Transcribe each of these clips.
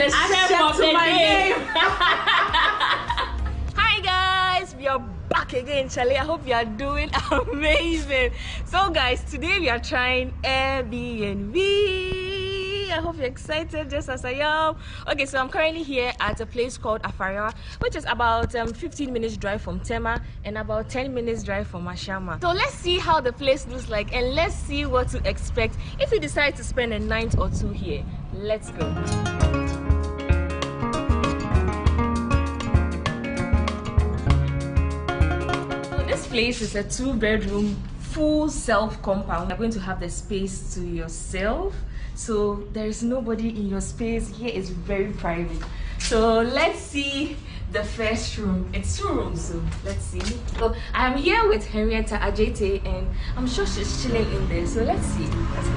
the chef of the game. Hi guys, we are back again, Charlie. I hope you are doing amazing. So guys, today we are trying Airbnb. I hope you're excited just as I am. Okay, so I'm currently here at a place called Afariwa, which is about 15 minutes drive from Tema and about 10 minutes drive from Ashama. So let's see how the place looks like and let's see what to expect if we decide to spend a night or two here. Let's go. So this place is a 2-bedroom full self compound. You're going to have the space to yourself. So there is nobody in your space. Here is very private. So let's see the first room. It's 2 rooms, so let's see. So I'm here with Henrietta Ajete and I'm sure she's chilling in there. So let's see. Let's go.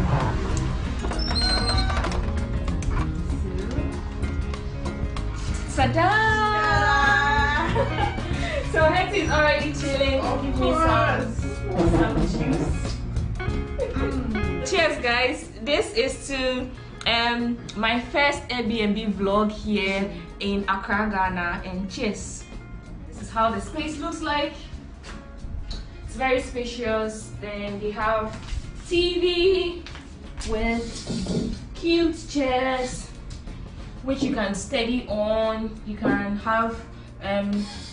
Ta-da! So Hetty is already chilling. Give me some juice. Cheers guys, this is to my first Airbnb vlog here in Accra, Ghana, and cheers. This is how the space looks like. It's very spacious. Then they have TV with cute chairs which you can study on. You can have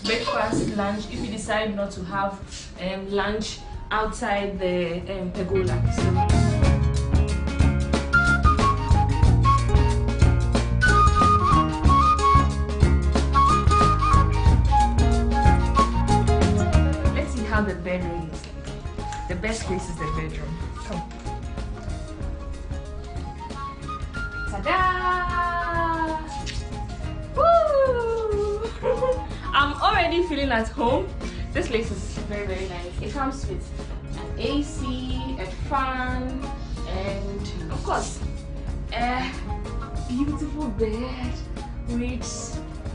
breakfast, lunch if you decide not to have lunch outside the pergola. The bedroom is like. The best place is the bedroom. Come. Ta-da! Woo! I'm already feeling at home. This place is very, very nice. It comes with an AC, a fan, and of course, a beautiful bed, which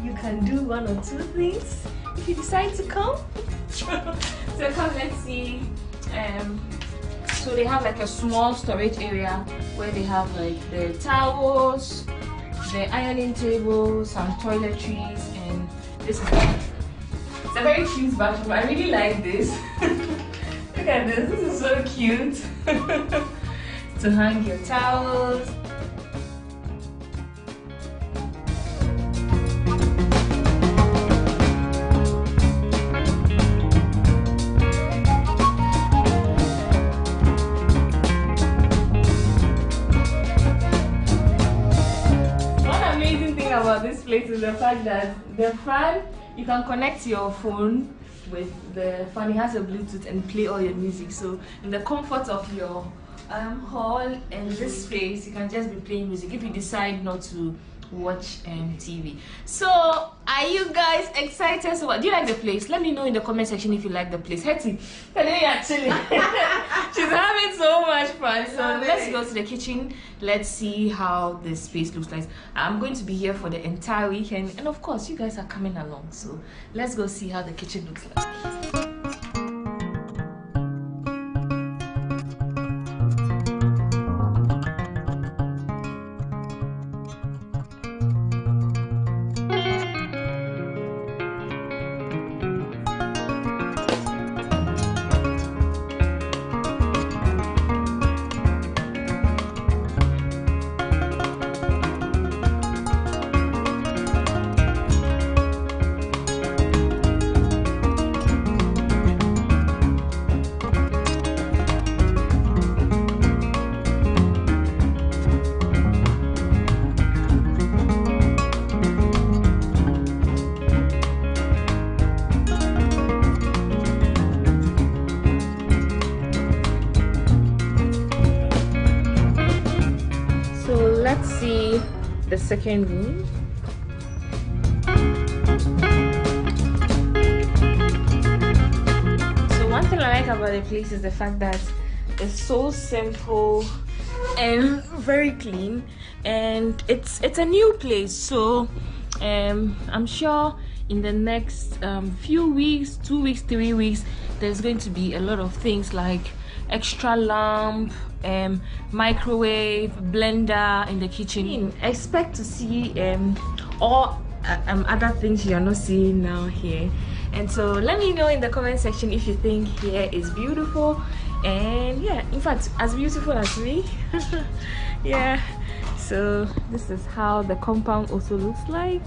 you can do 1 or 2 things if you decide to come. So come, let's see. So they have like a small storage area where they have like the towels, the ironing table, some toiletries, and this is it's a very cute bathroom. I really like this. Look at this. This is so cute. To hang your towels. About this place is the fact that the fan, you can connect your phone with the fan. It has a Bluetooth and play all your music. So in the comfort of your hall and this space, you can just be playing music if you decide not to watch TV. So are you guys excited? So what do you like the place? Let me know in the comment section if you like the place. Hetty, actually she's having so much fun. So let's go to the kitchen. Let's see how this space looks like. I'm going to be here for the entire weekend, and of course you guys are coming along, so let's go see how the kitchen looks like. Let's see the second room. So one thing I like about the place is the fact that it's so simple and very clean, and it's a new place, so I'm sure in the next few weeks, 2 weeks, 3 weeks, there's going to be a lot of things like extra lamp, microwave, blender in the kitchen. Expect to see all other things you're not seeing now here. And so let me know in the comment section if you think here is beautiful, and yeah, in fact as beautiful as me. Yeah, so this is how the compound also looks like.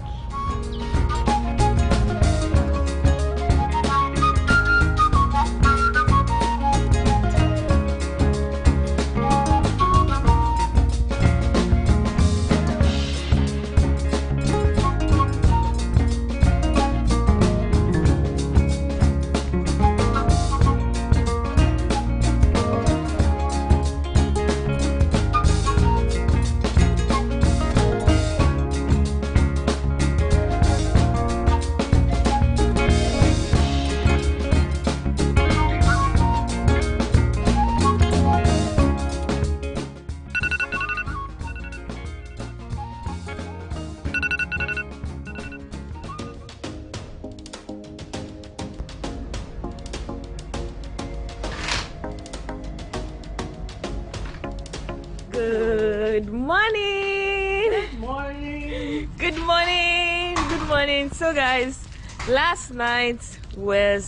Good morning. Good morning. Good morning. Good morning. So guys, last night I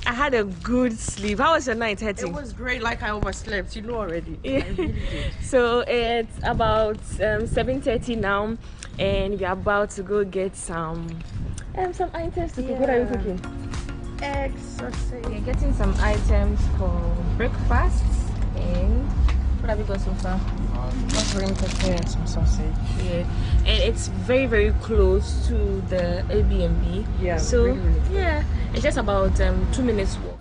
had a good sleep. How was your night, Hetty? It was great. Like I overslept, you know already. Yeah. I really did. So it's about 7:30 now, and we're about to go get some items to cook. What are you cooking? Eggs, sausage. We're getting some items for breakfast. And what have you got so far? Offering prepared some sausage. Yeah, and it's very, very close to the Airbnb. Yeah. So really, really close. yeah, it's just about 2 minutes walk.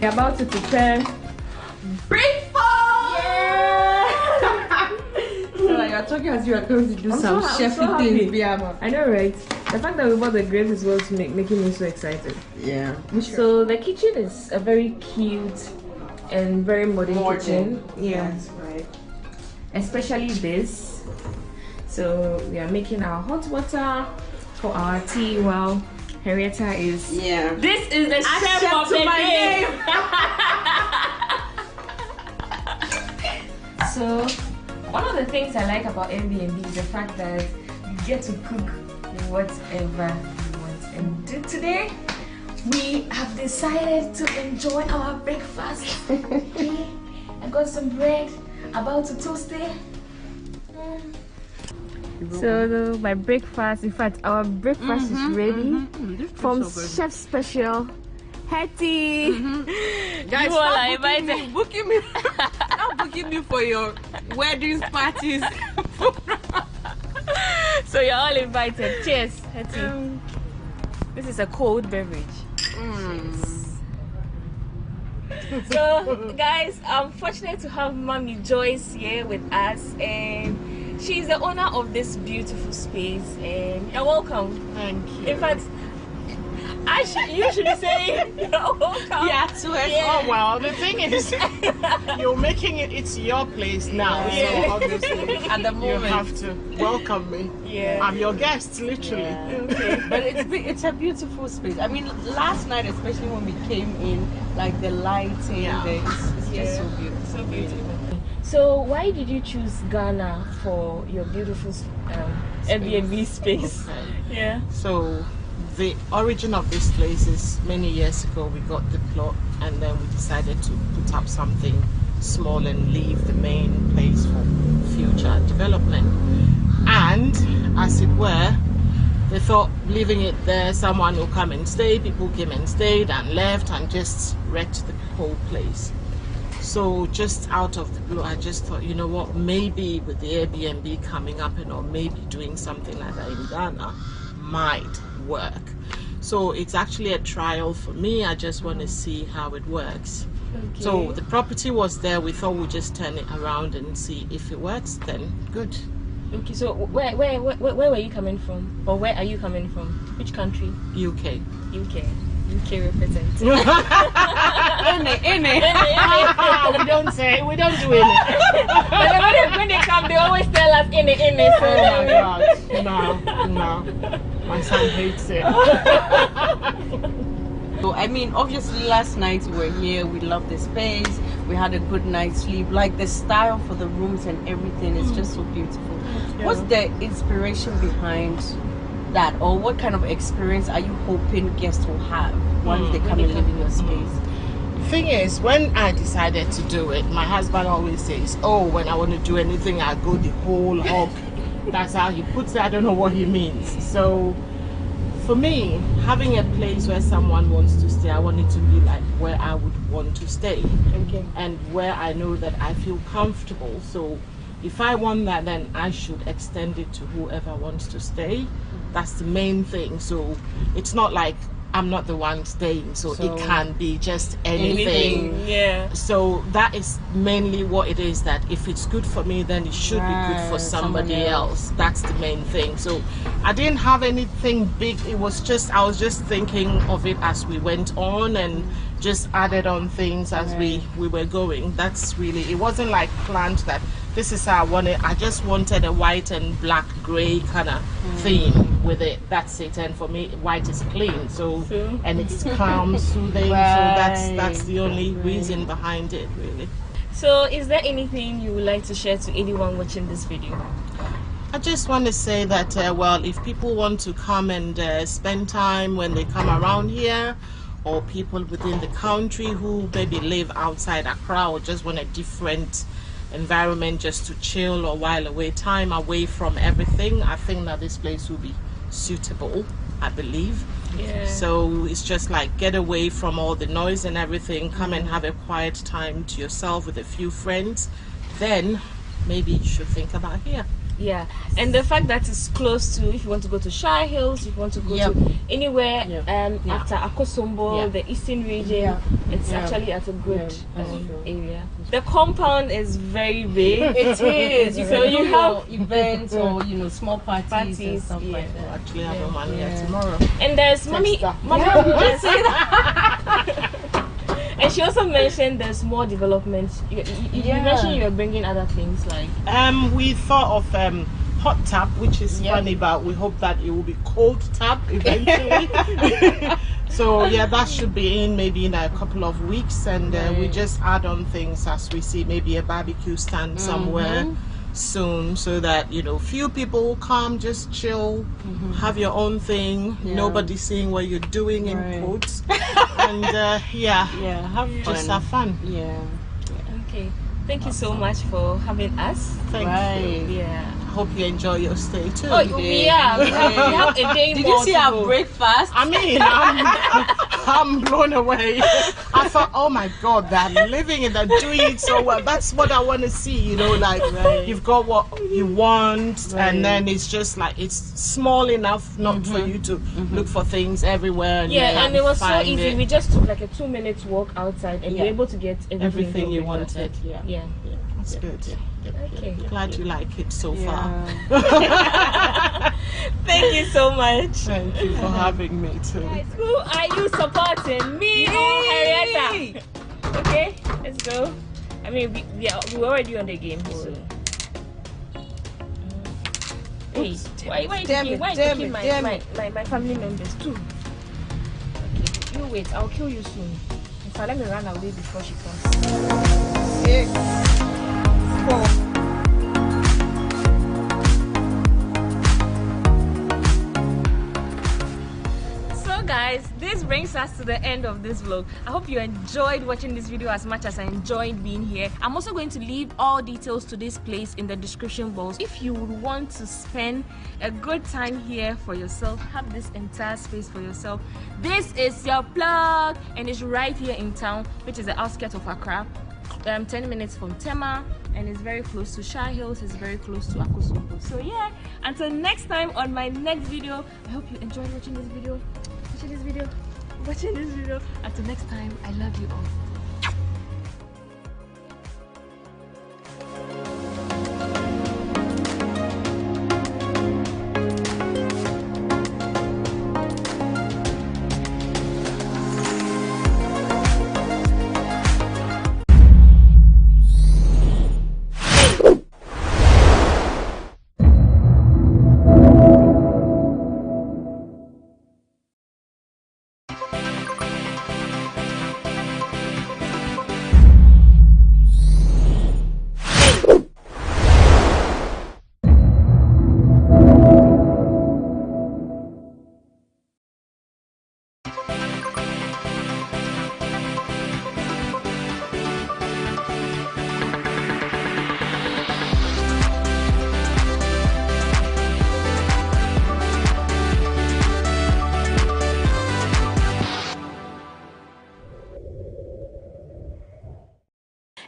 We're about to prepare breakfast. Yeah. So like you're talking as you are going to do some chefy things. Yeah. I know, right? The fact that we bought the grapes as well to making me so excited. Yeah. So the kitchen is a very cute and very modern kitchen. Yeah. That's right. Especially this. So we are making our hot water for our tea while Henrietta is. Yeah. This is the chef of the day. So one of the things I like about Airbnb is the fact that you get to cook whatever you want. And today we have decided to enjoy our breakfast. I got some bread, about to toast it. So my breakfast, in fact our breakfast is ready from Chef Special Hetty. Guys, you all are invited. Booking me. Stop booking me for your weddings, parties. So you're all invited. Cheers, Hetty. This is a cold beverage. So guys, I'm fortunate to have Mommy Joyce here with us, and she's the owner of this beautiful space, and you're welcome. Thank you. In fact, you should say you're welcome. Yeah, to it. Yeah. Oh well, the thing is, you're making it's your place now, Yeah. so obviously At the moment. you have to welcome me. Yeah. I'm your guest, literally. Yeah. Okay. But it's a beautiful space. I mean, last night, especially when we came in, like the lighting, it's just so beautiful. So beautiful. So why did you choose Ghana for your beautiful Airbnb space? Okay. Yeah. So the origin of this place is many years ago we got the plot, and then we decided to put up something small and leave the main place for future development. And as it were, they thought leaving it there, someone will come and stay. People came and stayed and left and just wrecked the whole place. So just out of the blue, I just thought, you know what, maybe with the Airbnb coming up and or maybe doing something like that in Ghana might work. So it's actually a trial for me. I just want to see how it works. Okay. So the property was there. We thought we'd just turn it around and see if it works, then good. Okay, so where were you coming from? Or where are you coming from? Which country? UK. UK. UK represent. We don't say, we don't do it. But when they come, they always tell us in it. So Oh my God, no. My son hates it. So, I mean, obviously last night we were here, we loved the space, we had a good night's sleep. Like the style for the rooms and everything is just so beautiful. What's the inspiration behind that, or what kind of experience are you hoping guests will have once they come and live in your space? The thing is, when I decided to do it, my husband always says, oh, when I want to do anything, I go the whole hog. That's how he puts it. I don't know what he means. So for me, having a place where someone wants to stay, I want it to be like where I would want to stay. Okay. And where I know that I feel comfortable. So if I want that, then I should extend it to whoever wants to stay. That's the main thing. So it's not like I'm not the one staying, so it can be just anything. Yeah. So that is mainly what it is, that if it's good for me, then it should be good for somebody else. That's the main thing. So I didn't have anything big. It was just, I was just thinking of it as we went on and just added on things as we were going. That's really, it wasn't like planned that this is how I wanted. I just wanted a white and black gray kind of theme with it. That's it. And for me, white is clean, so and it's calm, soothing. So that's the only reason behind it, really. So is there anything you would like to share to anyone watching this video? I just want to say that well, if people want to come and spend time when they come around here, or people within the country who maybe live outside Accra or just want a different environment just to chill or while away time away from everything, I think that this place will be suitable, I believe. So it's just like get away from all the noise and everything, come and have a quiet time to yourself with a few friends, then maybe you should think about here. Yeah, and the fact that it's close to, if you want to go to Shire Hills, if you want to go to anywhere after Akosombo, the eastern region, it's actually at a good area. The compound is very big. It is. You So can you do have your events or small parties and stuff like that. Actually, I have a man here tomorrow. And there's mommy just say that. And she also mentioned there's more development. You mentioned you're bringing other things like we thought of hot tap, which is funny, but we hope that it will be cold tap eventually. So yeah, that should be in maybe in a couple of weeks, and we just add on things as we see, maybe a barbecue stand somewhere soon, so that few people will come, just chill, have your own thing, nobody seeing what you're doing in quotes, and have fun. Just have fun. Okay, thank you so much for having us. Thank you. I hope you enjoy your stay too. Oh yeah, we have a day. Did you see our breakfast? I mean, I'm blown away. I thought, oh my God, they're living it, they're doing it so well. That's what I want to see, like you've got what you want, and then it's just like it's small enough not for you to look for things everywhere. And and it was so easy. We just took like a 2-minute walk outside and you're able to get everything you wanted. Yeah. That's good. Okay. Glad you like it so far. Thank you so much. Thank you for having me too. Guys, who are you supporting? Me or Henrietta? Okay, let's go. I mean, we're already on the game. So. Hey, why you taking my family members too? Okay, you wait. I'll kill you soon. If I let me run away before she comes. 6, 4. Guys, this brings us to the end of this vlog. I hope you enjoyed watching this video as much as I enjoyed being here. I'm also going to leave all details to this place in the description box. If you would want to spend a good time here for yourself, have this entire space for yourself, this is your plug, and it's right here in town, which is the outskirts of Accra. 10 minutes from Tema, and it's very close to Shire Hills, it's very close to Akosombo. So yeah, until next time on my next video, I hope you enjoyed watching this video. Until next time, I love you all.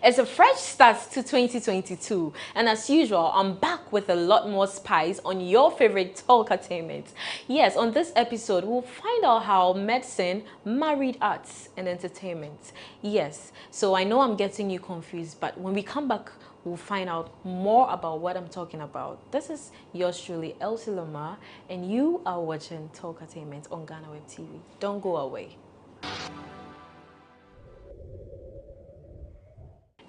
It's a fresh start to 2022, and as usual, I'm back with a lot more spice on your favorite talkatainment. Yes, on this episode, we'll find out how medicine married arts and entertainment. Yes, so I know I'm getting you confused, but when we come back, we'll find out more about what I'm talking about. This is yours truly, Elsie Lamar, and you are watching Talkatainment on GhanaWeb TV. Don't go away.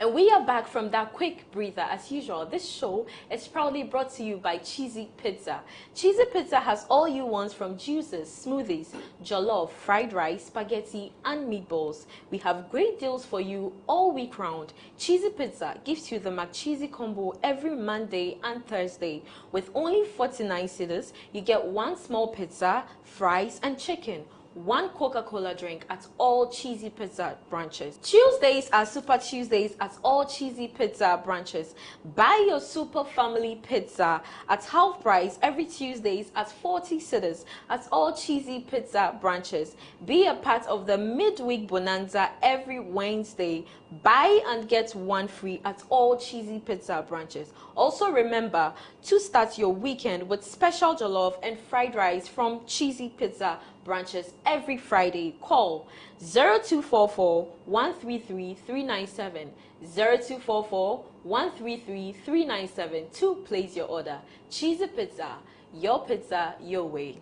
And we are back from that quick breather. As usual, this show is proudly brought to you by Cheesy Pizza. Cheesy Pizza has all you want from juices, smoothies, jollof, fried rice, spaghetti, and meatballs. We have great deals for you all week round. Cheesy Pizza gives you the McCheesy combo every Monday and Thursday. With only 49 cedis, you get one small pizza, fries, and chicken. One Coca-Cola drink at all Cheesy Pizza branches. Tuesdays are Super Tuesdays at all Cheesy Pizza branches. Buy your Super Family Pizza at half price every Tuesdays at 40 cedis at all Cheesy Pizza branches. Be a part of the midweek bonanza every Wednesday. Buy and get one free at all Cheesy Pizza branches. Also remember to start your weekend with special jollof and fried rice from Cheesy Pizza branches every Friday. Call 0244 133 397 0244 133 397 to place your order. Cheesy Pizza, your way.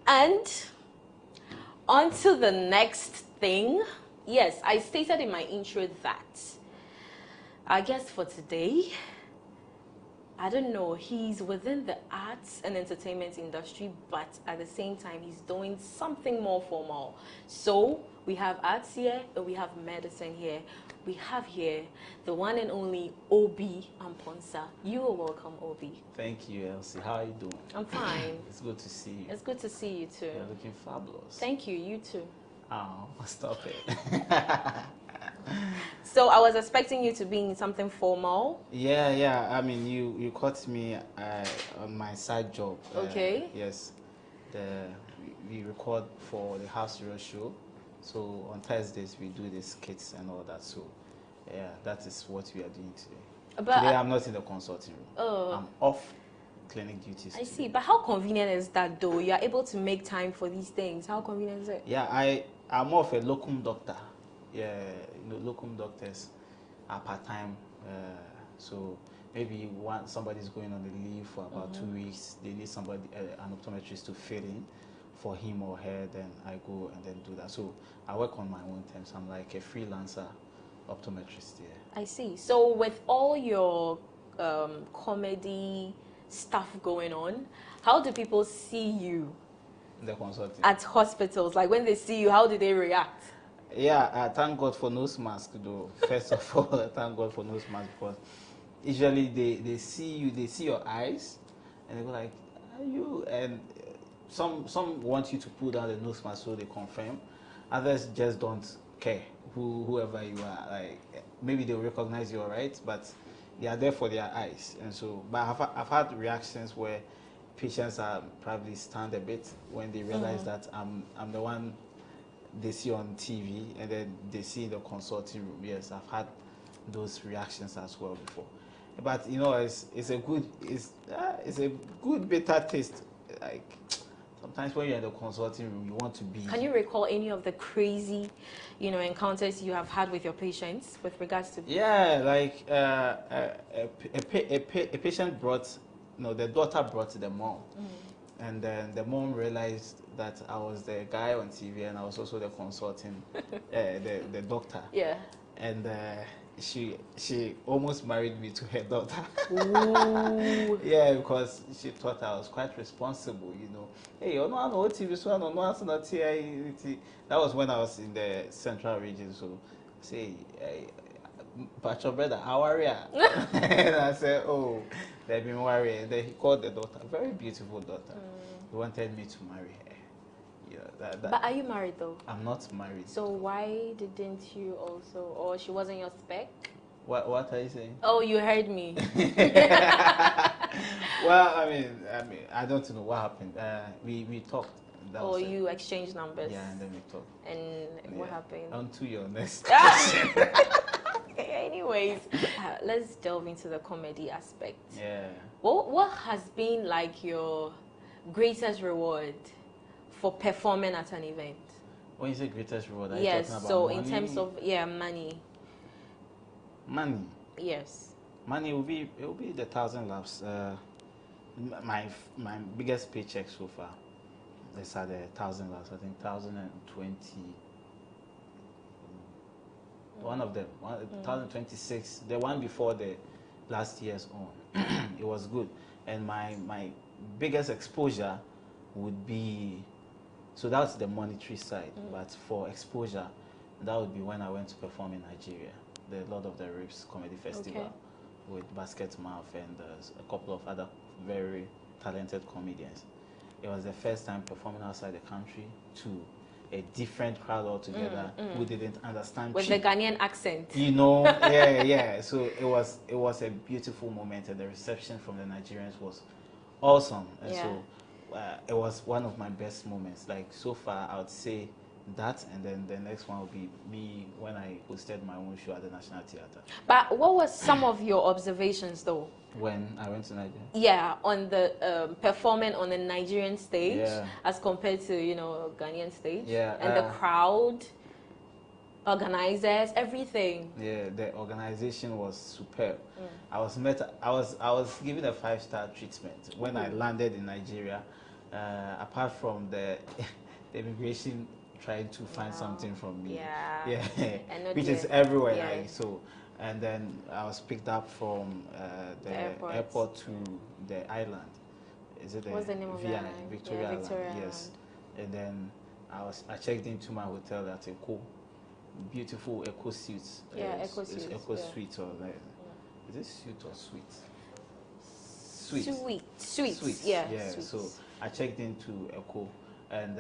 And on to the next thing. Yes, I stated in my intro that I guess for today, I don't know, he's within the arts and entertainment industry, but at the same time, he's doing something more formal. So we have arts here and we have medicine here. We have here the one and only Obi Amponsa. You are welcome, Obi. Thank you, Elsie. How are you doing? I'm fine. It's good to see you. It's good to see you too. You're looking fabulous. Thank you, you too. Oh, stop it. So I was expecting you to be in something formal. Yeah. I mean, you caught me on my side job. Okay. Yes. We record for the House Zero show. So on Thursdays we do the skits and all that. So yeah, that is what we are doing today. But today I'm not in the consulting room. Oh. I'm off clinic duties. I see. But how convenient is that though? You are able to make time for these things. How convenient is it? Yeah, I'm more of a locum doctor. Yeah, locum doctors are part-time. So maybe somebody's going on the leave for about 2 weeks. They need somebody, an optometrist to fill in for him or her. Then I go and then do that. So I work on my own terms. I'm like a freelancer optometrist. Yeah. I see. So with all your comedy stuff going on, how do people see you The consulting at hospitals? Like when they see you, how do they react? Yeah, I thank God for nose mask though. First of all, I thank God for nose mask because usually they see you, they see your eyes, and they go like, "Are you?" And some want you to pull down the nose mask so they confirm. Others just don't care whoever you are. Like maybe they'll recognize you, alright, but they are there for their eyes. And so, but I've had reactions where patients are probably stunned a bit when they realize that I'm the one they see on TV and then they see in the consulting room. Yes, I've had those reactions as well before. But you know, it's a good bitter taste. Like sometimes when you're in the consulting room, you want to be. Can you recall any of the crazy, encounters you have had with your patients with regards to? Yeah, like a patient brought, the daughter brought the mom. And then the mom realized that I was the guy on TV and I was also the consulting, the doctor. Yeah. And she almost married me to her daughter. Ooh. Yeah, because she thought I was quite responsible, Hey, I know TV, so I don't know. That was when I was in the central region. So, say, but your brother, how are you? And I said, oh, they've been worried. And then he called the daughter, a very beautiful daughter. He wanted me to marry her. Yeah, But are you married though? I'm not married. So why didn't you also, or she wasn't your spec? What are you saying? Oh, you heard me. Well, I mean, I don't know what happened. We talked. Or you exchanged numbers. Yeah, and then we talked. And what happened? On to your next question. Anyways, let's delve into the comedy aspect. Yeah. What has been like your greatest reward for performing at an event? When you say greatest reward, are you Yes, talking about so money? in terms of money. Money. Yes. Money will be the 1,000 laps. My biggest paycheck so far is at the 1,000 laps. I think 1,020. One of them, 1,026. The one before the last year's on, it was good. And my biggest exposure would be, so that's the monetary side. But for exposure, that would be when I went to perform in Nigeria, the Lord of the Rings Comedy Festival, with Basket Mouth and a couple of other very talented comedians. It was the first time performing outside the country to a different crowd altogether who didn't understand with the Ghanaian accent. You know, yeah. So it was a beautiful moment, and the reception from the Nigerians was awesome. And so it was one of my best moments. Like so far, I would say that, and then the next one will be me when I hosted my own show at the National Theatre. But what was some of your observations though? When I went to Nigeria? Yeah, on the performing on the Nigerian stage as compared to, Ghanaian stage. Yeah. And the crowd, organizers, everything. Yeah, the organization was superb. I was given a 5-star treatment when I landed in Nigeria. Apart from the immigration trying to find something from me. Yeah. Which is everywhere. Yeah. Like, so. And then I was picked up from the airport to the island. Is it What's the name of the island? Victoria Island. Victoria Yes. And then I checked into my hotel at Echo. Beautiful Echo Suites. Echo Suites. Echo Suite or like, is it suite or suite? Suites. Yeah. Suites. So I checked into Echo, and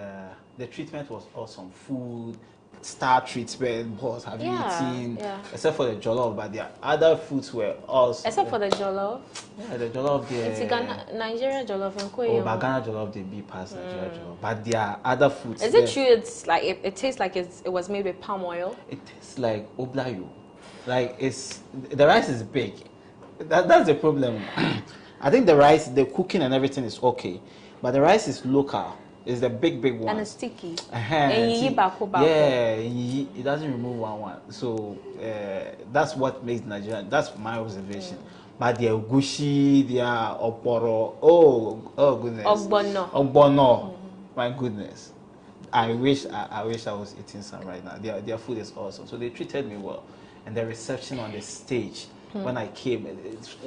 the treatment was awesome. Food, star treatment, boss, have you eaten? Yeah. Except for the jollof, but the other foods were awesome. Except for the jollof? Yeah, the jollof there. It's Nigeria jollof and but Ghana jollof, they be past Nigeria jollof. But there are other foods. Is it true it's like, it tastes like it was made with palm oil? It tastes like oblayo. Like the rice is big. That's the problem. I think the rice, the cooking and everything is okay. But the rice is local. It's the big one. And it's sticky. Yeah, it doesn't remove one. So that's what makes Nigeria. That's my observation. But their gushi, their oporo. Oh goodness. Ogbono. My goodness. I wish I was eating some right now. Their food is awesome. So they treated me well, and the reception on the stage. When I came,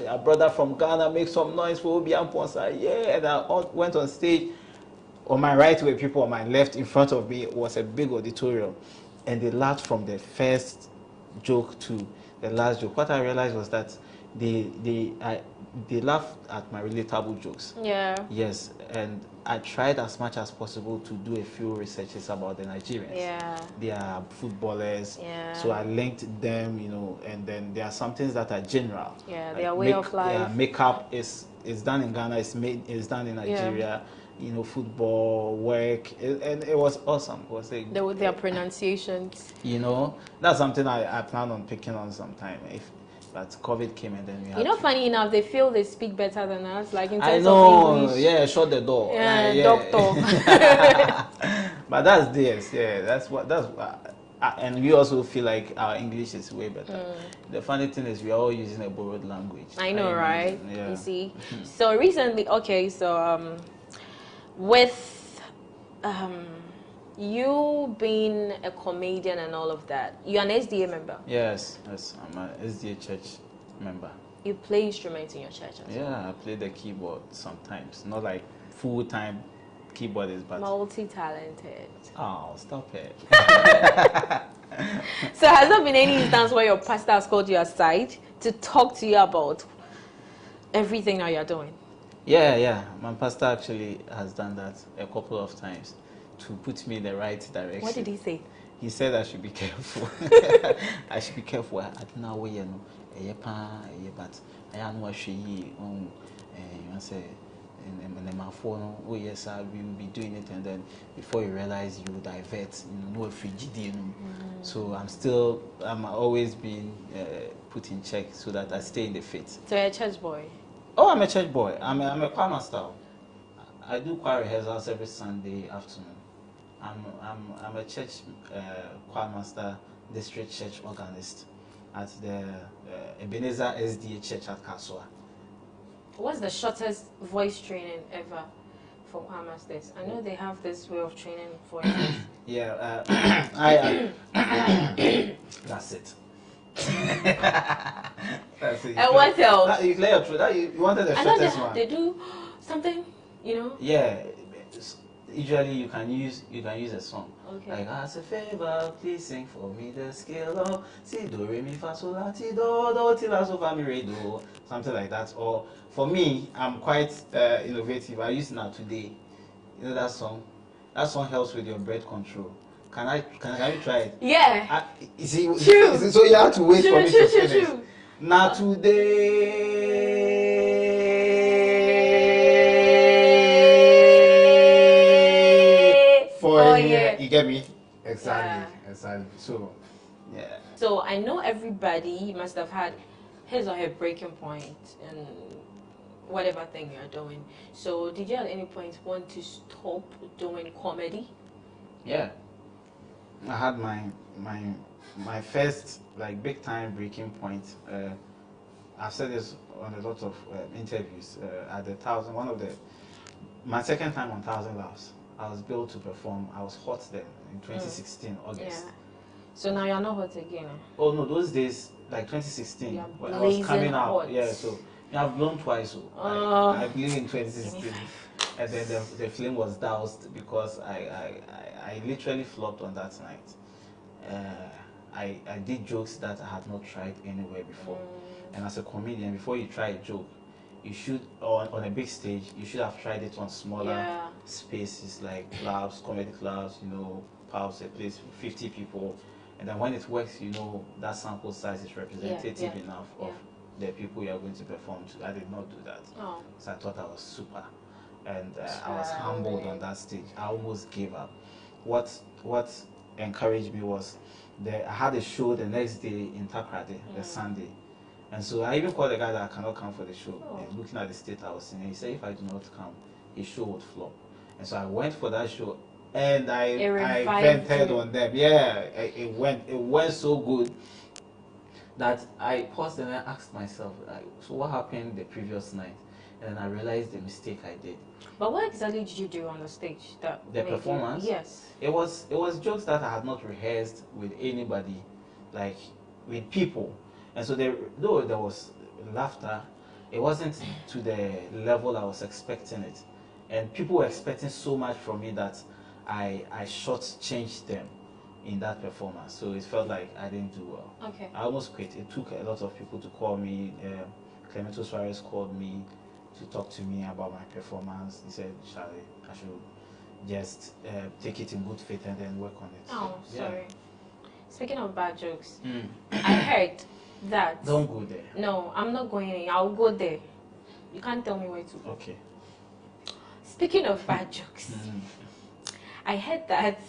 a brother from Ghana make some noise for Obi Amponsa. Yeah, and I went on stage. On my right were people, on my left in front of me was a big auditorium, and they laughed from the first joke to the last joke. What I realized was that they laughed at my relatable jokes. Yeah. Yes, and I tried as much as possible to do a few researches about the Nigerians. Yeah. They are footballers. Yeah. So I linked them, and then there are some things that are general. Yeah, like their way of life. Makeup is done in Ghana, is done in Nigeria. Yeah. Football, work, and it was awesome. It was with their pronunciations. That's something I plan on picking on sometime. But COVID came and then we had funny enough, they feel they speak better than us, like in terms I know, of English. Yeah, shut the door. Doctor. But that's this, that's and we also feel like our English is way better. The funny thing is we are all using a borrowed language. I know, right? Yeah. You see? So recently, with you being a comedian and all of that, you're an SDA member? Yes, I'm an SDA church member. You play instruments in your church as well? Yeah, I play the keyboard sometimes. Not like full-time keyboardist, but... multi-talented. Oh, stop it. So has there been any instance where your pastor has called you aside to talk to you about everything that you're doing? Yeah. My pastor actually has done that a couple of times to put me in the right direction. What did he say? He said I should be careful. I should be careful. I don't know where but I am not sure you say in my phone. Oh yes, sir, we will be doing it, and then before you realize, you divert. No frigidity. So I'm always being put in check so that I stay in the faith. So you're a church boy. Oh, I'm a church boy. I'm a choir master. I do choir rehearsals every Sunday afternoon. I'm a church choir master, district church organist at the Ebenezer SDA Church at Kasua. What's the shortest voice training ever for choir masters? I know they have this way of training voices. Yeah, that's it. That's it. And what else? You clear your throat. You wanted the I know shortest one. they do something, Yeah, usually you can use a song. Okay. Like, as a favor, please sing for me the scale of si do re mi fa sol la ti do ti la so fa mi re do, something like that. Or for me, I'm quite innovative. I use Now Today. You know that song? That song helps with your breath control. Can you try it? Yeah. You see, True. So you have to wait for me to finish. True. Now today. You get me? Exactly. So, yeah. So I know everybody must have had his or her breaking point in whatever thing you're doing. So did you at any point want to stop doing comedy? Yeah. I had my first big time breaking point. I've said this on a lot of interviews. At the my second time on 1,000 Laughs. I was billed to perform. I was hot then in 2016 August. Yeah. So now you're not hot again. Oh no, those days 2016 when I was blazing coming out. hot. Yeah, so I've blown twice. So I blew in 2016, and then the flame was doused because I literally flopped on that night. I did jokes that I had not tried anywhere before, and as a comedian, before you try a joke, you should on a big stage. You should have tried it on smaller spaces like clubs, comedy clubs. Pubs, a place with 50 people, and then when it works, that sample size is representative enough of the people you are going to perform to. I did not do that, so I thought I was super, and I was humbled on that stage. I almost gave up. What encouraged me was I had a show the next day in Takrade, the Sunday. And so I even called the guy that cannot come for the show. And looking at the state I was in, he said if I do not come, his show would flop. And so I went for that show, and I vented on them. Yeah, it went so good that I paused and I asked myself, so what happened the previous night? And then I realized the mistake I did. But what exactly did you do on the stage? The performance? Yes. It was jokes that I had not rehearsed with anybody, with people. And so though there was laughter, it wasn't to the level I was expecting it. And people were expecting so much from me that I shortchanged them in that performance. So it felt like I didn't do well. Okay. I almost quit. It took a lot of people to call me. Clemento Suarez called me to talk to me about my performance. He said, Charlie, I should just take it in good faith and then work on it. Oh, so, sorry. Speaking of bad jokes, I heard that... Don't go there. No, I'm not going in. I'll go there. You can't tell me where to go. Okay. Speaking of bad jokes, I heard that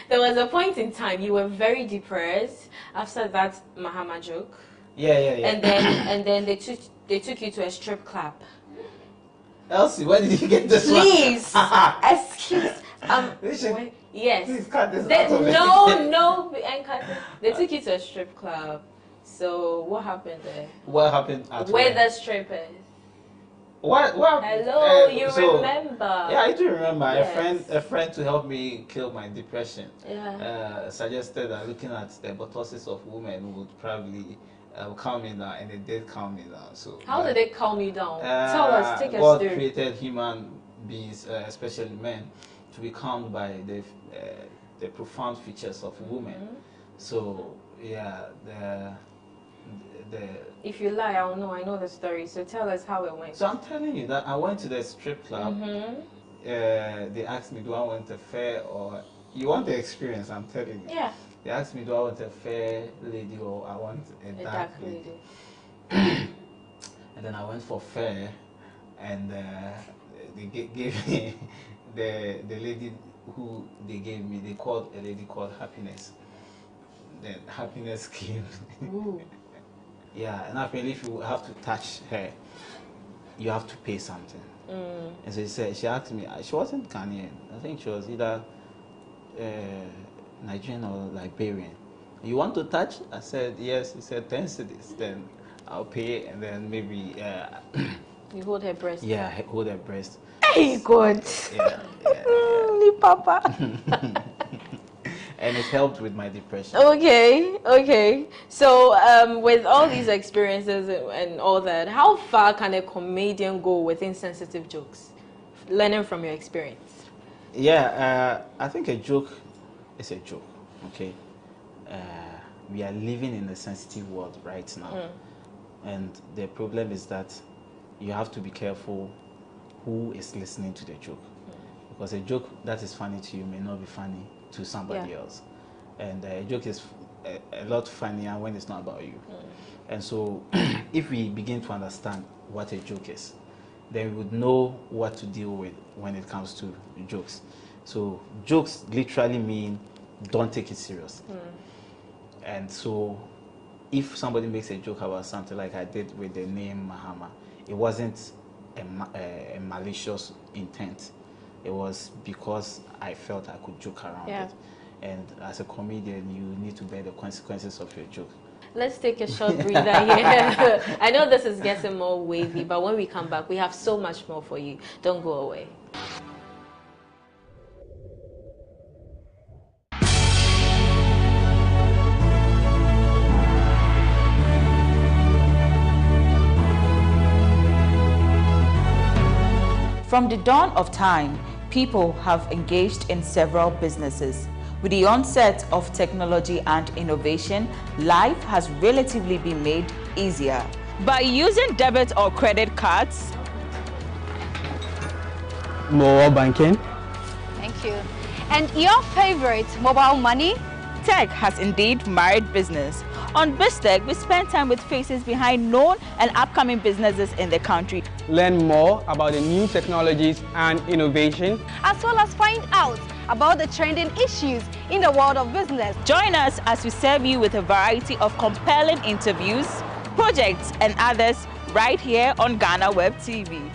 there was a point in time you were very depressed after that Mahama joke. Yeah. And then they took you to a strip club. Elsie, where did you get this Please, one? excuse. Yes. Please cut this out of it. No, they took you to a strip club. So what happened there? What happened at Where the strippers? What? Hello, you remember? Yeah, I do remember. Yes. A friend to help me kill my depression. Yeah. Suggested that looking at the bosses of women would probably calm me down, and it did calm me down. So how did they calm you down? Tell us, take us God through. created human beings, especially men, to be calmed by the profound features of women. So yeah, if you lie, I'll know. I know the story. So tell us how it went. So I'm telling you that I went to the strip club. They asked me, do I want a fair or you want the experience? I'm telling you. Yeah. They asked me, do I want a fair lady or I want a dark lady? And then I went for fair, and they gave me the lady who they gave me. They called a lady called Happiness. Then Happiness came. Ooh. Yeah, and apparently if you have to touch her, you have to pay something. And so she asked me, she wasn't Ghanaian. I think she was either Nigerian or Liberian. You want to touch? I said yes. He said 10 cedis. Then I'll pay, and then maybe You hold her breast. yeah, hold her breast. Hey, God. Yeah. Papa. And it helped with my depression. Okay. So, with all these experiences and all that, how far can a comedian go with insensitive jokes? Learning from your experience. Yeah, I think a joke is a joke. Okay, we are living in a sensitive world right now, and the problem is that you have to be careful who is listening to the joke, because a joke that is funny to you may not be funny to somebody else, and a joke is a lot funnier when it's not about you. And so if we begin to understand what a joke is, then we would know what to deal with when it comes to jokes. So jokes literally mean don't take it serious. And so if somebody makes a joke about something like I did with the name Mahama, it wasn't a malicious intent. It was because I felt I could joke around it. And as a comedian, you need to bear the consequences of your joke. Let's take a short breather here. I know this is getting more wavy, but when we come back, we have so much more for you. Don't go away. From the dawn of time, people have engaged in several businesses. With the onset of technology and innovation, life has relatively been made easier. By using debit or credit cards, mobile banking. Thank you. And your favorite, mobile money? tech has indeed married business. On BizTech, we spend time with faces behind known and upcoming businesses in the country. Learn more about the new technologies and innovation, as well as find out about the trending issues in the world of business. Join us as we serve you with a variety of compelling interviews, projects, and others right here on GhanaWeb TV.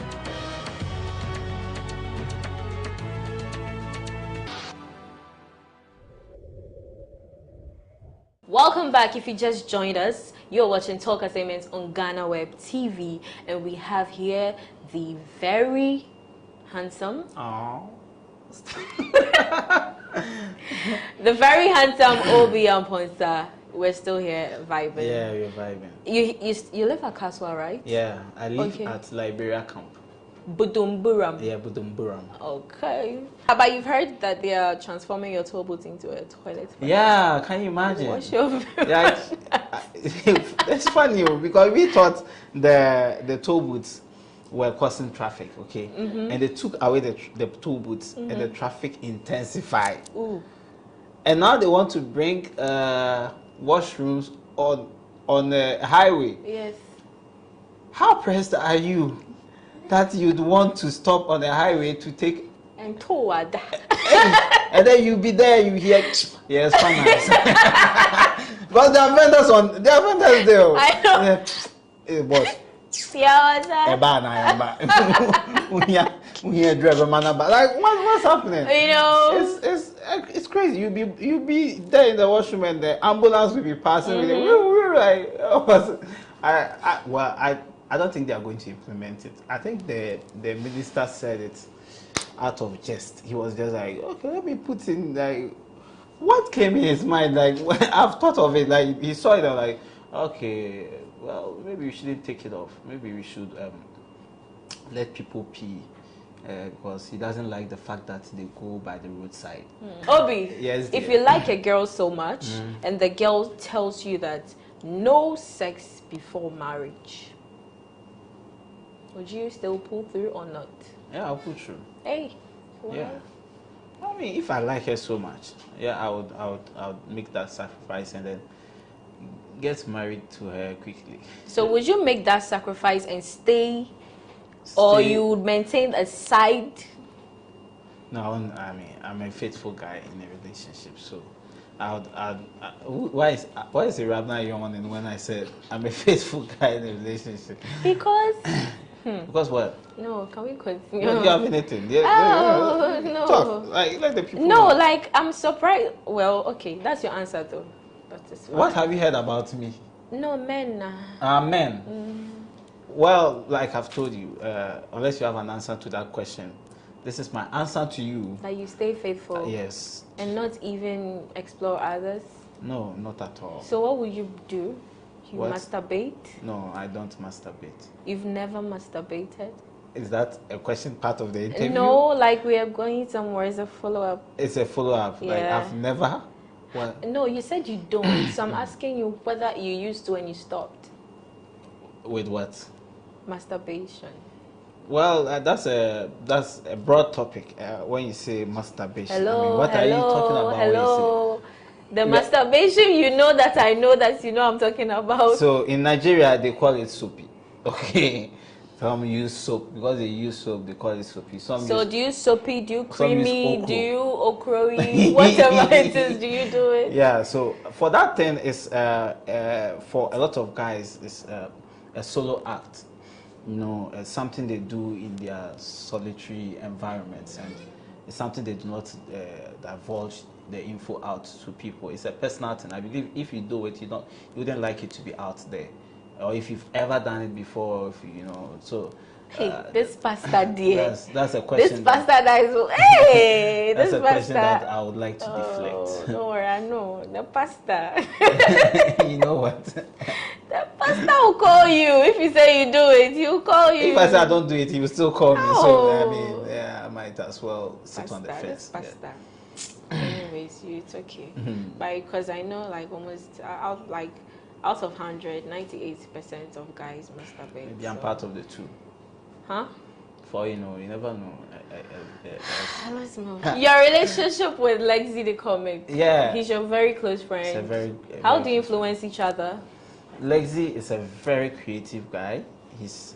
Welcome back. If you just joined us, you're watching Talk Assignments on GhanaWeb TV, and we have here the very handsome, the very handsome Obi Amponsa. We're still here vibing. Yeah, we're vibing. You live at Kaswa, right? Yeah, I live at Liberia Camp. Budumburam. Yeah, Budumburam. Okay. But you've heard that they are transforming your toll booth into a toilet. Yeah, can you imagine? What's your Yeah, it's funny because we thought the toll booths were causing traffic, okay? Mm-hmm. And they took away the toll booths, mm-hmm. and the traffic intensified. Ooh. And now they want to bring washrooms on the highway. Yes. How pressed are you that you'd want to stop on the highway to take and toward and then you be there, you hear yes, because there are vendors there. I know. Hey, boss. Yeah, driver man, like what's happening? You know, it's crazy. You be there in the washroom and the ambulance will be passing with it. Like I don't think they are going to implement it. I think the minister said it out of jest. He was just like, okay, let me put in, like, what came in his mind? Like, I've thought of it. Like, he saw it and like, okay, well, maybe we shouldn't take it off. Maybe we should let people pee. Because he doesn't like the fact that they go by the roadside. Obi, yes, if you like a girl so much and the girl tells you that no sex before marriage, would you still pull through or not? Yeah, I'll pull through. Hey. Wow. Yeah. I mean, if I like her so much, yeah, I would make that sacrifice and then get married to her quickly. So would you make that sacrifice and stay Or you would maintain a side? No, I mean, I'm a faithful guy in a relationship, so why is the Rabna yawning when I said I'm a faithful guy in a relationship? Because Because what? no, can we continue? Do you have anything? Oh, no. Talk. Like, let the people No, know. like I'm surprised. Well, okay, that's your answer though. That is fine. What have you heard about me? No, men. Men. Well, like I've told you, unless you have an answer to that question, this is my answer to you. That you stay faithful. Yes. And not even explore others. No, not at all. So what would you do? You What? masturbate? No, I don't masturbate. You've never masturbated? Is that a question part of the interview? No, like we are going somewhere as a follow-up. It's a follow-up. Like Yeah. I've never. Well, No, you said you don't. So I'm asking you whether you used to and you stopped. with what? Masturbation. Well, that's a broad topic. When you say masturbation, Hello, I mean, what are you talking about? hello. The Yeah. masturbation, you know that I know that you know I'm talking about. So in Nigeria, they call it soapy. Okay, some use soap because they use soap. They call it soapy. Some So use, do you soapy, do you some use creamy, okro. do you okroy, whatever it is, do you do it? Yeah. So for that thing, is for a lot of guys, it's a solo act. You know, something they do in their solitary environments, and it's something they do not divulge the info out to people. It's a personal thing. I believe if you do it, you wouldn't like it to be out there, or if you've ever done it before, if you know. So, Hey, this pastor dear. that's a question. This pastor that is hey, That's this a question that pastor. I would like to Oh, deflect. don't worry, I know the pastor. You know what? The pastor will call you if you say you do it. He'll call you. If I say I don't do it, he will still call me. So I Oh. mean, yeah, I might as well sit on the Pastor, fence. this Yeah. pastor. Anyways, it's okay. But because I know, like almost out of 100, 98% of guys masturbate. Maybe I'm so- part of the two. Huh? For you know, you never know. Let's move. Your relationship with Lexi the comic. Yeah. He's your very close friend. It's a very. How very do you influence each other? Lexi is a very creative guy. He's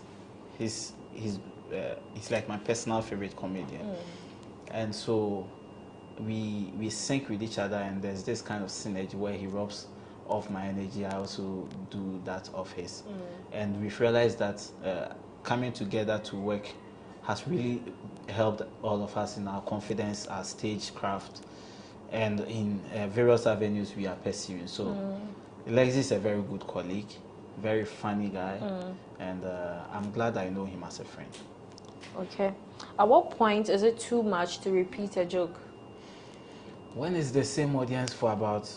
like my personal favorite comedian, and so we sync with each other, and there's this kind of synergy where he rubs off my energy. I also do that of his, and we've realized that coming together to work has really helped all of us in our confidence, our stagecraft, and in various avenues we are pursuing. So Lexi is a very good colleague, very funny guy, and I'm glad I know him as a friend. Okay. At what point is it too much to repeat a joke? When it's the same audience for about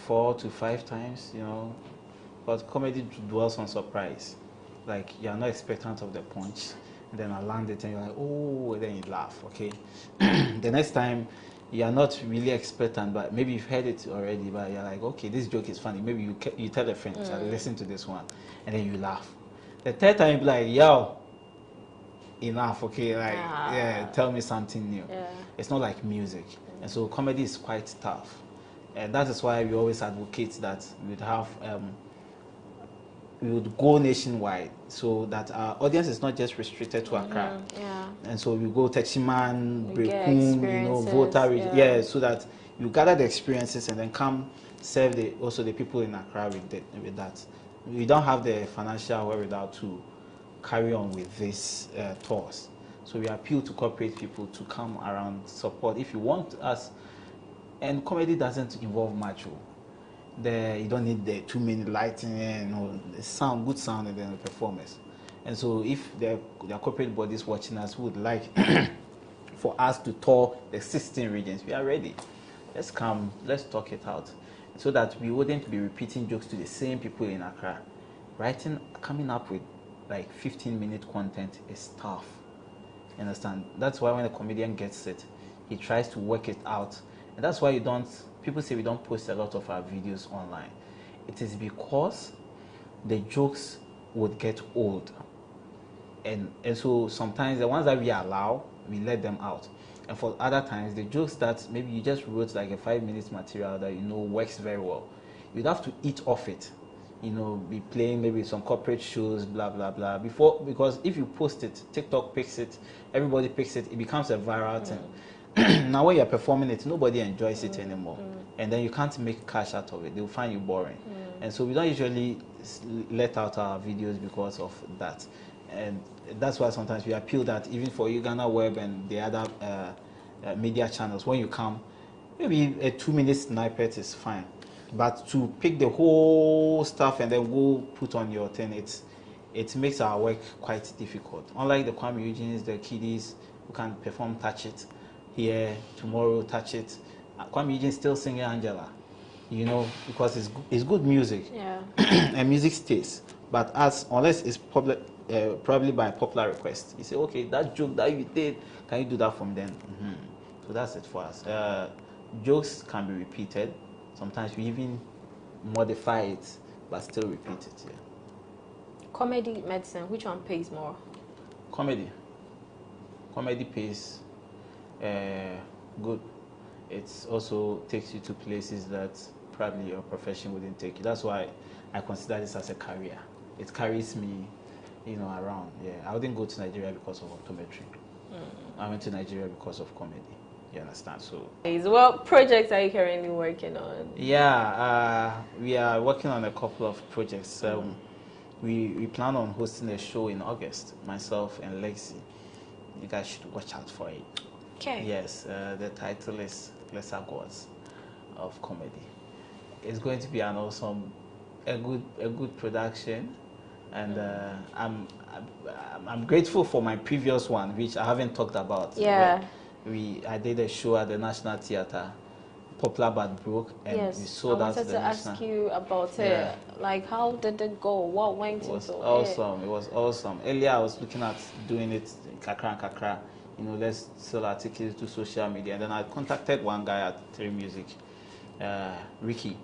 4 to 5 times, you know, but comedy dwells on surprise. Like you're not expectant of the punch, and then I land it and you're like, oh, and then you laugh, okay? The next time you're not really expectant, but maybe you've heard it already, but you're like, okay, this joke is funny. Maybe you tell a friend, listen to this one, and then you laugh. The third time you be like, yo, enough, okay? Like, yeah, tell me something new. Yeah. It's not like music. And so comedy is quite tough. And that is why we always advocate that we would go nationwide so that our audience is not just restricted to Accra. Yeah. And so we go Techiman, We get Brekum, experiences, Volta, yeah. so that you gather the experiences and then come serve also the people in Accra with that. We don't have the financial wherewithal to carry on with these tours. So we appeal to corporate people to come around, support. If you want us, and comedy doesn't involve much. You don't need the too many lighting, the sound, good sound, and then the performance. And so if there are corporate bodies watching us who would like for us to tour the 16 regions, we are ready. Let's come, let's talk it out, so that we wouldn't be repeating jokes to the same people in Accra. Coming up with like 15-minute content is tough. You understand? That's why when a comedian gets it, he tries to work it out. And that's why people say we don't post a lot of our videos online. It is because the jokes would get old. And so sometimes the ones that we allow, we let them out. And for other times, the jokes that maybe you just wrote like a 5-minute material that you know works very well, you'd have to eat off it you know, be playing maybe some corporate shows, blah blah blah. Because if you post it, TikTok picks it, everybody picks it, it becomes a viral thing. Now when you're performing it, nobody enjoys it anymore, and then you can't make cash out of it. They'll find you boring, and so we don't usually let out our videos because of that, and that's why sometimes we appeal that even for you, GhanaWeb and the other media channels, when you come, maybe a 2-minute snippet is fine. But to pick the whole stuff and then go put on your thing, it makes our work quite difficult. Unlike the Kwame Eugenes, the kiddies who can perform Touch It here, tomorrow Touch It. Kwame Eugene still singing Angela, you know, because it's good music. Yeah. And music stays. But unless it's probably by popular request, you say, okay, that joke that you did, can you do that for me then? So that's it for us. Jokes can be repeated. Sometimes we even modify it, but still repeat it. Yeah. Comedy, medicine, which one pays more? Comedy pays good. It also takes you to places that probably your profession wouldn't take you. That's why I consider this as a career. It carries me, you know, around. Yeah, I wouldn't go to Nigeria because of optometry. I went to Nigeria because of comedy. You understand? So what projects are you currently working on? Yeah, we are working on a couple of projects. We plan on hosting a show in August, myself and Lexi. You guys should watch out for it. Okay. Yes, the title is Lesser Gods of Comedy. It's going to be an awesome, a good production, and I'm grateful for my previous one, which I haven't talked about. Yeah. I did a show at the National Theatre, Popular but Broke, and we sold out to the National. I wanted to ask you about it. Like, how did it go? What went into it? It was awesome. It was awesome. Earlier, I was looking at doing it kakra and kakra. You know, let's sell our tickets to social media. And then I contacted one guy at 3 Music, Ricky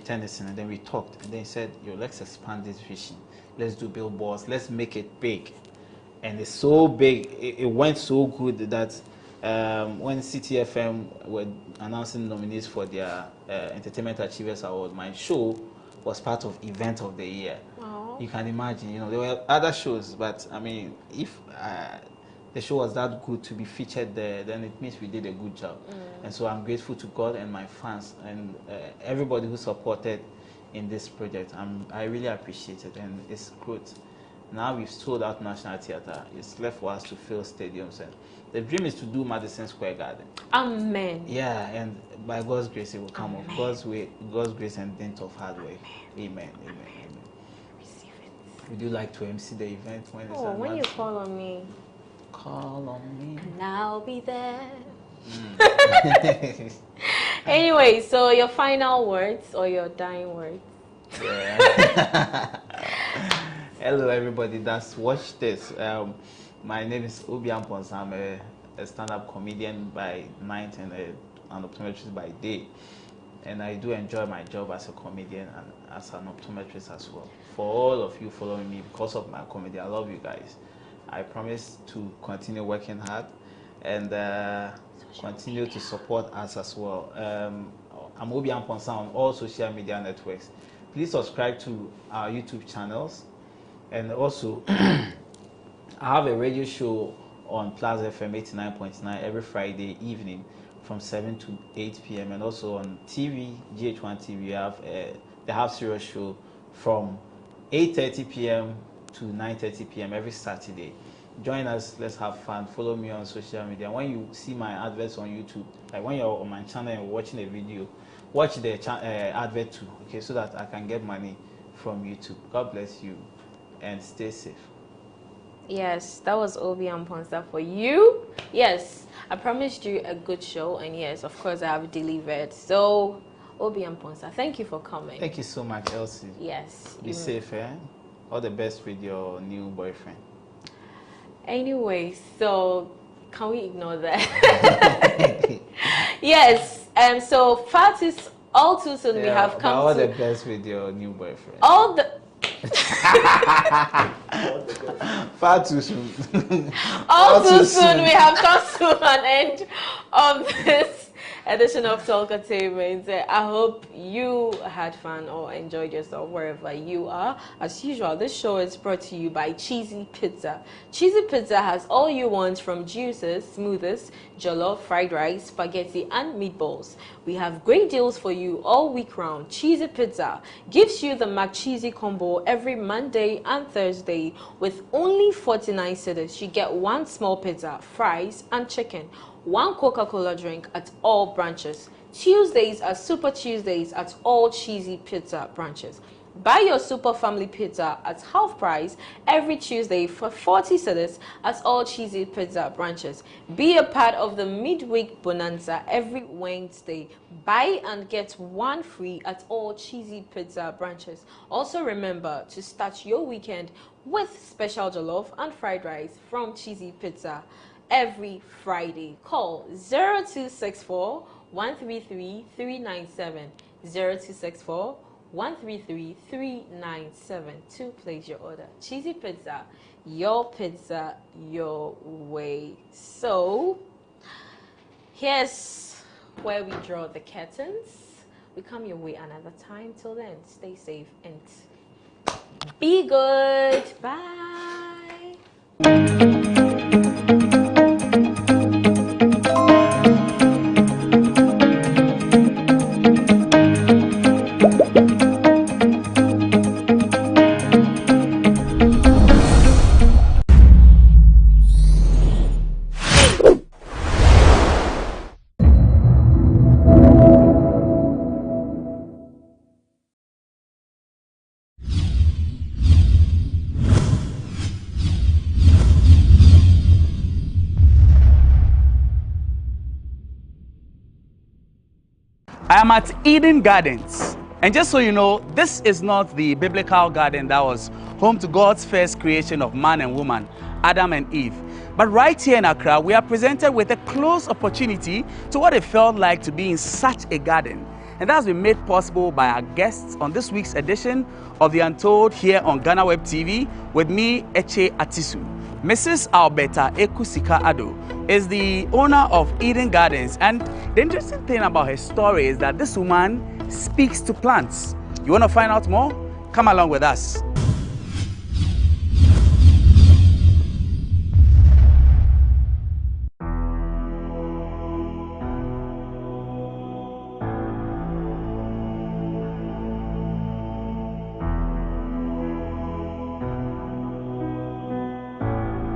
Tennyson, and then we talked. And then he said, yo, let's expand this vision. Let's do billboards. Let's make it big. And it's so big. It went so good that when CTFM were announcing nominees for their Entertainment Achievers Award, my show was part of Event of the Year. Wow. You can imagine, you know, there were other shows, but I mean, if the show was that good to be featured there, then it means we did a good job. And so I'm grateful to God and my fans and everybody who supported in this project. I really appreciate it, and it's good. Now we've sold out National Theatre. It's left for us to fill stadiums, and the dream is to do Madison Square Garden. Amen. Yeah, and by God's grace it will come off. God's grace and dint of hard work. Amen. Receive it. Would you like to MC the event when it's at when you Madison? call on me. Call on me. And I'll be there. Anyway, so your final words or your dying words? Yeah. Hello everybody that's watched this. My name is Obi Ampons. I'm a stand-up comedian by night and an optometrist by day. And I do enjoy my job as a comedian and as an optometrist as well. For all of you following me because of my comedy, I love you guys. I promise to continue working hard and continue to support us as well. I'm Obi Ampons on all social media networks. Please subscribe to our YouTube channels. And also, I have a radio show on Plaza FM 89.9 every Friday evening from 7 to 8 p.m. And also on TV, GH1 TV, we have the Half Serious Show from 8:30 p.m. to 9:30 p.m. every Saturday. Join us, let's have fun. Follow me on social media. When you see my adverts on YouTube, like when you're on my channel and watching a video, watch the advert too, okay, so that I can get money from YouTube. God bless you. And stay safe. Yes, that was Obi Amponsa for you. Yes, I promised you a good show, and yes, of course, I have delivered. So, Obi Amponsa, thank you for coming. Thank you so much, Elsie. Yes. Be safe, eh? All the best with your new boyfriend. Anyway, so can we ignore that? Yes, so far all too soon we have come all to the best with your new boyfriend. all the Far too soon. all too soon we have come to an end of this edition of Talk Entertainment. I hope you had fun or enjoyed yourself wherever you are. As usual, this show is brought to you by Cheesy Pizza. Cheesy Pizza has all you want from juices, smoothies, jollof, fried rice, spaghetti, and meatballs. We have great deals for you all week round. Cheesy Pizza gives you the McCheesy combo every Monday and Thursday with only 49 cedis. You get one small pizza, fries, and chicken. One Coca-Cola drink at all branches. Tuesdays are Super Tuesdays at all Cheesy Pizza branches. Buy your Super Family Pizza at half price every Tuesday for 40 cedis at all Cheesy Pizza branches. Be a part of the midweek bonanza every Wednesday. Buy and get one free at all Cheesy Pizza branches. Also remember to start your weekend with special jollof and fried rice from Cheesy Pizza every Friday. Call 0264 133 397 0264 133 397 to place your order. Cheesy Pizza, your way. So here's where we draw the curtains. We come your way another time. Till then, stay safe and be good. Bye. I am at Eden Gardens. And just so you know, this is not the biblical garden that was home to God's first creation of man and woman, Adam and Eve. But right here in Accra, we are presented with a close opportunity to what it felt like to be in such a garden. And that has been made possible by our guests on this week's edition of The Untold here on GhanaWeb TV with me, Eche Atisu. Mrs. Alberta Ekusika Ado is the owner of Eden Gardens, and the interesting thing about her story is that this woman speaks to plants. You want to find out more? Come along with us.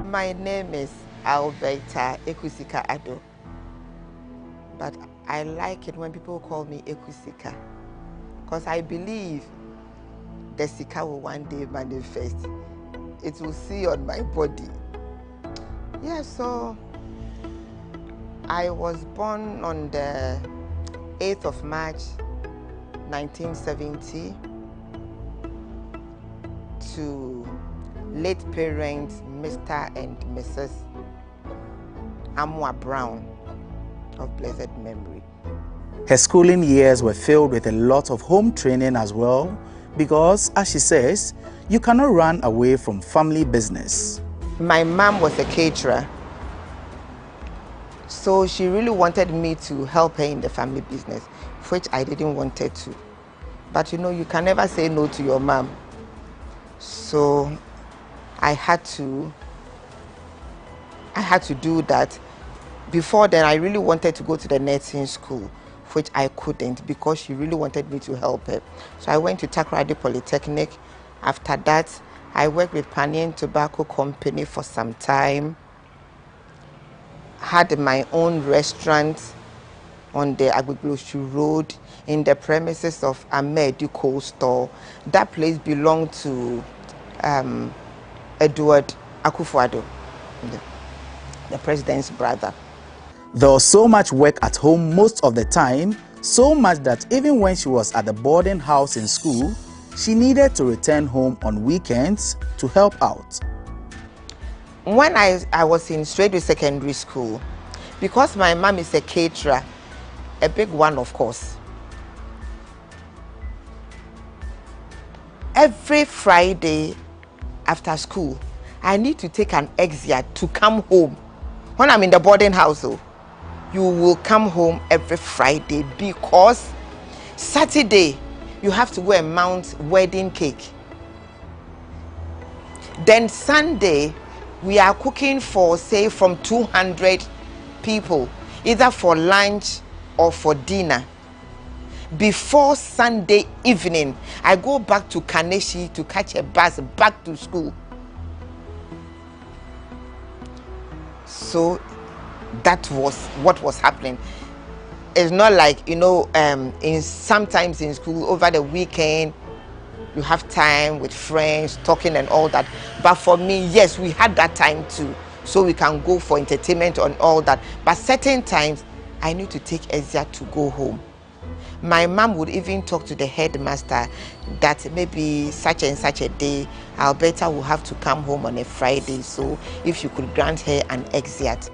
My name is Alberta Ekusika Ado, but I like it when people call me Ekusika because I believe the Sika will one day manifest. It will see on my body. Yeah, so I was born on the 8th of March 1970 to late parents Mr. and Mrs. Amwa Brown of blessed memory. Her schooling years were filled with a lot of home training as well, because, as she says, you cannot run away from family business. My mom was a caterer, so she really wanted me to help her in the family business, which I didn't want her to. But you know, you can never say no to your mom. So I had to do that. Before then, I really wanted to go to the nursing school, which I couldn't because she really wanted me to help her. So I went to Takoradi Polytechnic. After that, I worked with Panian Tobacco Company for some time. Had my own restaurant on the Agbegloshu Road in the premises of Ahmed Cold Store. That place belonged to Edward Akufo-Addo, the president's brother. There was so much work at home most of the time, so much that even when she was at the boarding house in school, she needed to return home on weekends to help out. When I was in Straightway Secondary School, because my mom is a caterer, a big one of course, every Friday after school, I need to take an exit to come home when I'm in the boarding house. you will come home every Friday, because Saturday you have to go and mount wedding cake. Then Sunday we are cooking for, say, from 200 people, either for lunch or for dinner. Before Sunday evening, I go back to Kaneshi to catch a bus back to school. So that was what was happening. It's not like, sometimes in school over the weekend you have time with friends talking and all that. But for me, yes, we had that time too, so we can go for entertainment and all that. But certain times I need to take Ezia to go home. My mom would even talk to the headmaster that maybe such and such a day Alberta will have to come home on a Friday, so if you could grant her an exit.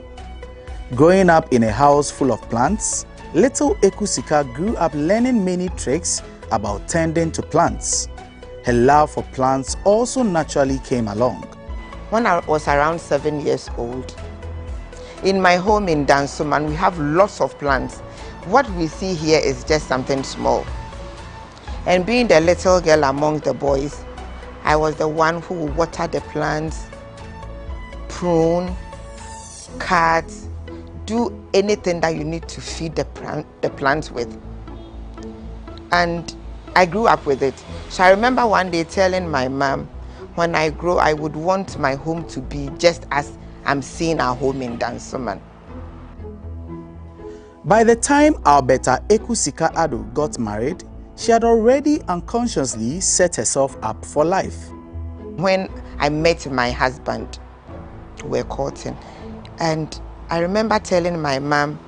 Growing up in a house full of plants, little Ekusika grew up learning many tricks about tending to plants. Her love for plants also naturally came along. When I was around 7 years old, in my home in Dansoman, we have lots of plants. What we see here is just something small. And being the little girl among the boys, I was the one who would water the plants, prune, cut, do anything that you need to feed the plants with. And I grew up with it. So I remember one day telling my mom, when I grow, I would want my home to be just as I'm seeing our home in Dansoman. By the time Alberta Ekusika Ado got married, she had already unconsciously set herself up for life. When I met my husband, we were courting, and I remember telling my mom,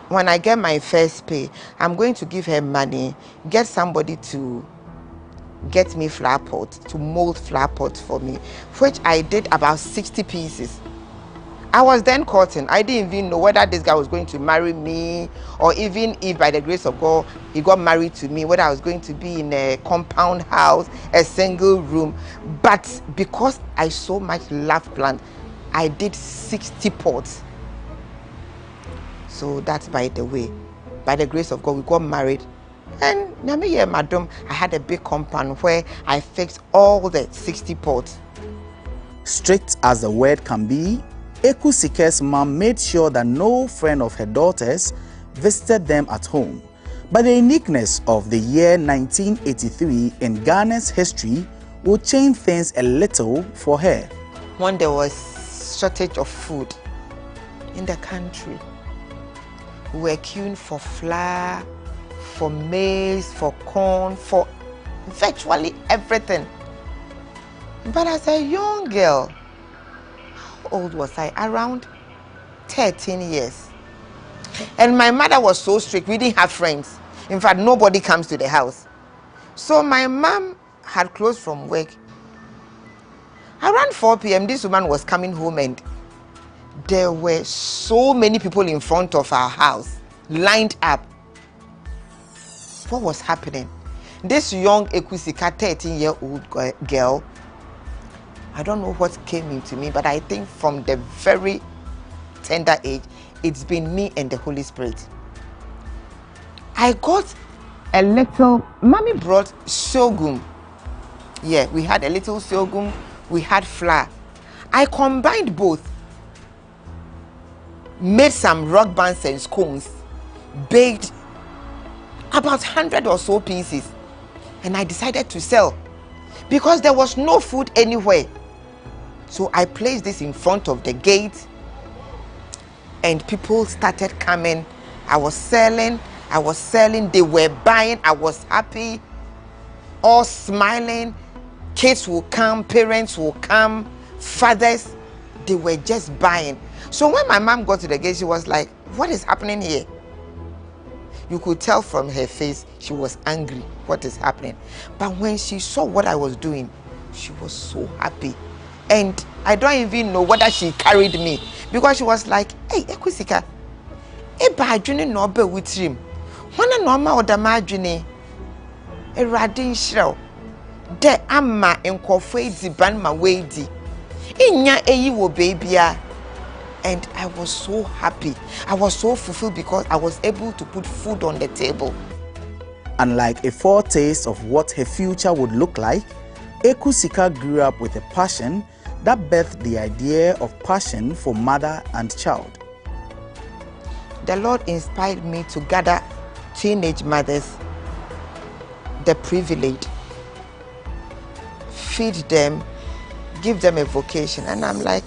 when I get my first pay, I'm going to give her money, get somebody to get me flower pots, to mold flower pots for me, which I did about 60 pieces. I was then courting. I didn't even know whether this guy was going to marry me, or even if by the grace of God he got married to me, whether I was going to be in a compound house, a single room. But because I so much love plants, I did 60 pots. So that's by the way. By the grace of God, we got married. And madam, I had a big compound where I fixed all the 60 pots. Strict as the word can be, Ekusika's mom made sure that no friend of her daughters visited them at home. But the uniqueness of the year 1983 in Ghana's history would change things a little for her. When there was shortage of food in the country, we were queuing for flour, for maize, for corn, for virtually everything. But as a young girl, how old was I? Around 13 years. And my mother was so strict, we didn't have friends. In fact, nobody comes to the house. So my mom had closed from work. Around 4 p.m., this woman was coming home, and there were so many people in front of our house, lined up. What was happening? This young Ekusika, 13-year-old girl, I don't know what came into me, but I think from the very tender age, it's been me and the Holy Spirit. I got a little, mommy brought sorghum. Yeah, we had a little sorghum, we had flour. I combined both, made some rock bands and scones, baked about 100 or so pieces, and I decided to sell because there was no food anywhere. So I placed this in front of the gate, and people started coming. I was selling, they were buying, I was happy, all smiling. Kids will come, parents will come, fathers, they were just buying. So when my mom got to the gate, she was like, what is happening here? You could tell from her face, she was angry, what is happening? But when she saw what I was doing, she was so happy. And I don't even know whether she carried me, because she was like, hey, Ekusika, eba adwene no be witrim. Wana no ma odama adwene. Erade nhyiraw. De ama enkofo edi ban ma weedi. Inya eyi wo babyia. And I was so happy. I was so fulfilled because I was able to put food on the table. Unlike a foretaste of what her future would look like, Eku Sika grew up with a passion that birthed the idea of passion for mother and child. The Lord inspired me to gather teenage mothers, the privileged, feed them, give them a vocation. And I'm like,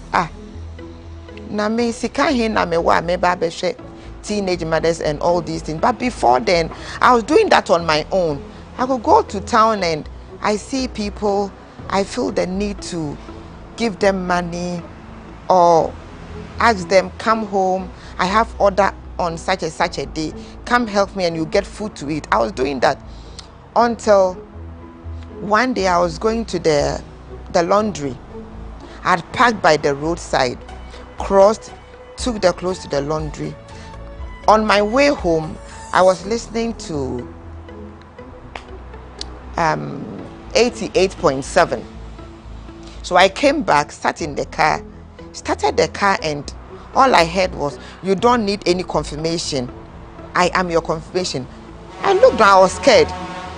na me sika he na me wa me ba be teenage mothers and all these things. But before then, I was doing that on my own. I could go to town and I see people, I feel the need to give them money or ask them, come home, I have order on such and such a day, come help me and you get food to eat. I was doing that until one day I was going to the laundry. I'd parked by the roadside, crossed, took the clothes to the laundry. On my way home, I was listening to 88.7. So I came back, sat in the car, started the car, and all I heard was, you don't need any confirmation. I am your confirmation. I looked down, I was scared.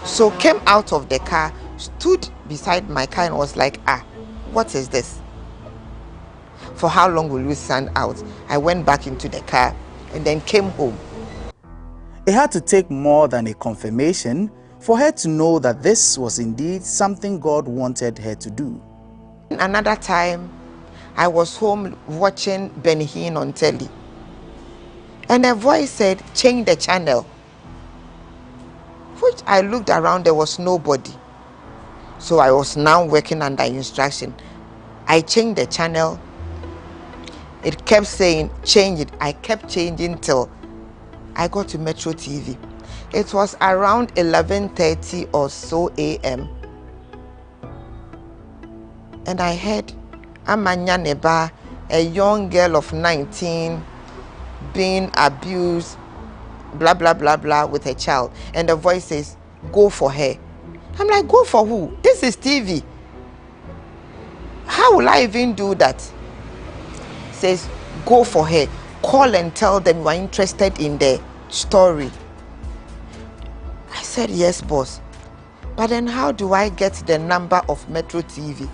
So came out of the car, stood beside my car and was like, what is this? For how long will you stand out? I went back into the car and then came home. It had to take more than a confirmation for her to know that this was indeed something God wanted her to do. Another time, I was home watching Benny Hinn on telly. And a voice said, change the channel. Which I looked around, there was nobody. So I was now working under instruction. I changed the channel. It kept saying, change it. I kept changing till I got to Metro TV. It was around 11:30 or so a.m. And I heard Amanya Neba, a young girl of 19, being abused, blah, blah, blah, blah, with a child. And the voice says, go for her. I'm like, go for who? This is TV. How will I even do that? Says, go for her. Call and tell them you are interested in the story. I said, yes, boss. But then how do I get the number of Metro TV?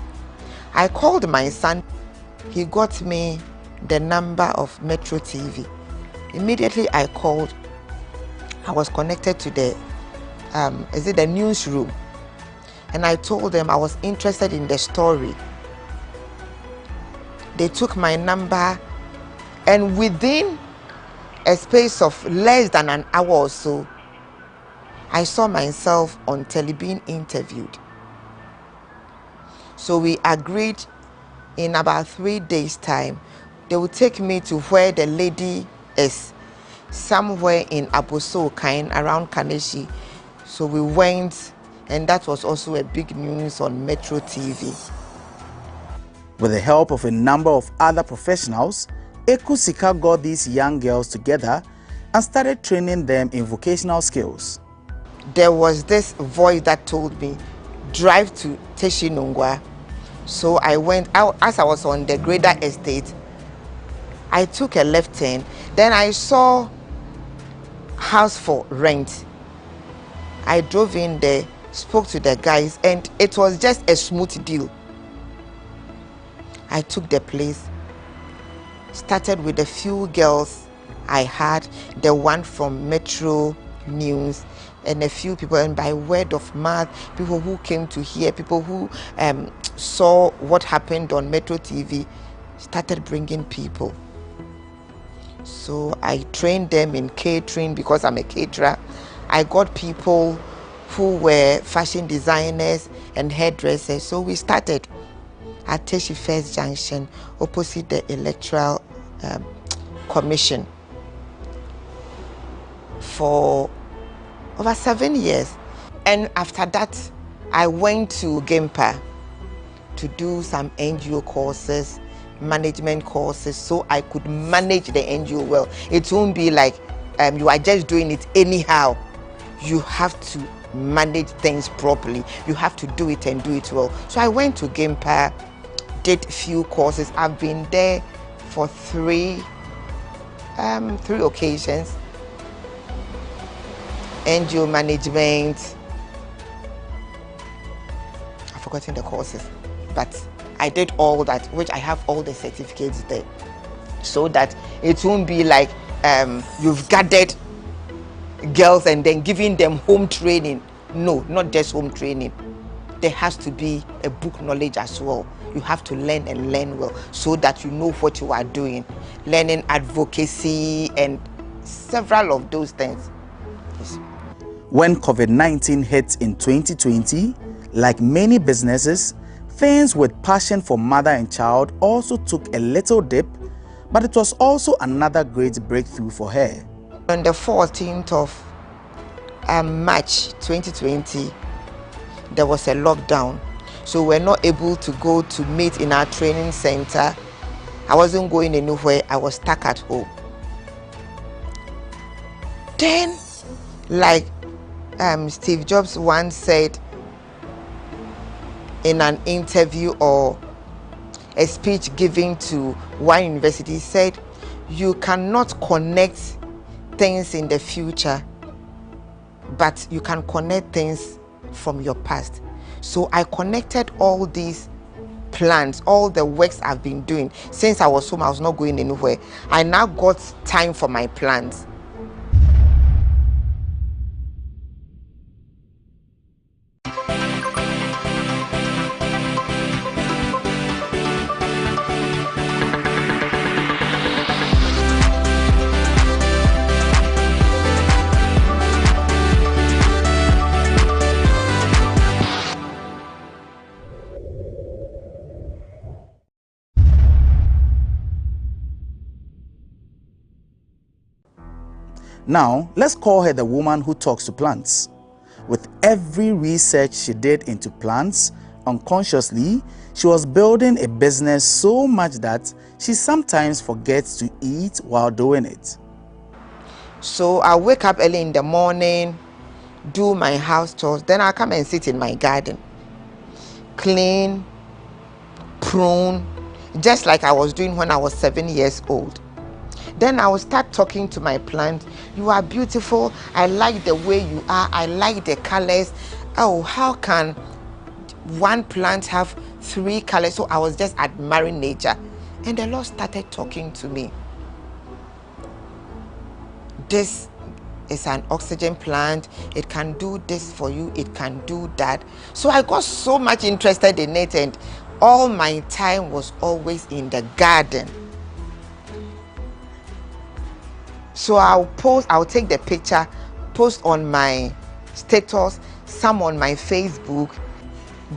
I called my son. He got me the number of Metro TV. Immediately I called. I was connected to the newsroom. And I told them I was interested in the story. They took my number, and within a space of less than an hour or so, I saw myself on telly being interviewed. So we agreed in about 3 days' time, they would take me to where the lady is, somewhere in Aboso, around Kaneshi. So we went, and that was also a big news on Metro TV. With the help of a number of other professionals, Eku Sika got these young girls together and started training them in vocational skills. There was this voice that told me, drive to Teshinungwa. So I went out. As I was on the grader estate, I took a left turn. Then I saw house for rent. I drove in there, spoke to the guys, and it was just a smooth deal. I took the place, started with a few girls I had, the one from Metro News, and a few people, and by word of mouth, people who came to hear, people who saw what happened on Metro TV, started bringing people. So I trained them in catering because I'm a caterer. I got people who were fashion designers and hairdressers. So we started at Teshi First Junction, opposite the Electoral Commission, for over 7 years. And after that, I went to Gempa to do some NGO courses, management courses, so I could manage the NGO well. It won't be like you are just doing it anyhow. You have to manage things properly. You have to do it and do it well. So I went to Gempa, did few courses. I've been there for three occasions. NGO management. I've forgotten the courses, but I did all that, which I have all the certificates there, so that it won't be like you've gathered girls and then giving them home training. No, not just home training. There has to be a book knowledge as well. You have to learn and learn well so that you know what you are doing. Learning advocacy and several of those things. Yes. When COVID-19 hit in 2020, like many businesses, things with passion for mother and child also took a little dip, but it was also another great breakthrough for her. On the 14th of March 2020, there was a lockdown, so we're not able to go to meet in our training center. I wasn't going anywhere. I was stuck at home. Then, like Steve Jobs once said in an interview or a speech given to one university, he said, you cannot connect things in the future, but you can connect things from your past. So I connected all these plans, all the works I've been doing since I was home. I was not going anywhere. I now got time for my plans. Now, let's call her the woman who talks to plants. With every research she did into plants, unconsciously, she was building a business so much that she sometimes forgets to eat while doing it. So I wake up early in the morning, do my house chores, then I come and sit in my garden. Clean, prune, just like I was doing when I was 7 years old. Then I will start talking to my plant. You are beautiful. I like the way you are. I like the colors. Oh, how can one plant have 3 colors? So I was just admiring nature. And the Lord started talking to me. This is an oxygen plant. It can do this for you. It can do that. So I got so much interested in it, and all my time was always in the garden. So I'll take the picture, post on my status, some on my Facebook,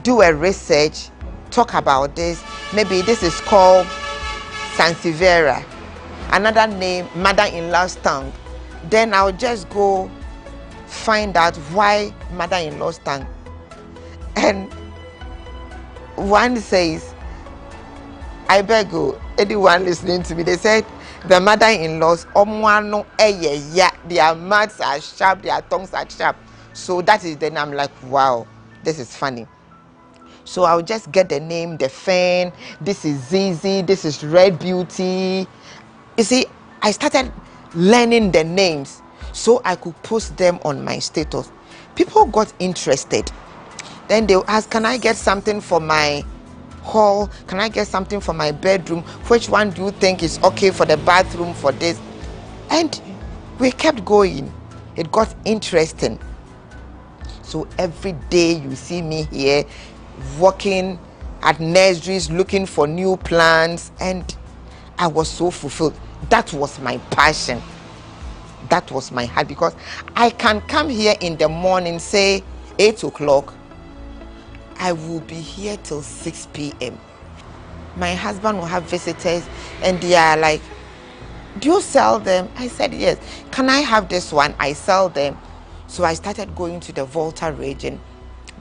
do a research, talk about this. Maybe this is called Sansevieria, another name, mother-in-law's tongue. Then I'll just go find out why mother-in-law's tongue. And one says, I beg you, anyone listening to me, they said, the mother-in-laws, their mouths are sharp, their tongues are sharp. So that is then I'm like, wow, this is funny. So I'll just get the name, the fan. This is Zizi, this is Red Beauty. You see, I started learning the names so I could post them on my status. People got interested. Then they'll ask, can I get something for my hall? Can I get something for my bedroom? Which one do you think is okay for the bathroom for this? And we kept going. It got interesting. So every day you see me here working at nurseries looking for new plants, and I was so fulfilled. That was my passion. That was my heart, because I can come here in the morning, say 8 o'clock. I will be here till 6 p.m. My husband will have visitors and they are like, do you sell them? I said, yes. Can I have this one? I sell them. So I started going to the Volta region,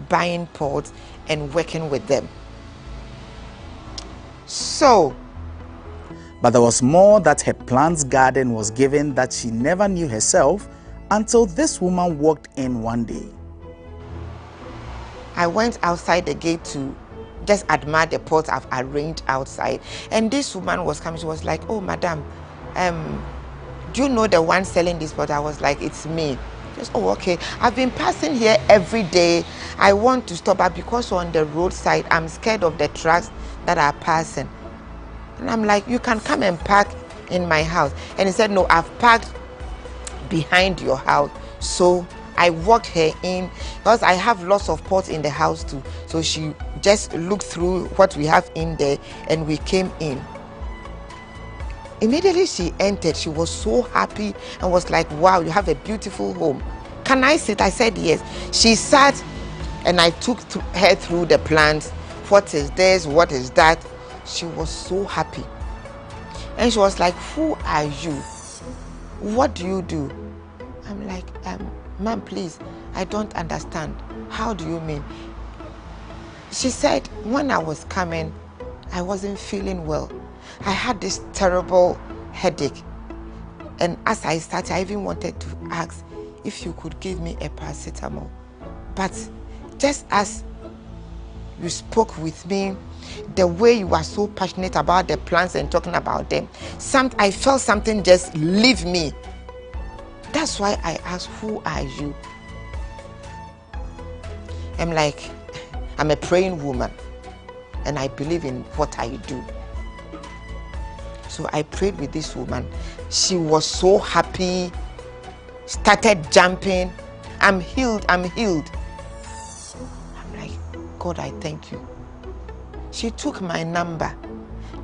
buying pots and working with them. So, but there was more that her plants garden was given that she never knew herself until this woman walked in one day. I went outside the gate to just admire the pots I've arranged outside. And this woman was coming. She was like, "Oh, madam, do you know the one selling this pot?" I was like, "It's me." Just, "Oh, okay. I've been passing here every day. I want to stop, but because on the roadside, I'm scared of the trucks that are passing." And I'm like, "You can come and park in my house." And he said, "No, I've parked behind your house." So I walked her in because I have lots of pots in the house too. So she just looked through what we have in there and we came in. Immediately she entered, she was so happy and was like, "Wow, you have a beautiful home. Can I sit?" I said yes. She sat and I took her through the plants. What is this? What is that? She was so happy. And she was like, "Who are you? What do you do?" I'm like, "Ma'am, please, I don't understand. How do you mean?" She said, "When I was coming, I wasn't feeling well. I had this terrible headache. And as I started, I even wanted to ask if you could give me a paracetamol. But just as you spoke with me, the way you are so passionate about the plants and talking about them, I felt something just leave me. That's why I asked, who are you?" I'm like, "I'm a praying woman and I believe in what I do." So I prayed with this woman. She was so happy, started jumping. "I'm healed, I'm healed." I'm like, "God, I thank you." She took my number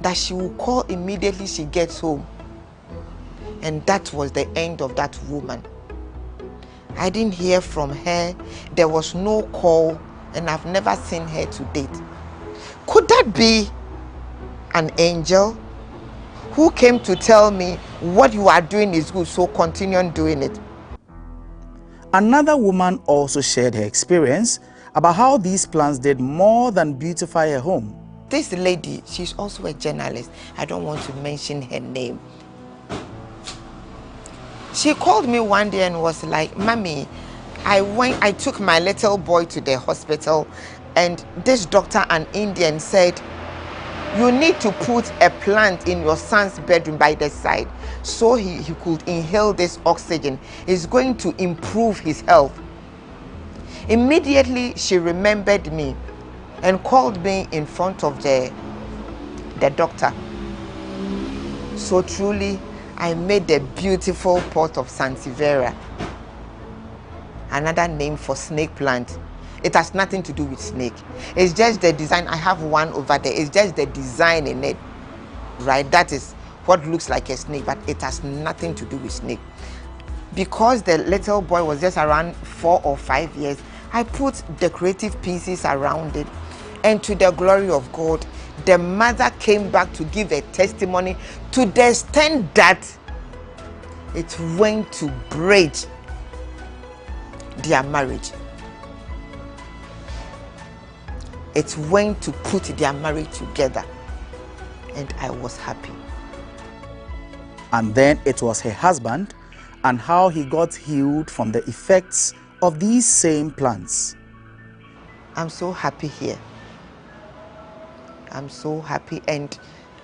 that she will call immediately she gets home. And that was the end of that woman. I didn't hear from her. There was no call, and I've never seen her to date. Could that be an angel who came to tell me what you are doing is good, so continue on doing it? Another woman also shared her experience about how these plants did more than beautify her home. This lady, she's also a journalist. I don't want to mention her name. She called me one day and was like, "Mommy, I took my little boy to the hospital and this doctor, an Indian, said, you need to put a plant in your son's bedroom by the side so he could inhale this oxygen. It's going to improve his health." Immediately she remembered me and called me in front of the doctor. So truly, I made the beautiful pot of Sansevieria, another name for snake plant. It has nothing to do with snake. It's just the design. I have one over there. It's just the design in it, right? That is what looks like a snake, but it has nothing to do with snake. Because the little boy was just around 4 or 5 years, I put decorative pieces around it. And to the glory of God, the mother came back to give a testimony to the extent that it went to bridge their marriage. It went to put their marriage together. And I was happy. And then it was her husband and how he got healed from the effects of these same plants. I'm so happy here. I'm so happy. And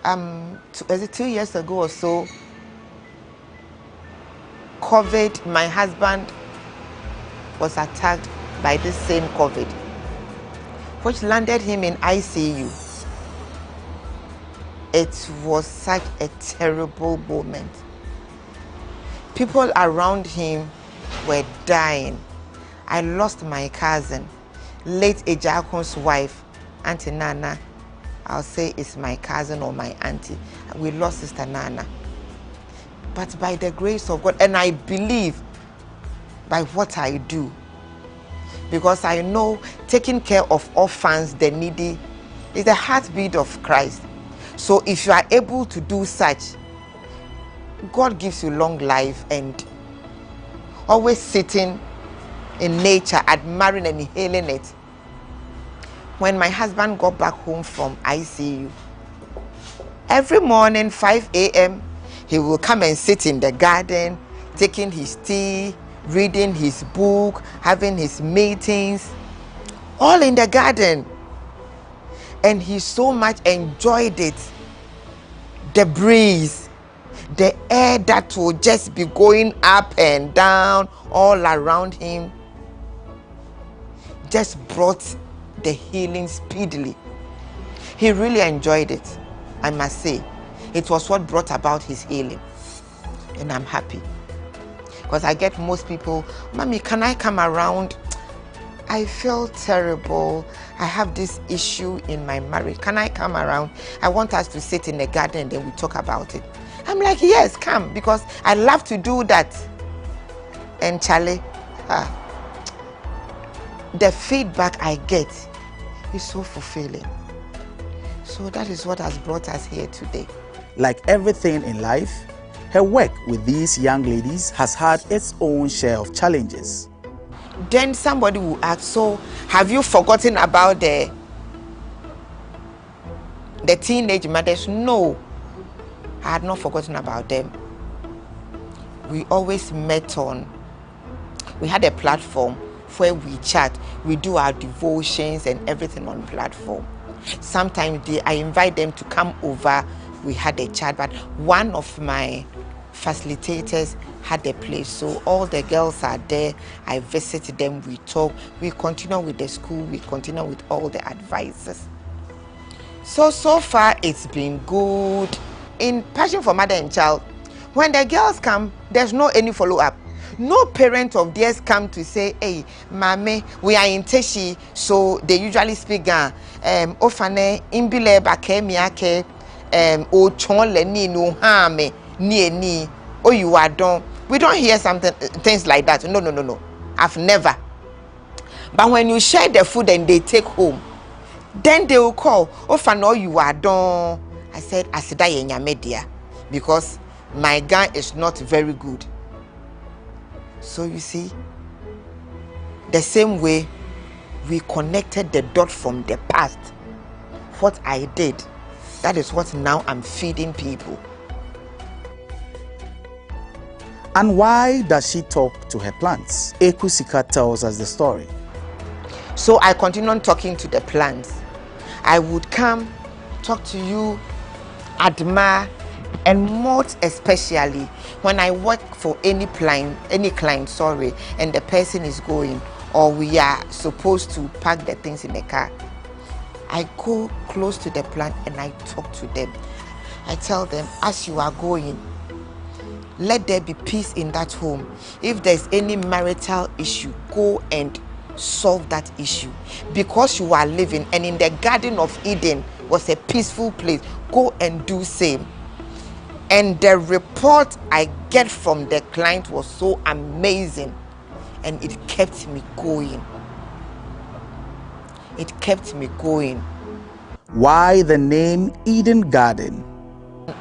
was it 2 years ago or so, COVID, my husband was attacked by this same COVID, which landed him in ICU. It was such a terrible moment. People around him were dying. I lost my cousin, late Ejakon's wife, Auntie Nana. I'll say it's my cousin or my auntie. We lost Sister Nana. But by the grace of God, and I believe by what I do, because I know taking care of orphans, the needy, is the heartbeat of Christ. So if you are able to do such, God gives you long life, and always sitting in nature, admiring and inhaling it. When my husband got back home from ICU, every morning 5 a.m. he will come and sit in the garden, taking his tea, reading his book, having his meetings, all in the garden. And he so much enjoyed it. The breeze, the air that will just be going up and down all around him just brought the healing speedily. He really enjoyed it, I must say. It was what brought about his healing. And I'm happy. Because I get most people, Mommy, can I come around? I feel terrible. I have this issue in my marriage. Can I come around? I want us to sit in the garden and then we talk about it. I'm like, yes, come, because I love to do that. And Charlie, the feedback I get is so fulfilling. So that is what has brought us here today. Like everything in life, her work with these young ladies has had its own share of challenges. Then somebody will ask, so have you forgotten about the teenage mothers? No, I had not forgotten about them. We always met on, we had a platform where we chat, we do our devotions and everything on platform. Sometimes I invite them to come over, we had a chat, but one of my facilitators had a place, so all the girls are there. I visit them, we talk, we continue with the school, we continue with all the advisors. So far it's been good. In Passion for Mother and Child, when the girls come, there's no any follow-up. No parent of theirs come to say, hey, Mame, we are in Teshi, so they usually speak Ofane, Imbile Bakemiake, O Chonle ni no hame, ni, oh you are done. We don't hear things like that. No. I've never. But when you share the food and they take home, then they will call, Ofane, you are done. I said, Asida yenya media, because my gun is not very good. So you see, the same way we connected the dot from the past, what I did, that is what now I'm feeding people. And why does she talk to her plants? Ekusika tells us the story. So I continue on talking to the plants. I would come, talk to you, admire, and most especially when I work for any client, and the person is going, or we are supposed to pack the things in the car, I go close to the plant and I talk to them. I tell them, as you are going, let there be peace in that home. If there's any marital issue, go and solve that issue. Because you are living, and in the Garden of Eden was a peaceful place, go and do same. And the report I get from the client was so amazing, and it kept me going. It kept me going. Why the name Eden Garden?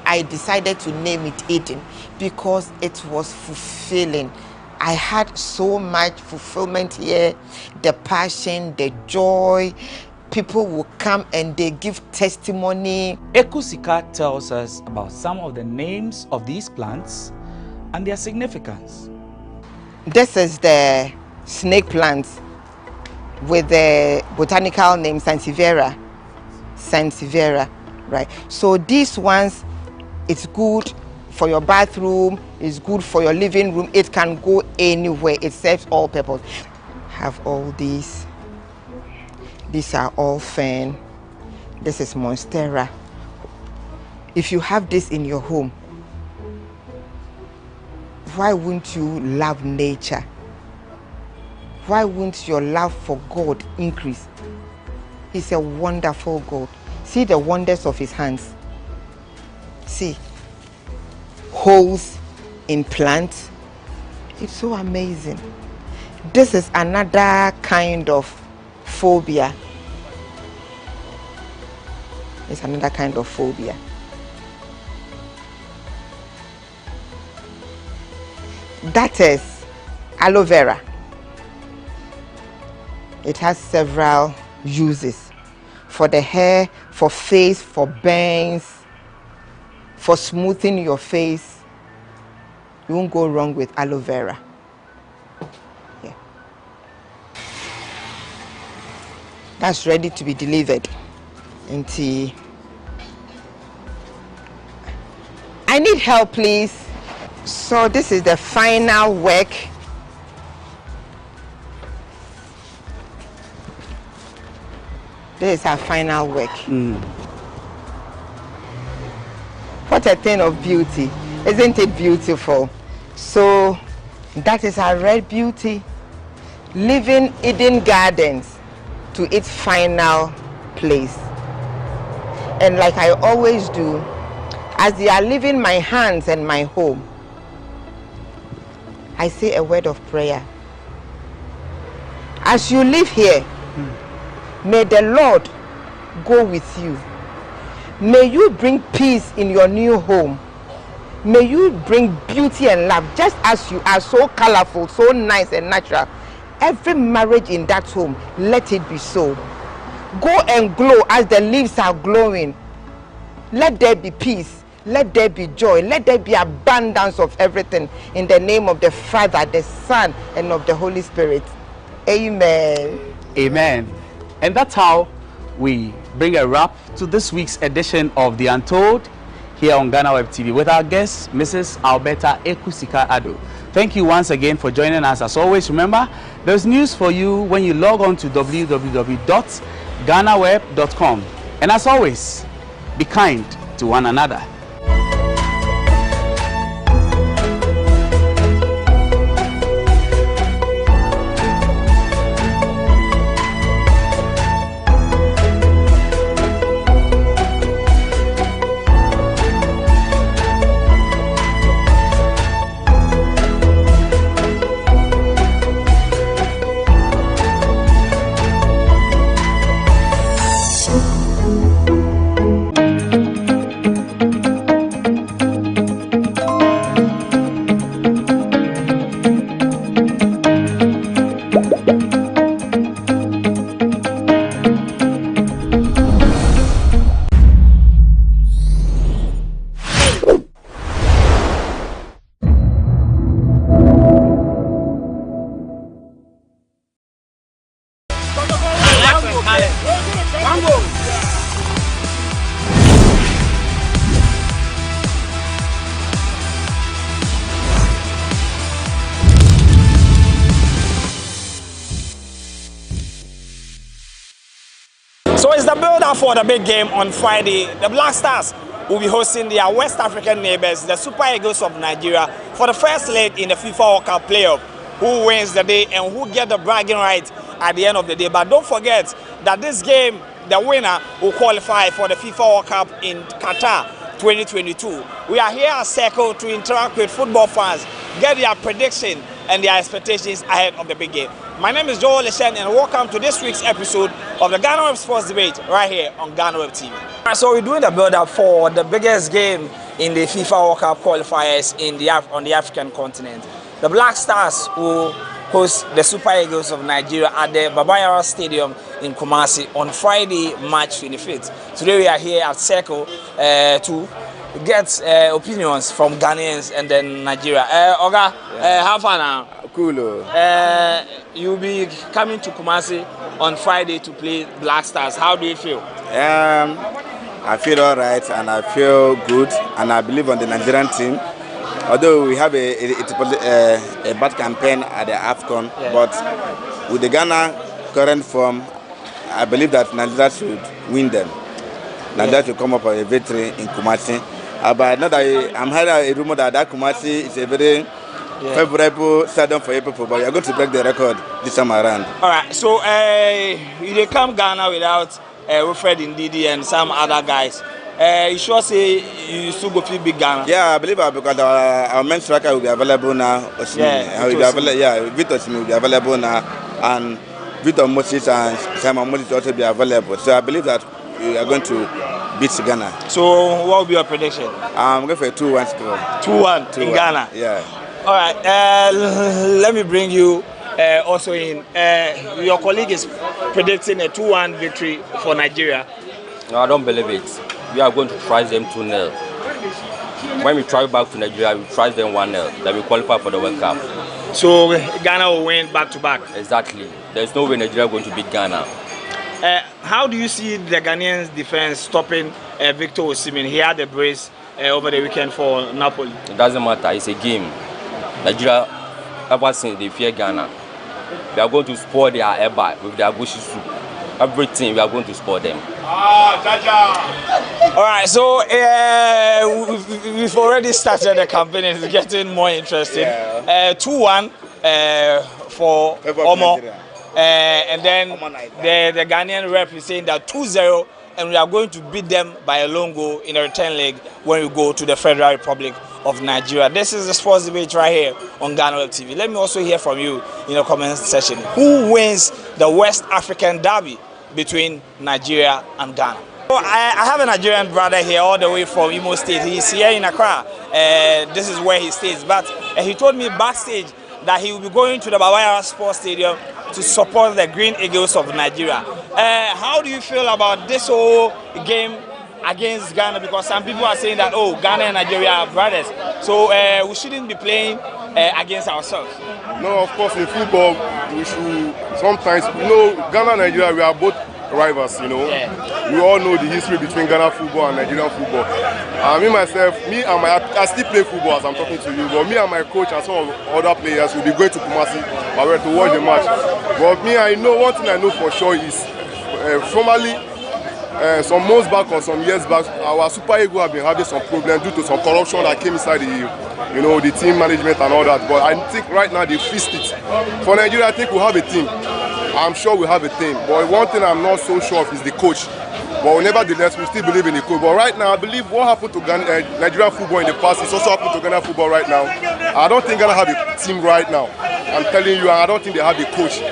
I decided to name it Eden because it was fulfilling. I had so much fulfillment here, the passion, the joy. People will come and they give testimony. Ekusika tells us about some of the names of these plants and their significance. This is the snake plant with the botanical name Sansevieria, right? So these ones, it's good for your bathroom, it's good for your living room. It can go anywhere. It serves all purpose. Have all these. These are all fern. This is monstera. If you have this in your home, why wouldn't you love nature? Why wouldn't your love for God increase? He's a wonderful God. See the wonders of his hands. See, holes in plants. It's so amazing. This is another kind of phobia. It's another kind of phobia. That is aloe vera. It has several uses for the hair, for face, for bangs, for smoothing your face. You won't go wrong with aloe vera. Yeah. That's ready to be delivered. Auntie, I need help, please. So this is the final work. This is our final work. What a thing of beauty. Isn't it beautiful? So that is our red beauty. Leaving Eden Gardens to its final place. And like I always do, as they are leaving my hands and my home, I say a word of prayer. As you live here, may the Lord go with you. May you bring peace in your new home. May you bring beauty and love, just as you are so colorful, so nice and natural. Every marriage in that home, let it be so. Go and glow as the leaves are glowing. Let there be peace. Let there be joy. Let there be abundance of everything. In the name of the Father, the Son, and of the Holy Spirit. Amen. Amen. And that's how we bring a wrap to this week's edition of The Untold here on GhanaWeb TV with our guest, Mrs. Alberta Ekusika Ado. Thank you once again for joining us. As always, remember, there's news for you when you log on to www.ghanaweb.com. And as always, be kind to one another. So it's the build-up for the big game on Friday. The Black Stars will be hosting their West African neighbors, the Super Eagles of Nigeria, for the first leg in the FIFA World Cup playoff. Who wins the day and who get the bragging right at the end of the day. But don't forget that this game, the winner will qualify for the FIFA World Cup in Qatar 2022. We are here at Circle to interact with football fans, get their prediction and their expectations ahead of the big game. My name is Joel Leshen and welcome to this week's episode of the GhanaWeb Sports Debate right here on GhanaWeb TV. So we're doing the build-up for the biggest game in the FIFA World Cup qualifiers on the African continent. The Black Stars will host the Super Eagles of Nigeria at the Baba Yara Stadium in Kumasi on Friday, March 25th. Today we are here at Circle to get opinions from Ghanaians and then Nigeria. Oga, how far now? Cool. You'll be coming to Kumasi on Friday to play Black Stars. How do you feel? I feel all right and I feel good and I believe on the Nigerian team. Although we have a bad campaign at the AFCON, but with the Ghana current form, I believe that Nigeria should win them. Nigeria should come up with a victory in Kumasi. But now that I'm hearing a rumor that Kumasi is a very favorable stadium for people, but we are going to break the record this time around. All right, so they come Ghana without Wilfred Ndidi and some other guys. You sure say you still go feel big Ghana? Yeah, I believe because our main striker will be available now. Victor Osimhen will be available now, and Victor Moses and Simon Moses will also be available. So I believe that we are going to beat Ghana. So what will be your prediction? I'm going for a 2-1 score. 2-1 in Ghana? Yeah. All right, let me bring you also in. Your colleague is predicting a 2-1 victory for Nigeria. No, I don't believe it. We are going to try them 2-0. When we travel back to Nigeria, we try them 1-0. Then we qualify for the World Cup. So Ghana will win back to back? Exactly. There's no way Nigeria is going to beat Ghana. How do you see the Ghanaians defense stopping Victor Osimhen? He had a brace over the weekend for Napoli. It doesn't matter. It's a game. Nigeria, ever since they fear Ghana, we are going to spoil their eba with their bushy soup. Everything we are going to spoil them. All right, so we've already started the campaign. It's getting more interesting. 2-1 for Omo, and then the Ghanaian rep is saying that 2-0, and we are going to beat them by a lone goal in a return leg when we go to the Federal Republic of Nigeria. This is the sports debate right here on GhanaWeb TV. Let me also hear from you in the comment section. Who wins the West African derby between Nigeria and Ghana? So I have a Nigerian brother here all the way from Imo State. He's here in Accra. This is where he stays. But he told me backstage that he will be going to the Bawaya Sports Stadium to support the Green Eagles of Nigeria. How do you feel about this whole game against Ghana? Because some people are saying that, oh, Ghana and Nigeria are brothers. So we shouldn't be playing against ourselves. No, of course, in football, we should sometimes, Ghana and Nigeria, we are both rivals, We all know the history between Ghana football and Nigerian football. I still play football as I'm talking to you, but me and my coach and some other players will be going to Kumasi to watch the match. But I know one thing I know for sure is, formerly, some months back or some years back, our Super Eagles have been having some problems due to some corruption that came inside the team management and all that. But I think right now they fixed it. For Nigeria, I think we have a team. I'm sure we have a team. But one thing I'm not so sure of is the coach. But nevertheless, we still believe in the coach. But right now, I believe what happened to Nigerian football in the past is also happened to Ghana football right now. I don't think Ghana have a team right now. I'm telling you, I don't think they have a coach.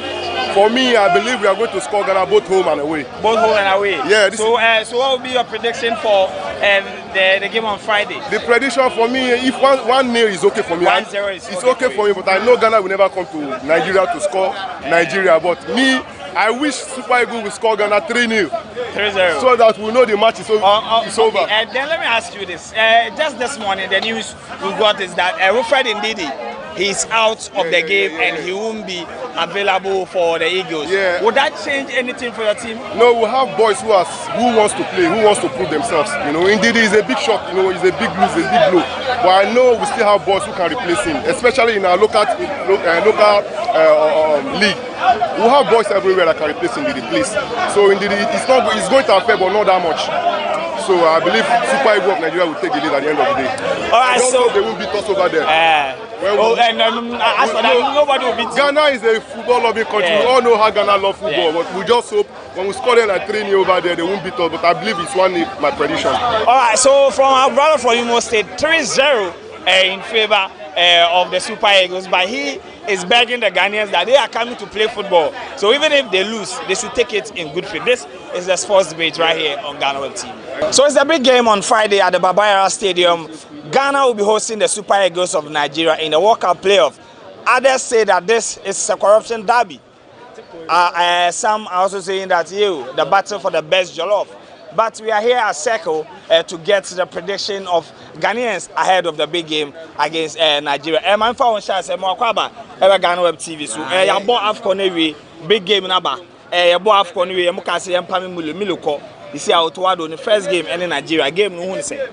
For me, I believe we are going to score Ghana both home and away. Both home and away? Yeah. So what will be your prediction for the game on Friday? The prediction for me, if 1-0 is okay for me. 1-0 is it's okay for me, but I know Ghana will never come to Nigeria to score Nigeria. But me, I wish Super Eagles will score Ghana 3-0. 3-0. So that we know the match is over. And then let me ask you this. Just this morning, the news we got is that Wilfred Ndidi, he's out of the game and he won't be available for the Eagles. Yeah. Would that change anything for your team? No, we have boys who wants to play, who wants to prove themselves. Ndidi is a big shot, he's a big loose, a big blow. But I know we still have boys who can replace him, especially in our local league. We have boys everywhere that can replace him in the place. So Ndidi, it's going to affect, but not that much. So I believe Super Eagles of Nigeria will take the lead at the end of the day. All right, so they won't beat us over there. As for that, nobody will beat Ghana is a football loving country. We all know how Ghana love football, but we just hope when we score them like 3-0 over there, they won't beat us. But I believe it's 1-0, my prediction. All right, so from our brother from Imo State, 3-0 in favor of the Super Eagles, but he is begging the Ghanaians that they are coming to play football. So even if they lose, they should take it in good faith. This is the sports debate right here on GhanaWeb TV. So it's a big game on Friday at the Bawaya Stadium. Ghana will be hosting the Super Eagles of Nigeria in the World Cup playoff. Others say that this is a corruption derby. Some are also saying that the battle for the best jollof. But we are here at Circle to get the prediction of Ghanaians ahead of the big game against Nigeria. My phone says, GhanaWeb TV. So, AFCON big game number. AFCON you see how to the first game in Nigeria. Game no one say.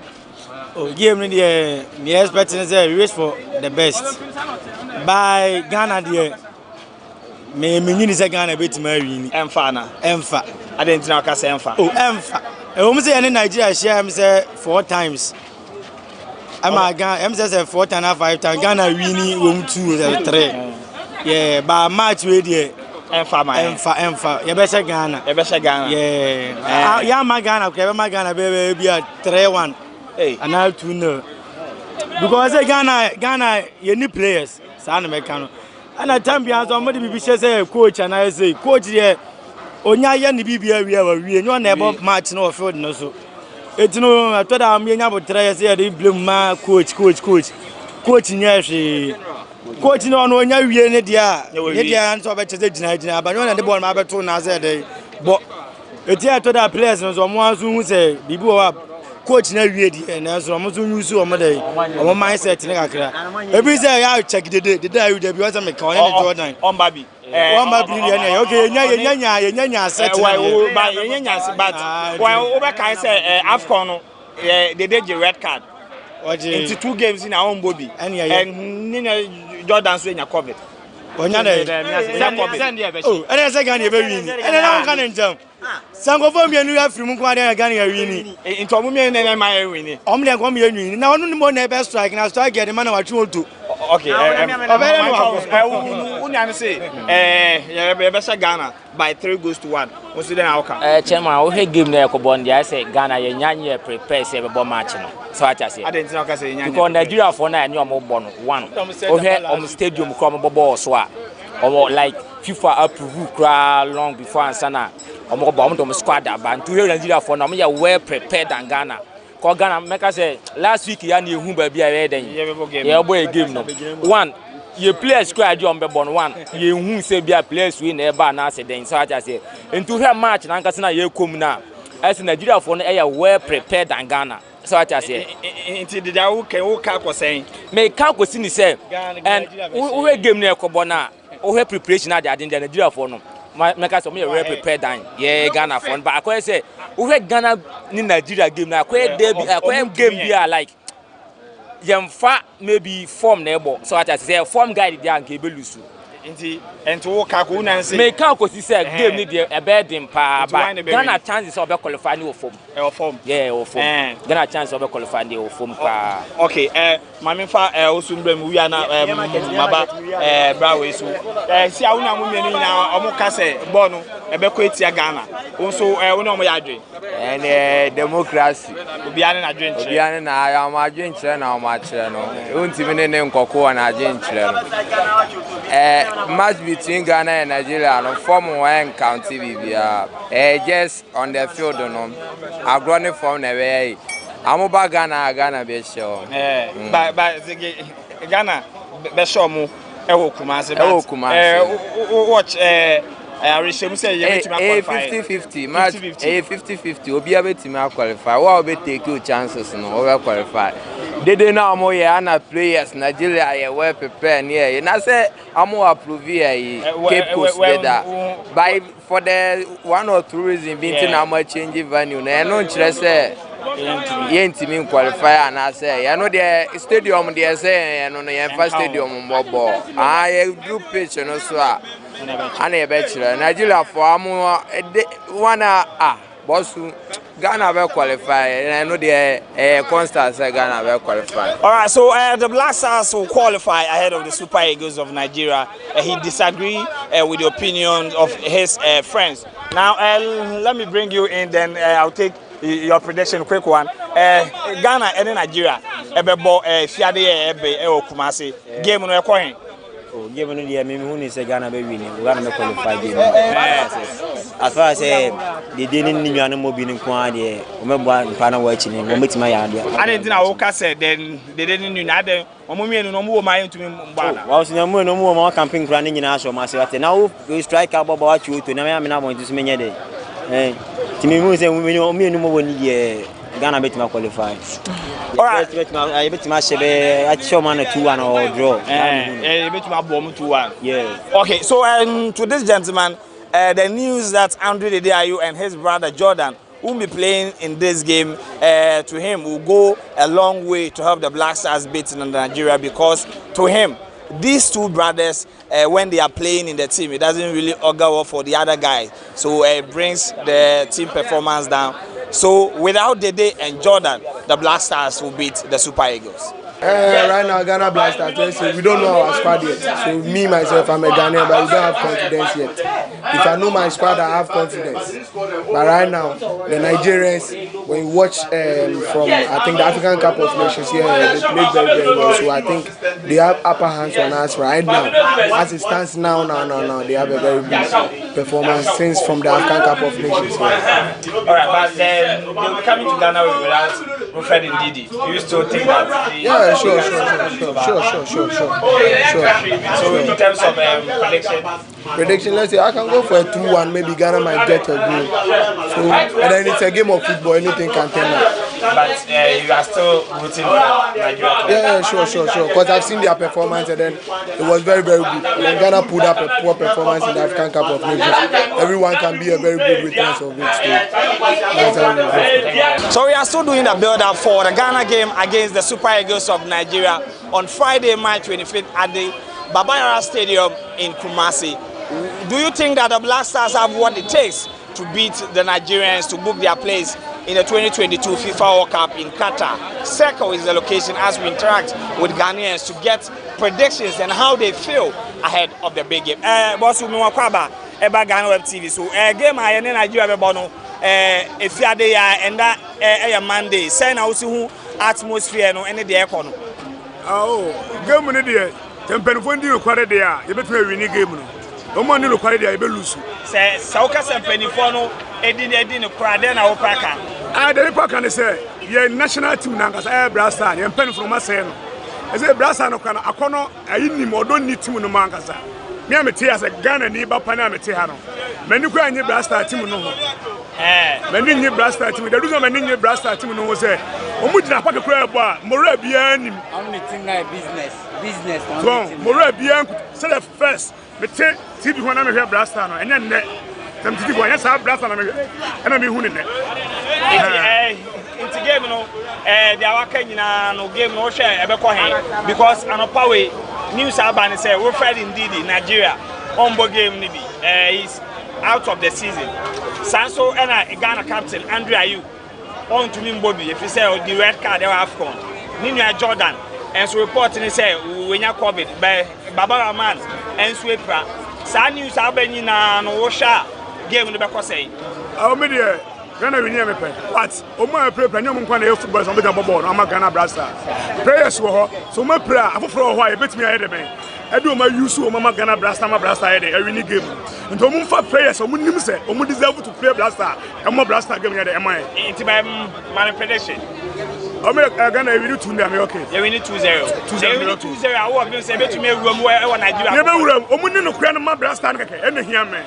Oh, game in the me expecting we wish for the best. By Ghana the me nyini say Ghana betima win. Emfa. I didn't know ka say Emfa. Oh, Emfa. We say in Nigeria share me say 4 times. I'm Ghana say 4 times 5 times Ghana winning 2 3. Yeah, but match we there Emfa. You better Ghana. Yeah. Yeah, my Ghana. Okay, my Ghana be 3-1. Hey. And now 2-0. Because Ghana, you need players. Sana mekano. And at time behind somebody be say coach and I say coach here. Onya ye ni bibia we no na ebo match no field no so. It no I thought am nya bo 3 years dey blame ma coach. Coach nya hwe. Coach no onya wie ne dia. Ne dia nso be chese gina but no na the ball ma beto na say dey. But it here to the players no so mo anso hu say bibi o coach na wie di na so mo so use o mo dey o mindset ne kakra ebi say ya check the day you dey be want me kan on Jordan on baby one baby ne okay nya set why by nya but why over kai say Afcon no they did the red card into 2 games in our own bobby and Jordan so nya COVID onya dey oh and say Ghana be win and na kan njam Sango mi enu afiri mu kwa dey Ghana win into omu mi na my win omu dey kwa mi win na onu ni mo na be strike na strike get man na wa twi oto okay unya say be Ghana by 3-1 we see then outcome chairman we game na ekobon dey say Ghana ye nyanye prepare say be bo match no so I just say identity ka say nyanye because Nigeria for na any omo bo no one o stadium ko omo bo so a omo like FIFA approve kra long before ansana omo bo omo squad aba to Nigeria for na omo ye well prepared than Ghana. Cause Ghana make us say last week ya na ehu ba bia we den ye boy game no one ye play squad on be born one ye ehu say bia players we na e ba na say den so I just say into here match na nkasa na ye kom na as Nigeria for na e well prepared than Ghana so I just say into the da wo ka ko saying me ka ko si ni say and we game na ekobo na we preparation na the Nigeria for no make us me well prepared than Ghana for but I say we Ghana ni Nigeria game na game be like yemfa maybe form na ebo so I say form guide dey an ke be lose nti ento ka ko na say me ka ko si say game ni dey e be dem pa ba Ghana chances of be qualify ni o form o form Ghana chance of be qualify ni o form pa okay mama fa osumbra mu wi na maba brawe so si a wona mu mienu na omo ka say ball no e be ko etia Ghana so wona omo ya adwen democracy obiane na adwen kire obiane na ya omo adwen kire na omo akire no ontimi ne nkoko na adwen kire no match between Ghana and Nigeria no form one county bibia just on the field no agrone form na we amoba Ghana be show ba Ghana be show mu e wo Kumasi watch I receive say you bet me qualify 50-50 match 50-50 obi abetimi qualify wa obi take your chances no we qualify dede na omo ye ana players Nigeria ye well prepare near na say omo approve here Cape Coast deda by for the one or two reason being na mo change venue na no nkire say yentimi qualify and say you know the stadium there say you know the first stadium mbobo ye group pitch no so and a bachelor Nigeria for wanna bossu Ghana will qualify and I know the constant say Ghana will qualify. All right, so the Black Stars will qualify ahead of the Super Eagles of Nigeria. He disagreed with the opinion of his friends. Now let me bring you in, then I'll take your prediction, quick one. Ghana and Nigeria ebebo fiade Kumasi game no ekwohin. Oh, game no dey me who say Ghana be win. Ghana be qualify game. As far as the didn't need no more being kwa dey. O me bua mpa na wa chi ni, mo metima ya dey. And then I woka say then they didn't need na dey. Omo mienu no mo ma ntumi mbana. Wa so nyamu no mo ma campaign kra ni nyina so ma se ate. Na wo strike aba ba wa chi oto na me na mo ntu so menye dey. Timi mu say mienu mo woni dey. Ghana bet qualify. All right. I bet my shebe at show man 2-1 or draw. Bet my bomb 2-1. Yeah. Okay, so to this gentleman, the news that Andre Dedeayu and his brother Jordan will be playing in this game, to him will go a long way to help the Black Stars beat Nigeria, because to him, these two brothers, when they are playing in the team, it doesn't really augur well for the other guys. So it brings the team performance down. So without Dede and Jordan, the Black Stars will beat the Super Eagles. Right now, Ghana Black Stars, we don't know our squad yet. So me, myself, I'm a Ghanaian, but we don't have confidence yet. If I know my squad, I have confidence. But right now, the Nigerians, when you watch from, I think, the African Cup of Nations here, they played very, very well. So I think they have upper hands on us right now. As it stands now, they have a very good performance since from the African Cup of Nations here. All right, but then they'll be coming to Ghana without Wilfred and Didi. Do you still think that? Yeah, sure. So in terms of prediction, let's say I can go for a 2-1. Maybe Ghana might get a goal. So, and then it's a game of football. Anything can turn up. but you are still rooting for Nigeria. Yeah, sure. Because I've seen their performance and then it was very, very good. When Ghana pulled up a poor performance in the African Cup of Nations, everyone can be a very good witness of it. So we are still doing the build-up for the Ghana game against the Super Eagles of Nigeria on Friday, March 25th at the Baba Yara Stadium in Kumasi. Do you think that the Black Stars have what it takes to beat the Nigerians to book their place in the 2022 FIFA World Cup in Qatar? Circle is the location as we interact with Ghanaians to get predictions and how they feel ahead of the big game. Boss, we want to about GhanaWeb TV. So game I in Nigeria bono if you are there and that Monday. Say now see atmosphere no any the aircon. Oh, game no there. Tempenfondi required there. You better win game no. No money required there. You better lose. Say Sauka Tempenfono Edi no crowd then our paka. The paka say your national team nangas Brasta. You pen from us saying. I say Brasta no kana akono ayini mo don't need team no mangasa. Me am te as a Ghana ni ba pana me te ha no. Mani kwa anyi Brasta team no ho. Mani nyi Brasta team. The reason mani nyi Brasta team no ho say omu dina paka kura ebo a mora bia nim. Only thing like business. So mora bia say the first me te TV ho na me hwe Brasta no enye nne. Tam TV ho anya sa Brasta na me hwe. Ena me hu ne nne. Into game no the awaka nyina no game no hwe ebekọ he because anopa we news abani say we Fred indeed Nigeria ombo game ni bi is out of the season. Sanso and Ghana captain Andrew Ayew on to me Bobby if you say the red card they were AFCON. Ninu Jordan and so reporting say when you COVID by Baba Rahman and Swepra. Sa news abani na no sha game no bekọ say. Media Ghana win me pay. But omo play nyom nkwa na football so be ga ball no Ghana Blaster. Players wo ho so mo play afoforo ho a betimi aye de ben. Edu ma use o mama Ghana Blaster ma Blaster aye de win game. Nto omo fa players omo nim say omo deserve to play Blaster. Omo Blaster game ya de am aye. It by my prediction. Omo Ghana win 2-0 am okay. You win 2-0. 2-0 I work say betimi ewuram wo Nigeria. You be wuram omo ni no kura no ma Blaster no keke e na hia me.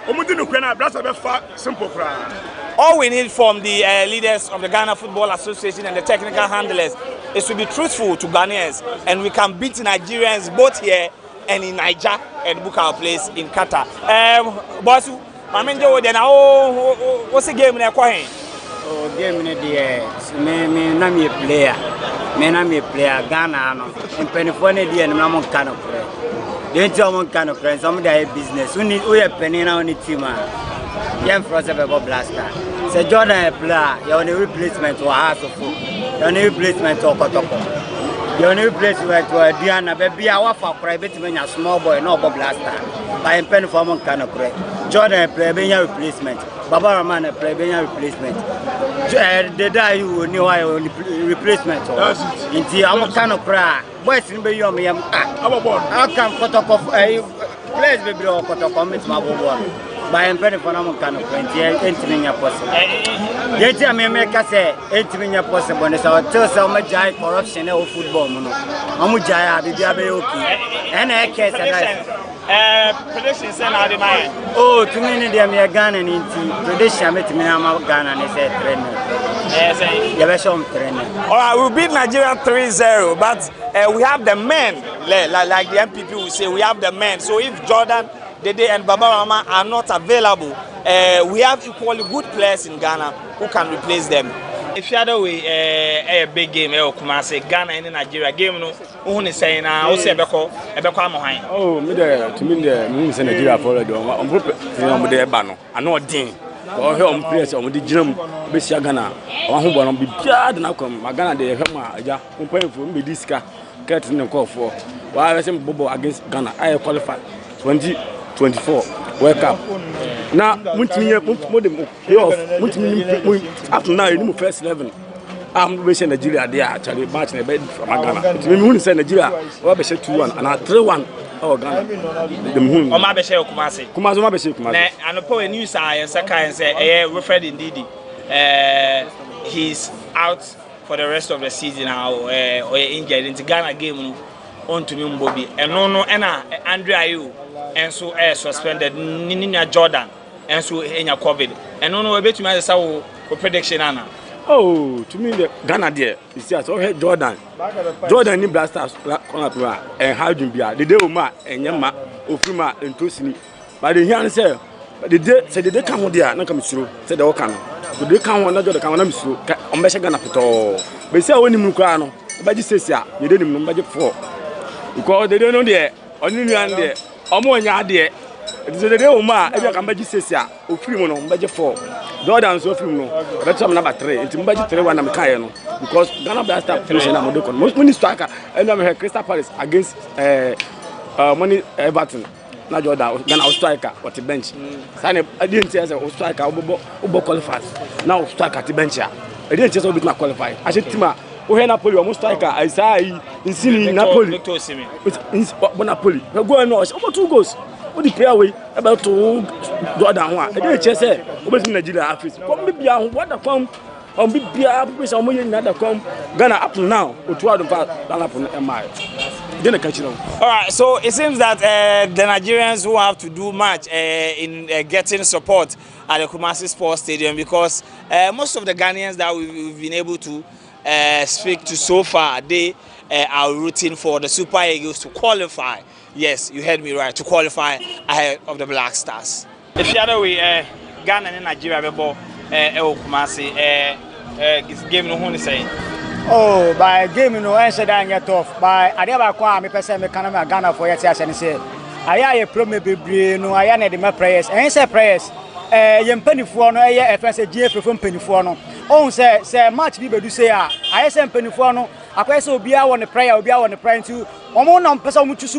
Omo di no kura na Blaster be fa simple kura. All we need from the leaders of the Ghana Football Association and the technical handlers is to be truthful to Ghanaians, and we can beat Nigerians both here and in Niger and book our place in Qatar. Boss, I mean, what's the game in the Game in the me na me player. Me na me player Ghana no. In Penifone di na mo kan play. Dey tell mo kan play. Some dey business. We penny na on team. Young Frost have a blaster. Say Jordan player, you want a replacement to a house of food. You want a replacement to a Kotoko. You want a replacement to a Diana, baby. I want for private men, a small boy, no blaster. By a pen for one kind of play. Jordan play a replacement. Baba Rahman play a replacement. The die you knew I only replacement. Indeed, I'm a kind of cry. Boys in Bayom, I can't Kotoko. Players baby or Kotoko, it's my boy. By a penny for no kind of 20 possible. Yet, I may make us say 8 possible. And so I tell so much corruption of football. I'm with Jaya, the Diabeoki, and I case predictions and how the mind. Oh, to me, they are Ghana and prediction met me. I'm Ghana and said trainer. Yes, trainer. All right, we'll beat Nigeria 3-0, but we have the men, like the MPP will say, we have the men. So if Jordan, Dede and Baba Rahman are not available, we have equally good players in Ghana who can replace them. If you had a way a big game, Kumasi, Ghana and Nigeria game, no, who is saying, I will say, Beko, oh, me there, to me, the Minister Nigeria for the Bano, I know a ding. Or home players on the gym, Bessia Ghana, or who will be bad and outcome. Ghana, they have my paying for me this car, getting a call for. While I say Bobo against Ghana, I qualified 2024 World Cup. Now, up to now, you first 11. I'm wishing Nigeria there actually matching a bed from Ghana. We wouldn't say Nigeria, or be 2-1 and 3-1. Oh, Ghana. The moon. Oh, my Beshe Kumasi. Kumasi, my Beshe Kumasi. And upon news, I say, Wilfred Ndidi, he's out for the rest of the season now, or injured into Ghana game on to me, Bobby. And no, Andrew Ayew, and so suspended Nina Jordan, and so in your COVID. And no, a bit to myself prediction, Anna. Oh, to me, the Ghana there, you see, I saw Jordan ni blasters, and Hardin Bia, the day Uma, and Yama, Ofuma, and Tosini. But the young say, but the day said they come there, not come through, said the Okan. But they come on, not the Kamanam, on Meshagan at all. But say, when you Mukano, but you say, you didn't know budget for. Because they don't know there, only there, or more yard there. It's the day Uma, every Kambaji says, or free on budget for. Jordan so film no. That's number 3. It's budget 3 one am Kayano. Because Ghana Blaster finish na Modoko. Most money striker and I'm Crystal Palace against money Everton. Na Jordan Ghana striker at the bench. Sane I didn't say as a striker obo qualifies. Now striker at the bench. I didn't say so bit na qualify. I said Tima o he Napoli almost striker I say in Sini Napoli. It's Napoli. We go no about 2 goals. What the player way about to Jordan one. I didn't say over in Nigeria office. Come be what the come on be some money that come Ghana up to now or 2 Then catch you. All right, so it seems that the Nigerians who have to do much in getting support at the Kumasi Sports Stadium because most of the Ghanaians that we've been able to speak to so far, they are rooting for the Super Eagles to qualify. Yes, you heard me right, to qualify ahead of the Black Stars. If the other way, Ghana and Nigeria before Kumasi, it's game no one is saying. Oh, by game no answer that yet off. By I never come, me person me Canada Ghana for yet and say, I a promise be no, I need my prayers. And say prayers. Yem penny for no, FS GF from penny for no. Oh, say much people do say, I say penny for no. I question will be on the prayer, will be on the prayer too. On person which is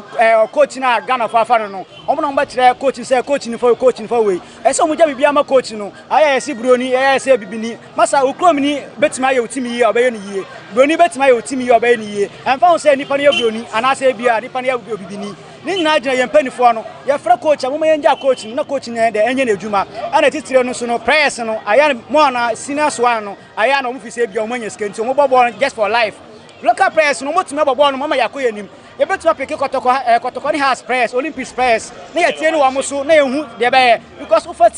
coaching Ghana for no. On much coaching, say coaching for way. As some would be a coach, no. I see Bruni, I say Bibini, Massa Ukromini, bet my team or any year. Bruni bet my team or any year. And found say Nipani of Bruni, and I say Bia, Nipani of Bibini. Nin Nigeria and penny for no. Your friend coach, a woman coaching, no coaching the engine of Juma. And it is no prayers, no. I am more senior swano. I am no movie save your money skin to mobile born just for life. Local prayers no much number born mama yakoye nim e betu apeke kotoko ni has prayers Olympics prayers na ye tie no amoso na ehu de be because offer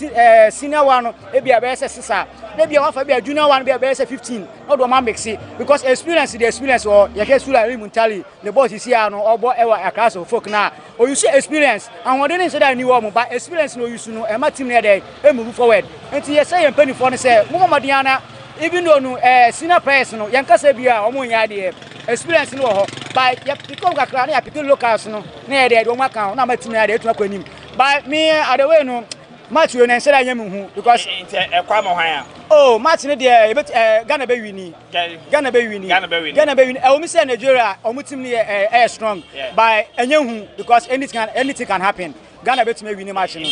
senior one no e bia be say sisa na bia one fa bia junior one bia be say 15 no do man mix because experience the experience or ye ke sula mentally the boss is here no obo e wa class of folk na o you see experience and we didn't say that ni wo mo but experience no use no e ma team na dey e move forward enti ye say empany for no say mo madiana even though no senior prayers no yanka say bia omo nya de experience no ho by because kakra na pick locals no na dey do maka na matimi na dey etu akwanim by me the way no match we na say that yam hu because kwa mo hwan oh match no dey Ghana be wini Ghana be wini e o mi say Nigeria omo team no strong by enye hu because anything can happen Ghana betumi win match no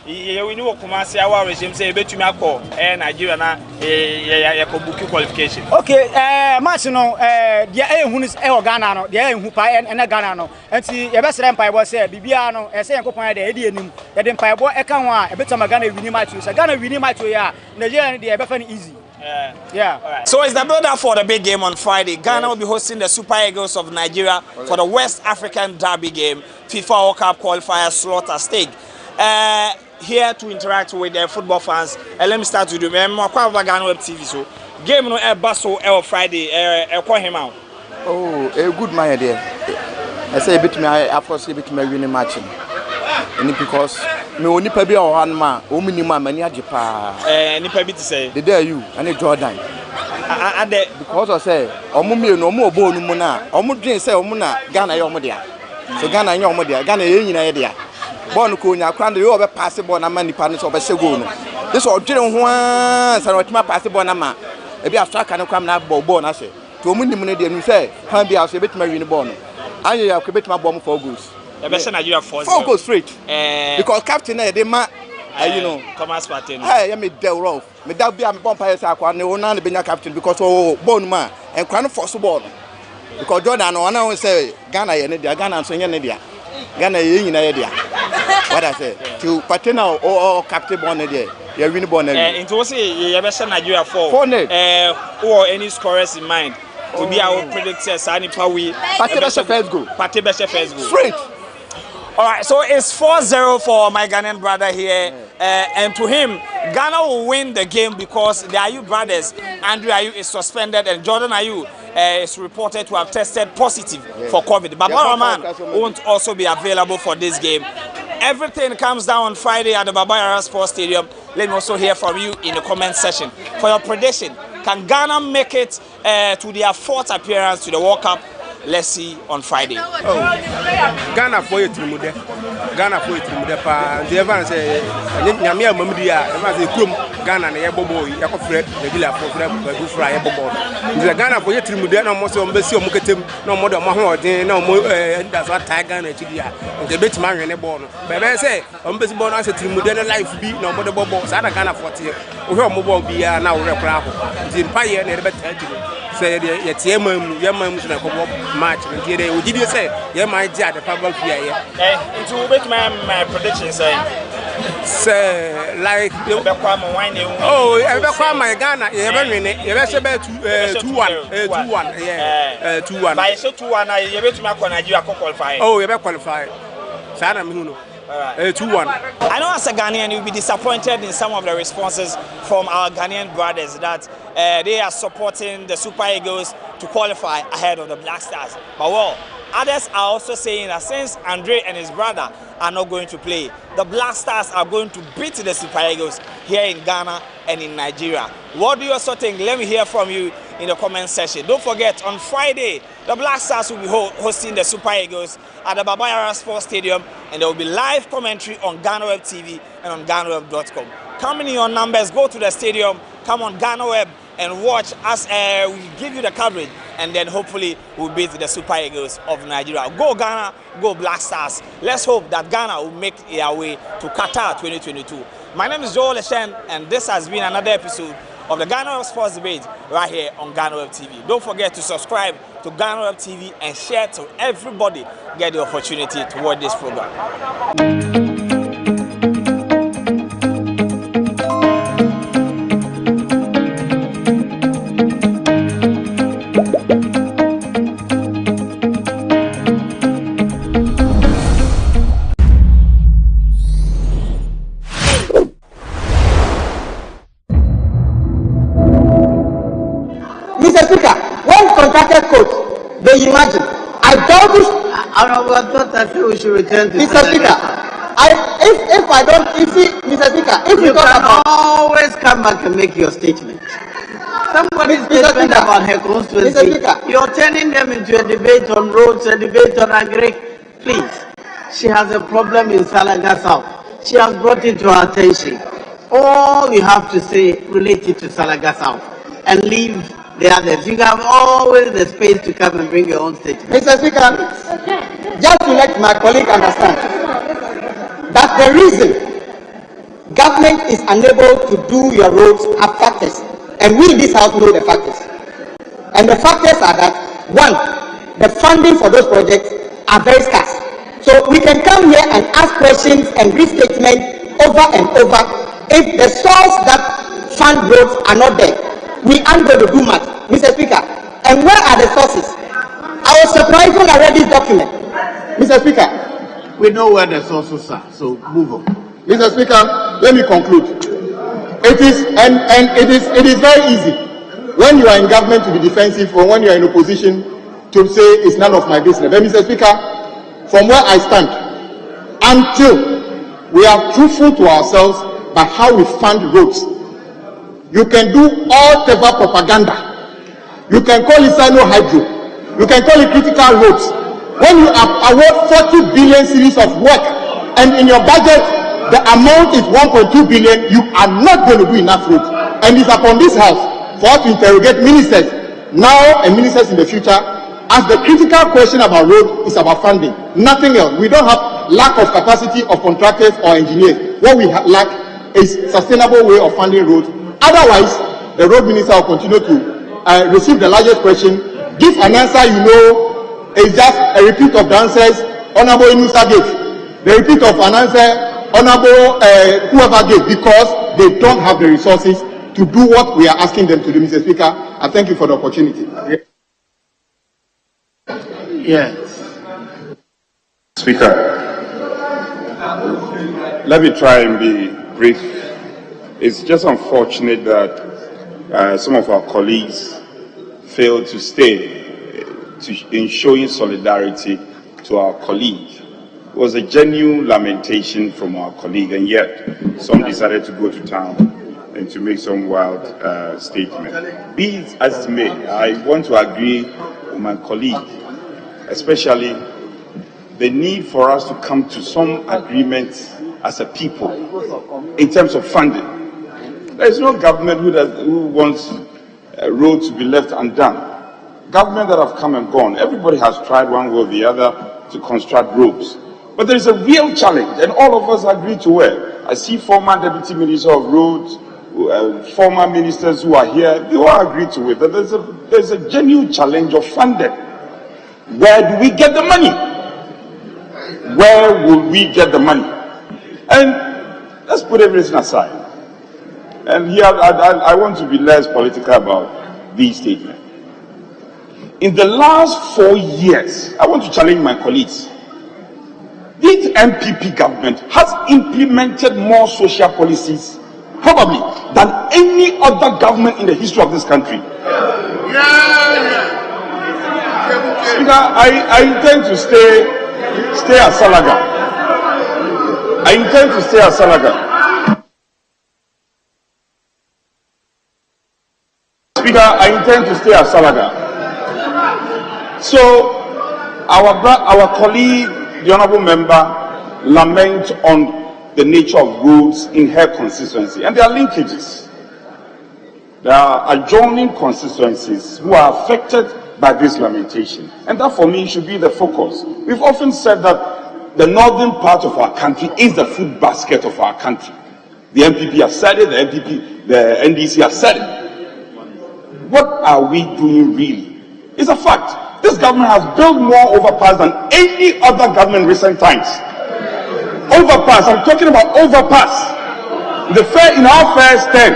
ye win wo Kumasi awa regime say betumi akọ Nigeria na ye ko book qualification. Okay match no dia ehunu e Ghana no dia ehunu pa na Ghana no enti ye be sere mpa ebo say bibia no say yankopon de e enim ye de mpa ebo e ka ho a e betuma Ghana win match so Ghana win match ya Nigeria de e be fa easy. Yeah. All right. So it's the build-up for the big game on Friday. Ghana will be hosting the Super Eagles of Nigeria for the West African Derby game, FIFA World Cup qualifier slaughter stake. Here to interact with the football fans. Let me start with you. I'm GhanaWeb TV. So game no basso Friday. Call him out. Oh, a good man there. I say a bit me. I first a bit me winning match. And because me only pay be on man, o minimum many ajipa. Nipa bit say. The day you and Jordan. Because I say, omo me no mo bo no mu na. Omo dream say omo na Ghana ye omo dia. So Ghana ye omo dia. Ghana ye nyina ye dia. Ball no ko nya kwan de yo be pass ball na man nipa no so be se goal no. This o dream ho an say otima pass ball na ma. E be after kan kwam na ball na say. To omo nim no dia no say, han bia so betima win ball no. Anye ya ko betima ball mo 4 goals. Nigeria 4 goals straight. Because captain they ma you know Thomas Partey. Hey, me del rough. Me da bia me bomb pass akwa na ona na benya captain because oh ball no ma and kwan force ball. Because Jordan no na say Ghana ye ne dia Ghana so ye ne dia. Ghana ye nyina ye dia. What I say? To Partey now or captain ball ne dia. You win ball ne. Into say you be Nigeria 4. Or any scorers in mind. To be our predictors, Sani Pawi. Partey best first goal. Partey best first goal. Straight. All right, so it's 4-0 for my Ghanaian brother here, and to him, Ghana will win the game because the Ayew brothers, Andrew Ayew is suspended and Jordan Ayew is reported to have tested positive for COVID. But Rahman won't also be available for this game. Everything comes down on Friday at the Baba Yara Sports Stadium. Let me also hear from you in the comment section for your prediction. Can Ghana make it to their 4th appearance to the World Cup? Let's see on Friday. Oh, Ghana for you to Ghana for you to pa. The event say nyamia mamudia. Event say krum Ghana na yebo boy. Yako Fred regular for Fred go fry yebo boy. The Ghana for you to mudia na mo se ombesi omuketem na mo de mo hoden na mo that's what Ghana chidia. The bet man hwene ball no. Bebe say ombesi ball na say trimudia na life bi na mo de bobo. Sa na Ghana 40. O hwe mo ball bia na wo rekra ho. Nti mpa ye na ebe taji. Say ye tie mam na ko match and here we did you say yeah my dad the public here into make my prediction say like you be kwa mo wine oh e be kwa my Ghana e be win e be se be 2-1 yeah 2-1 by so 2-1 na you be to make Nigeria qualify oh you be qualify sana me no 2-1. I know as a Ghanaian you'll be disappointed in some of the responses from our Ghanaian brothers that they are supporting the Super Eagles to qualify ahead of the Black Stars. But well, others are also saying that since Andre and his brother are not going to play, the Black Stars are going to beat the Super Eagles here in Ghana and in Nigeria. What do you also think? Let me hear from you in the comment section. Don't forget, on Friday, the Black Stars will be hosting the Super Eagles at the Baba Yara Sports Stadium, and there will be live commentary on GhanaWeb TV and on GhanaWeb.com. Come in your numbers, go to the stadium, come on GhanaWeb and watch as we give you the coverage, and then hopefully we'll beat the Super Eagles of Nigeria. Go Ghana, go Black Stars. Let's hope that Ghana will make their way to Qatar 2022. My name is Joel Leshen, and this has been another episode of the GhanaWeb Sports Debate right here on GhanaWeb TV. Don't forget to subscribe to GhanaWeb TV and share to everybody get the opportunity to watch this program. They imagine. I doubt this. I thought I think we should return to Mr. Speaker. If I don't, you see, Mr. Speaker, if you talk about always come back and make your statement. Somebody's statement about her constituency. You're turning them into a debate on roads, a debate on agri. Please. She has a problem in Salaga South. She has brought it to our attention. All you have to say related to Salaga South and leave the others. You have always the space to come and bring your own statement. Mr. Speaker, just to let my colleague understand that the reason government is unable to do your roads are factors, and we in this house know the factors. And the factors are that, one, the funding for those projects are very scarce. So we can come here and ask questions and read statements over and over. If the source that fund roads are not there, we aren't going to do much, Mr. Speaker. And where are the sources? I was surprised when I read this document. Mr. Speaker, we know where the sources are, so move on. Mr. Speaker, let me conclude. It is very easy when you are in government to be defensive, or when you are in opposition to say it's none of my business. But Mr. Speaker, from where I stand, until we are truthful to ourselves about how we fund roads, you can do all clever propaganda. You can call it Sino Hydro. You can call it critical roads. When you award 40 billion series of work, and in your budget, the amount is 1.2 billion, you are not going to do enough roads. And it's upon this house for us to interrogate ministers now and ministers in the future, as the critical question about road is about funding. Nothing else. We don't have lack of capacity of contractors or engineers. What we lack is sustainable way of funding roads. Otherwise, the road minister will continue to receive the largest question, give an answer you know is just a repeat of the answers Honorable Inusa gave, the repeat of an answer Honorable whoever gave, because they don't have the resources to do what we are asking them to do. Mr. Speaker, I thank you for the opportunity. Yes. Speaker, Let me try and be brief. It's just unfortunate that some of our colleagues failed to stay in showing solidarity to our colleague. It was a genuine lamentation from our colleague, and yet some decided to go to town and to make some wild statement. Be it as it may, I want to agree with my colleague, especially the need for us to come to some agreement as a people in terms of funding. There is no government who wants roads to be left undone. Government that have come and gone, everybody has tried one way or the other to construct roads. But there is a real challenge, and all of us agree to it. I see former Deputy Minister of Roads, former ministers who are here, they all agree to it. That there's a genuine challenge of funding. Where do we get the money? Where will we get the money? And let's put everything aside. And here, I want to be less political about these statements. In the last 4 years, I want to challenge my colleagues. This MPP government has implemented more social policies, probably, than any other government in the history of this country. Speaker, I intend to stay at Salaga. I intend to stay at Salaga. Speaker, I intend to stay at Salaga. So, our colleague, the honourable member, lament on the nature of roads in her constituency, and there are linkages. There are adjoining constituencies who are affected by this lamentation, and that for me should be the focus. We've often said that the northern part of our country is the food basket of our country. The MPP has said it, the NDC has said it. What are we doing really? It's a fact. This government has built more overpass than any other government in recent times. Overpass, I'm talking about overpass. In our first term,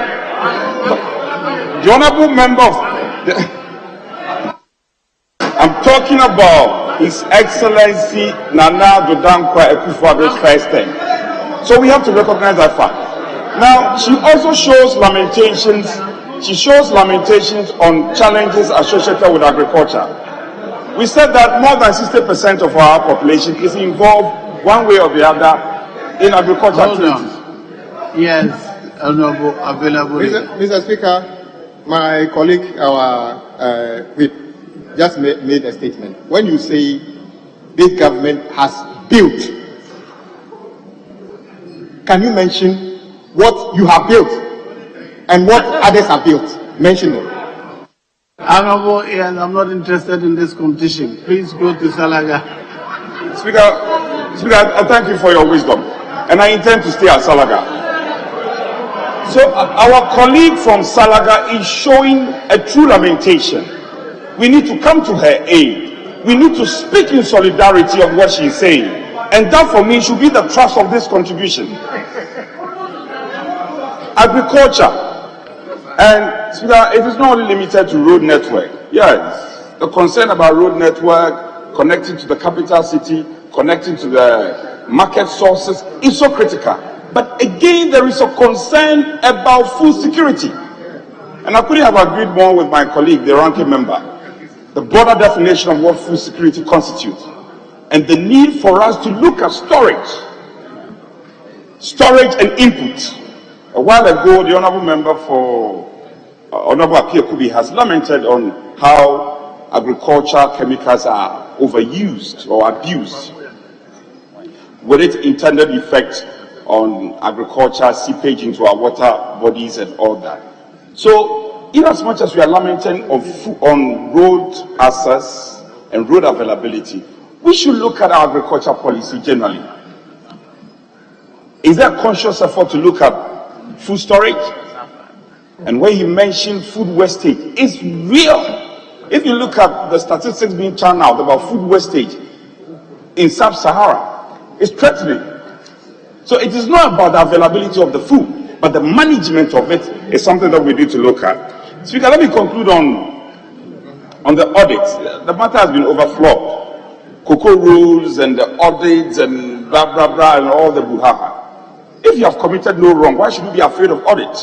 the honourable member of I'm talking about His Excellency Nana Dodankwa Akufo-Addo's first term. So we have to recognize that fact. Now, she also shows lamentations. She shows lamentations on challenges associated with agriculture. We said that more than 60% of our population is involved one way or the other in agriculture activities. Yes, honorable available. Mr. Speaker, my colleague, our whip, just made a statement. When you say this government has built, can you mention what you have built and what others have built? Mention it. Honorable, yes, I'm not interested in this competition. Please go to Salaga. Speaker, I thank you for your wisdom, and I intend to stay at Salaga. So our colleague from Salaga is showing a true lamentation. We need to come to her aid. We need to speak in solidarity of what she is saying, and that for me should be the thrust of this contribution. Agriculture. And Speaker, it is not only limited to road network. Yes, the concern about road network, connecting to the capital city, connecting to the market sources is so critical. But again, there is a concern about food security. And I couldn't have agreed more with my colleague, the ranking member. The broader definition of what food security constitutes. And the need for us to look at storage and input. A while ago, the honourable member for Honourable Apia Kubi has lamented on how agricultural chemicals are overused or abused, with its intended effect on agriculture, seepage into our water bodies and all that. So, in as much as we are lamenting on road access and road availability, we should look at our agriculture policy generally. Is there a conscious effort to look at food storage? And when he mentioned food wastage, it's real. If you look at the statistics being churned out about food wastage in Sub-Sahara, it's threatening. So it is not about the availability of the food, but the management of it is something that we need to look at. Speaker, let me conclude on the audits. The matter has been overflowed. Cocoa rules and the audits and blah, blah, blah, and all the buhaha. If you have committed no wrong, why should you be afraid of audit?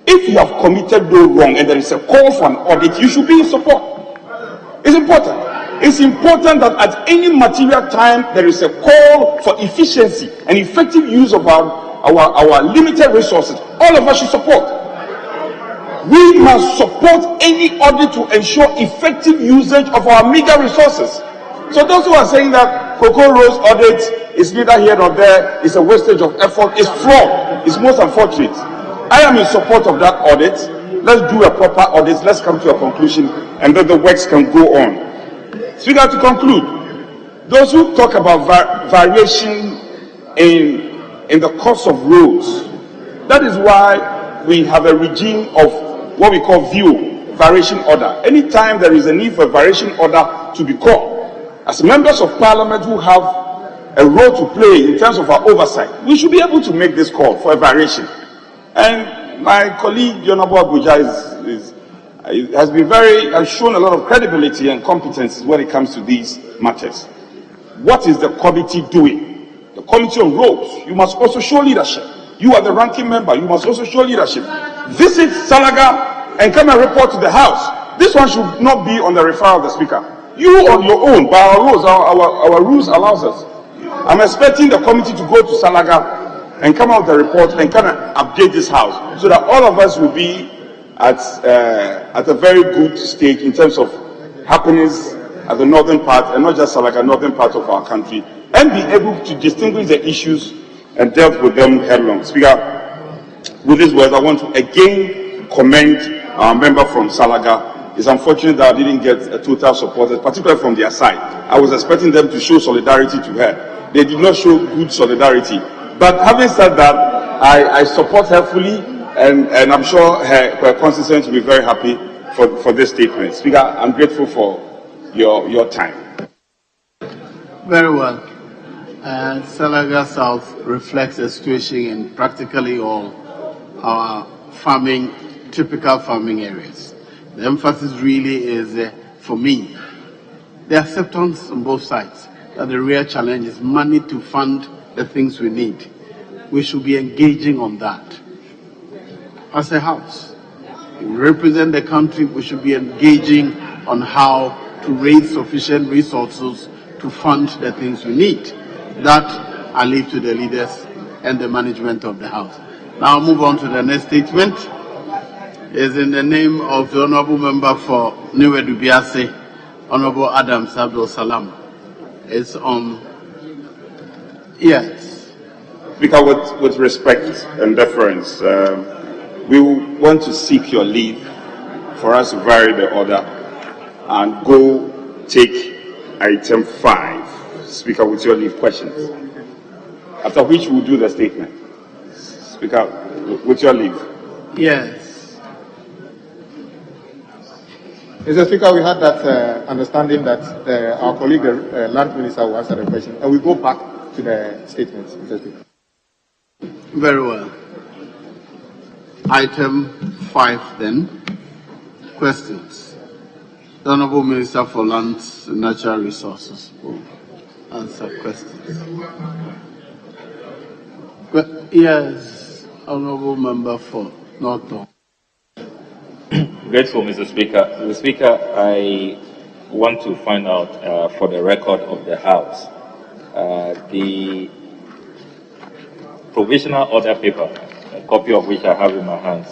If you have committed no wrong and there is a call for an audit, you should be in support. It's important. It's important that at any material time there is a call for efficiency and effective use of our limited resources. All of us should support. We must support any audit to ensure effective usage of our meager resources. So those who are saying that Cocoa Rose audit is neither here nor there, it's a wastage of effort, it's flawed, it's most unfortunate. I am in support of that audit. Let's do a proper audit, let's come to a conclusion, and then the works can go on. Speaker, to conclude, those who talk about variation in the cost of roads, that is why we have a regime of what we call VO, variation order. Anytime there is a need for a variation order to be called, as members of parliament who have a role to play in terms of our oversight, we should be able to make this call for a variation. And my colleague, Honorable Abuja, has shown a lot of credibility and competence when it comes to these matters. What is the committee doing? The Committee on Roads, you must also show leadership. You are the ranking member, you must also show leadership. Visit Salaga and come and report to the House. This one should not be on the referral of the Speaker. You on your own, by our rules, our rules allows us. I'm expecting the committee to go to Salaga and come out with a report and kind of update this House so that all of us will be at a very good stage in terms of happenings at the northern part, and not just Salaga, northern part of our country, and be able to distinguish the issues and deal with them headlong. Speaker, with these words, I want to again commend our member from Salaga. It's unfortunate that I didn't get a total support, particularly from their side. I was expecting them to show solidarity to her. They did not show good solidarity. But having said that, I support her fully, and I'm sure her constituents will be very happy for this statement. Speaker, I'm grateful for your time. Very well. Salaga South reflects the situation in practically all our typical farming areas. The emphasis really is, for me, the acceptance on both sides that the real challenge is money to fund the things we need. We should be engaging on that. As a house, we represent the country, we should be engaging on how to raise sufficient resources to fund the things we need. That I leave to the leaders and the management of the House. Now I'll move on to the next statement. Is in the name of the Honorable Member for New Edubiase, Honorable Adams Abdul Salam. It's on. Yes. Speaker, with respect and deference, we want to seek your leave for us to vary the order and go take item 5. Speaker, with your leave, questions. After which we'll do the statement. Speaker, with your leave. Yes. Mr. Speaker, we had that understanding that our colleague, the Land Minister, will answer the question, and we go back to the statements, Mr. Speaker. Very well. Item 5 then. Questions. The Honourable Minister for Lands and Natural Resources will answer questions. Yes, Honourable Member for Norton. Grateful, Mr. Speaker. Mr. Speaker, I want to find out for the record of the House, the provisional order paper, a copy of which I have in my hands,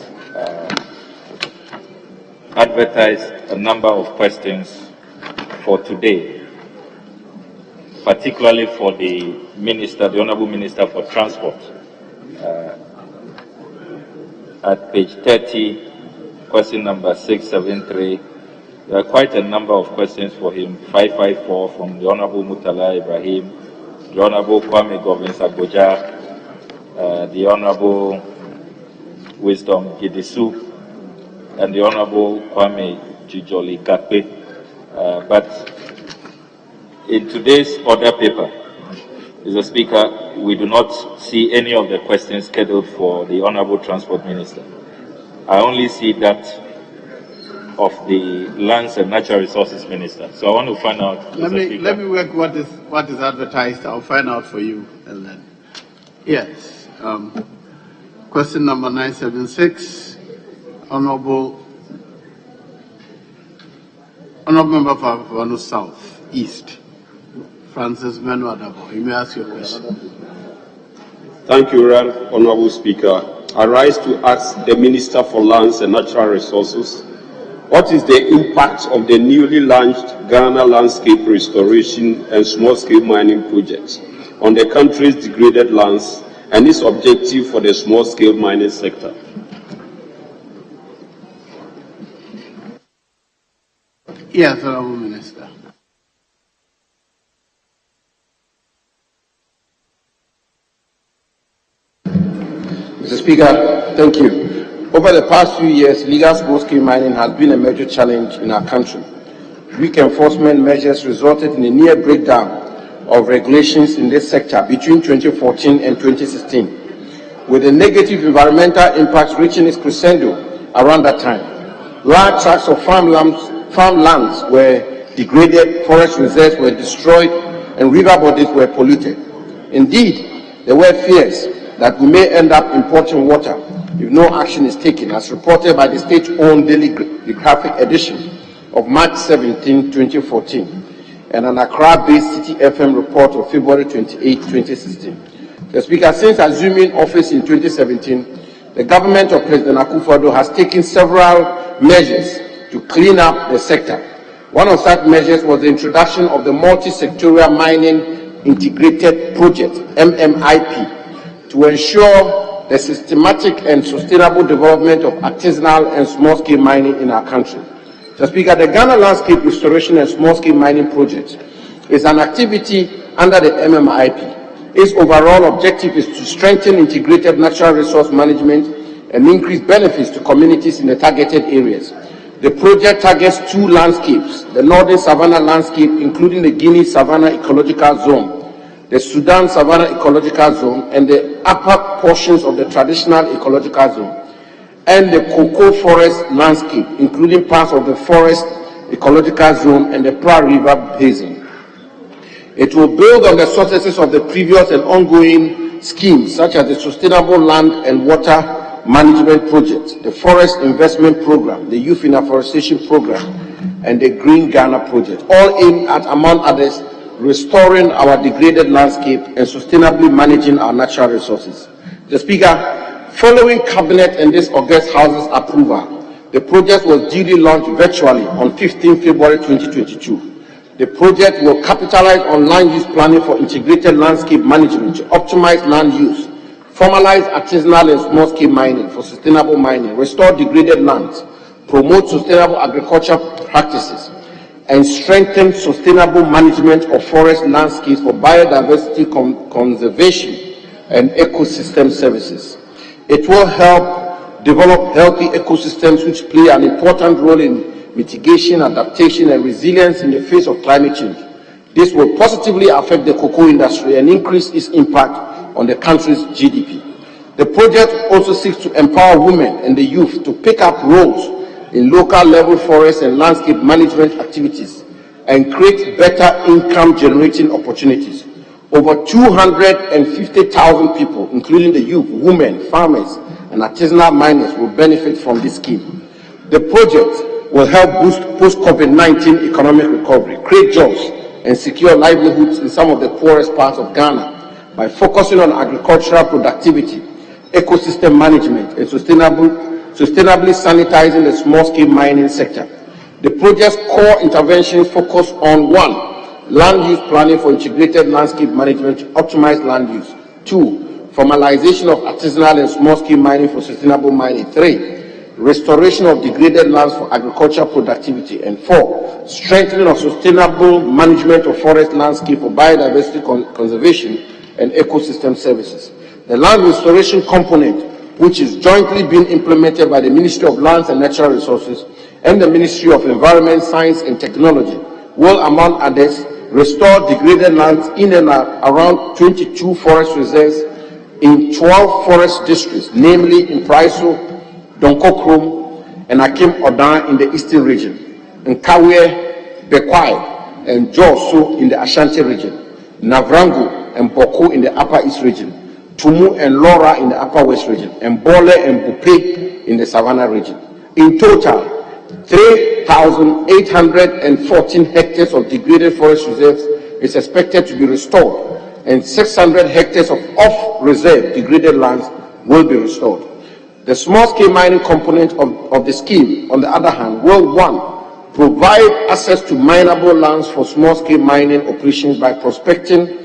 advertised a number of questions for today, particularly for the Minister, the Honourable Minister for Transport. At page 30, question number 673, there are quite a number of questions for him. 554 from the Honourable Mutala Ibrahim, the Honourable Kwame Govins Agboja, the Honourable Wisdom Gidisu, and the Honourable Kwame Jijoli Gakpe. But in today's order paper, Mr. Speaker, we do not see any of the questions scheduled for the Honourable Transport Minister. I only see that of the Lands and Natural Resources Minister. So I want to find out. Let me work what is advertised. I'll find out for you, and then yes. Question number 976, Honorable Member for Havana South East, Francis Menuadabo. You may ask your question. Thank you, Honorable Speaker. I rise to ask the Minister for Lands and Natural Resources, what is the impact of the newly launched Ghana Landscape Restoration and Small-Scale Mining Project on the country's degraded lands and its objective for the small-scale mining sector? Yes, Honorable Minister. Mr. Speaker, thank you. Over the past few years, illegal small-scale mining has been a major challenge in our country. Weak enforcement measures resulted in a near breakdown of regulations in this sector between 2014 and 2016, with the negative environmental impacts reaching its crescendo around that time. Large tracts of farmlands were degraded, forest reserves were destroyed, and river bodies were polluted. Indeed, there were fears that we may end up importing water if no action is taken, as reported by the state-owned Daily Graphic edition of March 17, 2014, and an Accra-based City FM report of February 28, 2016. The Speaker, since assuming office in 2017, the government of President Akufo-Addo has taken several measures to clean up the sector. One of such measures was the introduction of the Multi-Sectorial Mining Integrated Project, MMIP, to ensure the systematic and sustainable development of artisanal and small-scale mining in our country. Mr. Speaker, the Ghana Landscape Restoration and Small-Scale Mining Project is an activity under the MMIP. Its overall objective is to strengthen integrated natural resource management and increase benefits to communities in the targeted areas. The project targets two landscapes, the Northern Savannah landscape, including the Guinea Savannah Ecological Zone, the Sudan Savannah Ecological Zone, and the upper portions of the Traditional Ecological Zone, and the Cocoa Forest landscape, including parts of the Forest Ecological Zone and the Pra River Basin. It will build on the successes of the previous and ongoing schemes, such as the Sustainable Land and Water Management Project, the Forest Investment Program, the Youth in Afforestation Program, and the Green Ghana Project, all aimed at, among others, restoring our degraded landscape and sustainably managing our natural resources. The Speaker, following Cabinet and this August House's approval, the project was duly launched virtually on 15 February 2022. The project will capitalize on land use planning for integrated landscape management to optimize land use, formalize artisanal and small-scale mining for sustainable mining, restore degraded lands, promote sustainable agriculture practices, and strengthen sustainable management of forest landscapes for biodiversity conservation and ecosystem services. It will help develop healthy ecosystems which play an important role in mitigation, adaptation, and resilience in the face of climate change. This will positively affect the cocoa industry and increase its impact on the country's GDP. The project also seeks to empower women and the youth to pick up roles in local level forest and landscape management activities and create better income generating opportunities. Over 250,000 people, including the youth, women, farmers, and artisanal miners will benefit from this scheme. The project will help boost post-COVID-19 economic recovery, create jobs, and secure livelihoods in some of the poorest parts of Ghana by focusing on agricultural productivity, ecosystem management, and sustainably sanitizing the small-scale mining sector. The project's core interventions focus on 1. Land use planning for integrated landscape management to optimize land use. 2. Formalization of artisanal and small-scale mining for sustainable mining. 3. Restoration of degraded lands for agricultural productivity. And 4. Strengthening of sustainable management of forest landscape for biodiversity conservation and ecosystem services. The land restoration component, which is jointly being implemented by the Ministry of Lands and Natural Resources and the Ministry of Environment, Science and Technology, will, among others, restore degraded lands in and around 22 forest reserves in 12 forest districts, namely in Praiso, Donkokrom, and Akim Odan in the eastern region, and Kawe, Bekwai, and Joso in the Ashanti region, Navrango and Boko in the upper east region, Tumu and Laura in the upper west region, and Bole and Bupe in the Savannah region. In total, 3,814 hectares of degraded forest reserves is expected to be restored, and 600 hectares of off-reserve degraded lands will be restored. The small-scale mining component of the scheme, on the other hand, will, 1, provide access to mineable lands for small-scale mining operations by prospecting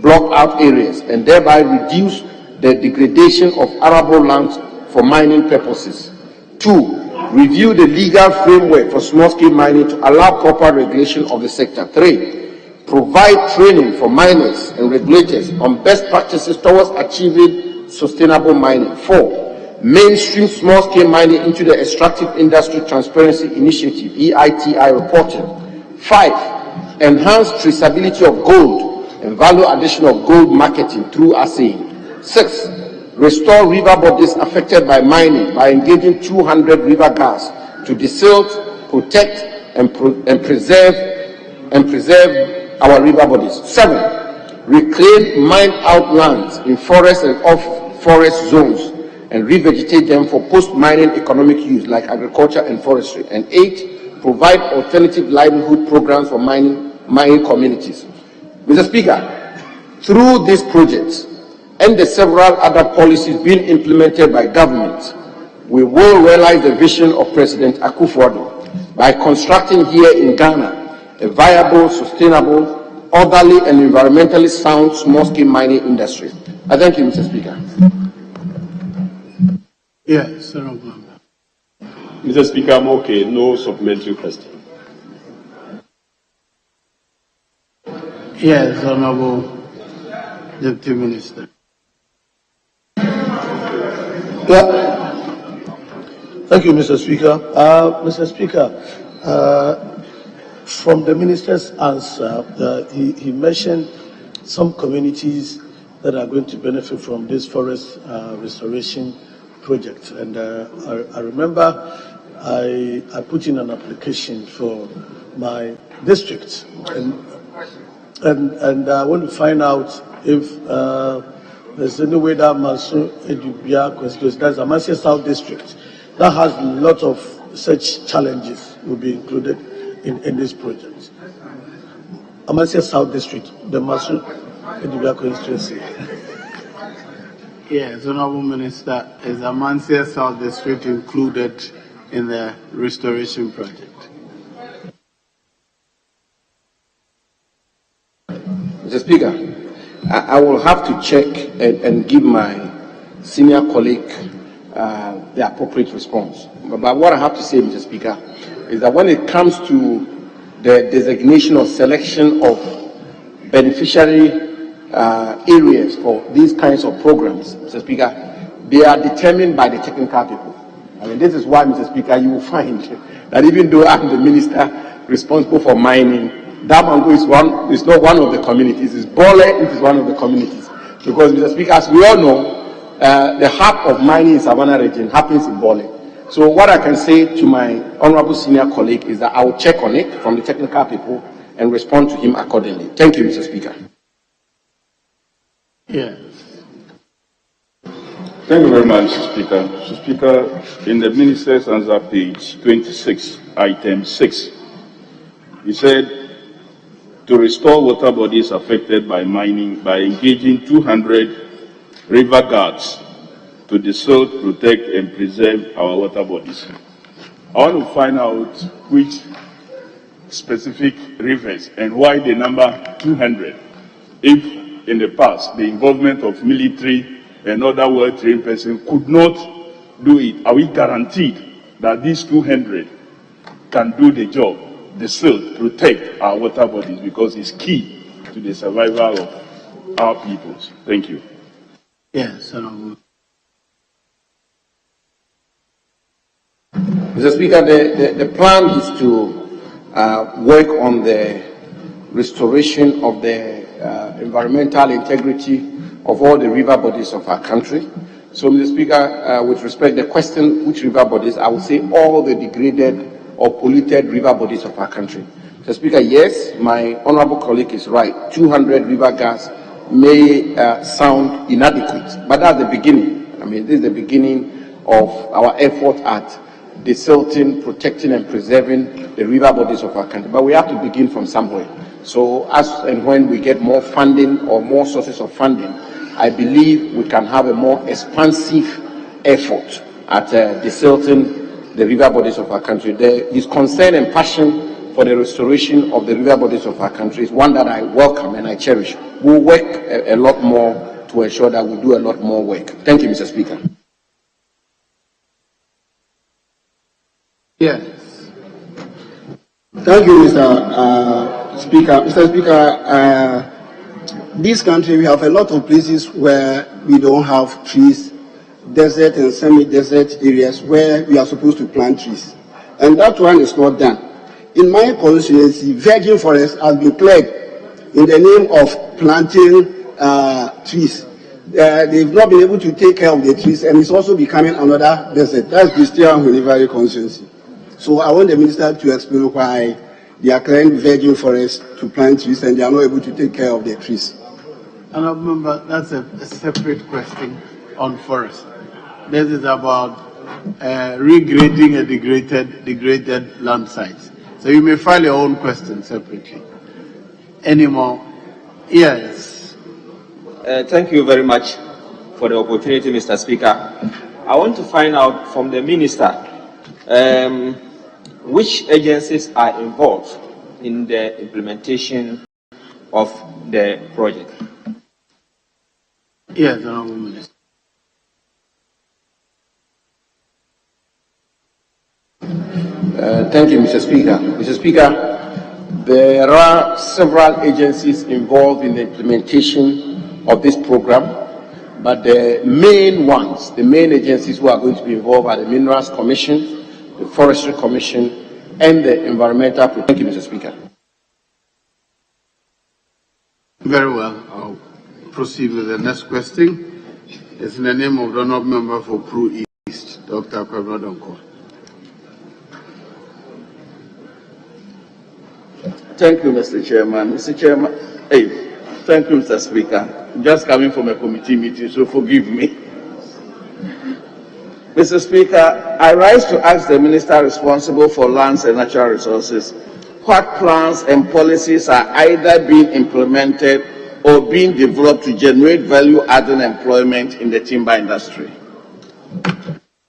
blocked-out areas and thereby reduce the degradation of arable lands for mining purposes. 2, review the legal framework for small-scale mining to allow proper regulation of the sector. 3, provide training for miners and regulators on best practices towards achieving sustainable mining. 4, mainstream small-scale mining into the Extractive Industry Transparency Initiative (EITI) reporting. 5, enhance traceability of gold and value addition of gold marketing through assaying. 6, restore river bodies affected by mining by engaging 200 river guards to desilt, protect, and preserve our river bodies. 7, reclaim mined-out lands in forest and off-forest zones and revegetate them for post-mining economic use like agriculture and forestry. And 8, provide alternative livelihood programs for mining communities. Mr. Speaker, through these projects and the several other policies being implemented by government, we will realize the vision of President Akufo-Addo by constructing here in Ghana a viable, sustainable, orderly, and environmentally sound small-scale mining industry. I thank you, Mr. Speaker. Yes, Sir. Mr. Speaker, I'm okay. No supplementary question. Yes, Honorable Deputy Minister. Yeah. Thank you, Mr. Speaker. Mr. Speaker, from the minister's answer, he mentioned some communities that are going to benefit from this forest restoration project. And I remember I put in an application for my district, and I want to find out if there's any way that Masu Edubia constituency, that's Amasia South District, that has a lot of such challenges, will be included in this project. Amasia South District, the Masu Edubia constituency. Yes, Honorable Minister, is Amasia South District included in the restoration project? Mr. Speaker, I will have to check and give my senior colleague the appropriate response. But what I have to say, Mr. Speaker, is that when it comes to the designation or selection of beneficiary areas for these kinds of programs, Mr. Speaker, they are determined by the technical people. I mean, this is why, Mr. Speaker, you will find that even though I'm the minister responsible for mining, Damango is not one of the communities. It's Bole, it is one of the communities. Because, Mr. Speaker, as we all know, the heart of mining in Savannah region happens in Bole. So what I can say to my honorable senior colleague is that I will check on it from the technical people and respond to him accordingly. Thank you, Mr. Speaker. Yes. Thank you very much, Mr. Speaker. Mr. Speaker, in the minister's answer, page 26, item 6, he said, to restore water bodies affected by mining by engaging 200 river guards to desilt, protect, and preserve our water bodies. I want to find out which specific rivers and why the number 200. If in the past the involvement of military and other well-trained persons could not do it, are we guaranteed that these 200 can do the job, desilt, protect our water bodies, because it's key to the survival of our peoples? Thank you. Yes, Honorable. Mr. Speaker, the plan is to work on the restoration of the environmental integrity of all the river bodies of our country. So, Mr. Speaker, with respect to the question, which river bodies, I would say all the degraded or polluted river bodies of our country. Mr. Speaker, yes, my honorable colleague is right. 200 river gas may sound inadequate, but that's the beginning. I mean, this is the beginning of our effort at desilting, protecting, and preserving the river bodies of our country. But we have to begin from somewhere. So, as and when we get more funding or more sources of funding, I believe we can have a more expansive effort at desilting the river bodies of our country. His concern and passion for the restoration of the river bodies of our country is one that I welcome and I cherish. We'll work a lot more to ensure that we do a lot more work. Thank you, Mr. Speaker. Yes. Thank you, Mr. Speaker. Mr. Speaker, this country, we have a lot of places where we don't have trees, desert and semi-desert areas where we are supposed to plant trees. And that one is not done. In my constituency, virgin forest has been cleared in the name of planting trees. They've not been able to take care of the trees, and it's also becoming another desert. That's Christian Hunivary constituency. So I want the minister to explain why they are clearing virgin forests to plant trees and they are not able to take care of the trees. And I remember that's a separate question on forest. This is about regrading a degraded land sites. So you may file your own question separately. Any more? Yes. Thank you very much for the opportunity, Mr. Speaker. I want to find out from the minister which agencies are involved in the implementation of the project. Yes, Honourable Minister. Thank you, Mr. Speaker. Mr. Speaker, there are several agencies involved in the implementation of this program, but the main ones, the main agencies who are going to be involved are the Minerals Commission, the Forestry Commission, and the Environmental Protection. Thank you, Mr. Speaker. Very well. I'll proceed with the next question. It's in the name of the Honourable Member for Pro East, Dr. Kwabena Donko. Thank you, Mr. Chairman. Mr. Chairman, thank you, Mr. Speaker. Just coming from a committee meeting, so forgive me. Mr. Speaker, I rise to ask the Minister responsible for lands and natural resources what plans and policies are either being implemented or being developed to generate value-adding employment in the timber industry.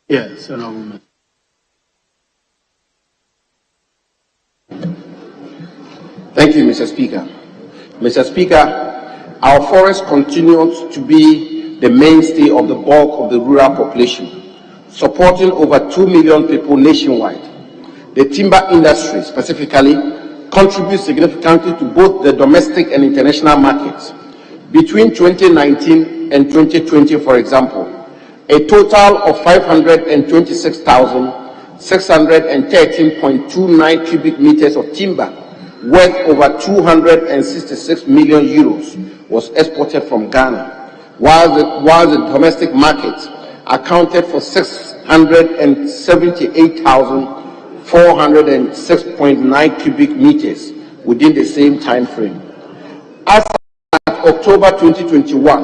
Yes, Honourable. Thank you, Mr. Speaker. Mr. Speaker, our forest continues to be the mainstay of the bulk of the rural population, supporting over 2 million people nationwide. The timber industry, specifically, contributes significantly to both the domestic and international markets. Between 2019 and 2020, for example, a total of 526,613.29 cubic meters of timber worth over 266 million euros was exported from Ghana, while the domestic market accounted for 678,406.9 cubic meters within the same time frame. As of October 2021,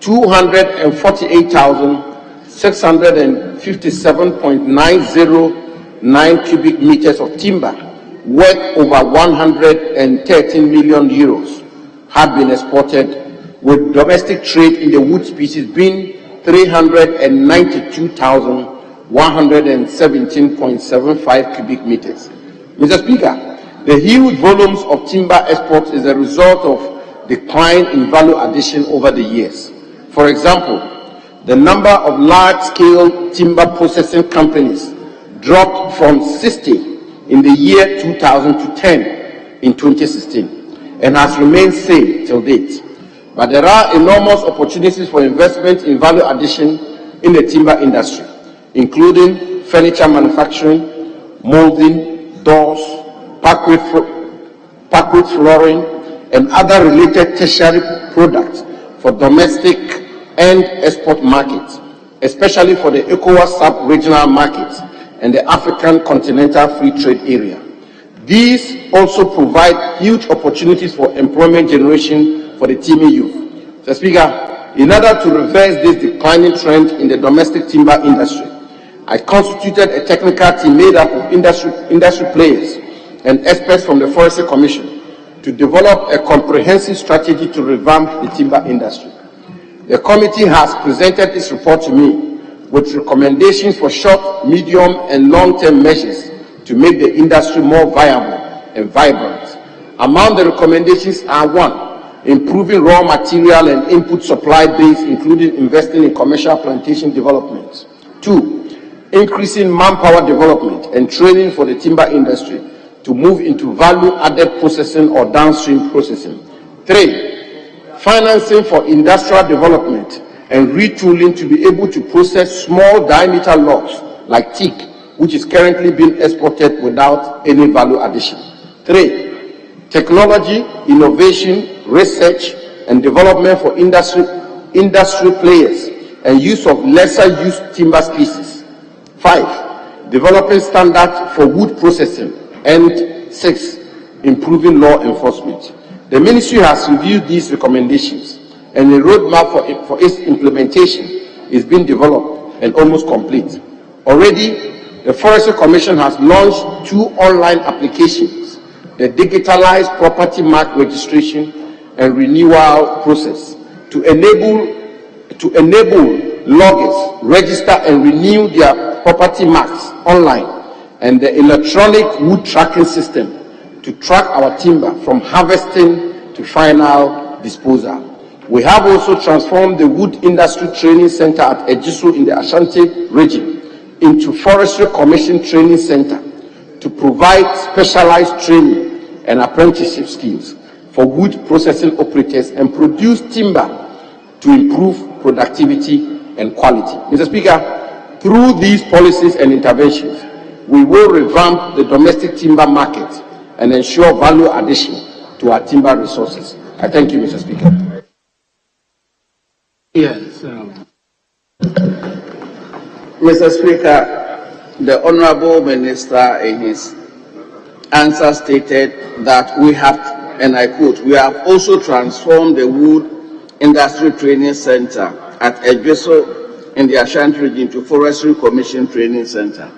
248,657.909 cubic meters of timber worth over 113 million euros had been exported, with domestic trade in the wood species being 392,117.75 cubic meters. Mr. Speaker, the huge volumes of timber exports is a result of decline in value addition over the years. For example, the number of large-scale timber processing companies dropped from 60 in the year 2000 to 10 in 2016 and has remained same till date. But there are enormous opportunities for investment in value addition in the timber industry, including furniture manufacturing, molding, doors, parquet flooring, and other related tertiary products for domestic and export markets. especially for the ECOWAS sub-regional markets and the African Continental Free Trade Area. These also provide huge opportunities for employment generation for the Timi youth. Mr. Speaker, in order to reverse this declining trend in the domestic timber industry, I constituted a technical team made up of industry players and experts from the Forestry Commission to develop a comprehensive strategy to revamp the timber industry. The committee has presented its report to me with recommendations for short, medium, and long-term measures to make the industry more viable and vibrant. Among the recommendations are: 1, improving raw material and input supply base, including investing in commercial plantation development. 2, increasing manpower development and training for the timber industry to move into value-added processing or downstream processing. 3, financing for industrial development and retooling to be able to process small diameter logs like teak, which is currently being exported without any value addition. 3, technology, innovation, research, and development for industry players and use of lesser used timber species. 5, developing standards for wood processing. And 6, improving law enforcement. The ministry has reviewed these recommendations, and a roadmap for its implementation is being developed and almost complete. Already, the Forestry Commission has launched 2 online applications: the digitalized property mark registration and renewal process, to enable loggers register and renew their property marks online, and the electronic wood tracking system to track our timber from harvesting to final disposal. We have also transformed the Wood Industry Training Center at Ejisu in the Ashanti region into Forestry Commission Training Center to provide specialized training and apprenticeship skills for wood processing operators and produce timber to improve productivity and quality. Mr. Speaker, through these policies and interventions, we will revamp the domestic timber market and ensure value addition to our timber resources. I thank you, Mr. Speaker. Yes. Mr. Speaker, the Honorable Minister in his answer stated that we have, and I quote, we have also transformed the Wood Industry Training Center at Ejisu in the Ashanti region to Forestry Commission Training Center.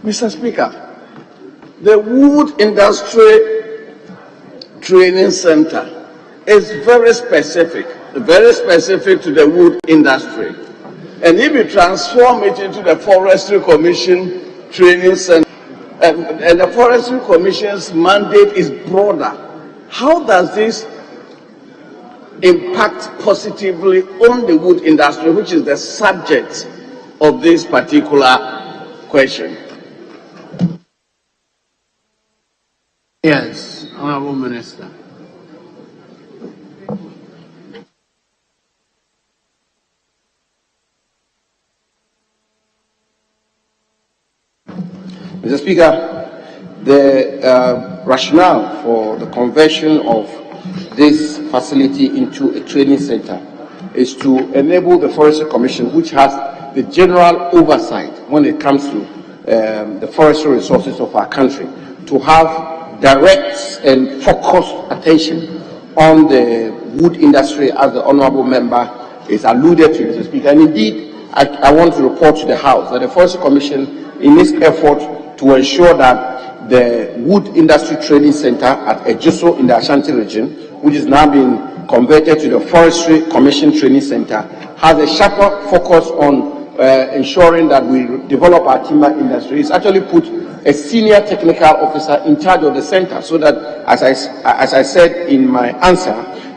Mr. Speaker, the Wood Industry Training Center is very specific to the wood industry. And if you transform it into the Forestry Commission Training Center, and the Forestry Commission's mandate is broader, how does this impact positively on the wood industry, which is the subject of this particular question? Yes, Honorable Minister. Mr. Speaker, the rationale for the conversion of this facility into a training center is to enable the Forestry Commission, which has the general oversight when it comes to the forestry resources of our country, to have direct and focused attention on the wood industry, as the Honourable Member is alluded to, Mr. Speaker. And indeed, I want to report to the House that the Forestry Commission, in its effort to ensure that the Wood Industry Training Center at Ejisu in the Ashanti region, which is now being converted to the Forestry Commission Training Center, has a sharper focus on ensuring that we develop our timber industry. It's actually put a senior technical officer in charge of the center so that, as I said in my answer,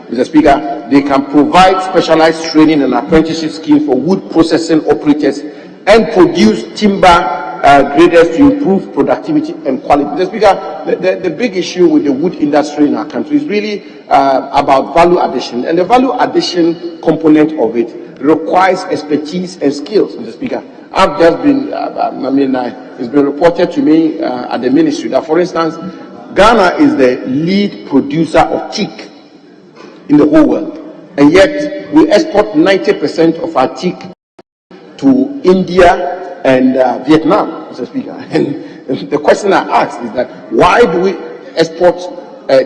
Mr. Speaker, they can provide specialized training and apprenticeship schemes for wood processing operators and produce timber graders to improve productivity and quality. Mr. Speaker, the big issue with the wood industry in our country is really about value addition, and the value addition component of it requires expertise and skills, Mr. Speaker. I've just been, it's been reported to me at the ministry that, for instance, Ghana is the lead producer of teak in the whole world, and yet we export 90% of our teak to India and Vietnam, Mr. Speaker. And the question I ask is that why do we export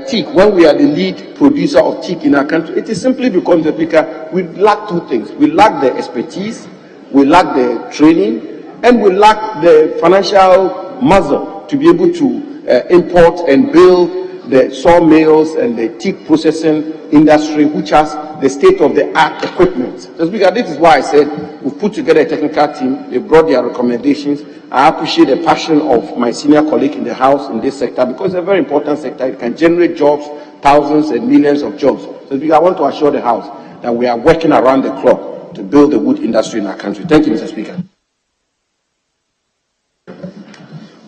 teak when we are the lead producer of teak in our country? It is simply because, Mr. Speaker, we lack two things. We lack the expertise, we lack the training, and we lack the financial muscle to be able to import and build the sawmills and the teak processing industry, which has the state-of-the-art equipment. So, Speaker, this is why I said we've put together a technical team. They brought their recommendations. I appreciate the passion of my senior colleague in the House in this sector, because it's a very important sector. It can generate jobs, thousands and millions of jobs. So, Speaker, I want to assure the House that we are working around the clock to build the wood industry in our country. Thank you, Mr. Speaker.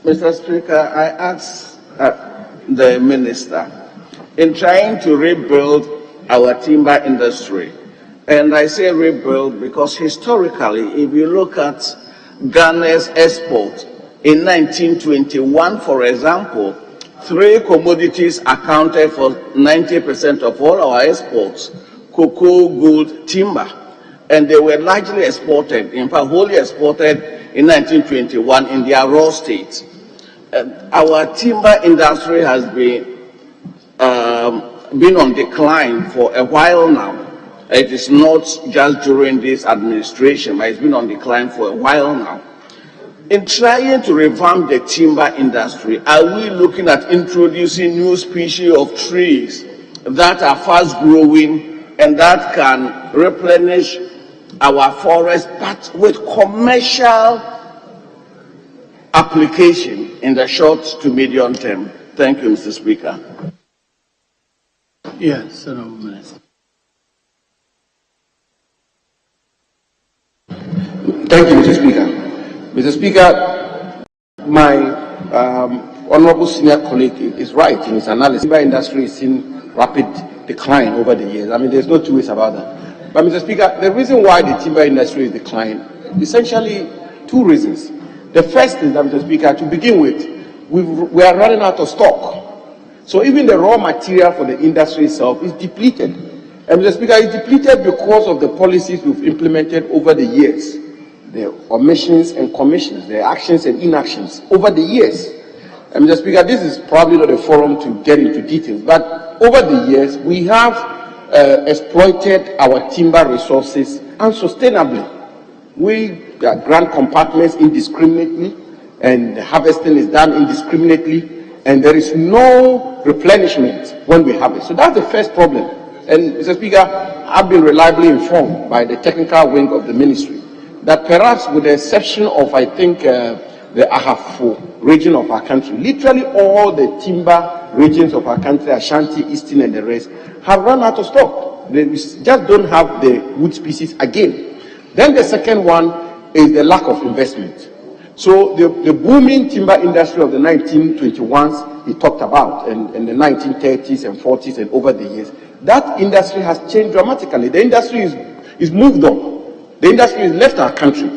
Mr. Speaker, I ask the Minister, in trying to rebuild our timber industry, and I say rebuild because historically, if you look at Ghana's export in 1921, for example, 3 commodities accounted for 90% of all our exports: cocoa, gold, timber, and they were largely exported, in fact, wholly exported in 1921 in their raw state. Our timber industry has been on decline for a while now. It is not just during this administration, but it's been on decline for a while now. In trying to revamp the timber industry, are we looking at introducing new species of trees that are fast growing and that can replenish our forests, but with commercial application in the short to medium term? Thank you, Mr. Speaker. Yes, Honourable Minister. Thank you, Mr. Speaker. Mr. Speaker, my honourable senior colleague is right in his analysis. The timber industry is in rapid decline over the years. I mean, there's no two ways about that. But, Mr. Speaker, the reason why the timber industry is declining, essentially 2 reasons. The first is that, Mr. Speaker, to begin with, we are running out of stock. So even the raw material for the industry itself is depleted. And, Mr. Speaker, it's depleted because of the policies we've implemented over the years, the omissions and commissions, the actions and inactions over the years. And, Mr. Speaker, this is probably not a forum to get into details, but over the years, we have exploited our timber resources unsustainably. We grant compartments indiscriminately, and the harvesting is done indiscriminately, and there is no replenishment when we harvest. So that's the first problem. And, Mr. Speaker, I've been reliably informed by the technical wing of the ministry that perhaps with the exception of, I think, the Ahafo region of our country, literally all the timber regions of our country, Ashanti, Eastern, and the rest, have run out of stock. They just don't have the wood species again. Then the second one is the lack of investment. So the booming timber industry of the 1921s he talked about, and the 1930s and 40s and over the years, that industry has changed dramatically. The industry is moved on. The industry has left our country.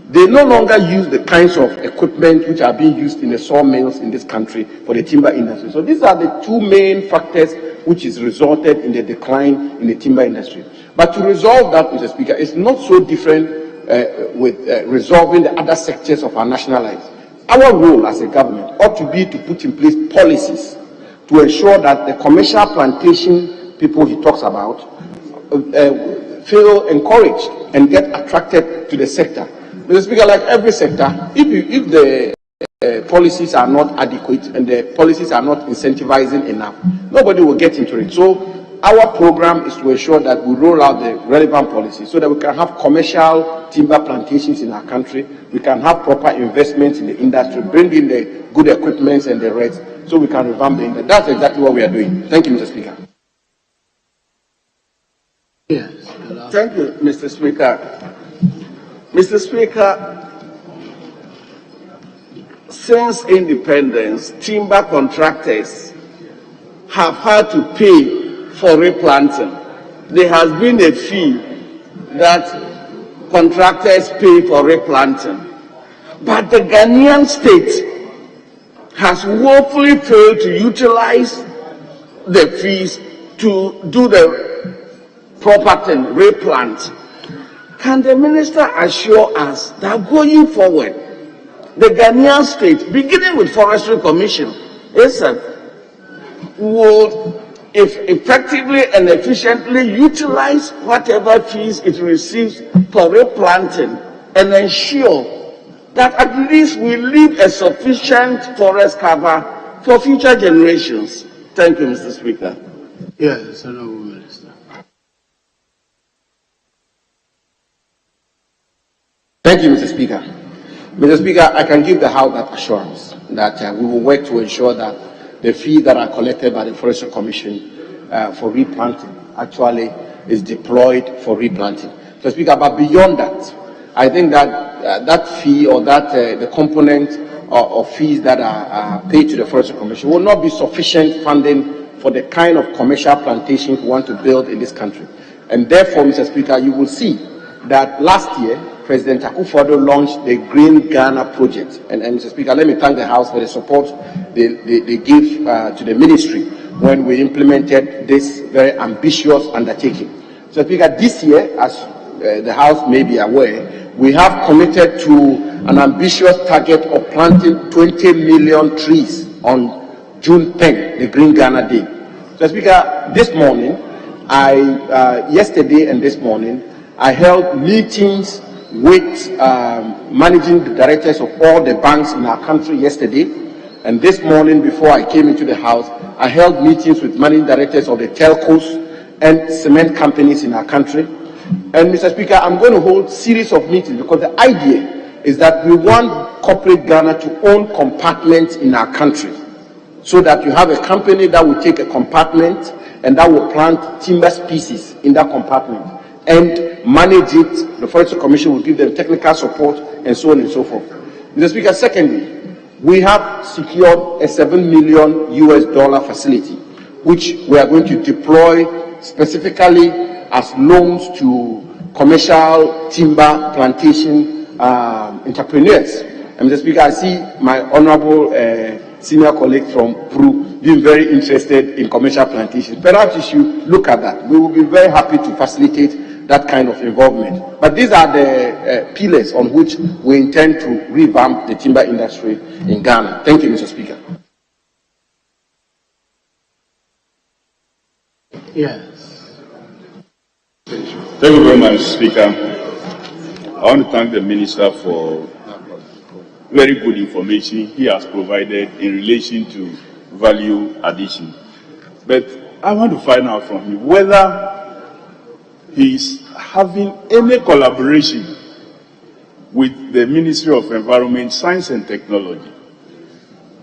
They no longer use the kinds of equipment which are being used in the sawmills in this country for the timber industry. So these are the 2 main factors which has resulted in the decline in the timber industry. But to resolve that, Mr. Speaker, it's not so different with resolving the other sectors of our national lives. Our role as a government ought to be to put in place policies to ensure that the commercial plantation people he talks about feel encouraged and get attracted to the sector. Mr. Speaker, like every sector, if the policies are not adequate and the policies are not incentivizing enough, nobody will get into it. So our program is to ensure that we roll out the relevant policies so that we can have commercial timber plantations in our country, we can have proper investments in the industry, bring in the good equipment and the rest, so we can revamp the industry. That's exactly what we are doing. Thank you, Mr. Speaker. Yes. Thank you, Mr. Speaker. Mr. Speaker, since independence, timber contractors have had to pay for replanting. There has been a fee that contractors pay for replanting. But the Ghanaian state has woefully failed to utilize the fees to do the proper thing, replant. Can the minister assure us that going forward, the Ghanaian state, beginning with Forestry Commission, would effectively and efficiently utilize whatever fees it receives for replanting and ensure that at least we leave a sufficient forest cover for future generations? Thank you, Mr. Speaker. Yes, Honourable Minister. Thank you, Mr. Speaker. Mr. Speaker, I can give the House that assurance that we will work to ensure that the fees that are collected by the Forestry Commission for replanting actually is deployed for replanting. Mr. Speaker, but beyond that, I think that that fee or that the component of fees that are paid to the Forestry Commission will not be sufficient funding for the kind of commercial plantations we want to build in this country. And therefore, Mr. Speaker, you will see that last year, President Akufo-Addo launched the Green Ghana project. And Mr. Speaker, let me thank the House for the support they give to the ministry when we implemented this very ambitious undertaking. Mr. Speaker, this year, as the House may be aware, we have committed to an ambitious target of planting 20 million trees on June 10, the Green Ghana Day. Mr. Speaker, this morning, yesterday and this morning, I held meetings with managing directors of all the banks in our country yesterday, and this morning before I came into the House, I held meetings with managing directors of the telcos and cement companies in our country. And Mr. Speaker, I'm going to hold series of meetings because the idea is that we want corporate Ghana to own compartments in our country, so that you have a company that will take a compartment and that will plant timber species in that compartment and manage it. The Forestry Commission will give them technical support and so on and so forth. Mr. Speaker, secondly, we have secured a $7 million facility, which we are going to deploy specifically as loans to commercial timber plantation entrepreneurs. And Mr. Speaker, I see my honorable senior colleague from Peru being very interested in commercial plantations. Perhaps you should look at that. We will be very happy to facilitate that kind of involvement. But these are the pillars on which we intend to revamp the timber industry in Ghana. Thank you, Mr. Speaker. Yes. Thank you very much, Speaker. I want to thank the Minister for very good information he has provided in relation to value addition. But I want to find out from him whether he is having any collaboration with the Ministry of Environment, Science and Technology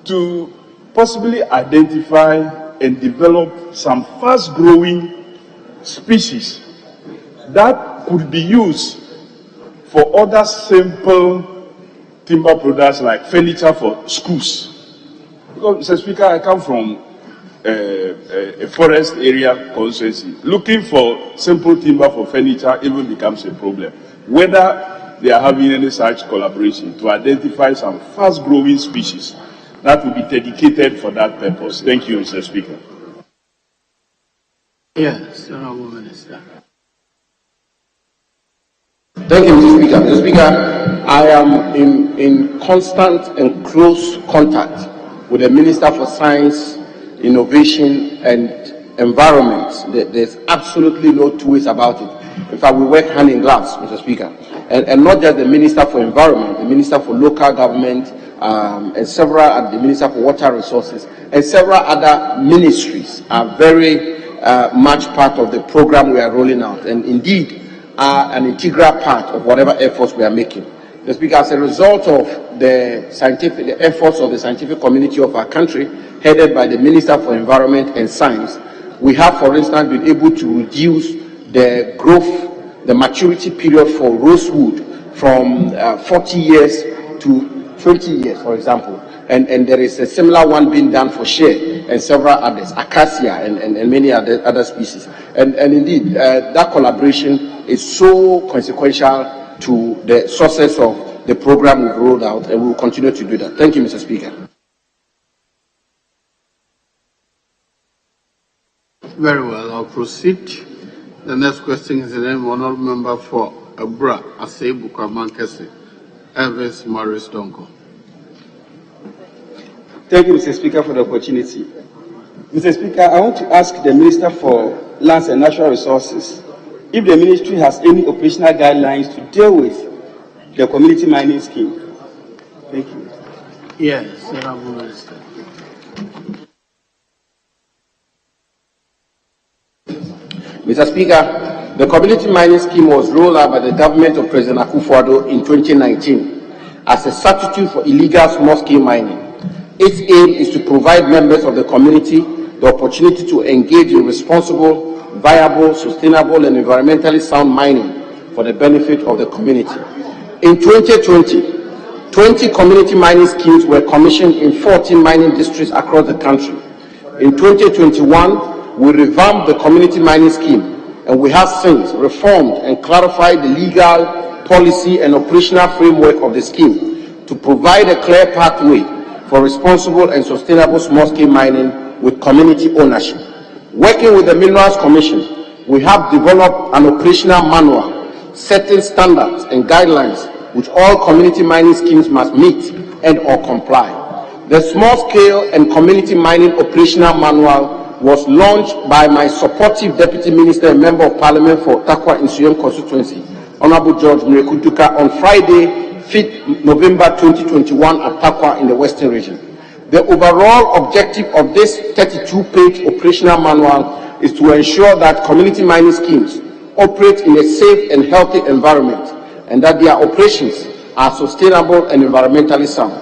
to possibly identify and develop some fast-growing species that could be used for other simple timber products like furniture for schools. Because, Mr. Speaker, I come from a forest area constituency. Looking for simple timber for furniture even becomes a problem. Whether they are having any such collaboration to identify some fast-growing species that will be dedicated for that purpose. Thank you, Mr. Speaker. Yes, Honourable Minister. Thank you, Mr. Speaker. Mr. Speaker, I am in constant and close contact with the Minister for Science, Innovation and Environment. There's absolutely no two ways about it. In fact, we work hand in gloves, Mr. Speaker. And not just the Minister for Environment, the Minister for Local Government, and the Minister for Water Resources, and several other ministries are very much part of the program we are rolling out, and indeed are an integral part of whatever efforts we are making. Mr. Speaker, as a result of the efforts of the scientific community of our country, headed by the Minister for Environment and Science, we have, for instance, been able to reduce the maturity period for rosewood from 40 years to 20 years, for example. And there is a similar one being done for shea and several others, acacia and many other species. And indeed, that collaboration is so consequential to the success of the program we've rolled out, and we will continue to do that. Thank you, Mr. Speaker. Very well, I'll proceed. The next question is the name of Honourable Member for Abra Asebu Kwamankese, Elvis Morris Donko. Thank you, Mr. Speaker, for the opportunity. Mr. Speaker, I want to ask the Minister for Lands and Natural Resources if the ministry has any operational guidelines to deal with the community mining scheme. Thank you. Yes, Honorable Minister. Mr. Speaker, the community mining scheme was rolled out by the government of President Akufo-Addo in 2019 as a substitute for illegal small-scale mining. Its aim is to provide members of the community the opportunity to engage in responsible, viable, sustainable, and environmentally sound mining for the benefit of the community. In 2020, 20 community mining schemes were commissioned in 14 mining districts across the country. In 2021, we revamped the community mining scheme, and we have since reformed and clarified the legal, policy, and operational framework of the scheme to provide a clear pathway for responsible and sustainable small-scale mining with community ownership. Working with the Minerals Commission, we have developed an operational manual setting standards and guidelines which all community mining schemes must meet and or comply. The small-scale and community mining operational manual was launched by my supportive Deputy Minister and Member of Parliament for Takwa Insuyem constituency, Honorable George Mrekutuka, on Friday, 5th November 2021 at Takwa in the Western Region. The overall objective of this 32-page operational manual is to ensure that community mining schemes operate in a safe and healthy environment and that their operations are sustainable and environmentally sound.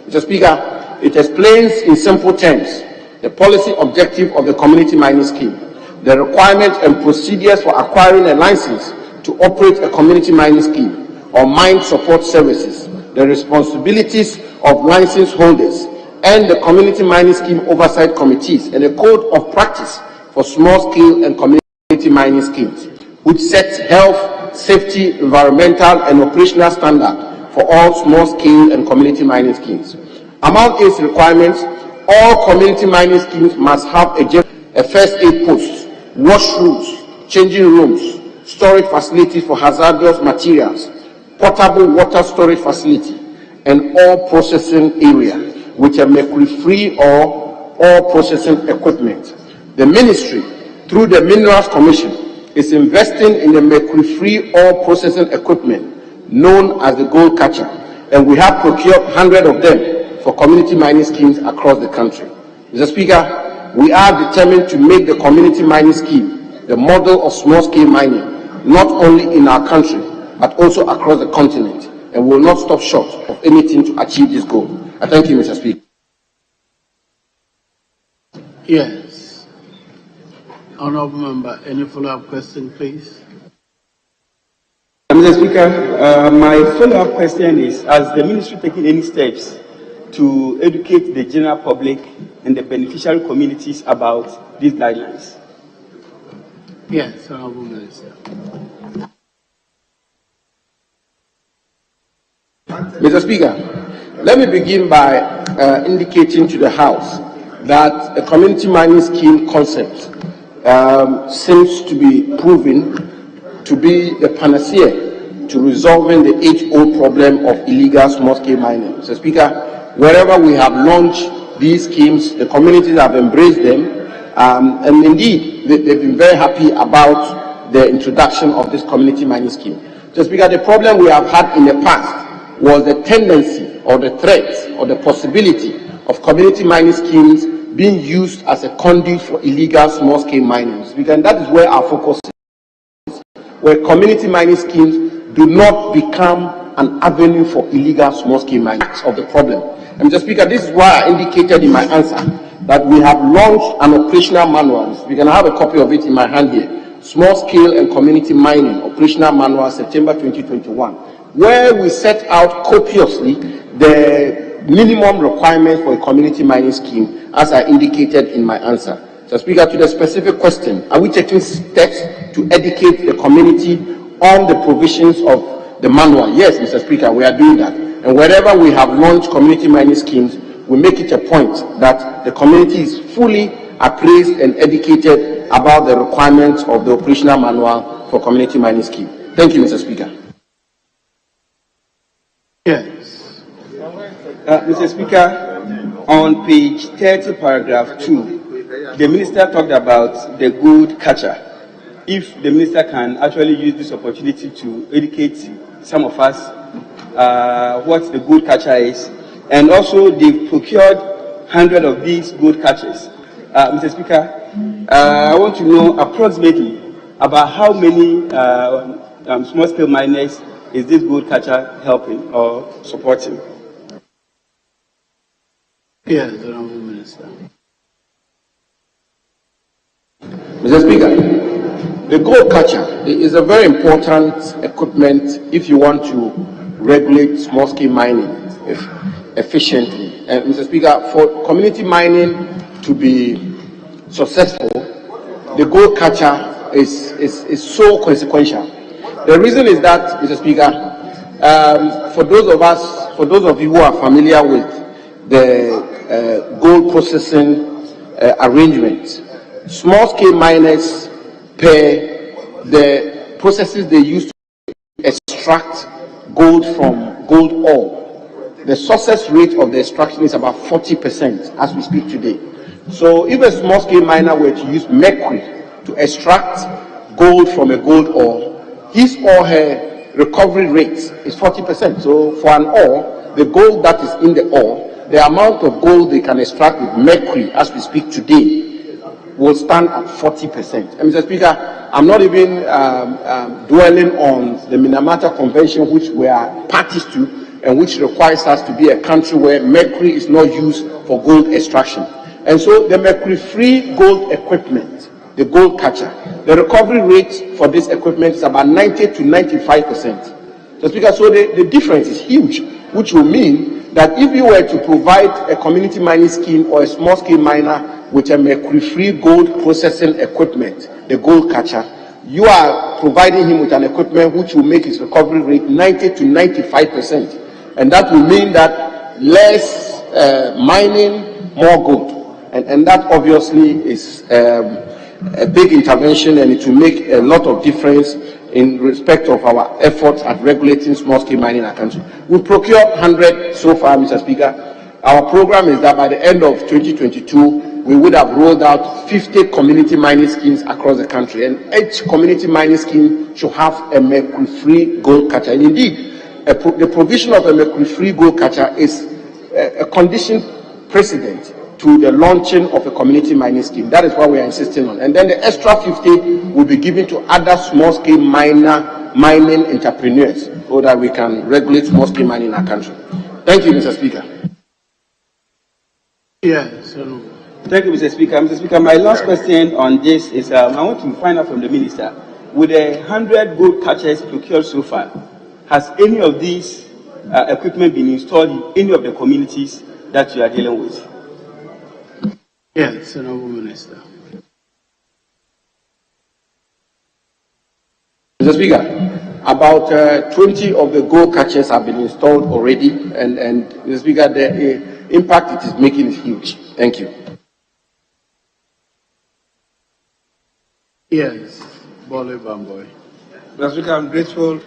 Mr. Speaker, it explains in simple terms the policy objective of the community mining scheme, the requirements and procedures for acquiring a license to operate a community mining scheme or mine support services, the responsibilities of license holders, and the community mining scheme oversight committees, and a code of practice for small-scale and community mining schemes, which sets health, safety, environmental, and operational standards for all small-scale and community mining schemes. Among its requirements, all community mining schemes must have a first aid post, washrooms, changing rooms, storage facilities for hazardous materials, portable water storage facility, and all processing area with a mercury-free or all processing equipment. The ministry, through the Minerals Commission, is investing in the mercury-free all processing equipment known as the gold catcher, and we have procured 100 of them for community mining schemes across the country. Mr. Speaker, we are determined to make the community mining scheme the model of small-scale mining, not only in our country, but also across the continent, and will not stop short of anything to achieve this goal. I thank you, Mr. Speaker. Yes. Honourable Member, any follow-up question, please? Mr. Speaker, my follow-up question is, has the ministry taken any steps to educate the general public and the beneficiary communities about these guidelines? Yes, Honourable Minister. Mr. Speaker, let me begin by indicating to the House that a community mining scheme concept seems to be proven to be the panacea to resolving the age-old problem of illegal small-scale mining. Mr. Speaker, wherever we have launched these schemes, the communities have embraced them, and indeed, they've been very happy about the introduction of this community mining scheme. Mr. Speaker, the problem we have had in the past was the tendency or the threat or the possibility of community mining schemes being used as a conduit for illegal small-scale mining. And that is where our focus is, where community mining schemes do not become an avenue for illegal small-scale mining of the problem. And Mr. Speaker, this is why I indicated in my answer that we have launched an operational manual. We can have a copy of it in my hand here. Small-scale and community mining operational manual, September 2021. Where we set out copiously the minimum requirements for a community mining scheme, as I indicated in my answer. So, Speaker, to the specific question, are we taking steps to educate the community on the provisions of the manual? Yes, Mr. Speaker, we are doing that. And wherever we have launched community mining schemes, we make it a point that the community is fully appraised and educated about the requirements of the operational manual for community mining scheme. Thank you, Mr. Speaker. Yes. Mr. Speaker, on page 30, paragraph 2, the minister talked about the gold catcher. If the minister can actually use this opportunity to educate some of us what the gold catcher is, and also they've procured 100 of these gold catchers. Mr. Speaker, I want to know approximately about how many small-scale miners is this gold catcher helping or supporting? Yes, Honourable Minister. Mr. Speaker, the gold catcher is a very important equipment if you want to regulate small-scale mining efficiently. And Mr. Speaker, for community mining to be successful, the gold catcher is so consequential. The reason is that, Mr. Speaker, for those of you who are familiar with the gold processing arrangement, small-scale miners pay the processes they use to extract gold from gold ore. The success rate of the extraction is about 40% as we speak today. So if a small-scale miner were to use mercury to extract gold from a gold ore, his or her recovery rate is 40%. So for an ore, the gold that is in the ore, the amount of gold they can extract with mercury as we speak today will stand at 40%. And Mr. Speaker, I'm not even dwelling on the Minamata Convention, which we are parties to, and which requires us to be a country where mercury is not used for gold extraction. And so the mercury-free gold equipment, the gold catcher, the recovery rate for this equipment is about 90 to 95%. So, Speaker, so the difference is huge, which will mean that if you were to provide a community mining scheme or a small-scale miner with a mercury-free gold processing equipment, the gold catcher, you are providing him with an equipment which will make his recovery rate 90 to 95%. And that will mean that less mining, more gold. And that obviously is a big intervention, and it will make a lot of difference in respect of our efforts at regulating small-scale mining in our country. We procured 100 so far, Mr. Speaker. Our program is that by the end of 2022, we would have rolled out 50 community mining schemes across the country, and each community mining scheme should have a mercury-free gold catcher. And indeed, the provision of a mercury-free gold catcher is a condition precedent to the launching of a community mining scheme. That is what we are insisting on. And then the extra 50 will be given to other small-scale mining entrepreneurs so that we can regulate small-scale mining in our country. Thank you, Mr. Speaker. Yes. Thank you, Mr. Speaker. Mr. Speaker, my last question on this is I want to find out from the minister, with the 100 gold catchers procured so far, has any of these equipment been installed in any of the communities that you are dealing with? Yes, Honourable Minister. Mr. Speaker, about 20 of the gold catchers have been installed already, and Mr. Speaker, the impact it is making is huge. Thank you. Yes, Bole Bamboy. Mr. Speaker, I'm grateful.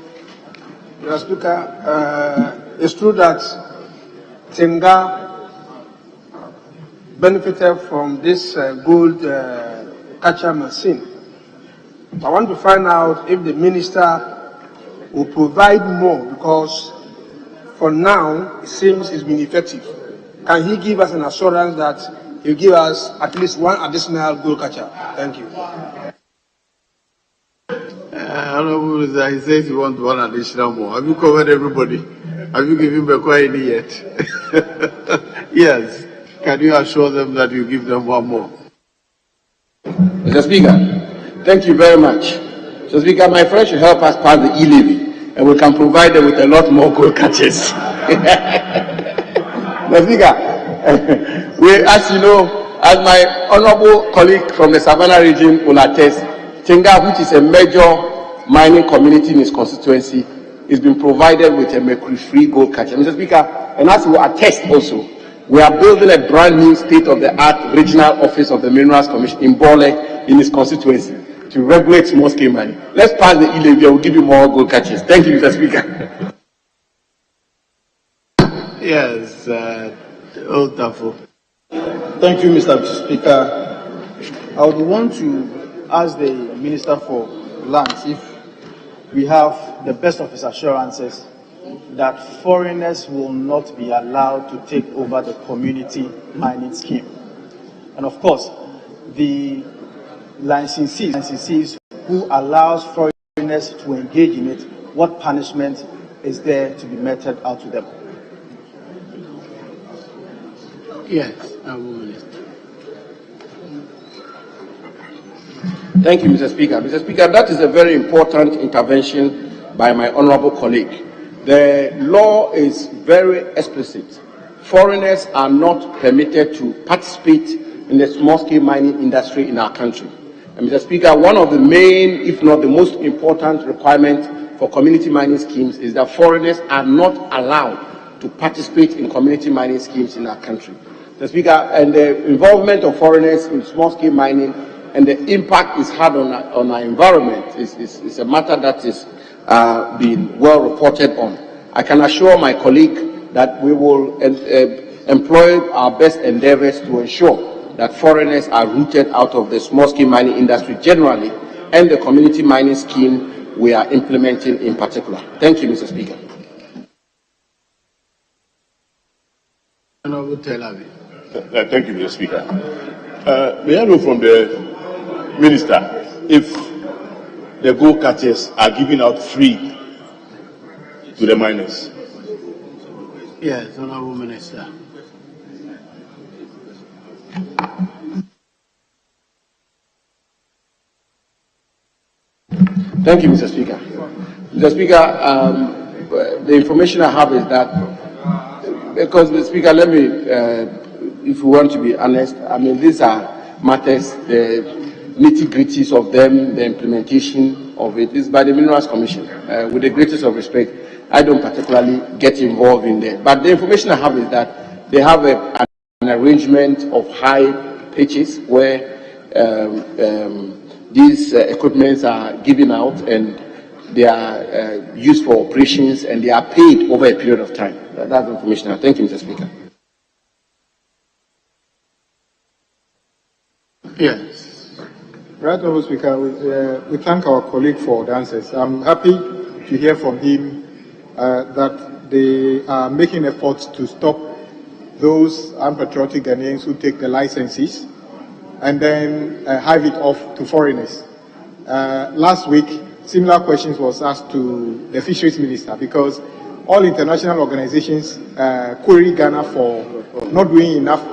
Mr. Speaker, it's true that Tenga benefited from this gold catcher machine. I want to find out if the minister will provide more, because for now it seems it's been effective. Can he give us an assurance that he'll give us at least one additional gold catcher? Thank you. Honourable Minister, he says he wants one additional more. Have you covered everybody? Have you given Bekwa any yet? Yes. Can you assure them that you give them one more? Mr. Speaker, thank you very much. Mr. Speaker, my friend should help us pass the e-levy, and we can provide them with a lot more gold catches. Mr. Speaker, as you know, as my honourable colleague from the Savannah region will attest, Tenga, which is a major mining community in his constituency, is being provided with a mercury-free gold catcher. Mr. Speaker, and as he will attest also, we are building a brand new state-of-the-art regional office of the Minerals Commission in Bole in his constituency to regulate small-scale mining. Let's pass the e-levy, I will give you more gold catches. Thank you, Mr. Speaker. Yes, Otafo. Thank you, Mr. Speaker. I would want to ask the Minister for Lands if we have the best of his assurances that foreigners will not be allowed to take over the community mining scheme. And of course, the licensees who allows foreigners to engage in it, what punishment is there to be meted out to them? Yes, I will. Thank you, Mr. Speaker. Mr. Speaker, that is a very important intervention by my honorable colleague. The law is very explicit. Foreigners are not permitted to participate in the small-scale mining industry in our country. And Mr. Speaker, one of the main, if not the most important requirements for community mining schemes is that foreigners are not allowed to participate in community mining schemes in our country. Mr. Speaker, and the involvement of foreigners in small-scale mining and the impact it's had on our environment is a matter that is been well reported on. I can assure my colleague that we will employ our best endeavors to ensure that foreigners are rooted out of the small-scale mining industry generally and the community mining scheme we are implementing in particular. Thank you, Mr. Speaker. Thank you, Mr. Speaker. May I know from the Minister if the gold cartels are given out free to the miners? Yes, Honorable Minister. Thank you, Mr. Speaker. Mr. Speaker, the information I have is that, because, Mr. Speaker, let me, if you want to be honest, I mean, these are matters, the nitty-gritties of them, the implementation of it is by the Minerals Commission. With the greatest of respect, I don't particularly get involved in that. But the information I have is that they have an arrangement of high pitches where these equipments are given out and they are used for operations and they are paid over a period of time. That's the information. Thank you, Mr. Speaker. Yes. Right, Honorable Speaker, we thank our colleague for the answers. I'm happy to hear from him that they are making efforts to stop those unpatriotic Ghanaians who take the licenses and then hive it off to foreigners. Last week, similar questions was asked to the Fisheries Minister because all international organizations query Ghana for not doing enough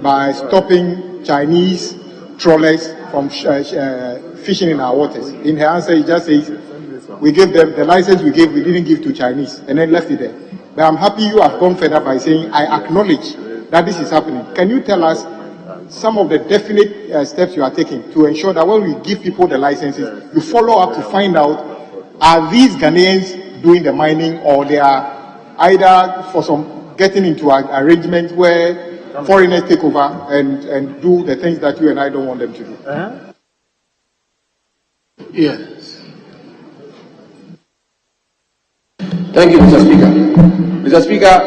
by stopping Chinese trawlers from fishing in our waters. In her answer, he just says, we gave them the license we gave, we didn't give to Chinese, and then left it there. But I'm happy you have gone further by saying, I acknowledge that this is happening. Can you tell us some of the definite steps you are taking to ensure that when we give people the licenses, you follow up to find out, are these Ghanaians doing the mining or they are either for some getting into an arrangement where foreigners take over and do the things that you and I don't want them to do? Yes. Thank you, Mr. Speaker. Mr. Speaker,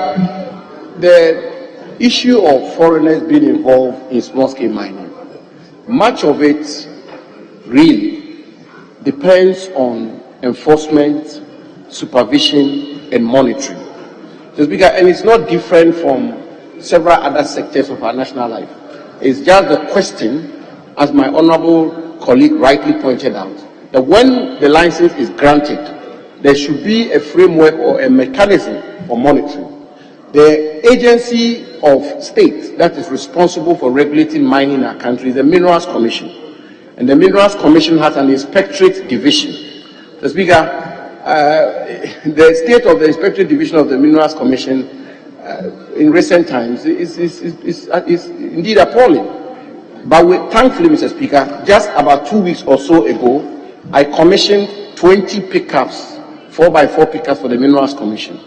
the issue of foreigners being involved in small-scale mining, much of it really depends on enforcement, supervision, and monitoring. Mr. Speaker, and it's not different from several other sectors of our national life. It's just the question, as my honorable colleague rightly pointed out, that when the license is granted, there should be a framework or a mechanism for monitoring. The agency of state that is responsible for regulating mining in our country is the Minerals Commission. And the Minerals Commission has an inspectorate division. Mr. Speaker, the state of the inspectorate division of the Minerals Commission in recent times is indeed appalling. But thankfully, Mr. Speaker, just about 2 weeks or so ago, I commissioned 20 pickups, 4x4 pickups for the Minerals Commission,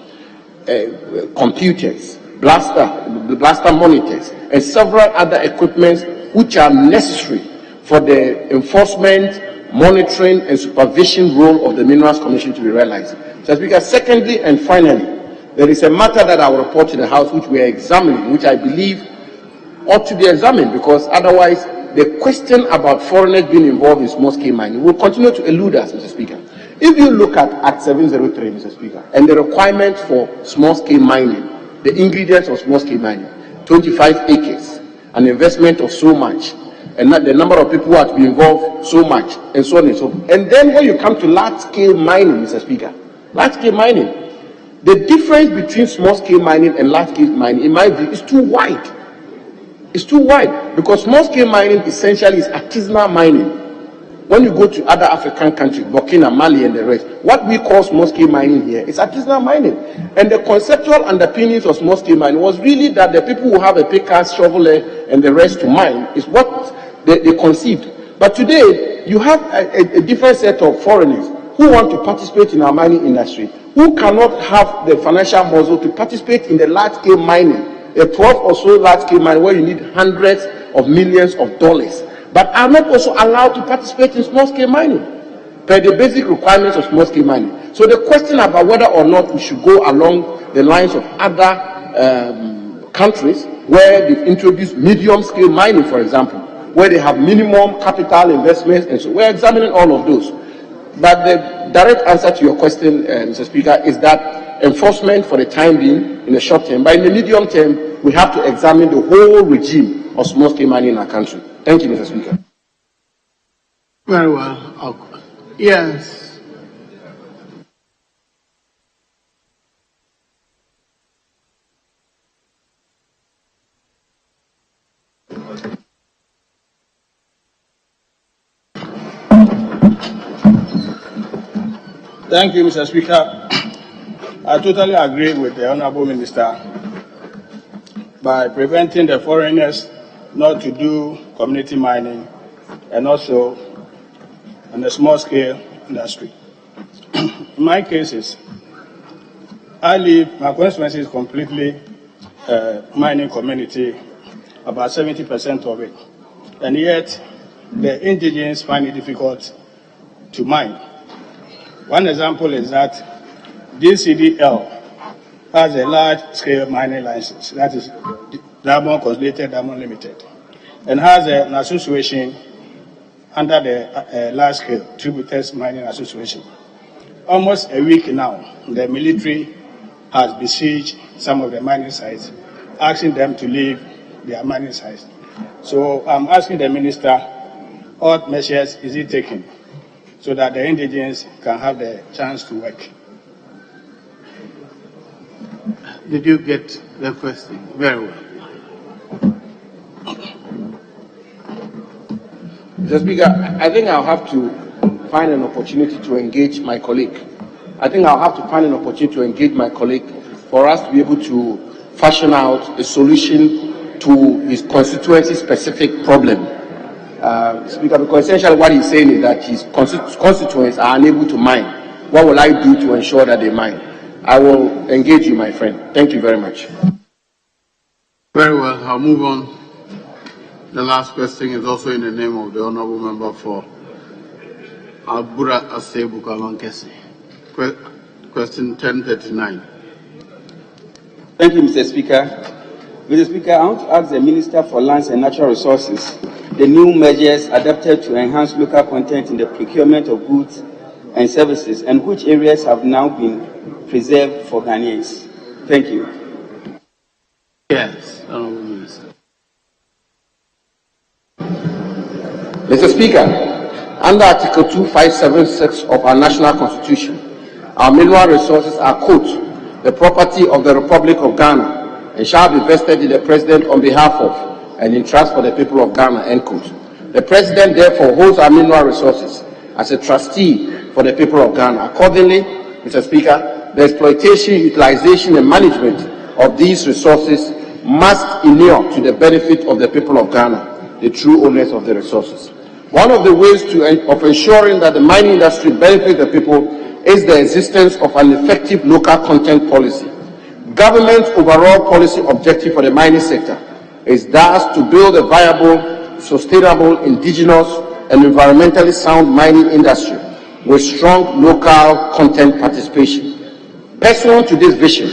computers, blaster monitors, and several other equipments which are necessary for the enforcement, monitoring, and supervision role of the Minerals Commission to be realized. Mr. Speaker, secondly and finally, there is a matter that I will report to the House which we are examining, which I believe ought to be examined, because otherwise the question about foreigners being involved in small-scale mining will continue to elude us, Mr. Speaker. If you look at Act 703, Mr. Speaker, and the requirements for small-scale mining, the ingredients of small-scale mining, 25 acres, an investment of so much, and the number of people who are to be involved so much, and so on and so forth. And then when you come to large-scale mining, Mr. Speaker, large-scale mining, the difference between small-scale mining and large-scale mining, in my view, is too wide. It's too wide, because small-scale mining essentially is artisanal mining. When you go to other African countries, Burkina, Mali, and the rest, what we call small-scale mining here is artisanal mining. And the conceptual underpinnings of small-scale mining was really that the people who have a pickaxe, shoveler, and the rest to mine is what they conceived. But today, you have a different set of foreigners who want to participate in our mining industry, who cannot have the financial muscle to participate in the large-scale mining, a 12 or so large-scale mining where you need hundreds of millions of dollars, but are not also allowed to participate in small-scale mining per the basic requirements of small-scale mining. So the question about whether or not we should go along the lines of other countries where they've introduced medium-scale mining, for example, where they have minimum capital investments, and so we're examining all of those. But the direct answer to your question, Mr. Speaker, is that enforcement for the time being in the short term, but in the medium term, we have to examine the whole regime of small-scale mining in our country. Thank you, Mr. Speaker. Very well. Yes. Thank you, Mr. Speaker. I totally agree with the Honorable Minister. By preventing the foreigners not to do community mining and also on a small-scale industry. In my cases, my constituency is completely mining community, about 70% of it, and yet the indigenous find it difficult to mine. One example is that DCDL has a large-scale mining license, that is Diamond Consolidated Diamond Limited, and has an association under the large-scale Tributers Mining Association. Almost a week now, the military has besieged some of the mining sites, asking them to leave their mining sites. So I'm asking the minister, what measures is he taking so that the indigents can have the chance to work? Did you get the question? Very well. Mr. Speaker, I think I'll have to find an opportunity to engage my colleague. For us to be able to fashion out a solution to his constituency-specific problem. Speaker, because essentially what he's saying is that his constituents are unable to mine. What will I do to ensure that they mine? I will engage you, my friend. Thank you very much. Very well. I'll move on. The last question is also in the name of the Honourable Member for Albura Asebu Kalankesi. Question 1039. Thank you, Mr. Speaker. Mr. Speaker, I want to ask the Minister for Lands and Natural Resources the new measures adopted to enhance local content in the procurement of goods and services, and which areas have now been preserved for Ghanaians. Thank you. Yes, Honourable Minister. Mr. Speaker, under Article 2576 of our National Constitution, our mineral resources are, quote, the property of the Republic of Ghana and shall be vested in the President on behalf of and in trust for the people of Ghana, end quote. The President therefore holds our mineral resources as a trustee for the people of Ghana. Accordingly, Mr. Speaker, the exploitation, utilization and management of these resources must inure to the benefit of the people of Ghana, the true owners of the resources. One of the ways of ensuring that the mining industry benefits the people is the existence of an effective local content policy. Government's overall policy objective for the mining sector is thus to build a viable, sustainable, indigenous, and environmentally sound mining industry with strong local content participation. Pursuant to this vision,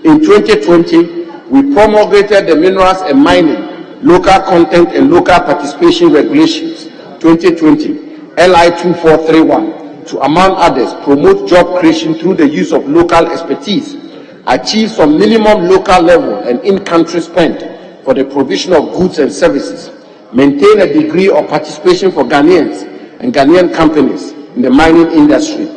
In 2020, we promulgated the Minerals and Mining, Local Content and Local Participation Regulations 2020, LI 2431, to, among others, promote job creation through the use of local expertise, achieve some minimum local level and in-country spend for the provision of goods and services, maintain a degree of participation for Ghanaians and Ghanaian companies in the mining industry,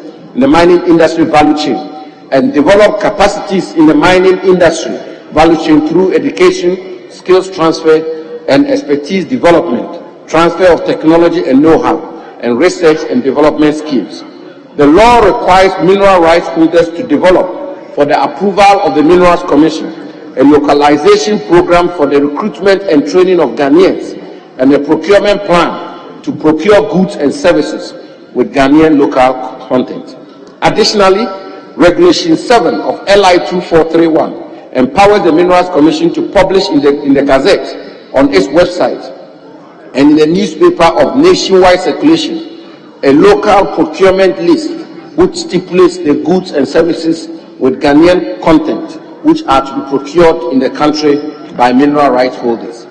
value chain, and develop capacities in the mining industry value chain through education, skills transfer, and expertise development, transfer of technology and know-how, and research and development schemes. The law requires mineral rights holders to develop, for the approval of the Minerals Commission, a localization program for the recruitment and training of Ghanaians, and a procurement plan to procure goods and services with Ghanaian local content. Additionally, Regulation 7 of LI 2431 empowers the Minerals Commission to publish in the Gazette, on its website, and in the newspaper of nationwide circulation, a local procurement list which stipulates the goods and services with Ghanaian content which are to be procured in the country by mineral rights holders.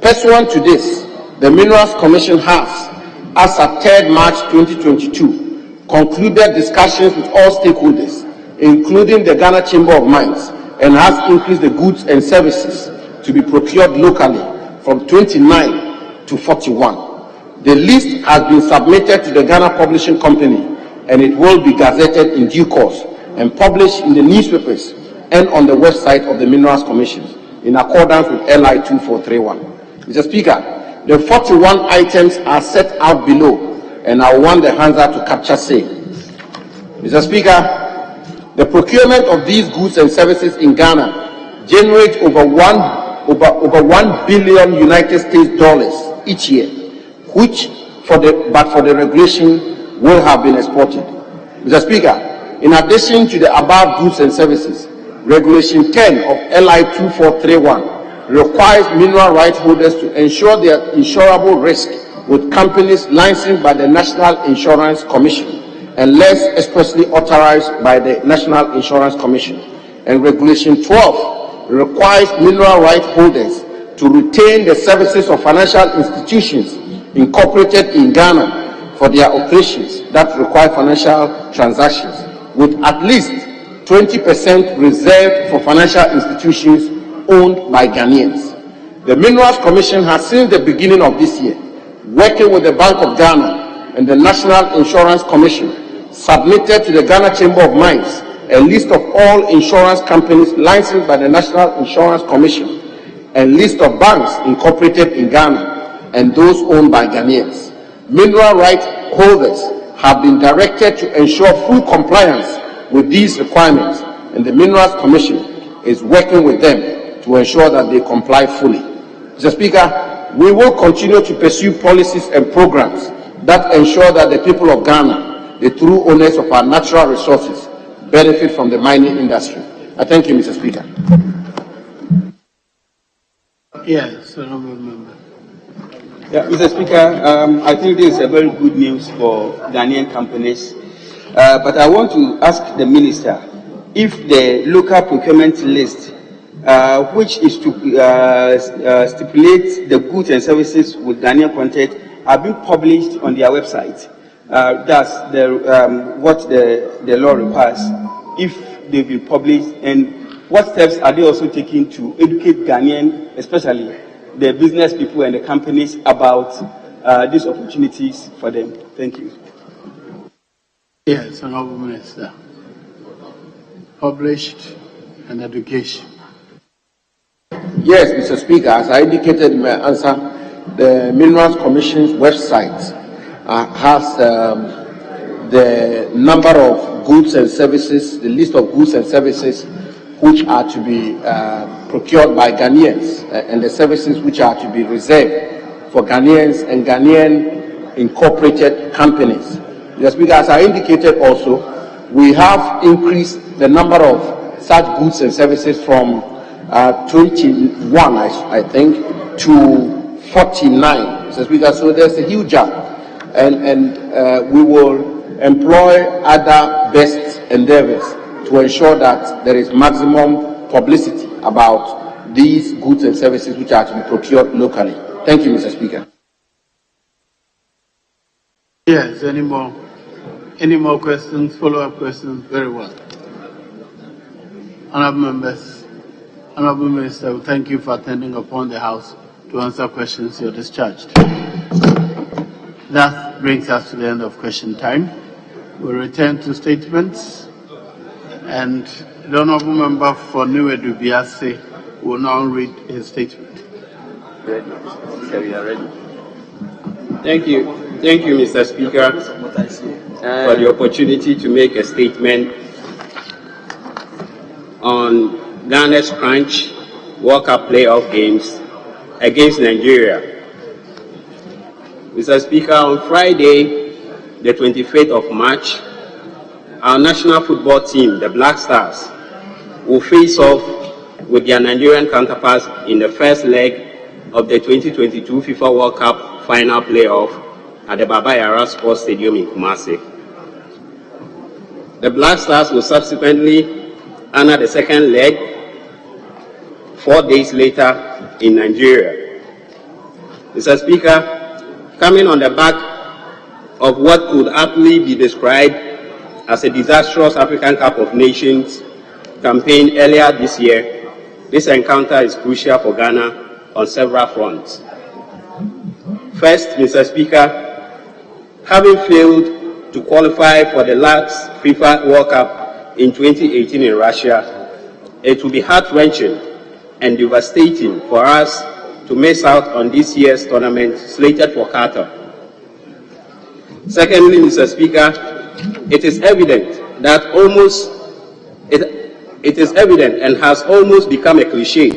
Pursuant to this, the Minerals Commission has, as at 3rd March 2022, concluded discussions with all stakeholders, including the Ghana Chamber of Mines, and has increased the goods and services to be procured locally from 29 to 41. The list has been submitted to the Ghana Publishing Company, and it will be gazetted in due course and published in the newspapers and on the website of the Minerals Commission in accordance with LI 2431. Mr. Speaker, the 41 items are set out below, and I want the Hansa to capture say. Mr. Speaker, the procurement of these goods and services in Ghana generates over $1 billion United States dollars each year, which, but for the regulation, will have been exported. Mr. Speaker, in addition to the above goods and services, Regulation 10 of LI 2431 requires mineral rights holders to ensure their insurable risk with companies licensed by the National Insurance Commission, unless expressly authorized by the National Insurance Commission. And Regulation 12 requires mineral rights holders to retain the services of financial institutions incorporated in Ghana for their operations that require financial transactions, with at least 20% reserved for financial institutions owned by Ghanaians. The Minerals Commission has, since the beginning of this year, working with the Bank of Ghana and the National Insurance Commission, submitted to the Ghana Chamber of Mines a list of all insurance companies licensed by the National Insurance Commission, a list of banks incorporated in Ghana, and those owned by Ghanaians. Mineral rights holders have been directed to ensure full compliance with these requirements, and the Minerals Commission is working with them to ensure that they comply fully. Mr. Speaker, we will continue to pursue policies and programs that ensure that the people of Ghana, the true owners of our natural resources, benefit from the mining industry. I thank you, Mr. Speaker. Yes, honourable member. Yeah, Mr. Speaker, I think this is a very good news for Ghanaian companies. But I want to ask the minister if the local procurement list, which is to stipulate the goods and services with Ghanaian content, have been published on their website. That's what the law requires. If they've been published, and what steps are they also taking to educate Ghanaian, especially the business people and the companies, about these opportunities for them? Thank you. Yes, Honourable Minister. Published and education. Yes, Mr. Speaker, as I indicated in my answer, the Minerals Commission's website has the number of goods and services, the list of goods and services which are to be procured by Ghanaians, and the services which are to be reserved for Ghanaians and Ghanaian incorporated companies. Mr. Speaker, as I indicated also, we have increased the number of such goods and services from 21, I think, to 49. Mr. Speaker, so there's a huge gap, and we will employ other best endeavors to ensure that there is maximum publicity about these goods and services which are to be procured locally. Thank you, Mr. Speaker. Yes, any more questions, follow-up questions? Very well. Honorable members, Honorable Minister, we thank you for attending upon the House to answer questions. You're discharged. That brings us to the end of question time. We'll return to statements, and the Honorable Member for New Edubiase will now read his statement. Ready. We are ready. Thank you, Mr. Speaker, for the opportunity to make a statement on Ghana's crunch World Cup playoff games against Nigeria. Mr. Speaker, on Friday, the 25th of March, our national football team, the Black Stars, will face off with their Nigerian counterparts in the first leg of the 2022 FIFA World Cup final playoff at the Baba Yara Sports Stadium in Kumasi. The Black Stars will subsequently honor the second leg 4 days later in Nigeria. Mr. Speaker, coming on the back of what could aptly be described as a disastrous African Cup of Nations campaign earlier this year, this encounter is crucial for Ghana on several fronts. First, Mr. Speaker, having failed to qualify for the last FIFA World Cup in 2018 in Russia, it will be heart-wrenching and devastating for us to miss out on this year's tournament slated for Qatar. Secondly, Mr. Speaker, it is evident and has almost become a cliche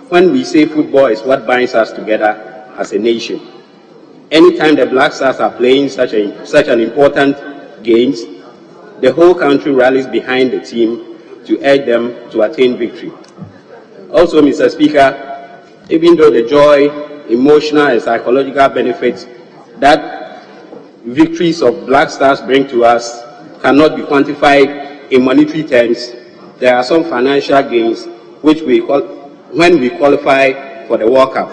when we say football is what binds us together as a nation. Anytime the Black Stars are playing such an important game, the whole country rallies behind the team to urge them to attain victory. Also, Mr. Speaker, even though the joy, emotional and psychological benefits that victories of Black Stars bring to us cannot be quantified in monetary terms, there are some financial gains which when we qualify for the World Cup.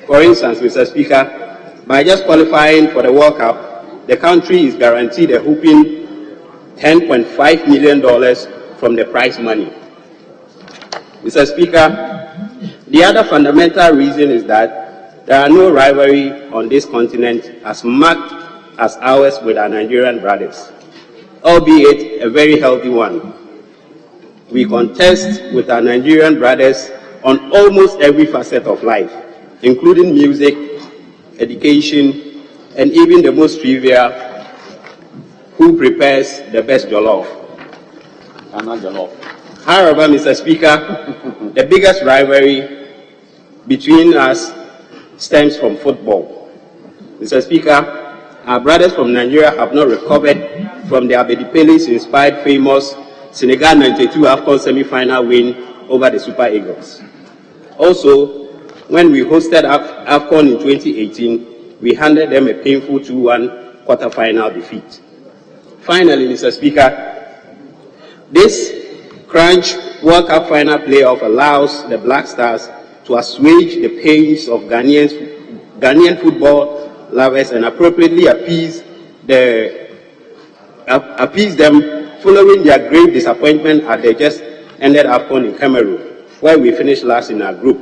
For instance, Mr. Speaker, by just qualifying for the World Cup, the country is guaranteed a whopping $10.5 million from the prize money. Mr. Speaker, the other fundamental reason is that there are no rivalry on this continent as marked as ours with our Nigerian brothers, albeit a very healthy one. We contest with our Nigerian brothers on almost every facet of life, including music, education, and even the most trivial, who prepares the best jollof. However, Mr. Speaker, the biggest rivalry between us stems from football. Mr. Speaker, our brothers from Nigeria have not recovered from their Abedi-Pelis-inspired famous Senegal 92 AFCON semi-final win over the Super Eagles. Also, when we hosted AFCON in 2018, we handed them a painful 2-1 quarter-final defeat. Finally, Mr. Speaker, this crunch World Cup final playoff allows the Black Stars to assuage the pains of Ghanaian football lovers and appropriately appease them following their grave disappointment at the just ended AFCON in Cameroon, where we finished last in our group.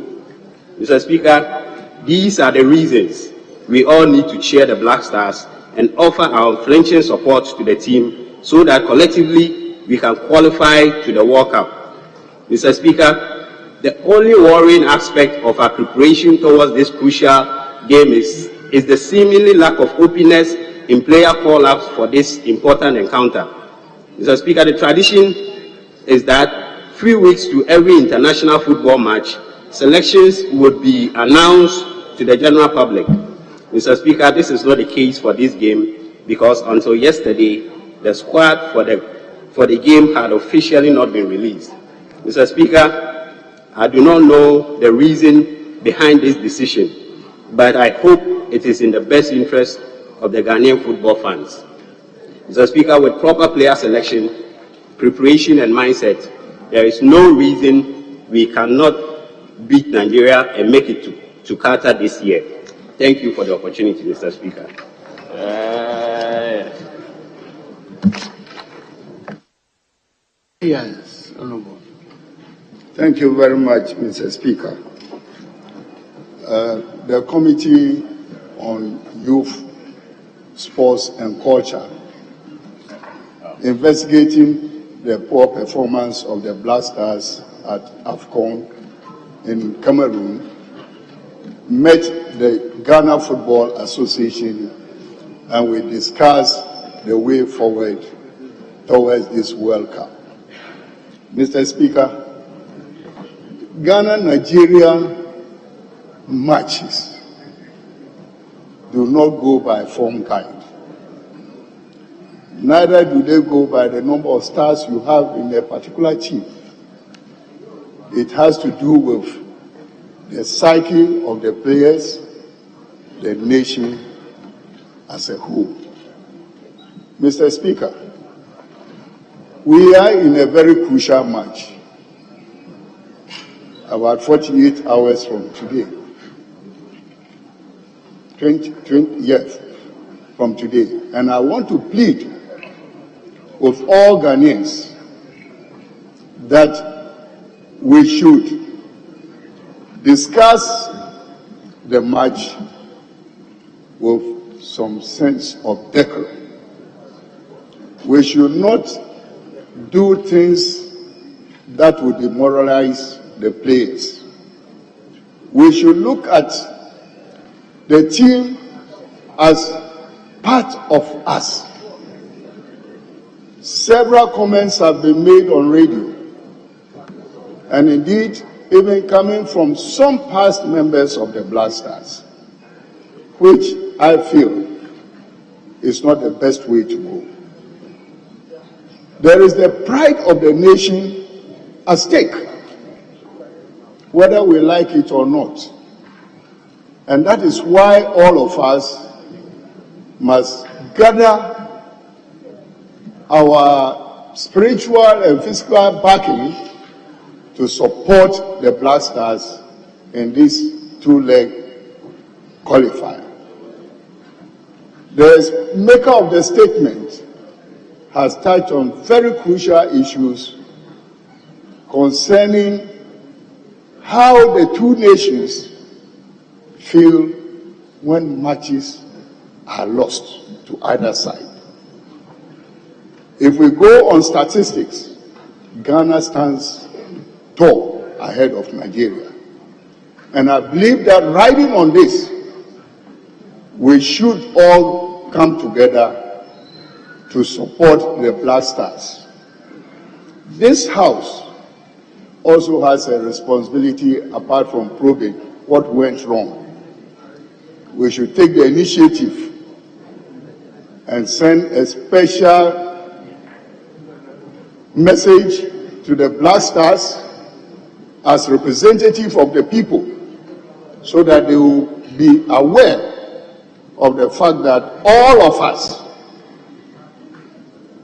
Mr. Speaker, these are the reasons we all need to cheer the Black Stars and offer our unflinching support to the team so that collectively we can qualify to the World Cup. Mr. Speaker, the only worrying aspect of our preparation towards this crucial game is the seemingly lack of openness in player call-ups for this important encounter. Mr. Speaker, the tradition is that 3 weeks to every international football match, selections would be announced to the general public. Mr. Speaker, this is not the case for this game because until yesterday, the squad for the game had officially not been released. Mr. Speaker, I do not know the reason behind this decision, but I hope it is in the best interest of the Ghanaian football fans. Mr. Speaker, with proper player selection, preparation and mindset, there is no reason we cannot beat Nigeria and make it to Qatar this year. Thank you for the opportunity, Mr. Speaker. Yes, Honorable. Thank you very much, Mr. Speaker. The Committee on Youth, Sports and Culture investigating the poor performance of the Black Stars at AFCON in Cameroon met the Ghana Football Association, and we discussed the way forward towards this World Cup. Mr. Speaker, Ghana-Nigeria matches do not go by form kind. Neither do they go by the number of stars you have in a particular team. It has to do with the psyche of the players, the nation as a whole. Mr. Speaker, we are in a very crucial match, about 48 hours from today. 20 years from today. And I want to plead with all Ghanaians that we should discuss the match with some sense of decorum. We should not do things that would demoralize the players. We should look at the team as part of us. Several comments have been made on radio, and indeed, even coming from some past members of the Black Stars, which I feel is not the best way to go. There is the pride of the nation at stake, whether we like it or not. And that is why all of us must gather our spiritual and physical backing to support the Black Stars in this two-leg qualifier. The maker of the statement has touched on very crucial issues concerning how the two nations feel when matches are lost to either side. If we go on statistics, Ghana stands tall ahead of Nigeria. And I believe that riding on this, we should all come together to support the Black Stars. This House also has a responsibility apart from probing what went wrong. We should take the initiative and send a special message to the Black Stars as representative of the people, so that they will be aware of the fact that all of us,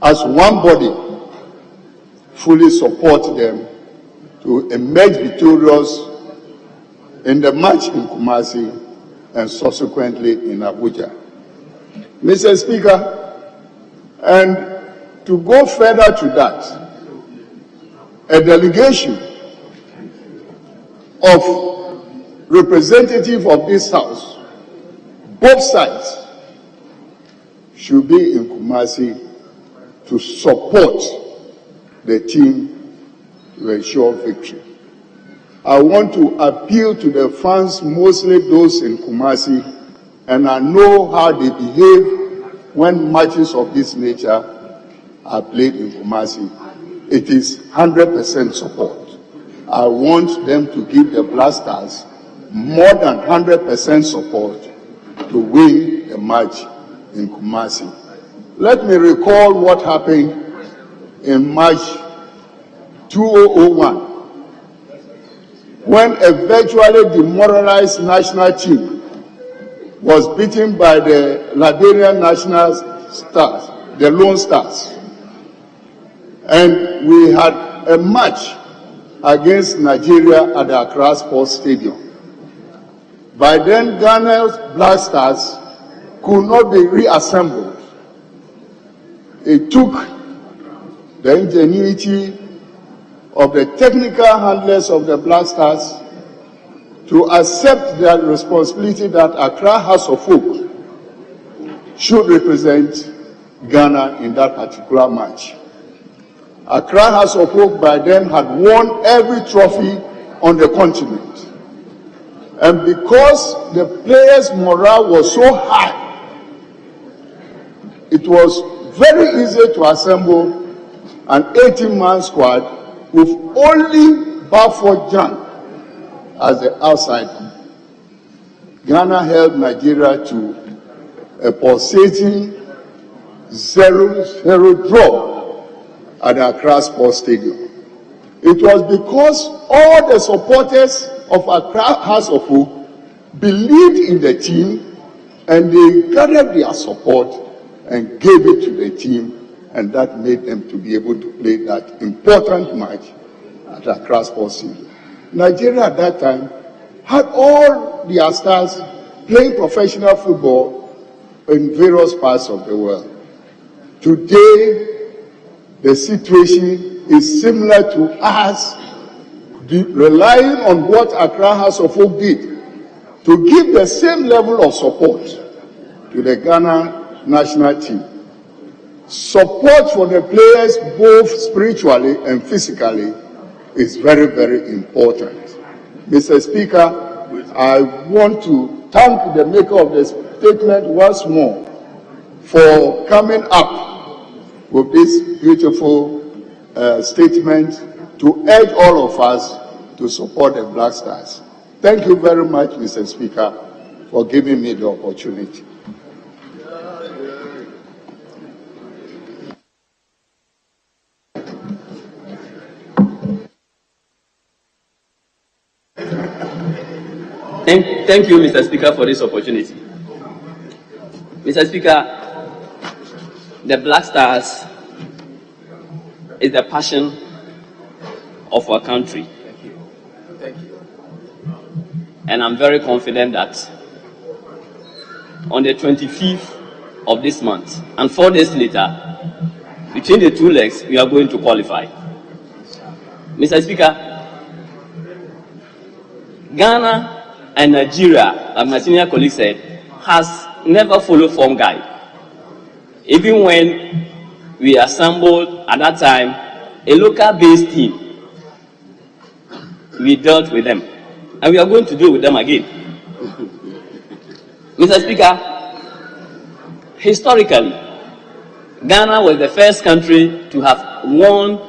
as one body, fully support them to emerge victorious in the match in Kumasi and subsequently in Abuja. Mr. Speaker, and to go further to that, a delegation of representatives of this House, both sides, should be in Kumasi to support the team to ensure victory. I want to appeal to the fans, mostly those in Kumasi, and I know how they behave when matches of this nature are played in Kumasi. It is 100% support. I want them to give the Black Stars more than 100% support to win the match in Kumasi. Let me recall what happened in March 2001, when a virtually demoralized national team was beaten by the Liberian National Stars, the Lone Stars. And we had a match against Nigeria at the Accra Sports Stadium. By then, Ghana's Black Stars could not be reassembled. It took the ingenuity of the technical handlers of the Black Stars to accept their responsibility that Accra House of Folk should represent Ghana in that particular match. Accra House of Folk by then had won every trophy on the continent. And because the players' morale was so high, it was very easy to assemble an 18-man squad with only Bafo Jan as the outsider. Ghana held Nigeria to a pulsating 0-0 draw at the Accra Sports Stadium. It was because all the supporters of Accra House of Folk believed in the team and they gathered their support and gave it to the team, and that made them to be able to play that important match at Accra Sports Stadium. Nigeria at that time had all their stars playing professional football in various parts of the world. Today, the situation is similar to us, relying on what Accra House of Folk did to give the same level of support to the Ghana national team. Support for the players, both spiritually and physically, is very, very important. Mr. Speaker, I want to thank the maker of the statement once more for coming up with this beautiful statement to urge all of us to support the Black Stars. Thank you very much, Mr. Speaker, for giving me the opportunity. Thank you, Mr. Speaker, for this opportunity. Mr. Speaker, the Black Stars is the passion of our country. Thank you. Thank you. And I'm very confident that on the 25th of this month, and 4 days later, between the two legs, we are going to qualify. Mr. Speaker, Ghana and Nigeria, as my senior colleague said, has never followed form guide. Even when we assembled at that time a local-based team, we dealt with them, and we are going to deal with them again. Mr. Speaker, historically, Ghana was the first country to have won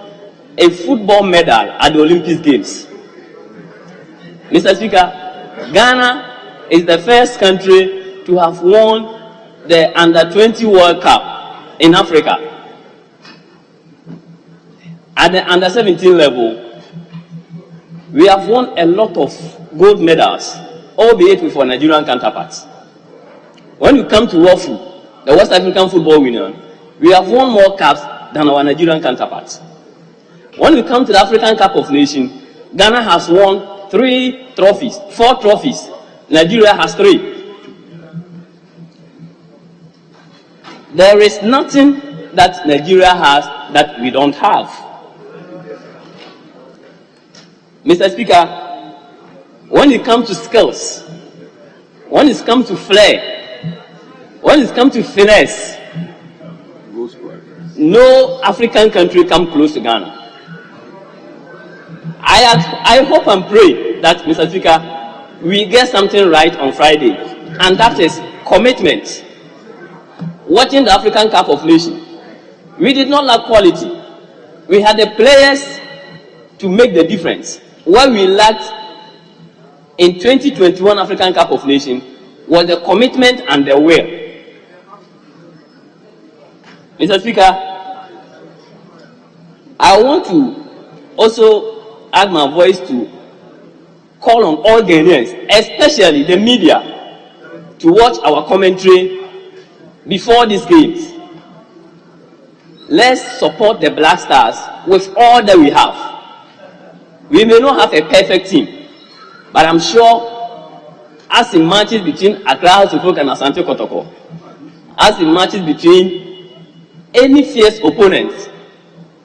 a football medal at the Olympic Games. Mr. Speaker, Ghana is the first country to have won the Under-20 World Cup in Africa. At the Under-17 level, we have won a lot of gold medals, albeit with our Nigerian counterparts. When you come to WAFU, the West African Football Union, we have won more caps than our Nigerian counterparts. When we come to the African Cup of Nations, Ghana has won 4 trophies. Nigeria has 3. There is nothing that Nigeria has that we don't have. Mr. Speaker, when it comes to skills, when it comes to flair, when it comes to finesse, no African country comes close to Ghana. I hope and pray that, Mr. Speaker, we get something right on Friday, and that is commitment. Watching the African Cup of Nations, we did not lack quality. We had the players to make the difference. What we lacked in 2021 African Cup of Nations was the commitment and the will. Mr. Speaker, I want to also add my voice to call on all Ghanaians, especially the media, to watch our commentary before these games. Let's support the Black Stars with all that we have. We may not have a perfect team, but I'm sure as in matches between Accra House of Folk and Asante Kotoko, as in matches between any fierce opponents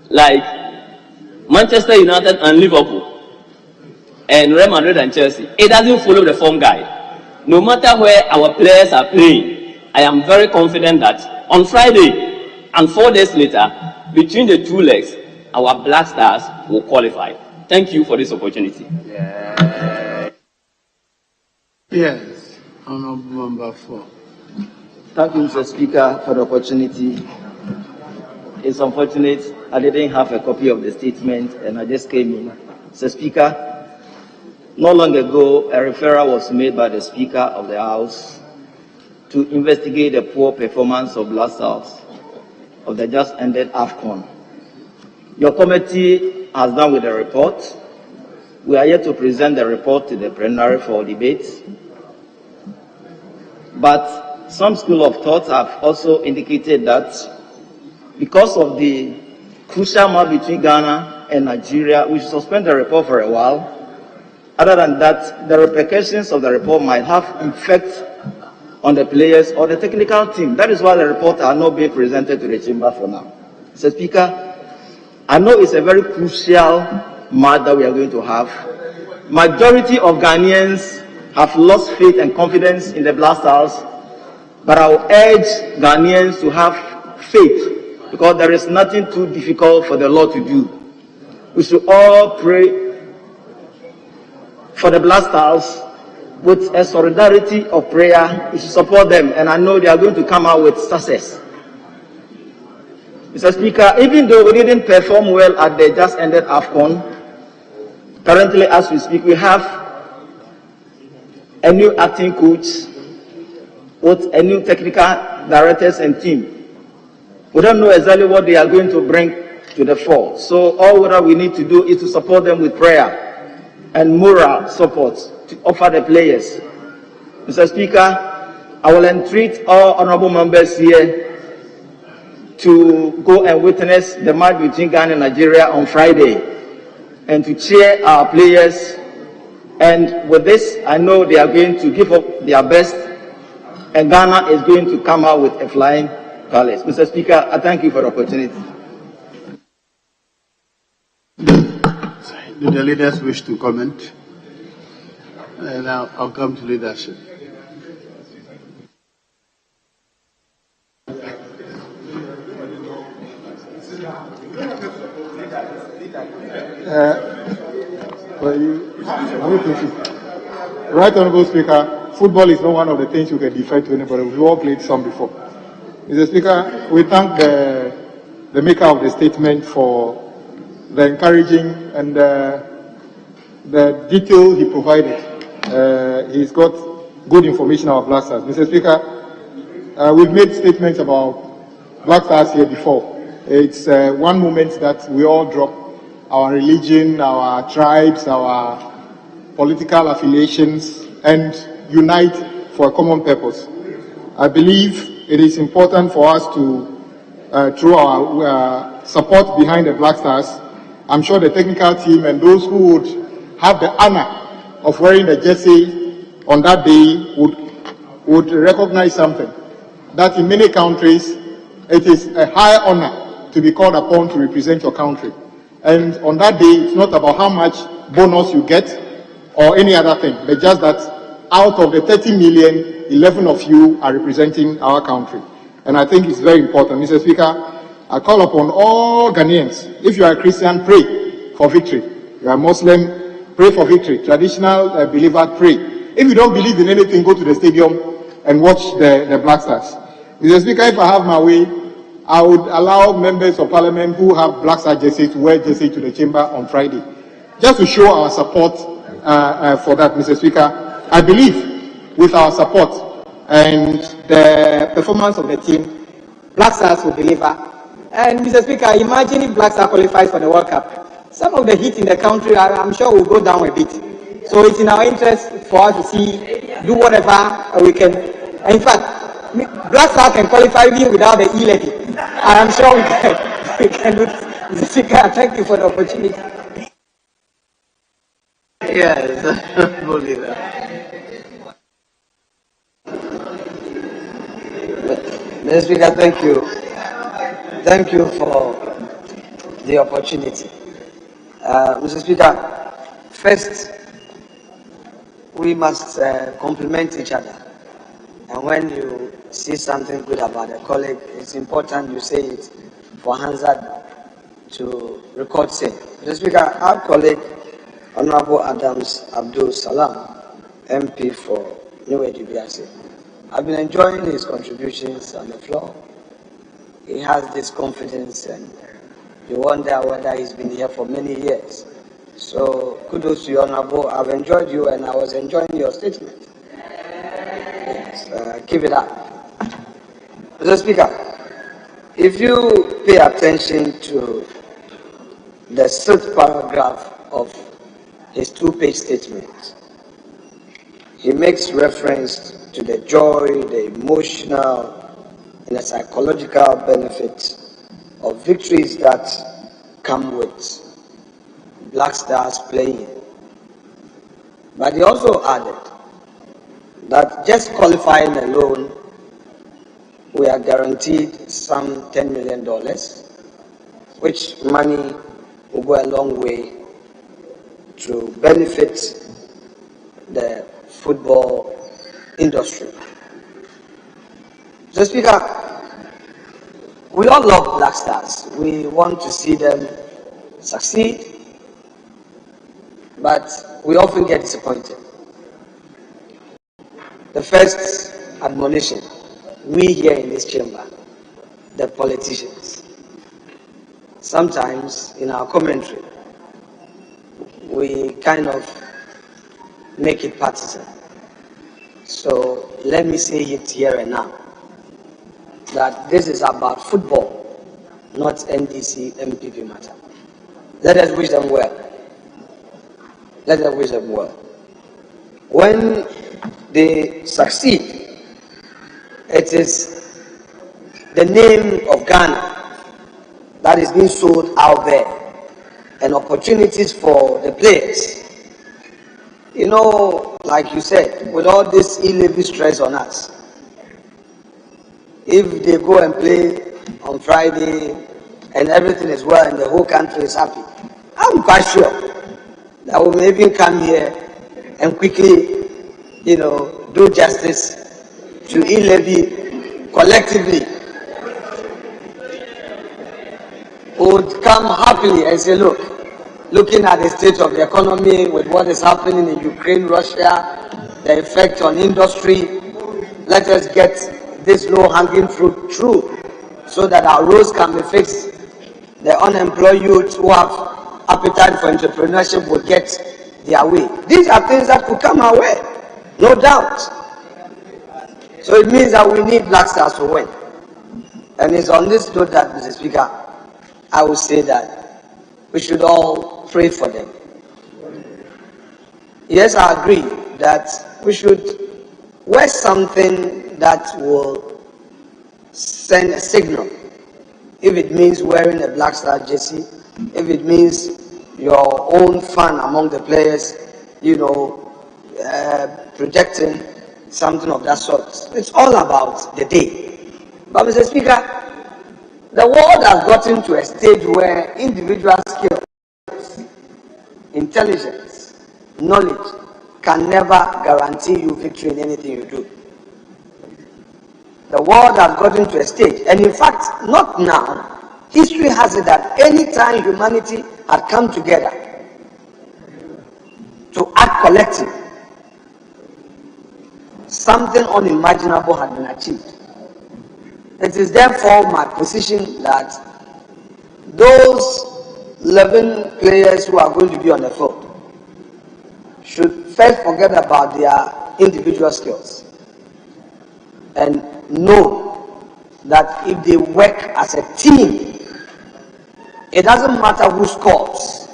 like Manchester United and Liverpool and Real Madrid and Chelsea, it doesn't follow the form guide. No matter where our players are playing, I am very confident that on Friday and 4 days later, between the two legs, our Black Stars will qualify. Thank you for this opportunity. Yes, Honorable Member 4. Thank you, Mr. Speaker, for the opportunity. It's unfortunate I didn't have a copy of the statement and I just came in. Mr. Speaker, not long ago, a referral was made by the Speaker of the House to investigate the poor performance of Black Stars of the just ended AFCON. Your committee has done with the report. We are yet to present the report to the plenary for debate. But some school of thought have also indicated that because of the crucial match between Ghana and Nigeria, we should suspend the report for a while. Other than that, the repercussions of the report might have effect on the players or the technical team. That is why the reports are not being presented to the chamber for now. Mr. Speaker, I know it's a very crucial match that we are going to have. Majority of Ghanaians have lost faith and confidence in the Black Stars, but I will urge Ghanaians to have faith because there is nothing too difficult for the Lord to do. We should all pray for the Black Stars with a solidarity of prayer. We should support them, and I know they are going to come out with success. Mr. Speaker, even though we didn't perform well at the just ended AFCON, currently as we speak, we have a new acting coach with a new technical directors and team. We don't know exactly what they are going to bring to the fore. So all that we need to do is to support them with prayer and moral support to offer the players. Mr. Speaker, I will entreat all honorable members here to go and witness the match between Ghana and Nigeria on Friday and to cheer our players. And with this, I know they are going to give up their best and Ghana is going to come out with a flying colors. Mr. Speaker, I thank you for the opportunity. Do the leaders wish to comment? And I'll come to leadership. Right, Honorable Speaker, football is not one of the things you can defy to anybody. We've all played some before. Mr. Speaker, we thank the maker of the statement for the encouraging and the detail he provided. He's got good information about Black Stars. Mr. Speaker, we've made statements about Black Stars here before. It's one moment that we all drop our religion, our tribes, our political affiliations, and unite for a common purpose. I believe it is important for us to throw our support behind the Black Stars. I'm sure the technical team and those who would have the honor of wearing the jersey on that day would recognize something. That in many countries, it is a high honor to be called upon to represent your country. And on that day, it's not about how much bonus you get or any other thing, but just that out of the 30 million, 11 of you are representing our country. And I think it's very important. Mr. Speaker, I call upon all Ghanaians, if you are a Christian, pray for victory. You are a Muslim, pray for victory. Traditional believer, pray. If you don't believe in anything, go to the stadium and watch the Black Stars. Mr. Speaker, if I have my way, I would allow members of parliament who have Black Star jersey to wear jersey to the chamber on Friday, just to show our support for that, Mr. Speaker. I believe with our support and the performance of the team, Black Stars will deliver. And Mr. Speaker, imagine if Black Star qualifies for the World Cup. Some of the heat in the country, I'm sure, will go down a bit. So it's in our interest for us to see, do whatever we can. In fact, Black Star can qualify even without the e-levy. I am sure we can do this. Mr. Speaker, thank you for the opportunity. Yes, believe that. Mr. Speaker, thank you. Thank you for the opportunity. Mr. Speaker, first, we must compliment each other. And when you see something good about a colleague, it's important you say it for Hansard to record same. Mr. Speaker, our colleague, Honorable Adams Abdul Salam, MP for New Education, I've been enjoying his contributions on the floor. He has this confidence and you wonder whether he's been here for many years. So kudos to you, Honorable. I've enjoyed you and I was enjoying your statement. Yes, keep it up. Mr. Speaker, if you pay attention to the 6th paragraph of his 2-page statement, he makes reference to the joy, the emotional, and the psychological benefits of victories that come with Black Stars playing. But he also added that just qualifying alone, we are guaranteed some $10 million, which money will go a long way to benefit the football industry. Mr. Speaker, we all love Black Stars. We want to see them succeed, but we often get disappointed. The first admonition, we here in this chamber, the politicians, sometimes in our commentary, we kind of make it partisan. So let me say it here and now, that this is about football, not NDC MPP matter. Let us wish them well. Let us wish them well. When they succeed, it is the name of Ghana that is being sold out there and opportunities for the players. You know, like you said, with all this e-levy stress on us, if they go and play on Friday and everything is well and the whole country is happy, I'm quite sure that we may even come here and quickly, do justice to e-levy collectively. Would come happily and say, look, looking at the state of the economy with what is happening in Ukraine, Russia, the effect on industry, let us get this low-hanging fruit through so that our roads can be fixed. The unemployed youth who have appetite for entrepreneurship will get their way. These are things that could come our way, no doubt. So it means that we need Black Stars to win. And it's on this note that, Mr. Speaker, I would say that we should all pray for them. Yes, I agree that we should wear something that will send a signal. If it means wearing a Black Star jersey, if it means your own fan among the players, projecting something of that sort. It's all about the day. But Mr. Speaker, the world has gotten to a stage where individual skills, intelligence, knowledge can never guarantee you victory in anything you do. The world has gotten to a stage, and in fact, not now. History has it that any time humanity had come together to act collective, something unimaginable had been achieved. It is therefore my position that those 11 players who are going to be on the field should first forget about their individual skills and know that if they work as a team, it doesn't matter who scores.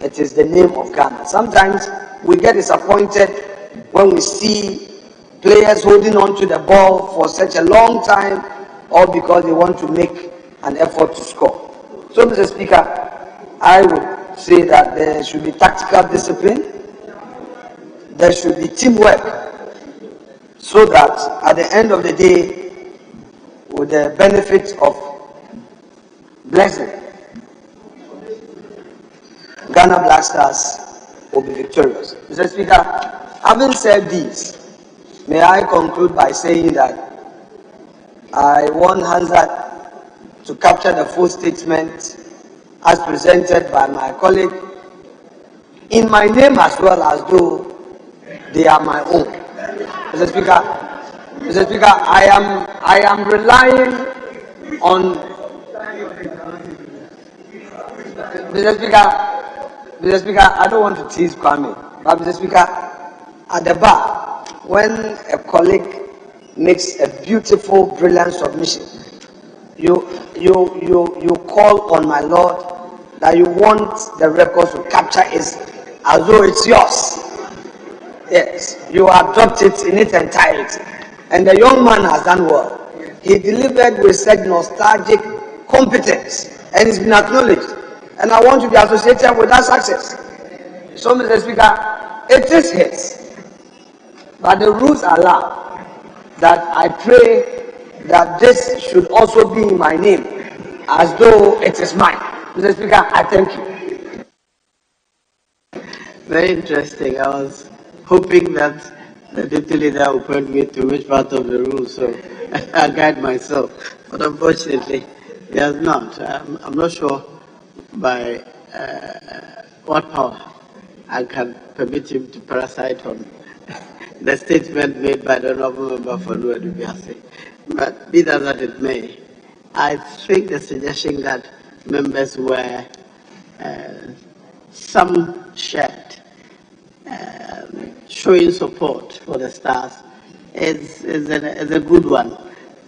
It is the name of Ghana. Sometimes we get disappointed when we see players holding on to the ball for such a long time, or because they want to make an effort to score. So, Mr. Speaker, I would say that there should be tactical discipline there should be teamwork so that at the end of the day, with the benefit of blessing, Ghana Black Stars will be victorious. Mr. Speaker, having said this, may I conclude by saying that I want Hansard to capture the full statement as presented by my colleague in my name as well as though they are my own. Mr. Speaker, I am relying on Mr. Speaker, I don't want to tease Kwame, but Mr. Speaker, at the bar, when a colleague makes a beautiful, brilliant submission, you call on my Lord that you want the records to capture it as though it's yours. Yes, you adopt it in its entirety. And the young man has done well. He delivered with such nostalgic competence and it's been acknowledged. And I want to be associated with that success. So, Mr. Speaker, it is his. But the rules allow that I pray that this should also be in my name as though it is mine. Mr. Speaker, I thank you. Very interesting. I was hoping that the deputy leader would point me to which part of the rule, so I guide myself. But unfortunately, he has not. I'm not sure by what power I can permit him to parasite on the statement made by the honorable member for Nuedubiase. But be that as it may, I think the suggestion that members were some shared showing support for the Stars is a good one,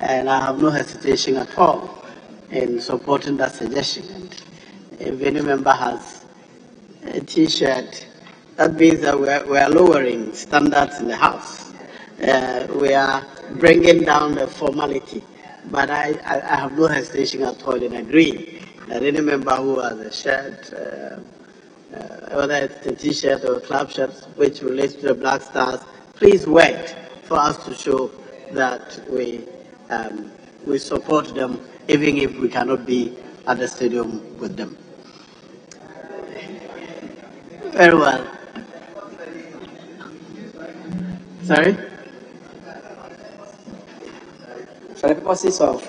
and I have no hesitation at all in supporting that suggestion. And if any member has a T-shirt, that means that we are lowering standards in the House. We are bringing down the formality, but I have no hesitation at all in agreeing that any member who has a shirt, whether it's a T-shirt or a club shirt which relates to the Black Stars, please wait for us to show that we support them, even if we cannot be at the stadium with them. Very well. Sorry? For the purposes of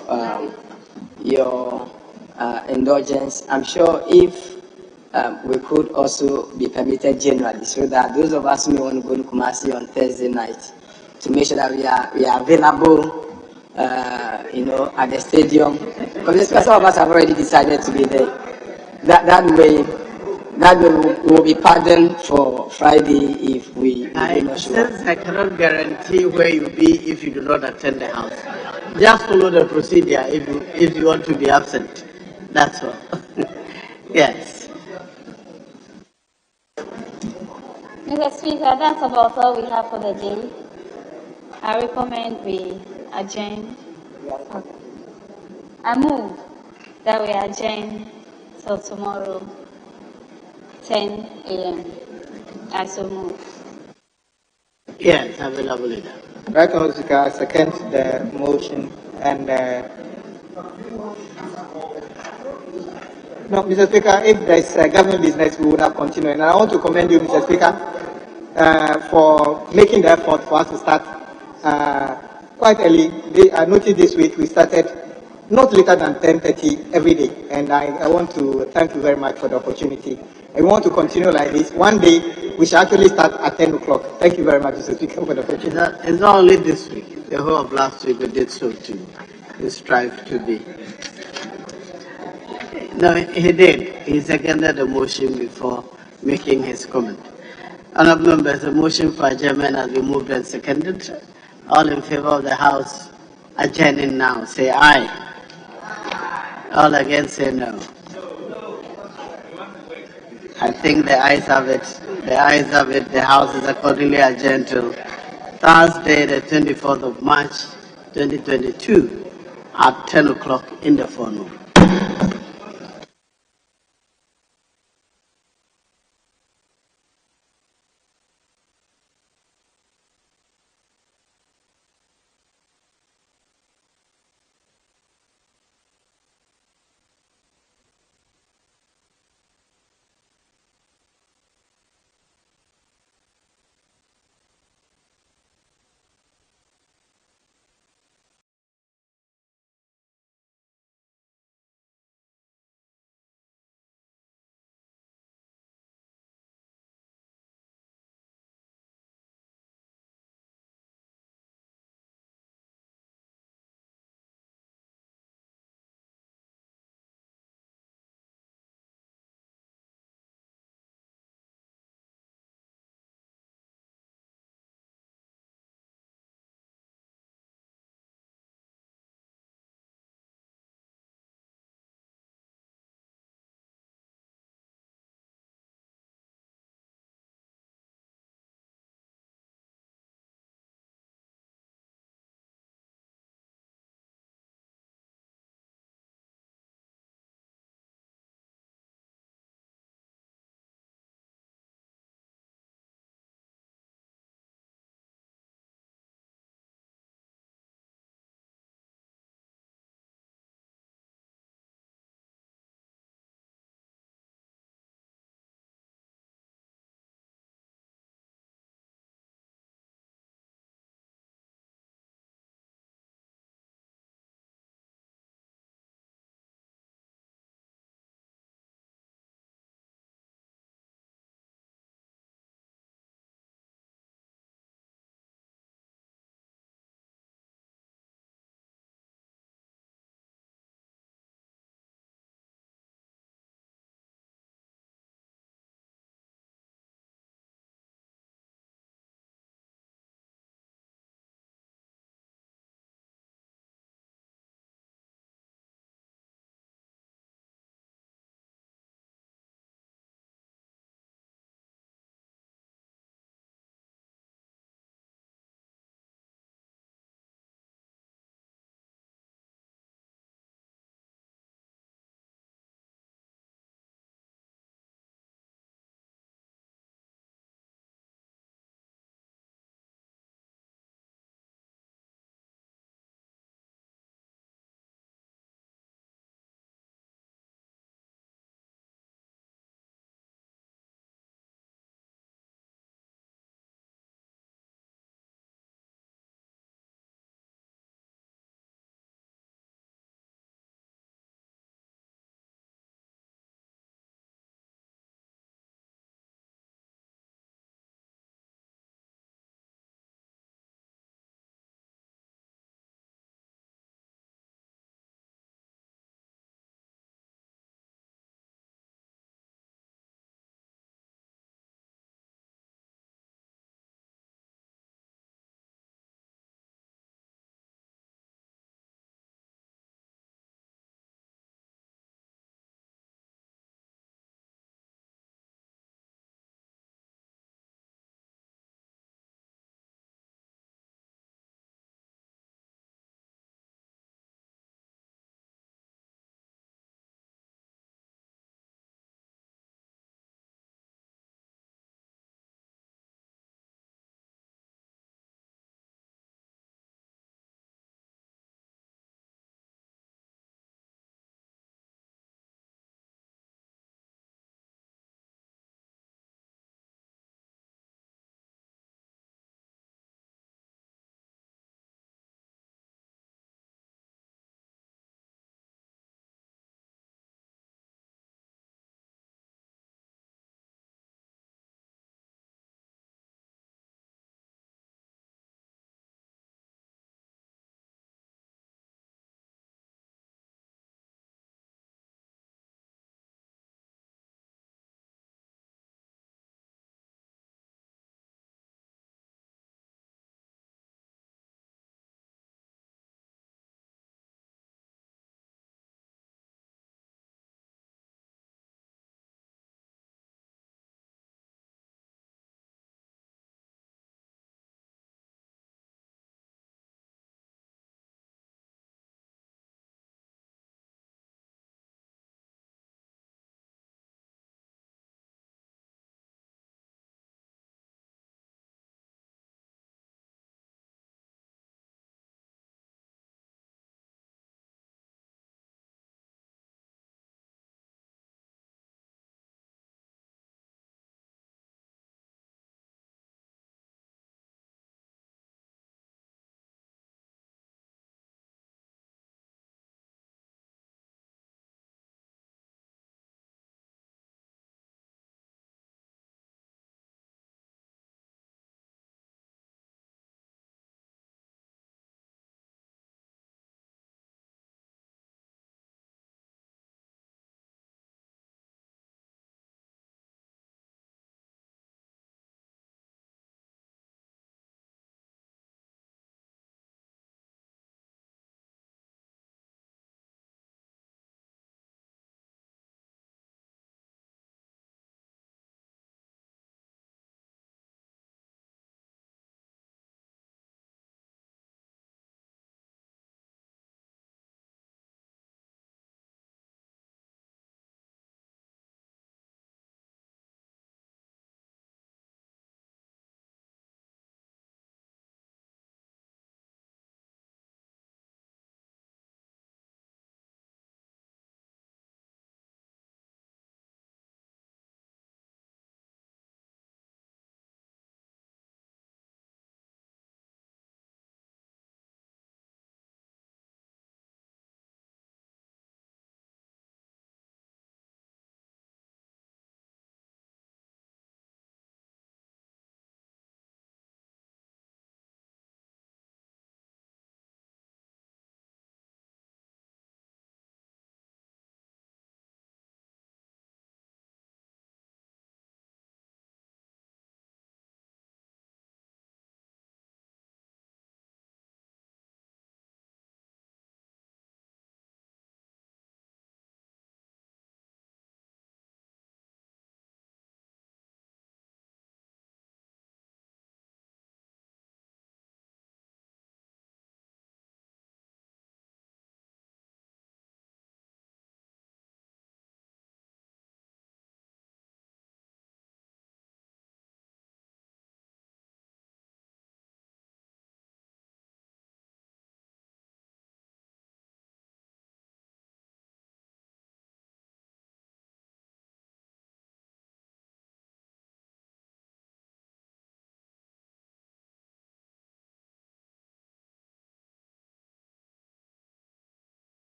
your indulgence, I'm sure if we could also be permitted generally, so that those of us who may want to go to Kumasi on Thursday night, to make sure that we are available, at the stadium. Because some of us have already decided to be there. That way we will be pardoned for Friday if we do not show up. Since I cannot guarantee where you'll be if you do not attend the House, just follow the procedure if you want to be absent. That's all. Yes. Mr. Speaker, that's about all we have for the day. I recommend we adjourn. I move that we adjourn till tomorrow, 10 a.m. I so move. Yes, available leader. Right, Honourable Speaker, I second the motion and no, Mr. Speaker, if there is government business, we would have continued. And I want to commend you, Mr. Speaker, for making the effort for us to start quite early. I noticed this week we started not later than 10:30 every day. And I want to thank you very much for the opportunity. And we want to continue like this. One day, we shall actually start at 10 o'clock. Thank you very much, Mr. Speaker, for the opportunity. It's not only this week. The whole of last week we did so too. We strive to be. No, he did. He seconded the motion before making his comment. Honourable members, the motion for adjournment has been moved and seconded. All in favour of the House adjourning now, say aye. All against, say no. I think the ayes have it. The ayes have it. The House is accordingly adjourned till Thursday, the 24th of March, 2022, at 10 o'clock in the forenoon.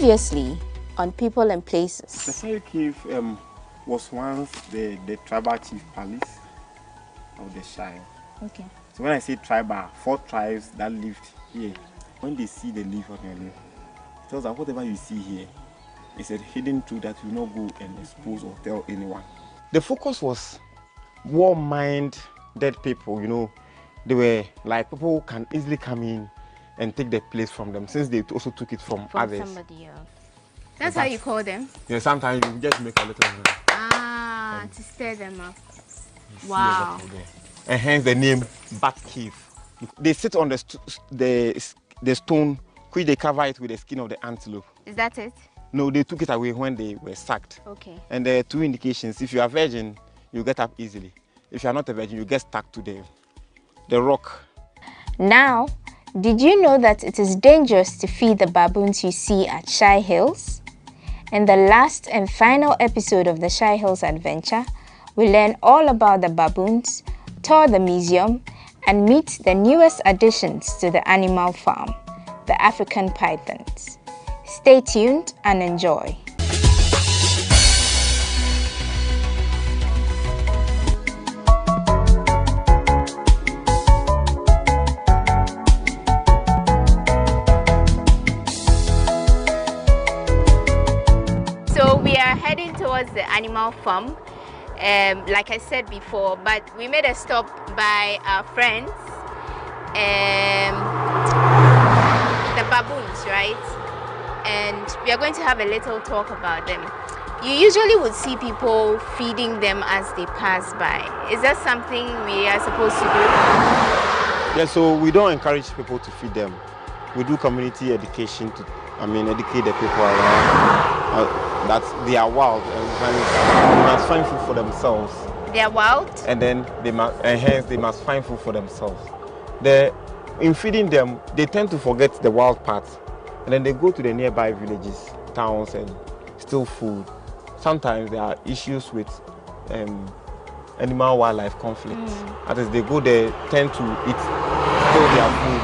Previously on People and Places. The Shire Cave was once the tribal chief palace of the Shire. Okay. So when I say tribal, 4 tribes that lived here, when they see the leaf on your leaf, it tells that whatever you see here is a hidden truth that you will not go and expose or tell anyone. The focus was war-minded people, you know. They were like people who can easily come in and take the place from them, since they also took it from others. Somebody else. That's how you call them? Yeah, sometimes you just make a little to stir them up. Wow. And hence the name Bat Cave. They sit on the stone, which they cover it with the skin of the antelope. Is that it? No, they took it away when they were sacked. Okay. And there are 2 indications. If you are virgin, you get up easily. If you are not a virgin, you get stuck to the rock. Now, did you know that it is dangerous to feed the baboons you see at Shy Hills? In the last and final episode of the Shy Hills adventure, we learn all about the baboons, tour the museum, and meet the newest additions to the animal farm, the African pythons. Stay tuned and enjoy. So we are heading towards the animal farm, like I said before, but we made a stop by our friends, the baboons, right? And we are going to have a little talk about them. You usually would see people feeding them as they pass by. Is that something we are supposed to do? Yeah, so we don't encourage people to feed them. We do community education to, educate the people around that they are wild and they must find food for themselves. They are wild? And then hence they must find food for themselves. In feeding them, they tend to forget the wild parts. And then they go to the nearby villages, towns, and steal food. Sometimes there are issues with animal-wildlife conflicts. That is, they go there, tend to steal their food.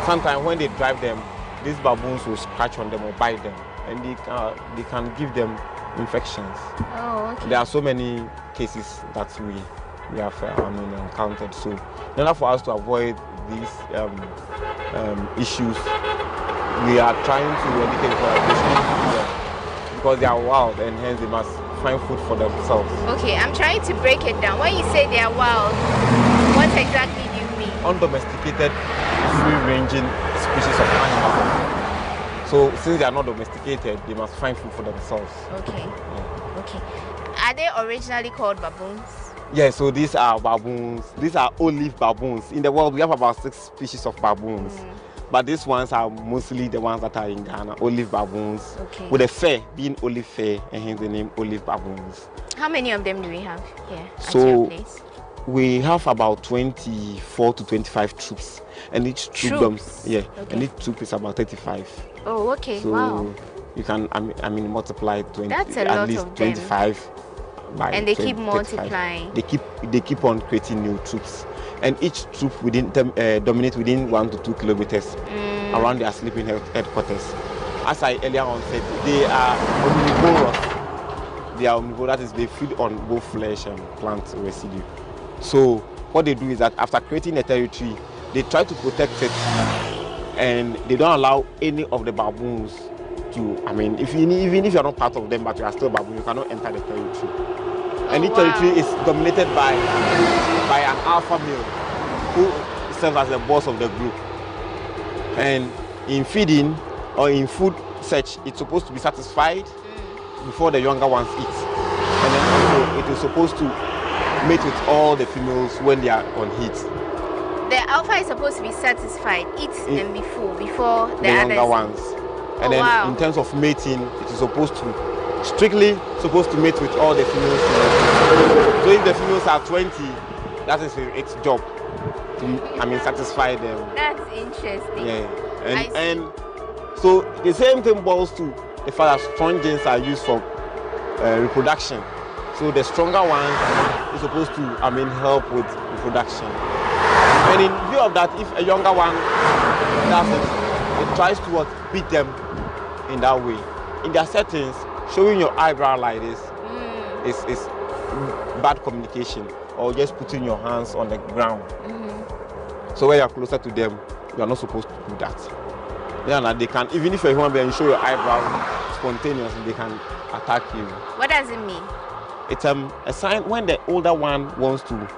Sometimes when they drive them, these baboons will scratch on them or bite them, and they can give them infections. Oh, okay. There are so many cases that we have encountered. So in order for us to avoid these issues, we are trying to educate them because they are wild and hence they must find food for themselves. Okay, I'm trying to break it down. When you say they are wild, what exactly do you mean? Undomesticated, free-ranging species of animals. So since they are not domesticated, they must find food for themselves. Okay. Yeah. Okay. Are they originally called baboons? Yeah, so these are baboons. These are olive baboons. In the world, we have about 6 species of baboons. But these ones are mostly the ones that are in Ghana, olive baboons, with a fur being olive fur, and hence the name olive baboons. How many of them do we have here at So your place? we have about 24 to 25 troops, and each troop, and each troop is about 35. Oh, okay. So wow. You can, multiply 20. That's a at lot least of them. 25. And they 20, keep multiplying. They keep on creating new troops, and each troop dominate within 1 to 2 kilometers around their sleeping headquarters. As I earlier on said, they are omnivorous. They are omnivorous, that is, they feed on both flesh and plant residue. So what they do is that after creating a territory, they try to protect it, and they don't allow any of the baboons to. Even if you are not part of them, but you are still a baboon, you cannot enter the territory. And each territory is dominated by an alpha male who serves as the boss of the group. And in feeding or in food search, it's supposed to be satisfied before the younger ones eat. And then also it is supposed to mate with all the females when they are on heat. The alpha is supposed to be satisfied, eat them before the younger others. ones. And then in terms of mating, it is strictly supposed to mate with all the females. So if the females are 20, that is its job to satisfy them. That's interesting. Yeah. And so the same thing boils to the fact that strong genes are used for reproduction. So the stronger one is supposed to help with reproduction. And in view of that, if a younger one does it, it tries to beat them in that way. in their settings, showing your eyebrow like this is bad communication, or just putting your hands on the ground. So when you are closer to them, you are not supposed to do that. Yeah, they can, even if you're a human being, you show your eyebrow spontaneously, they can attack you. What does it mean? It's a sign when the older one wants to,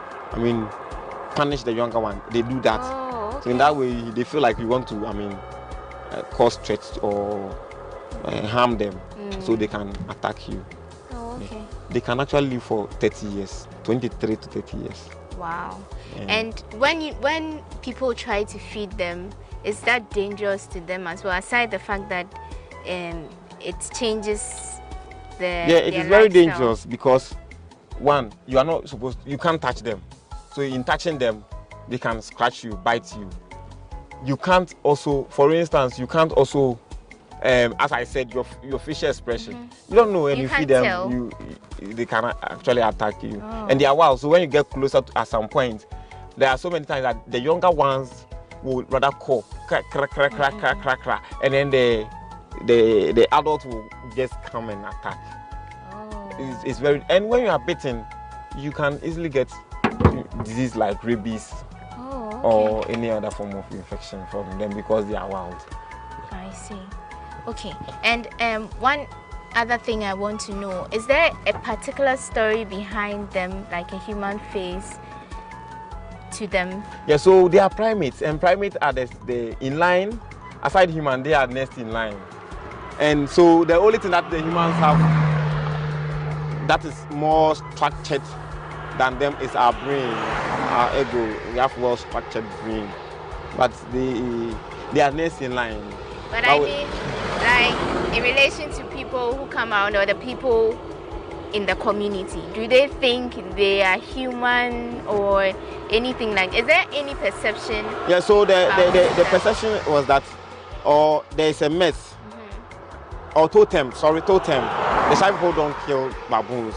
punish the younger one. They do that. Oh, okay. So in that way, they feel like you want to, cause threats or harm them, so they can attack you. Oh, okay. They can actually live for 30 years, 23 to 30 years. Wow. And when people try to feed them, is that dangerous to them as well? Aside the fact that it changes their it is very dangerous because one, you are not supposed to, you can't touch them. So in touching them, they can scratch you, bite you. You can't also, for instance, you can't also, as I said, your facial expression. You don't know when you feed them, they can actually attack you. And they are wild. So when you get closer at some point, there are so many times that the younger ones will rather call, crack, crack, crack, crack, crack, crack, crack, and then the adult will just come and attack. It's very, and when you are bitten, you can easily get disease like rabies or any other form of infection from them because they are wild. I see. Okay. And one other thing I want to know, is there a particular story behind them, like a human face to them? Yeah, so they are primates, and primates are the in line. Aside human, they are next in line. And so the only thing that the humans have that is more structured than them is our brain, our ego. We have well structured brain, but they are next in line. But I mean, like in relation to people who come around or the people in the community, do they think they are human or anything like? Is there any perception? Yeah. So the perception was that, or there is a myth, or totem. Sorry, totem. The shy people don't kill baboons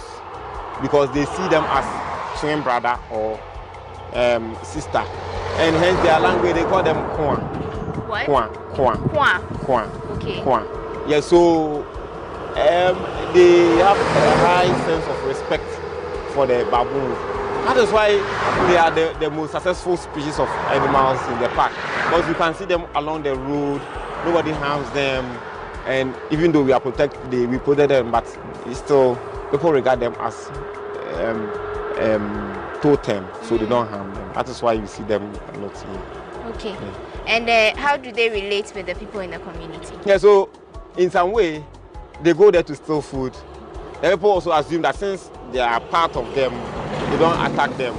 because they see them as twin brother or sister, and hence their language they call them Kwan. What? Kwan. Okay. Kwan. Yeah. So they have a high sense of respect for the baboons. That is why they are the most successful species of animals in the park, because you can see them along the road. Nobody harms them. And even though we protect them, but still people regard them as totem, so they don't harm them. That is why you see them a lot here. Okay. Yeah. And how do they relate with the people in the community? Yeah, so in some way, they go there to steal food. The people also assume that since they are part of them, they don't attack them.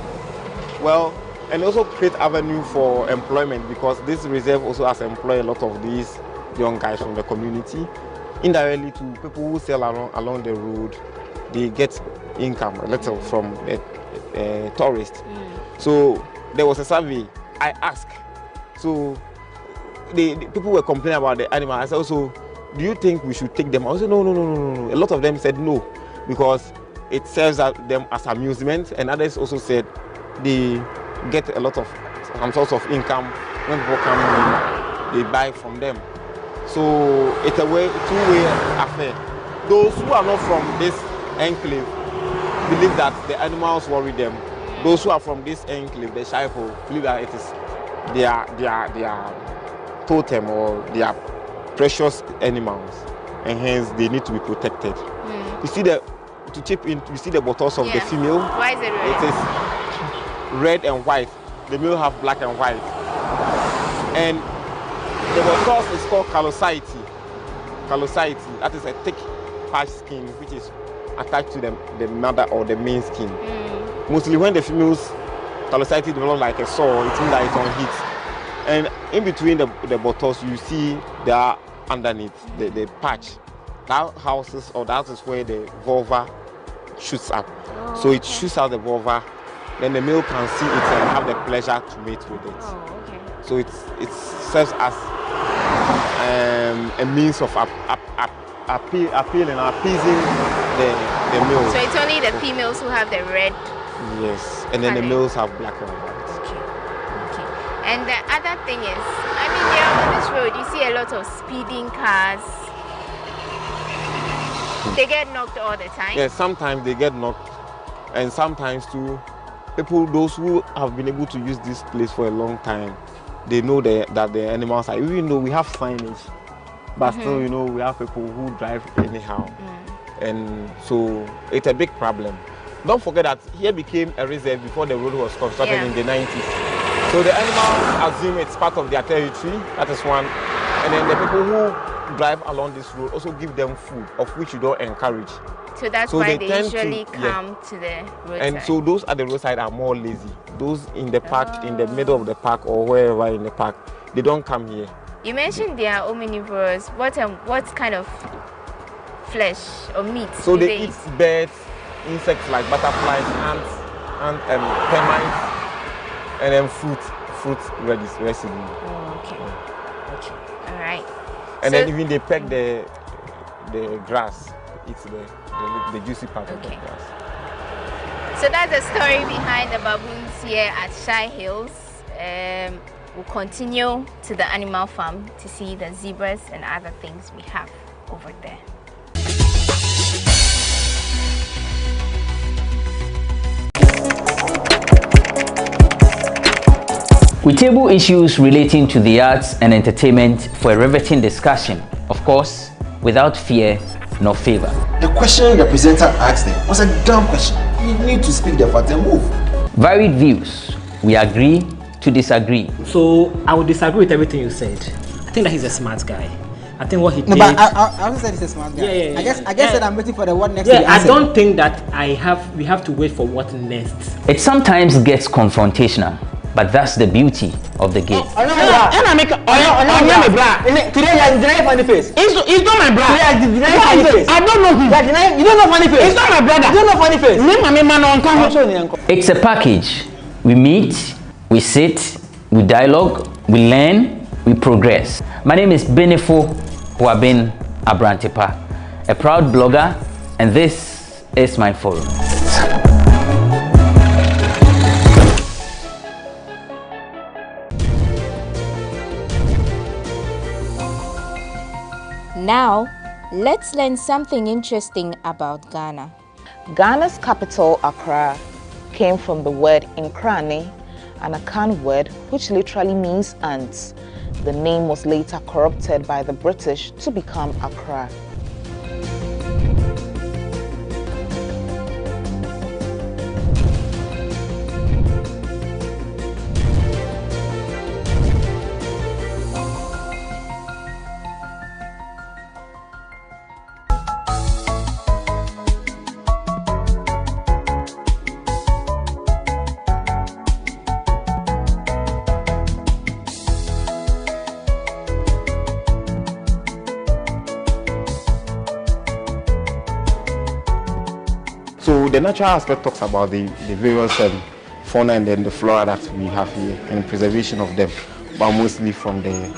Well, and also create avenue for employment, because this reserve also has employed a lot of these young guys from the community. Indirectly to people who sell along the road, they get income a little from tourists. So there was a survey I asked. So the people were complaining about the animals. I said, also, do you think we should take them? I said, no. A lot of them said no, because it serves them as amusement, and others also said they get a lot of some sorts of income when people come in, they buy from them. So it's a two-way affair. Those who are not from this enclave believe that the animals worry them. Those who are from this enclave, the Shaipo, believe that it is their totem or their precious animals, and hence they need to be protected. You see to chip in, you see the bottles of the female. Why is it red? It is red and white. The male have black and white. And the bottles is called callosity. Callosity, that is a thick patch skin which is attached to the mother or the main skin. Mostly when the females callosity develop like a sore, it means that it's on heat. And in between the bottles, you see there are underneath the patch. That houses, or that is where the vulva shoots up. So it shoots out the vulva, then the male can see it and have the pleasure to mate with it. So it serves as a means of appealing, appeasing the male. So it's only the females who have the red. Yes, and then the males have black and white. Okay. And the other thing is, I mean, on this road you see a lot of speeding cars. They get knocked all the time? Yes, sometimes they get knocked. And sometimes too, people, those who have been able to use this place for a long time, they know that the animals are, even though we have signage, but still, you know, we have people who drive anyhow. And so it's a big problem. Don't forget that here became a reserve before the road was constructed in the 90s. So the animals assume it's part of their territory, that is one. And then the people who drive along this road also give them food, of which you don't encourage. So that's why they usually come to the roadside. And so those at the roadside are more lazy. Those in the park, in the middle of the park or wherever in the park, they don't come here. You mentioned they are omnivorous. What kind of flesh or meat So do they eat birds, insects like butterflies, ants, and termites, and then fruit residue. Oh, okay. All right. And then even they peck the grass, eats the juicy part of the grass. So that's the story behind the baboons here at Shy Hills. We'll continue to the animal farm to see the zebras and other things we have over there. We table issues relating to the arts and entertainment for a riveting discussion, of course, without fear nor favor. The question the presenter asked them was a dumb question. You need to speak the fact and move. Varied views. We agree to disagree. So I would disagree with everything you said. I think that he's a smart guy. I think what he did. No, but I also said he's a smart guy. Yeah. I guess that I'm waiting for the what next. Yeah, I don't think that we have to wait for what next. It sometimes gets confrontational, but that's the beauty of the game. Today you are denying funny face. It's not my brother. You are denying funny face. I don't know him. You don't know funny face. It's not my brother. You don't know funny face. It's a package. We meet, we sit, we dialogue, we learn, we progress. My name is Benefo Huabin Abrantepa, a proud blogger, and this is my forum. Now, let's learn something interesting about Ghana. Ghana's capital, Accra, came from the word Nkrane, an Akan word which literally means ants. The name was later corrupted by the British to become Accra. So the natural aspect talks about the various fauna and then the flora that we have here and preservation of them, but mostly from the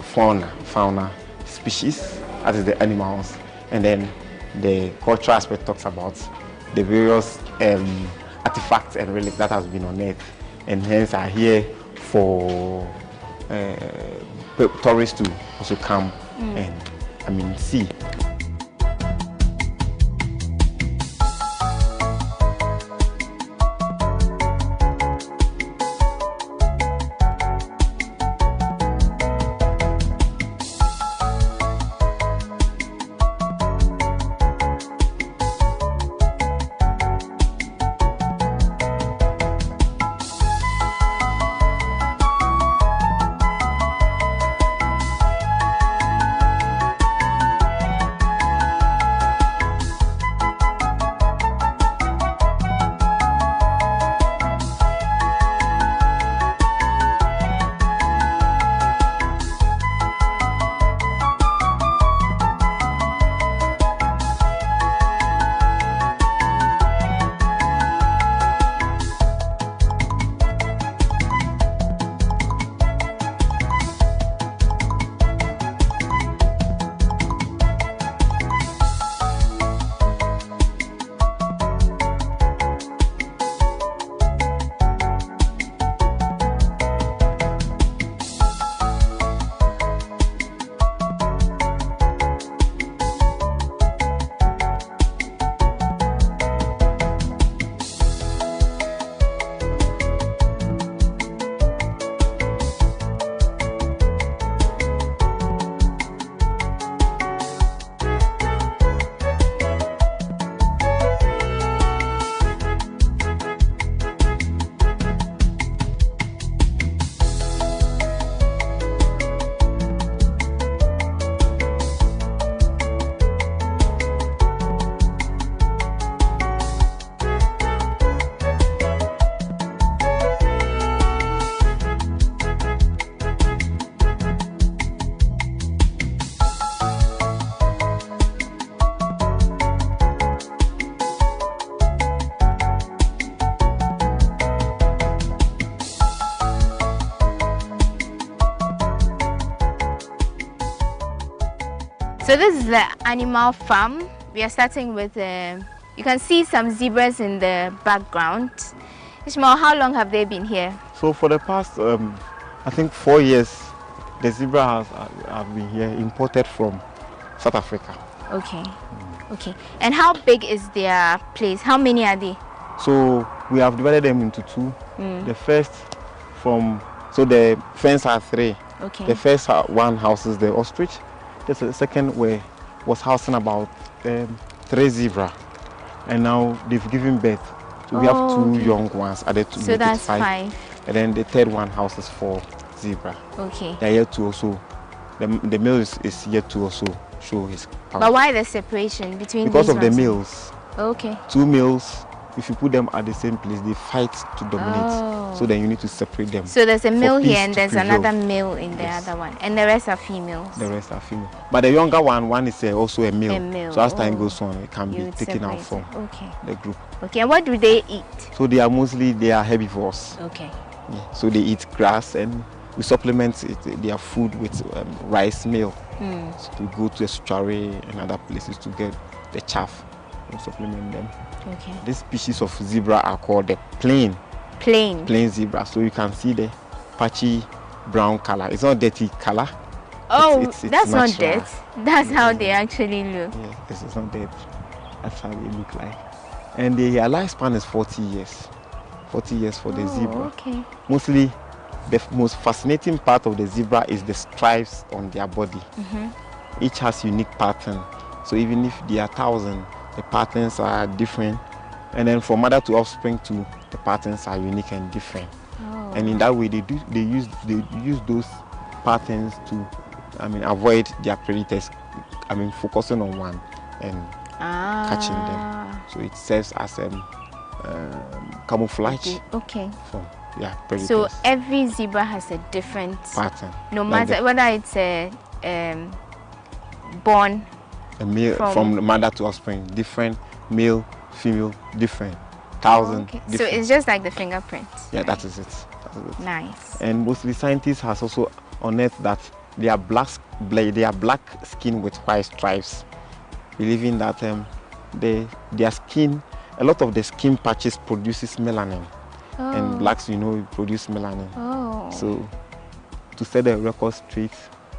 fauna species, that is the animals, and then the cultural aspect talks about the various artifacts and relics that has been on Earth, and hence are here for tourists to also come and see. So this is the animal farm. We are starting with, you can see some zebras in the background. Ishmael, how long have they been here? So for the past, I think 4 years, the zebra have been here, imported from South Africa. Okay. Okay. And how big is their place? How many are they? So we have divided them into two. The first so the fence are 3. Okay. The first one houses the ostrich. The second was housing about 3 zebra. And now they've given birth. So we have 2 young ones added to so make that's it 5. And then the third one houses 4 zebra. Okay. They are yet to also, the male is yet to also show his power. But why the separation between because these of the ones? males. Okay. 2 males, if you put them at the same place, they fight to dominate. So then you need to separate them. So there's a male here and there's prevail. another male in the other one. And the rest are females. The rest are female. But the younger one is also a male. A male. So as time goes on, it can be taken out from the group. Okay, and what do they eat? So they are herbivores. Okay. Yeah. So they eat grass, and we supplement their food with rice meal. So to go to estuary and other places to get the chaff. We supplement them. Okay. This species of zebra are called the plain zebra. So you can see the patchy brown color. It's not dirty color. Oh, it's that's natural. not dirt. That's how they actually look. Yeah, it's not dirt. That's how they look like. And their lifespan is 40 years. 40 years for the zebra. Okay. Mostly, the most fascinating part of the zebra is the stripes on their body. Each has unique pattern. So even if there are 1,000, the patterns are different. And then from mother to offspring too, the patterns are unique and different. And in that way, they use those patterns to, avoid their predators. Focusing on one and catching them. So it serves as camouflage. Okay. For their predators. So every zebra has a different pattern. No matter whether it's born a male from mother to offspring, different, male, female, different, 1,000. Okay. Different. So it's just like the fingerprints. Yeah, that is it. Nice. And mostly scientists has also unearthed that they are black skin with white stripes, believing that their skin, a lot of the skin patches produces melanin, and blacks, produce melanin. So to set the record straight,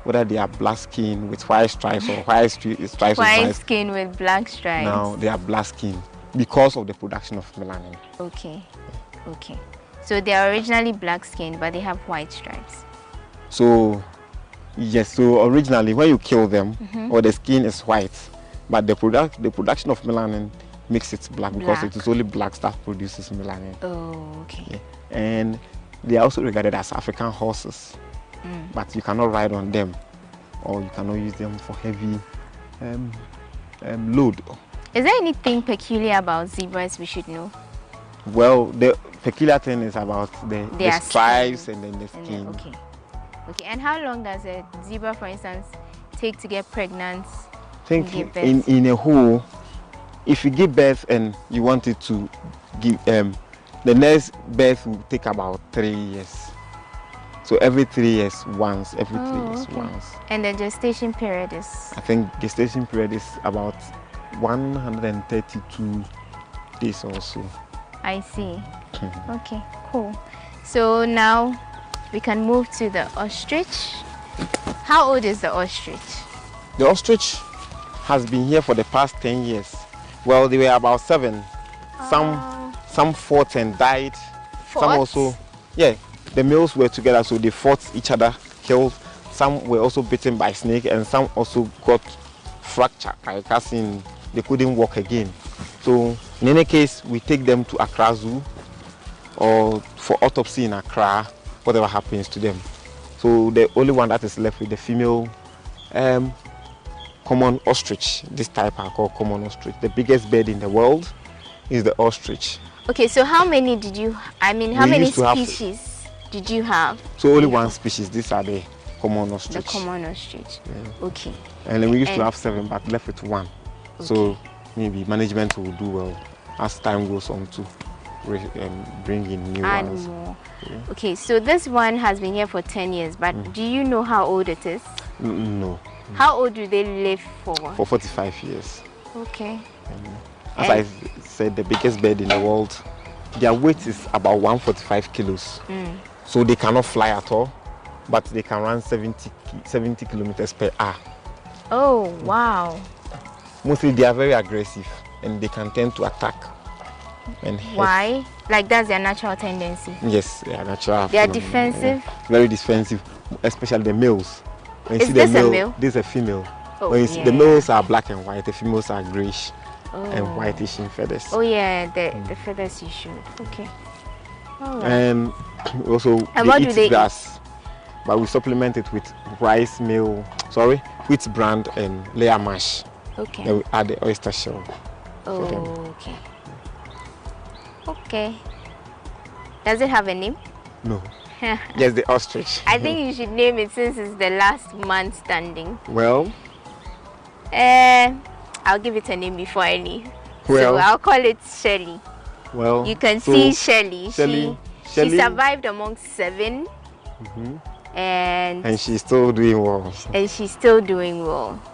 whether they are black skin with white stripes or white stripes with white skin with black stripes. Now they are black skin because of the production of melanin. Okay. Okay. So they are originally black skin, but they have white stripes. So yes, so originally when you kill them, or the skin is white, but the production of melanin makes it black because it is only blacks that produces melanin. Oh, okay. Yeah. And they are also regarded as African horses, but you cannot ride on them, or you cannot use them for heavy load. Is there anything peculiar about zebras we should know? Well, the peculiar thing is about the stripes and then the skin. Okay. Okay. And how long does a zebra, for instance, take to get pregnant? I think in a whole, if you give birth and you want it to give, the next birth will take about 3 years. So every 3 years once, every 3 years once. And the gestation period is? I think gestation period is about 132 days or so. I see. Okay, cool. So now we can move to the ostrich. How old is the ostrich? The ostrich has been here for the past 10 years. Well, they were about 7. Some fought and died. Some also, the males were together, so they fought each other, killed. Some were also bitten by snake, and some also got fractured, like as in they couldn't walk again. So in any case, we take them to Accra Zoo or for autopsy in Accra, whatever happens to them. So the only one that is left with the female common ostrich. This type are called common ostrich. The biggest bird in the world is the ostrich. Okay, so how many did you, how many species did you have? So only one species. These are the common ostrich. The common ostrich. Yeah. Okay. And then we used to have 7, but left with 1. Okay. So maybe management will do well as time goes on to bring in new ones. More. Yeah. Okay, so this one has been here for 10 years, but do you know how old it is? No. How old do they live for? For 45 years. Okay. As I said, the biggest bird in the world, their weight is about 145 kilos. So they cannot fly at all, but they can run 70 kilometers per hour. Oh, wow. Mostly they are very aggressive and they can tend to attack. And why? Like that's their natural tendency? Yes, they are natural. They are defensive? Very defensive, especially the males. When you Is see this the male, a male? This is a female. Oh, when you see, the males are black and white, the females are grayish and whitish in feathers. Oh yeah, the feathers you showed. Okay. All right. And also what do they grass, but we supplement it with wheat bran and layer mash. Okay. Then we add the oyster shell. Okay. Okay. Does it have a name? No. Just the ostrich. I think you should name it since it's the last man standing. Well, I'll give it a name before I leave. Well, so I'll call it Shelly. Well, you can see Shelly. Shelly. She survived amongst 7. And she's still doing well.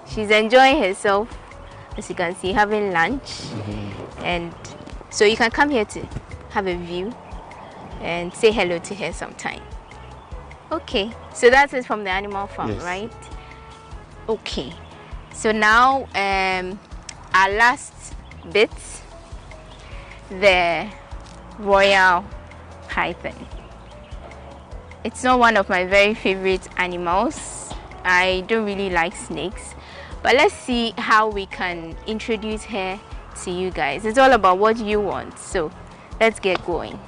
She's enjoying herself, as you can see, having lunch. And so you can come here to have a view and say hello to her sometime. Okay, so that's it from the animal farm, Yes. right? Okay, so now our last bit, the royal python. It's not one of my very favorite animals. I don't really like snakes, but let's see how we can introduce her to you guys. It's all about what you want, so let's get going.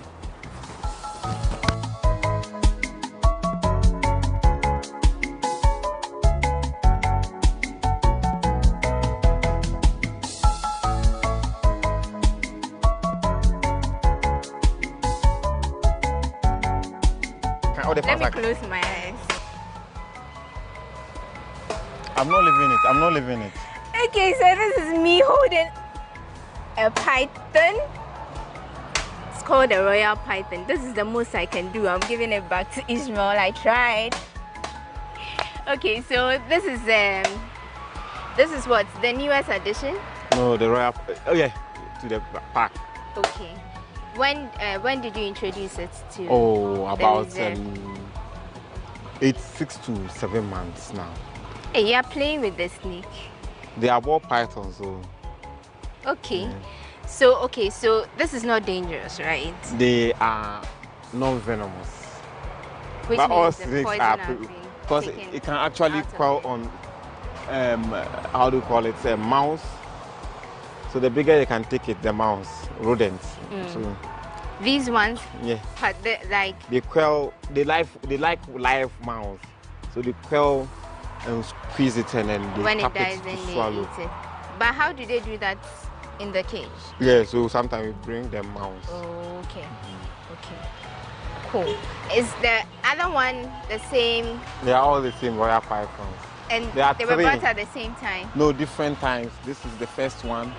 Let me close my eyes. I'm not leaving it. Okay, so this is me holding a python. It's called a royal python. This is the most I can do. I'm giving it back to Ishmael. I tried. Okay, so this is what, the newest addition? No, the royal. Oh yeah, to the park. Okay. When did you introduce it to? Oh, about 6 to 7 months now. Hey, you're playing with the snake. They are ball pythons, so. Okay. So this is not dangerous, right? They are non-venomous. Which but all means the snakes poison are has been because it can actually quell on how do you call it, a mouse. So the bigger you can take it, the mouse, rodents. So these ones, yeah, they quell. They like live mouse, so they quell and squeeze it and then they when it tap dies, it then to they swallow. eat it. But how do they do that in the cage? Yeah, so sometimes we bring the mouse. Oh, okay. Okay. Cool. Is the other one the same? They are all the same royal pythons. And they were brought at the same time? No, different times. This is the first one.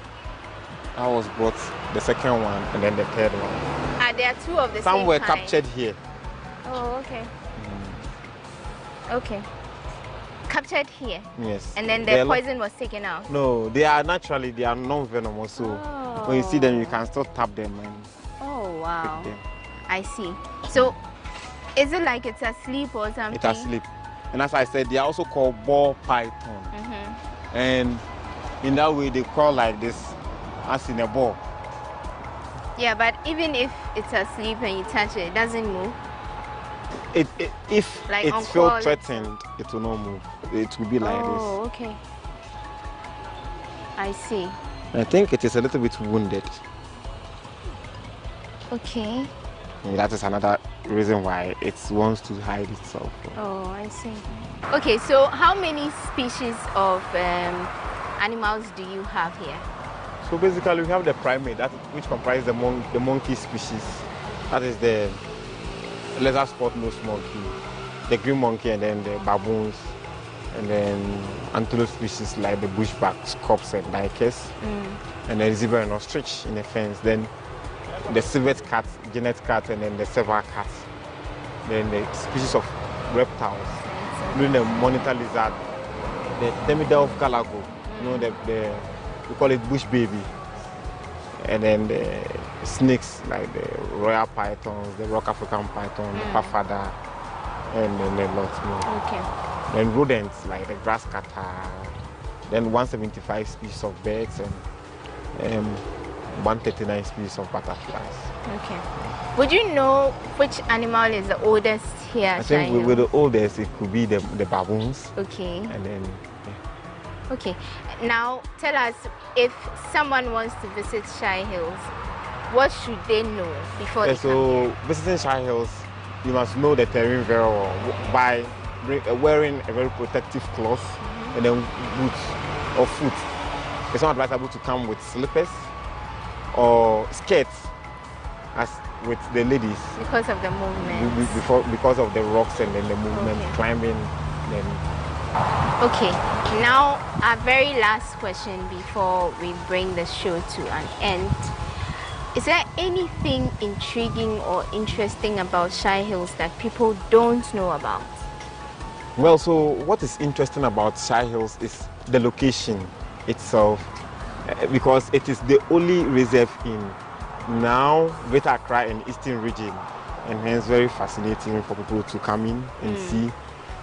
I was brought the second one and then the third one. There are 2 of the Some same were kind. captured here. Oh, okay. Okay. Captured here? Yes. And then the poison was taken out? No, they are non-venomous. So when you see them, you can still tap them and pick them. I see. So is it like it's asleep or something? It's asleep. And as I said, they are also called ball python. And in that way, they crawl like this, as in a ball. Yeah, but even if it's asleep and you touch it, it doesn't move? If like it's feel threatened, it will not move. It will be like this. Oh, okay. I see. I think it is a little bit wounded. Okay. And that is another reason why it wants to hide itself. Oh, I see. Okay, so how many species of animals do you have here? So basically, we have the primate, which comprises the monkey species. That is the lizard spot-nosed monkey, the green monkey, and then the baboons, and then antelope species like the bushback, scorps, and duikers, and then zebra and ostrich in a fence. Then the civet cat, genet cat, and then the silver cat. Then the species of reptiles, including the monitor lizard, the Demidel of Galago, you know, we call it bush baby. And then the snakes like the royal pythons, the rock African python, the pafada, and then a lot more. Okay. Then rodents like the grass cutter, then 175 species of birds and 139 species of butterflies. Okay. Would you know which animal is the oldest here? I think with the oldest, it could be the baboons. Okay. And then, Okay. Now, tell us, if someone wants to visit Shy Hills, what should they know before they come here? Visiting Shy Hills, you must know the terrain very well by wearing a very protective cloth and then boots or foot. It's not advisable to come with slippers or skirts as with the ladies. Because of the movement. Because of the rocks and then the movement, climbing. Then. Okay, now our very last question before we bring the show to an end. Is there anything intriguing or interesting about Shy Hills that people don't know about? Well, so what is interesting about Shy Hills is the location itself, because it is the only reserve in now Greater Accra and Eastern region, and hence very fascinating for people to come in and see.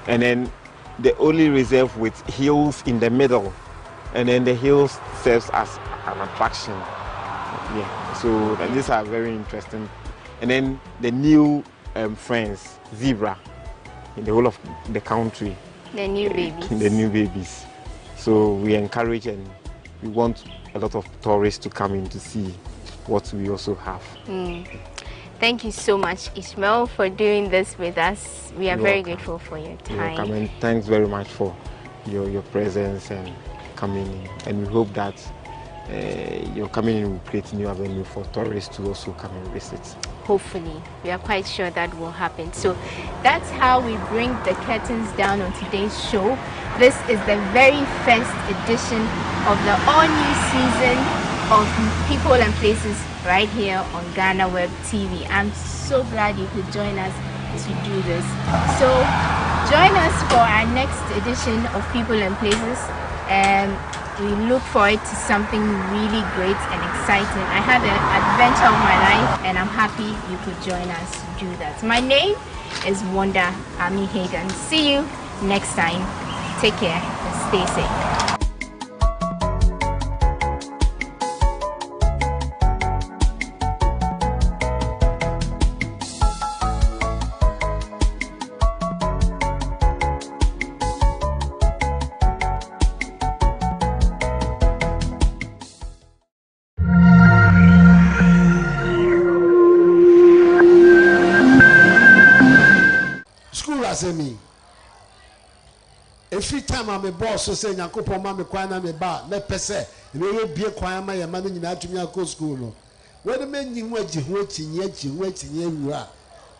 And then the only reserve with hills in the middle, and then the hills serves as an attraction. Yeah, so these are very interesting. And then the new friends, zebra, in the whole of the country. The new babies. The new babies. So we encourage and we want a lot of tourists to come in to see what we also have. Thank you so much, Ishmael, for doing this with us. We are very grateful for your time. You're welcome, and thanks very much for your presence and coming in. And we hope that your coming in will create new avenue for tourists to also come and visit. Hopefully, we are quite sure that will happen. So that's how we bring the curtains down on today's show. This is the very first edition of the all-new season of People and Places right here on GhanaWeb TV. I'm so glad you could join us to do this. So join us for our next edition of People and Places, and we look forward to something really great and exciting. I had an adventure of my life, and I'm happy you could join us to do that. My name is Wanda Ami Hagan. See you next time. Take care and stay safe. Me every time I'm a boss so say nyankopon ma me kwan na me ba me pese e we bie kwan ma ye ma no nyina atumi akọ school no when me nyi ho agi ho atinye wura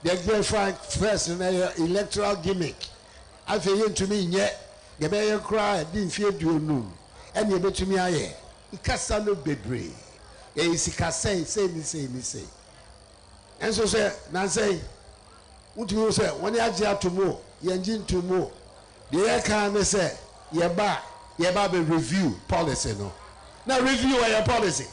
the girlfriend first na electoral gimmick afi ye ntumi nye ge be ye kra di mfie duonu ene e betumi aye ikasa no bebre e isika say enso say na say utumi say woni agi atomo yenji ntomo the can say yeba be review policy no now review your policy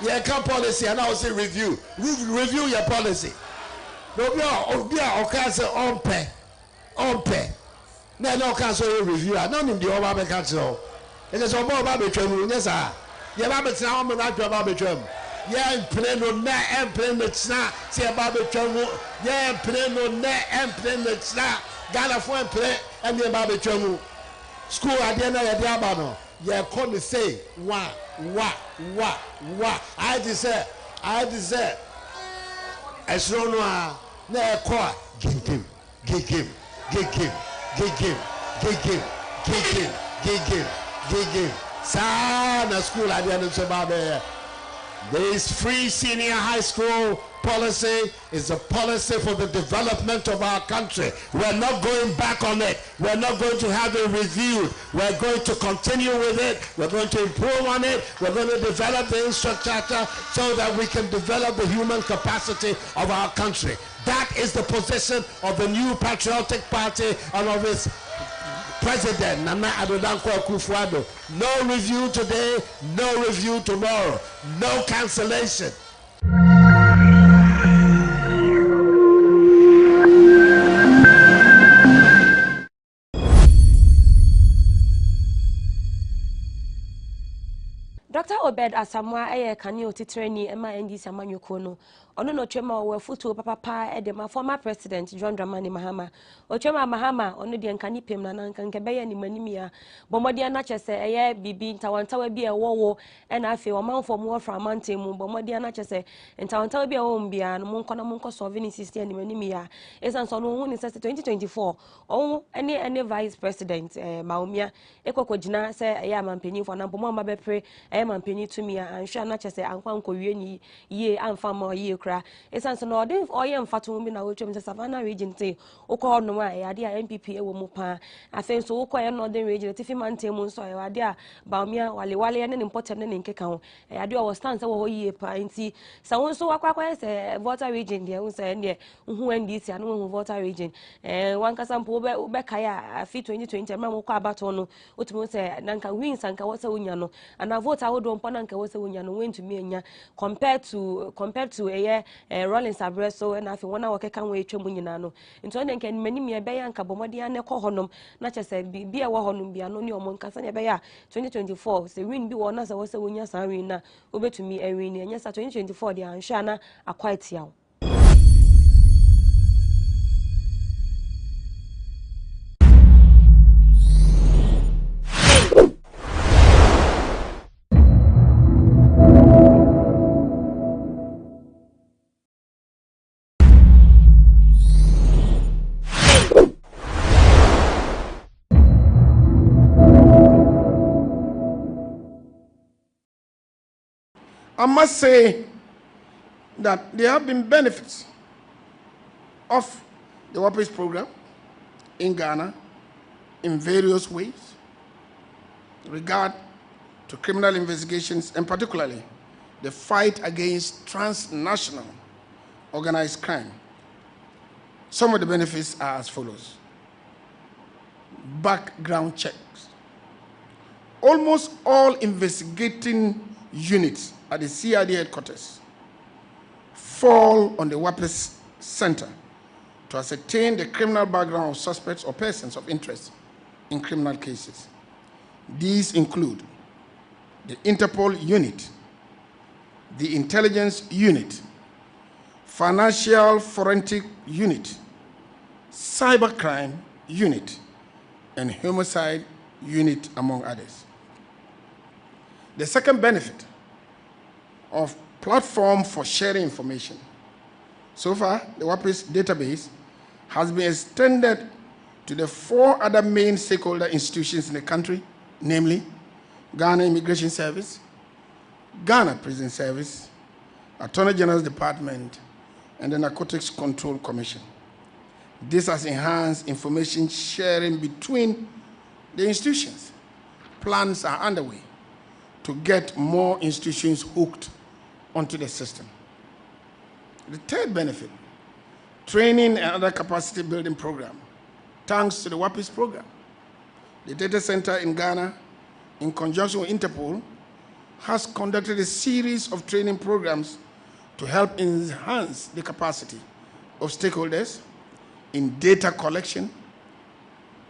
ye can policy and I say review your policy no be o can say onpe no can say review no nim the over be catch no e say so ba be twam nya sa ye ba be tena o me na twam be twam ye pleno na pleno tsna se ba be twam ye pleno na pleno tsna Ghana for play and ye ba be twam school ade na ye de aba no ye come say wa I deserve esro no a na e ko a give sa na school ade no so ba be. This free senior high school policy is a policy for the development of our country. We're not going back on it. We're not going to have it reviewed. We're going to continue with it. We're going to improve on it. We're going to develop the infrastructure so that we can develop the human capacity of our country. That is the position of the new patriotic party and of its President Nana Addo Dankwa Akufo-Addo. No review today, no review tomorrow, no cancellation. Dr. Obed Asamoah eye kane otitreni ema NDC amanyoko no ono no twema wo futu papa edema former president John Dramani Mahama otwema Mahama ono de nkani pem na nkanke beye ni manimia bomode na chese eye bibi ntawantawa bi ewowo ena afi omanfo mu ofra mante mu bomode na chese ntawantawa bi ewo mbia no monko na monko solving system ni manimia esanso no hu ni 2024 onu ene vice president Maumia ekokogina se eye amampanyin fo na mpomo amabepre mampeni to me and sure na chese ankwa nkowie ni ye amfa ma ye kra esanso no ode oye mfato mi na wotwem Savannah region te ukọ no ma ade a MPP ewo mu pa afen so ukọ ye northern region tifi mantem nso ade a Baumia wale ne important ne nkeka ho ade o stand se wo ye pa nti sa won so wakwa se voter region de unse ne hu NDC anu hu voter region wankasa mpo be kaya afi 2020 ma mo kwa abato no otumo se nanka wins anka wo se wonya no and vote awodo mpo nanka wo se wonya no wentumi enya compared to Rollins Abreso and afi wona wokeka we twemu nyina no nti on nka manim ye be ya nka bomode ya ne kọ honom na chese bi e wo honom bia no ne omo nka ne be ya 2024 se win bi wona se wo se wonya san win na obetumi win enya sa 2024 dia anhwa na akwait yawo. I must say that there have been benefits of the WAPIS program in Ghana in various ways regard to criminal investigations and particularly the fight against transnational organized crime. Some of the benefits are as follows. Background checks. Almost all investigating units at the CID headquarters fall on the WAPIS Center to ascertain the criminal background of suspects or persons of interest in criminal cases. These include the Interpol unit, the Intelligence unit, Financial Forensic unit, Cybercrime unit, and Homicide unit, among others. The second benefit of platform for sharing information. So far, the WAPIS database has been extended to the 4 other main stakeholder institutions in the country, namely Ghana Immigration Service, Ghana Prison Service, Attorney General's Department, and the Narcotics Control Commission. This has enhanced information sharing between the institutions. Plans are underway to get more institutions hooked onto the system. The third benefit, training and other capacity building program, thanks to the WAPIS program. The data center in Ghana, in conjunction with Interpol, has conducted a series of training programs to help enhance the capacity of stakeholders in data collection,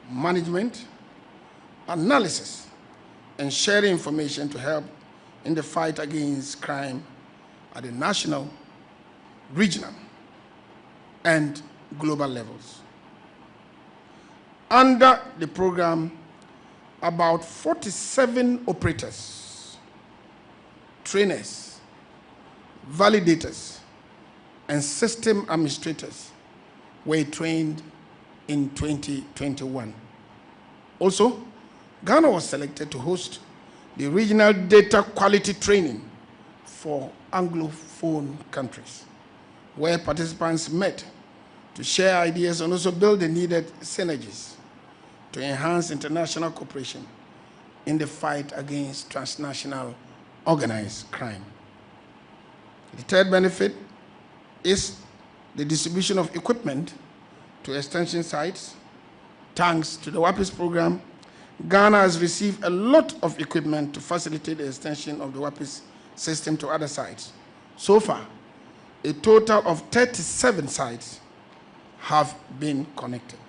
management, analysis, and sharing information to help in the fight against crime at the national, regional, and global levels. Under the program, about 47 operators, trainers, validators, and system administrators were trained in 2021. Also, Ghana was selected to host the regional data quality training for Anglophone countries, where participants met to share ideas and also build the needed synergies to enhance international cooperation in the fight against transnational organized crime. The third benefit is the distribution of equipment to extension sites Thanks to the WAPIS program, Ghana has received a lot of equipment to facilitate the extension of the WAPIS system to other sites. So far, a total of 37 sites have been connected.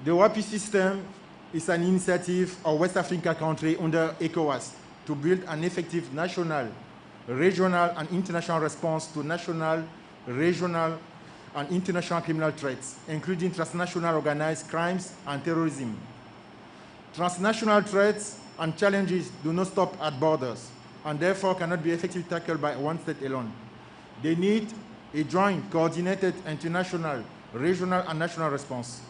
The WAPI system is an initiative of West African country under ECOWAS to build an effective national, regional, and international response to national, regional, and international criminal threats, including transnational organized crimes and terrorism. Transnational threats and challenges do not stop at borders and therefore cannot be effectively tackled by one state alone. They need a joint, coordinated international, regional, and national response.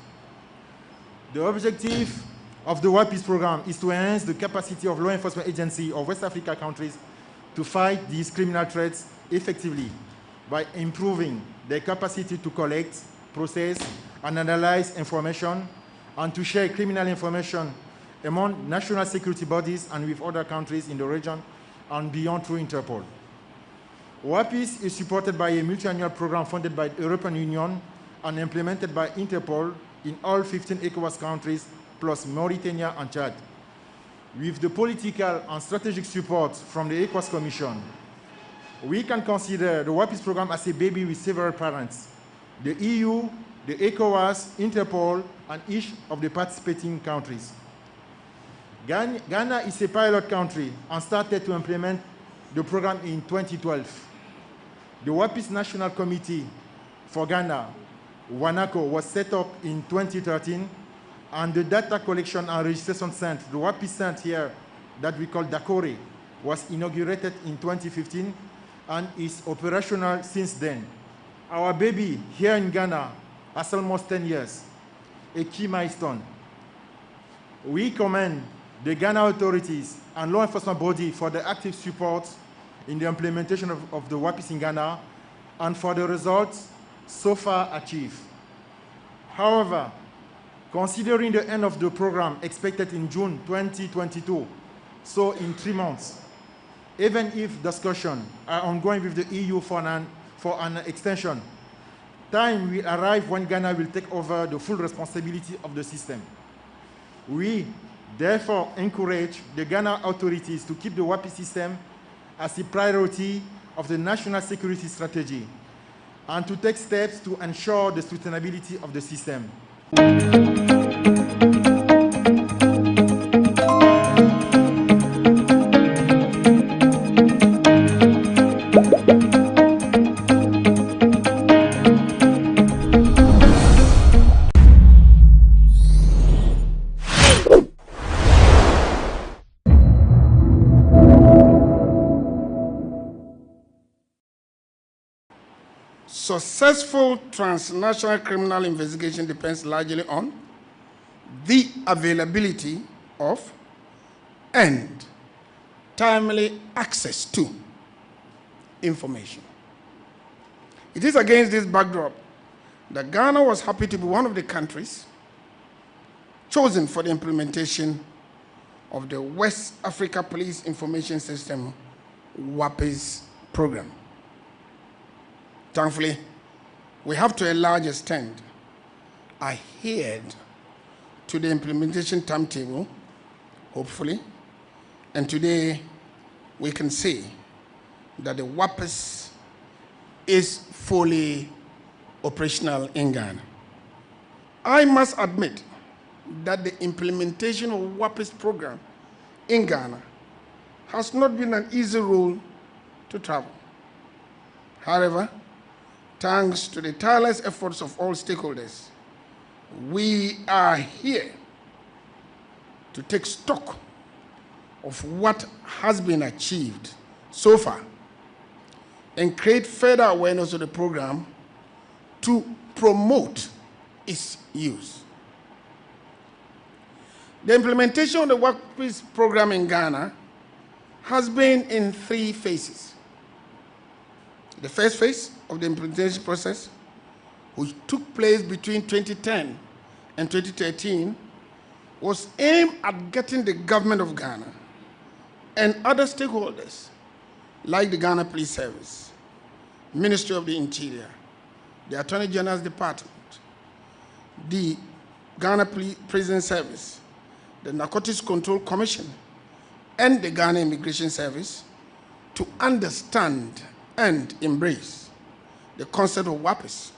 The objective of the WAPIS program is to enhance the capacity of law enforcement agencies of West Africa countries to fight these criminal threats effectively by improving their capacity to collect, process, and analyze information, and to share criminal information among national security bodies and with other countries in the region and beyond through Interpol. WAPIS is supported by a multi-annual program funded by the European Union and implemented by Interpol in all 15 ECOWAS countries, plus Mauritania and Chad. With the political and strategic support from the ECOWAS Commission, we can consider the WAPIS program as a baby with several parents: the EU, the ECOWAS, Interpol, and each of the participating countries. Ghana is a pilot country and started to implement the program in 2012. The WAPIS National Committee for Ghana, WANACO, was set up in 2013, and the data collection and registration center, the WAPIS center here that we call DACORE, was inaugurated in 2015 and is operational since then. Our baby here in Ghana has almost 10 years, a key milestone. We commend the Ghana authorities and law enforcement body for the active support in the implementation of the WAPIS in Ghana and for the results so far achieved. However, considering the end of the program expected in June 2022, so in 3 months, even if discussions are ongoing with the EU for an extension, time will arrive when Ghana will take over the full responsibility of the system. We therefore encourage the Ghana authorities to keep the WAPIS system as a priority of the national security strategy and to take steps to ensure the sustainability of the system. Successful transnational criminal investigation depends largely on the availability of and timely access to information. It is against this backdrop that Ghana was happy to be one of the countries chosen for the implementation of the West Africa Police Information System WAPIS program. Thankfully, we have to a large extent adhered to the implementation timetable, hopefully, and today we can say that the WAPIS is fully operational in Ghana. I must admit that the implementation of WAPIS program in Ghana has not been an easy road to travel. However, thanks to the tireless efforts of all stakeholders, we are here to take stock of what has been achieved so far and create further awareness of the program to promote its use. The implementation of the Workpeace program in Ghana has been in 3 phases. The first phase of the implementation process, which took place between 2010 and 2013, was aimed at getting the government of Ghana and other stakeholders, like the Ghana Police Service, Ministry of the Interior, the Attorney General's Department, the Ghana Prison Service, the Narcotics Control Commission, and the Ghana Immigration Service to understand and embrace the concept of WAPIS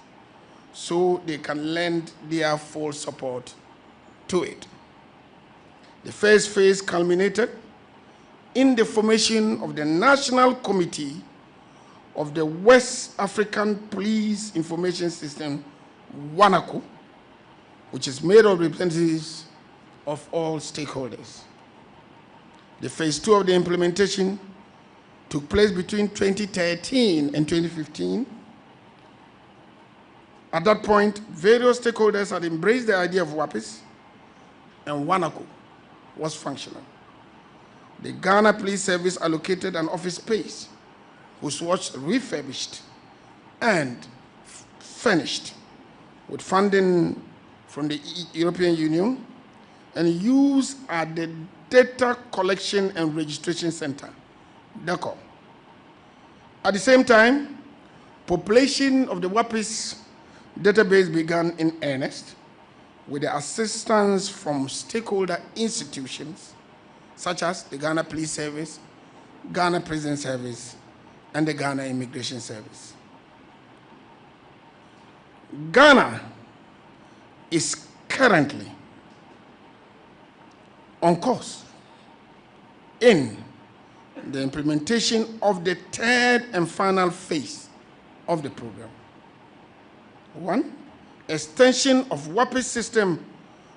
so they can lend their full support to it. The first phase culminated in the formation of the National Committee of the West African Police Information System, WANACO, which is made of representatives of all stakeholders. The phase 2 of the implementation took place between 2013 and 2015. At that point, various stakeholders had embraced the idea of WAPIS, and WANACO was functional. The Ghana Police Service allocated an office space, which was refurbished and furnished with funding from the European Union and used at the Data Collection and Registration Center, DACO. At the same time, population of the WAPIS database began in earnest with the assistance from stakeholder institutions such as the Ghana Police Service, Ghana Prison Service, and the Ghana Immigration Service. Ghana is currently on course in the implementation of the 3rd and final phase of the program. 1, extension of WAPIS system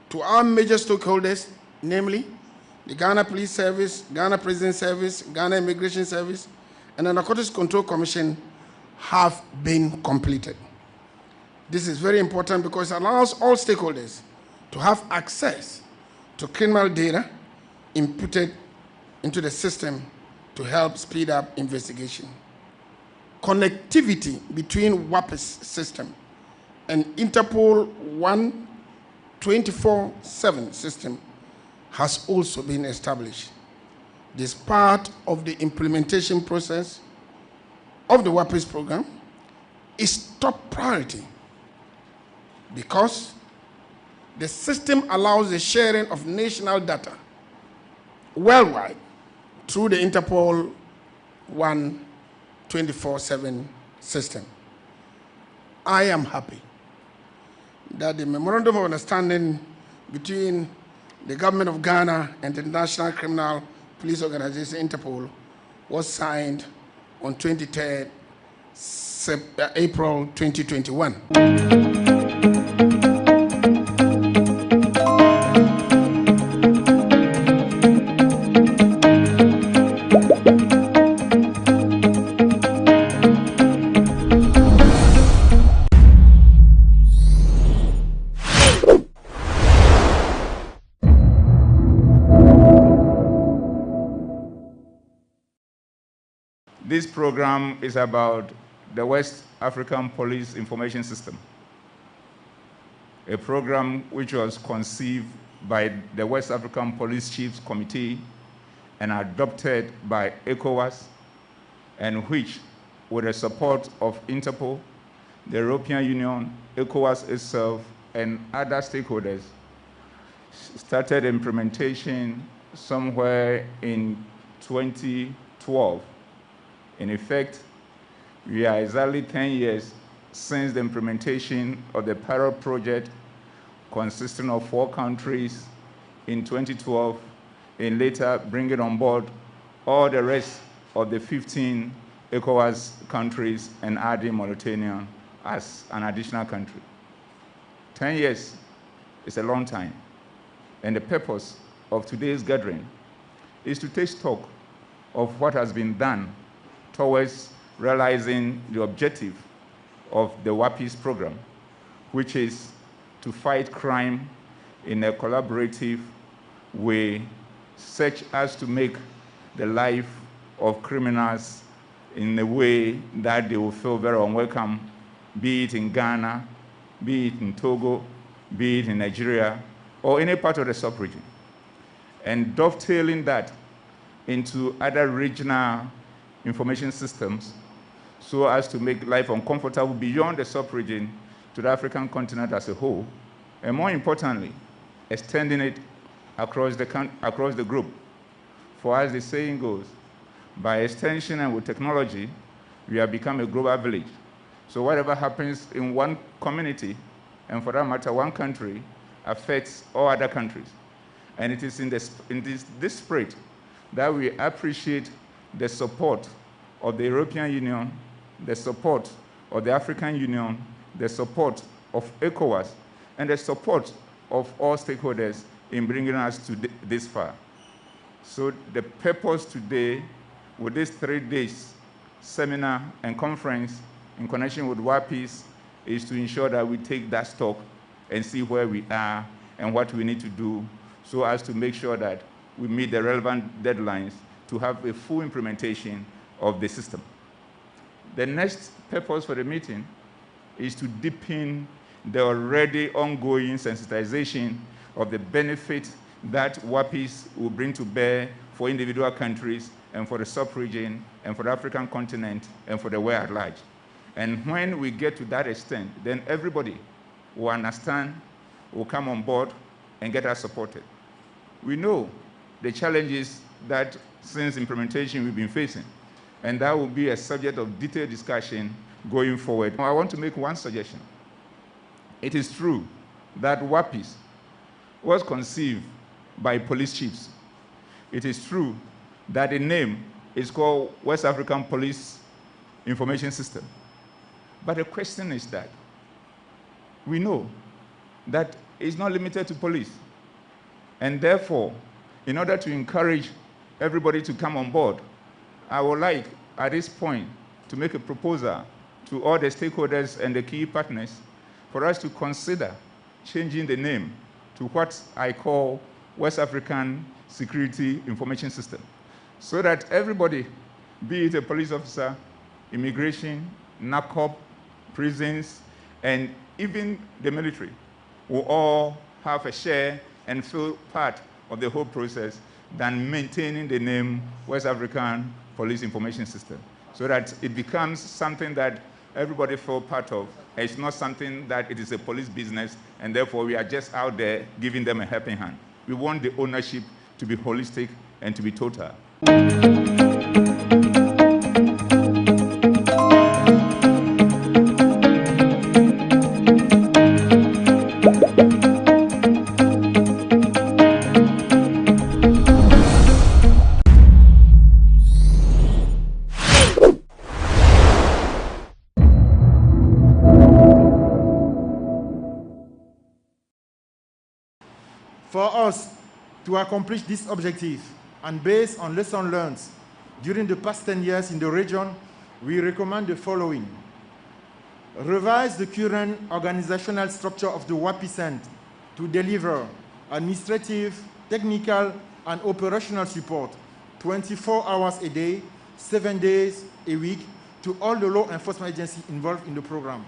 to our major stakeholders, namely the Ghana Police Service, Ghana Prison Service, Ghana Immigration Service, and the Narcotics Control Commission, have been completed. This is very important because it allows all stakeholders to have access to criminal data inputted into the system to help speed up investigation. Connectivity between WAPIS system and Interpol 24/7 system has also been established. This part of the implementation process of the WAPIS program is top priority because the system allows the sharing of national data worldwide through the Interpol 24/7 system. I am happy that the Memorandum of Understanding between the government of Ghana and the National Criminal Police Organization, Interpol, was signed on 23rd April 2021. This program is about the West African Police Information System, a program which was conceived by the West African Police Chiefs Committee and adopted by ECOWAS, and which, with the support of Interpol, the European Union, ECOWAS itself, and other stakeholders, started implementation somewhere in 2012. In effect, we are exactly 10 years since the implementation of the pilot project consisting of 4 countries in 2012, and later bringing on board all the rest of the 15 ECOWAS countries and adding Mauritania as an additional country. 10 years is a long time, and the purpose of today's gathering is to take stock of what has been done towards realizing the objective of the WAPIS program, which is to fight crime in a collaborative way, such as to make the life of criminals in a way that they will feel very unwelcome, be it in Ghana, be it in Togo, be it in Nigeria, or any part of the sub-region. And dovetailing that into other regional information systems so as to make life uncomfortable beyond the sub-region to the African continent as a whole, and more importantly, extending it across the globe. For as the saying goes, by extension and with technology, we have become a global village. So whatever happens in one community, and for that matter, one country, affects all other countries. And it is in this spirit that we appreciate the support of the European Union, the support of the African Union, the support of ECOWAS, and the support of all stakeholders in bringing us to this far. So the purpose today with this 3 days seminar and conference in connection with WAPIS is to ensure that we take that stock and see where we are and what we need to do so as to make sure that we meet the relevant deadlines to have a full implementation of the system. The next purpose for the meeting is to deepen the already ongoing sensitization of the benefit that WAPIS will bring to bear for individual countries and for the sub-region and for the African continent and for the world at large. And when we get to that extent, then everybody will understand, will come on board and get us supported. We know the challenges that since implementation we've been facing, and that will be a subject of detailed discussion going forward. I want to make one suggestion. It is true that WAPIS was conceived by police chiefs. It is true that the name is called West African Police Information System. But the question is that we know that it's not limited to police. And therefore, in order to encourage everybody to come on board, I would like, at this point, to make a proposal to all the stakeholders and the key partners for us to consider changing the name to what I call West African Security Information System, so that everybody, be it a police officer, immigration, NACOP, prisons, and even the military, will all have a share and feel part of the whole process than maintaining the name West African Police Information System, so that it becomes something that everybody feels part of. It's not something that it is a police business, and therefore we are just out there giving them a helping hand. We want the ownership to be holistic and to be total. For us to accomplish this objective, and based on lessons learned during the past 10 years in the region, we recommend the following. Revise the current organizational structure of the WAPIS to deliver administrative, technical, and operational support 24 hours a day, 7 days a week to all the law enforcement agencies involved in the program.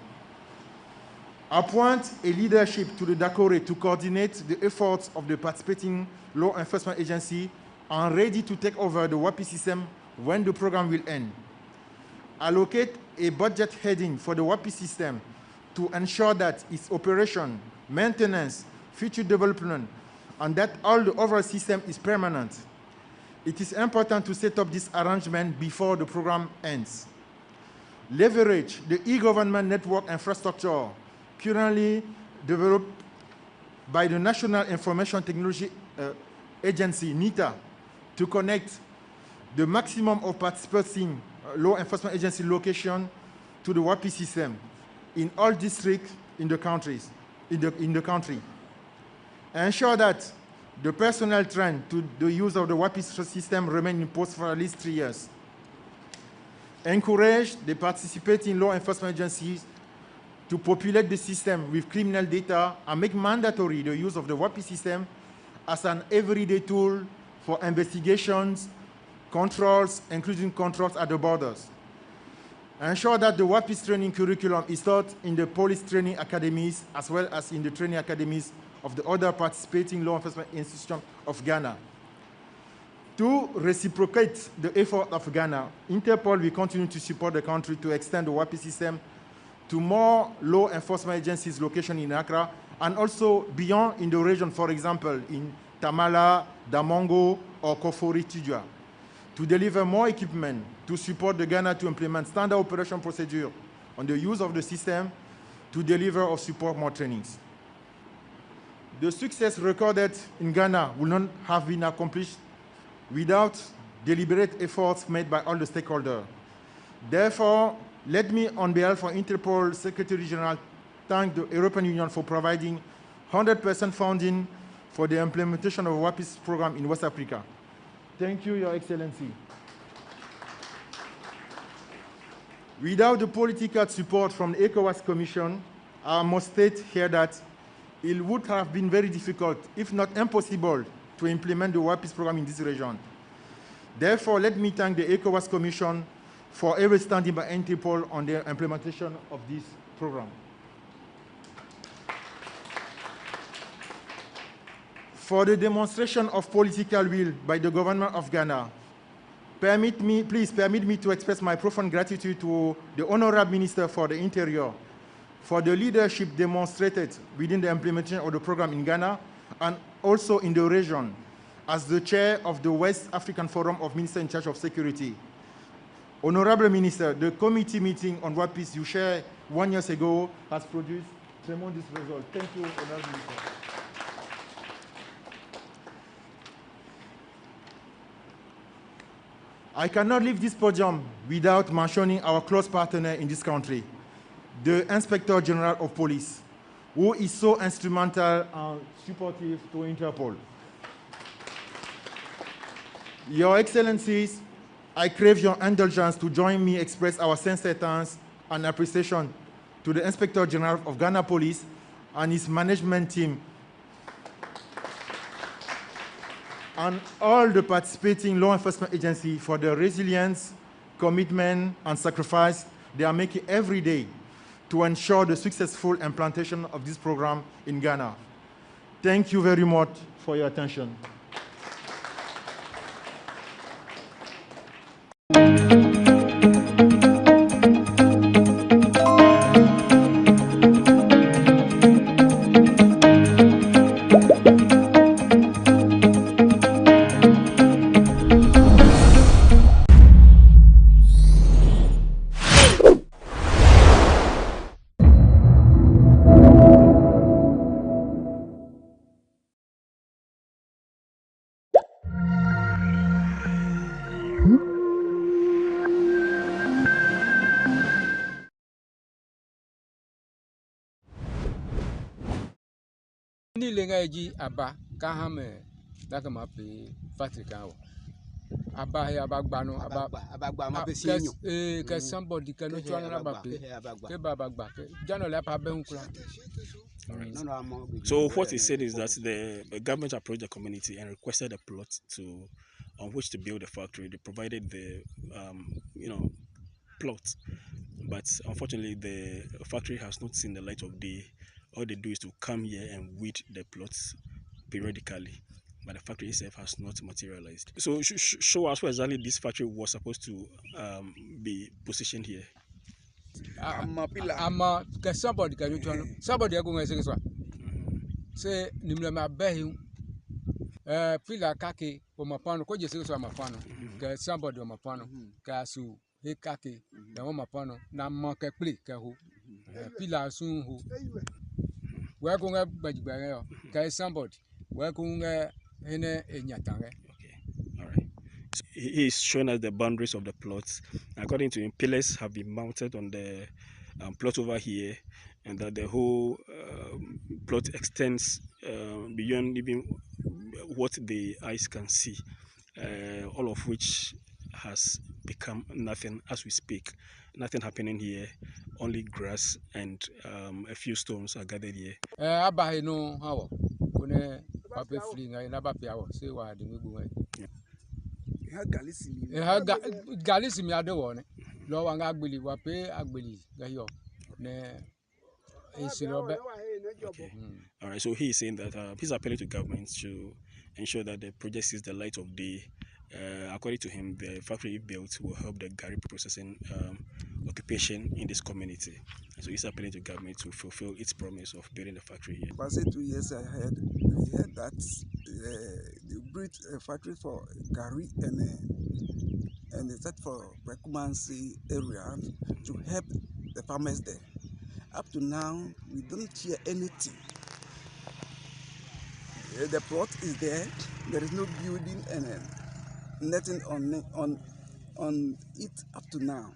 Appoint a leadership to the DACORE to coordinate the efforts of the participating law enforcement agency and ready to take over the WAPIS system when the program will end. Allocate a budget heading for the WAPIS system to ensure that its operation, maintenance, future development, and that all the overall system is permanent. It is important to set up this arrangement before the program ends. Leverage the e-government network infrastructure currently developed by the National Information Technology Agency, NITA, to connect the maximum of participating law enforcement agency location to the WAPIS system in all districts in the country. Ensure that the personnel trained to the use of the WAPIS system remain in post for at least 3 years. encourage the participating law enforcement agencies to populate the system with criminal data and make mandatory the use of the WAPI system as an everyday tool for investigations, controls, including controls at the borders. Ensure that the WAPI's training curriculum is taught in the police training academies as well as in the training academies of the other participating law enforcement institutions of Ghana. To reciprocate the effort of Ghana, Interpol will continue to support the country to extend the WAPI system to more law enforcement agencies located in Accra and also beyond in the region, for example, in Tamala, Damongo, or Kofori-Tijua, to deliver more equipment to support the Ghana to implement standard operation procedure on the use of the system, to deliver or support more trainings. The success recorded in Ghana will not have been accomplished without deliberate efforts made by all the stakeholders. Therefore, let me, on behalf of Interpol Secretary General, thank the European Union for providing 100% funding for the implementation of the WAPIS program in West Africa. Thank you, Your Excellency. Without the political support from the ECOWAS Commission, I must state here that it would have been very difficult, if not impossible, to implement the WAPIS program in this region. Therefore, let me thank the ECOWAS Commission for ever standing by Interpol on the implementation of this program. For the demonstration of political will by the government of Ghana, please permit me to express my profound gratitude to the Honorable Minister for the Interior for the leadership demonstrated within the implementation of the program in Ghana and also in the region as the chair of the West African Forum of Ministers in charge of security. Honorable Minister, the committee meeting on WAPIS you shared 1 year ago has produced tremendous results. Thank you, Honorable Minister. I cannot leave this podium without mentioning our close partner in this country, the Inspector General of Police, who is so instrumental and supportive to Interpol. Your Excellencies, I crave your indulgence to join me express our sincere thanks and appreciation to the Inspector General of Ghana Police and his management team and all the participating law enforcement agencies for their resilience, commitment, and sacrifice they are making every day to ensure the successful implementation of this program in Ghana. Thank you very much for your attention. Ni lenga ji aba kahame daga mapi fatrika aba he abagba no abagba ma be sienyo ke somebody ke no twa na bape ke babagba ke jano le pa be hunkura. So what he said is that the government approached the community and requested a plot on which to build a factory. They provided the plot, but unfortunately the factory has not seen the light of day. All they do is to come here and weed the plots periodically, but the factory itself has not materialized. So show us where exactly this factory was supposed to be positioned here. Somebody can you somebody going to say nimle mabehi pila kake o mapano ko je so mapano ke somebody o mapano ka su he kake na o mapano na mo ke pli ke ho pila sun ho we go nga bajigbare yo ka somebody we go nga ene enyatare. He is showing us the boundaries of the plots. According to him, pillars have been mounted on the plot over here, and that the whole plot extends beyond even what the eyes can see, all of which has become nothing as we speak. Nothing happening here, only grass and a few stones are gathered here. All right, so he is saying that he's appealing to government to ensure that the project sees the light of day. According to him, the factory built will help the Gary processing occupation in this community. So he's appealing to government to fulfill its promise of building the factory here. I said 2 years ahead, we heard that they built a factory for Gary and they set for Prekumansi area to help the farmers there. Up to now, we don't hear anything. The plot is there. There is no building and nothing on it up to now.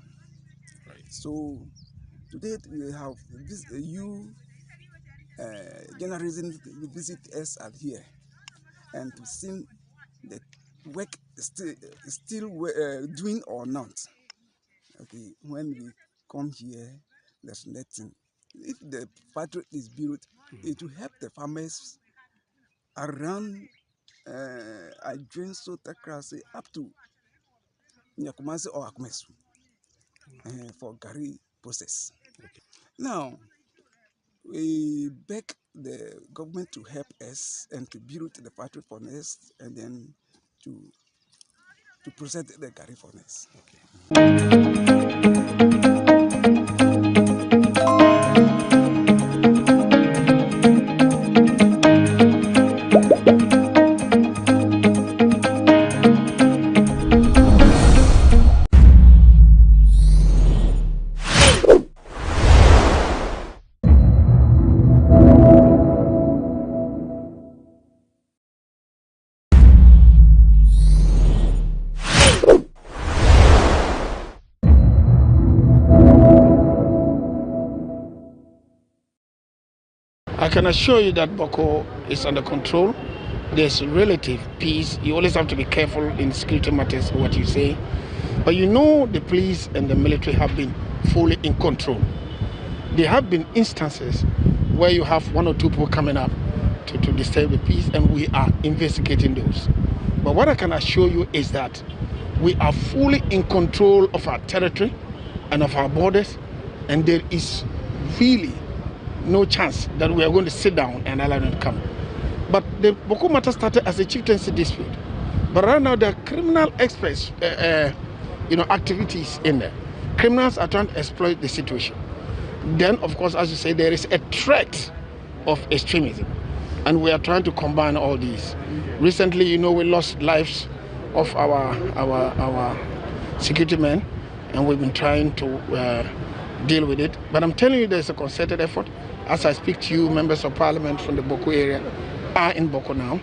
Right. So today we have this journalism visit us at here and to see the work still doing or not. Okay, when we come here, there's nothing. If the factory is built, it will help the farmers around Adrenso Takrasi up to Nyakumasi or Akmesu for Gary process. Okay. Now, we beg the government to help us and to build the factory furnace and then to process the Gary furnace. I can assure you that Boko is under control. There's relative peace. You always have to be careful in security matters, what you say. But you know the police and the military have been fully in control. There have been instances where you have 1 or 2 people coming up to disturb the peace, and we are investigating those. But what I can assure you is that we are fully in control of our territory and of our borders, and there is really no chance that we are going to sit down and allow them to come. But the Boko matter started as a chieftaincy dispute. But right now there are criminal express, activities in there. Criminals are trying to exploit the situation. Then, of course, as you say, there is a threat of extremism, and we are trying to combine all these. Recently, we lost lives of our security men, and we've been trying to deal with it. But I'm telling you, there's a concerted effort. As I speak to you, members of parliament from the Boko area are in Boko now,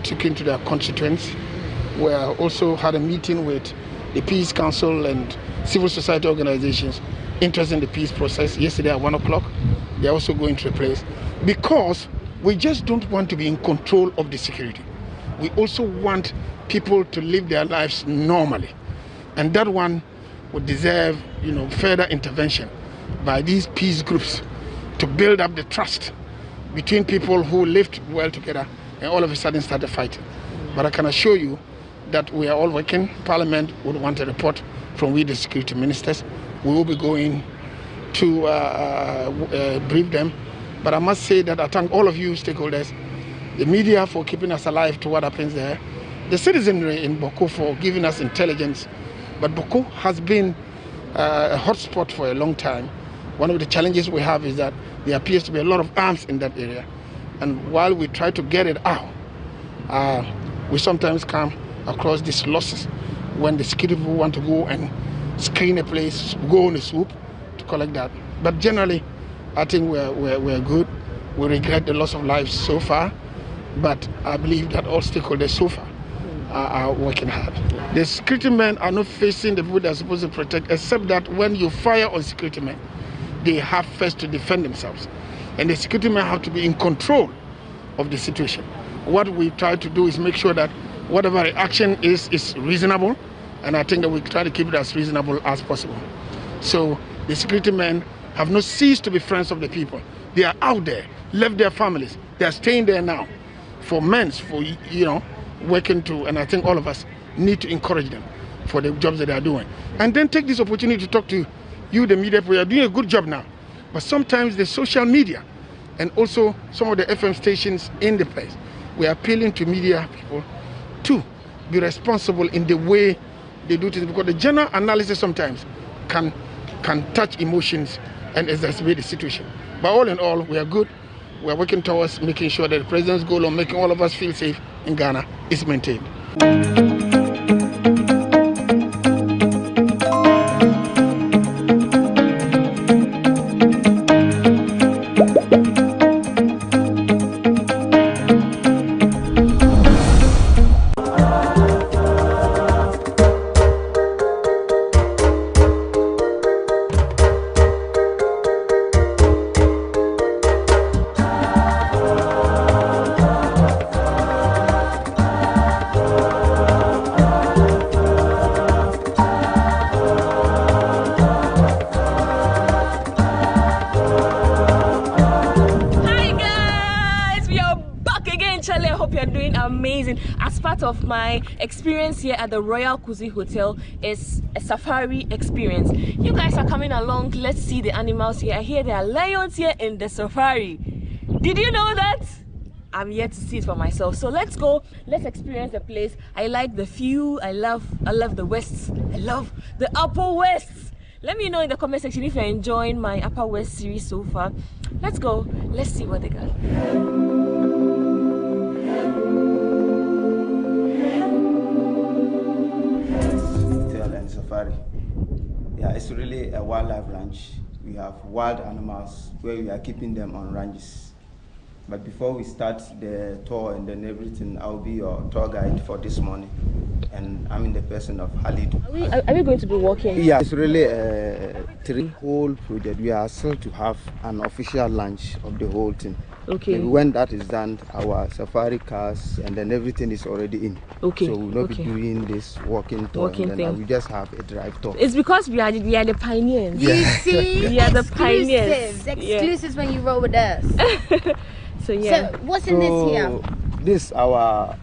taking to their constituents. We also had a meeting with the Peace Council and civil society organizations interested in the peace process yesterday at 1 o'clock. They're also going to a place because we just don't want to be in control of the security. We also want people to live their lives normally. And that one would deserve, further intervention by these peace groups to build up the trust between people who lived well together and all of a sudden started fighting. But I can assure you that we are all working. Parliament would want a report from we, the security ministers. We will be going to brief them. But I must say that I thank all of you stakeholders, the media for keeping us alive to what happens there, the citizenry in Boko for giving us intelligence. But Boko has been a hotspot for a long time. One of the challenges we have is that there appears to be a lot of arms in that area. And while we try to get it out, we sometimes come across these losses when the security people want to go and screen a place, go on a swoop to collect that. But generally, I think we're good. We regret the loss of lives so far, but I believe that all stakeholders so far are working hard. The security men are not facing the people they're supposed to protect, except that when you fire on security men, they have first to defend themselves. And the security men have to be in control of the situation. What we try to do is make sure that whatever reaction is reasonable And I think that we try to keep it as reasonable as possible. So the security men have not ceased to be friends of the people. They are out there, left their families. They are staying there now for months, for, working to, and I think all of us need to encourage them for the jobs that they are doing. And then take this opportunity to talk to you, the media. We are doing a good job now. But sometimes the social media and also some of the FM stations in the place, we are appealing to media people to be responsible in the way they do things, because the general analysis sometimes can touch emotions and exacerbate the situation. But all in all, we are good. We are working towards making sure that the president's goal of making all of us feel safe in Ghana is maintained. Amazing. As part of my experience here at the Royal Kuzi Hotel is a safari experience. You guys are coming along. Let's see the animals here. I hear there are lions here in the safari. Did you know that? I'm yet to see it for myself. So let's go. Let's experience the place. I like the view. I love the West. I love the Upper West. Let me know in the comment section if you're enjoying my Upper West series so far. Let's go. Let's see what they got. Safari. Yeah, it's really a wildlife ranch. We have wild animals where we are keeping them on ranches. But before we start the tour and then everything, I'll be your tour guide for this morning. And I'm in the person of Halid. Are we going to be walking? Yeah, it's really a three-whole project. We are still to have an official launch of the whole thing. Okay. Maybe when that is done, our safari cars and then everything is already in. Okay. So we'll not be doing this walking tour. And then we just have a drive tour. It's because we are the pioneers. You see? We are the pioneers. Exclusives when you roll with us. So yeah. So what's in this here? This our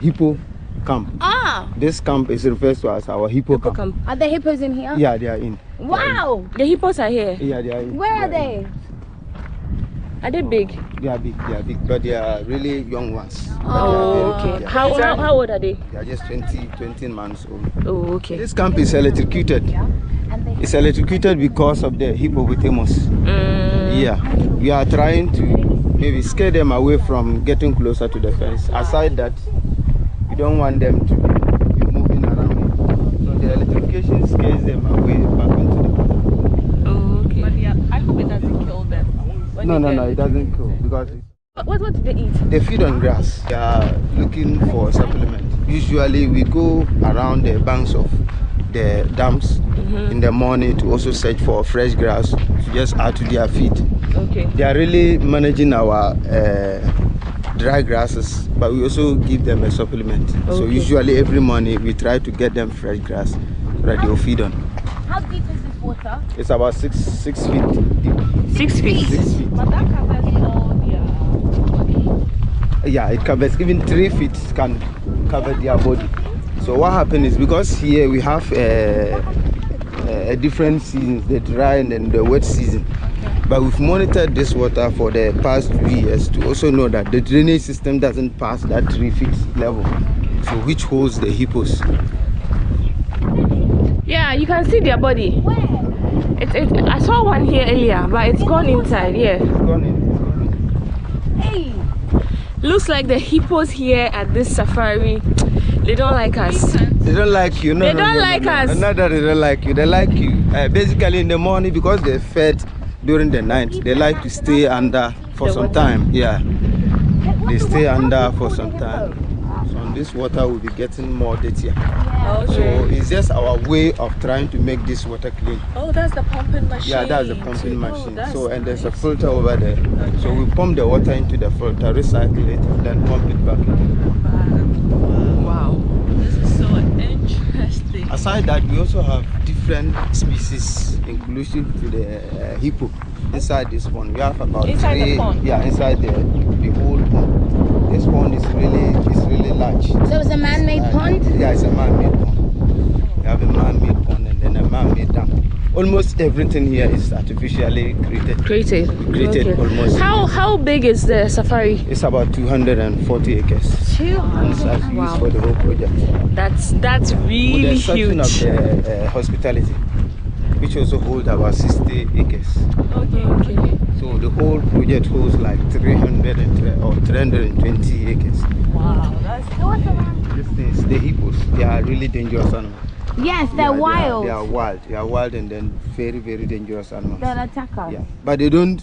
hippo camp. Ah. This camp is referred to as our hippo camp. Are the hippos in here? Yeah, they are in. Wow. The hippos are here. Yeah, they are in. Where are they? Are they big? They are big, but they are really young ones. Oh, okay. How old are they? They are just 20 months old. Oh, okay. This camp is electrocuted. It's electrocuted because of the hippopotamus. Yeah, we are trying to maybe scare them away from getting closer to the fence. Aside that, we don't want them to be moving around. So the electrocution scares them away back into the water. Oh, okay. But yeah, I hope it doesn't kill them. No, it doesn't kill because. What do they eat? They feed on grass. They are looking for supplement. Usually we go around the banks of the dams in the morning to also search for fresh grass to just add to their feed. Okay. They are really managing our dry grasses, but we also give them a supplement. Okay. So usually every morning we try to get them fresh grass that they will feed on. How deep is this water? It's about 6 feet deep. 6 feet? 6 feet. But that covers all their body. Yeah, it covers, even 3 feet can cover their body. So what happens is, because here we have a different seasons, the dry and then the wet season. But we've monitored this water for the past 3 years to also know that the drainage system doesn't pass that 3 feet level, so which holds the hippos. Yeah, you can see their body. I saw one here earlier, but it's gone inside. Yeah. It's gone in. Hey. Looks like the hippos here at this safari, they don't like us. They don't like you. No, they don't like us. Not that they don't like you. They like you. Basically in the morning, because they're fed during the night, they like to stay under for some time. Yeah. They stay under for some time. So on this water will be getting more dirty. Okay. So it's just our way of trying to make this water clean. Oh, that's the pumping machine. Yeah, that's the pumping machine. So, and there's a filter over there. Okay. So we pump the water into the filter, recycle it, then pump it back. Wow, this is so interesting. Inside that, we also have different species, inclusive to the hippo. Inside this pond, we have about inside three. The pond? Yeah, inside the whole pond. This pond is really large. So it's a man-made pond? Yeah, it's a man-made pond. We have a man-made pond and then a man-made dam. Almost everything here is artificially created. Okay. Almost. How big is the safari? It's about 240 acres. 200. Wow. For the whole project. That's really With the exception huge. of the hospitality, which also holds about 60 acres. Okay. So the whole project holds like 320 acres. Wow. These things, the hippos, they are really dangerous animals. Yes, they're wild. They are wild. They are wild and then very, very dangerous animals. They'll attack us. Yeah. But they don't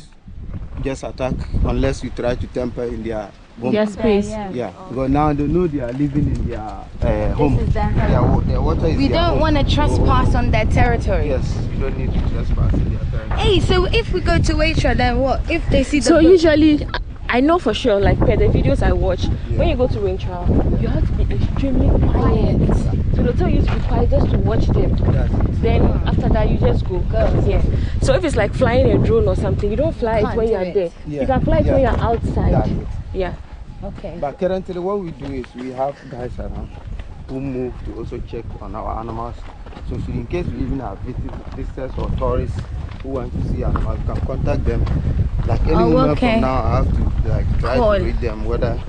just attack unless you try to temper in their home. Their space. Yeah. Because now they know they are living in their home. This is their home. Their water is We their don't home. want to trespass on their territory. Yes, we don't need to trespass in their territory. Hey, so if we go to Waitrose, then what? If they see the So boat? usually, I know for sure, like per the videos I watch, when you go to Waitrose, you have to be extremely quiet. So they'll tell you to be quiet just to watch them. Then after that, you just go. Yes. So if it's like flying a drone or something, you don't fly it when you're there. Yeah. You can fly it when you're outside. That's it. Yeah. Okay. But currently what we do is we have guys around who move to also check on our animals. So in case we even have visitors or tourists who want to see animals, we can contact them. Like any moment from now, I have to like try to read them whether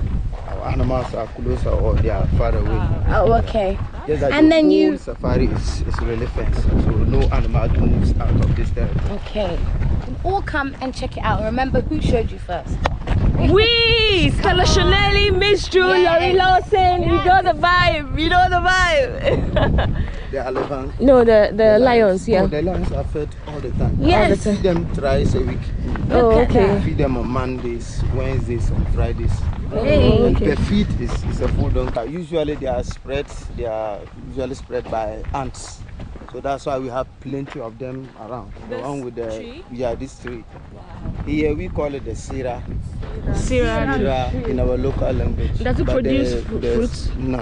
our animals are closer or they are far away. Oh, okay. Yes, that And the then whole you... safari is really fenced, so no animal moves out of this territory. Okay. You all come and check it out. Remember who showed you first? We, Stella Chanelli, Miss Drew, Laurie Lawson, you know the vibe, you know the vibe. The elephants? No, the lions, yeah. Oh, the lions are fed all the time. Yes. I feed them thrice a week. Oh, okay. I feed them on Mondays, Wednesdays, and Fridays. Hey. And Okay. the feed is a full donka. Usually they are usually spread by ants. So that's why we have plenty of them around. The one with the tree? Yeah, this tree. Here we call it the sira. Sira in our local language. Does it But produce the fruits? No.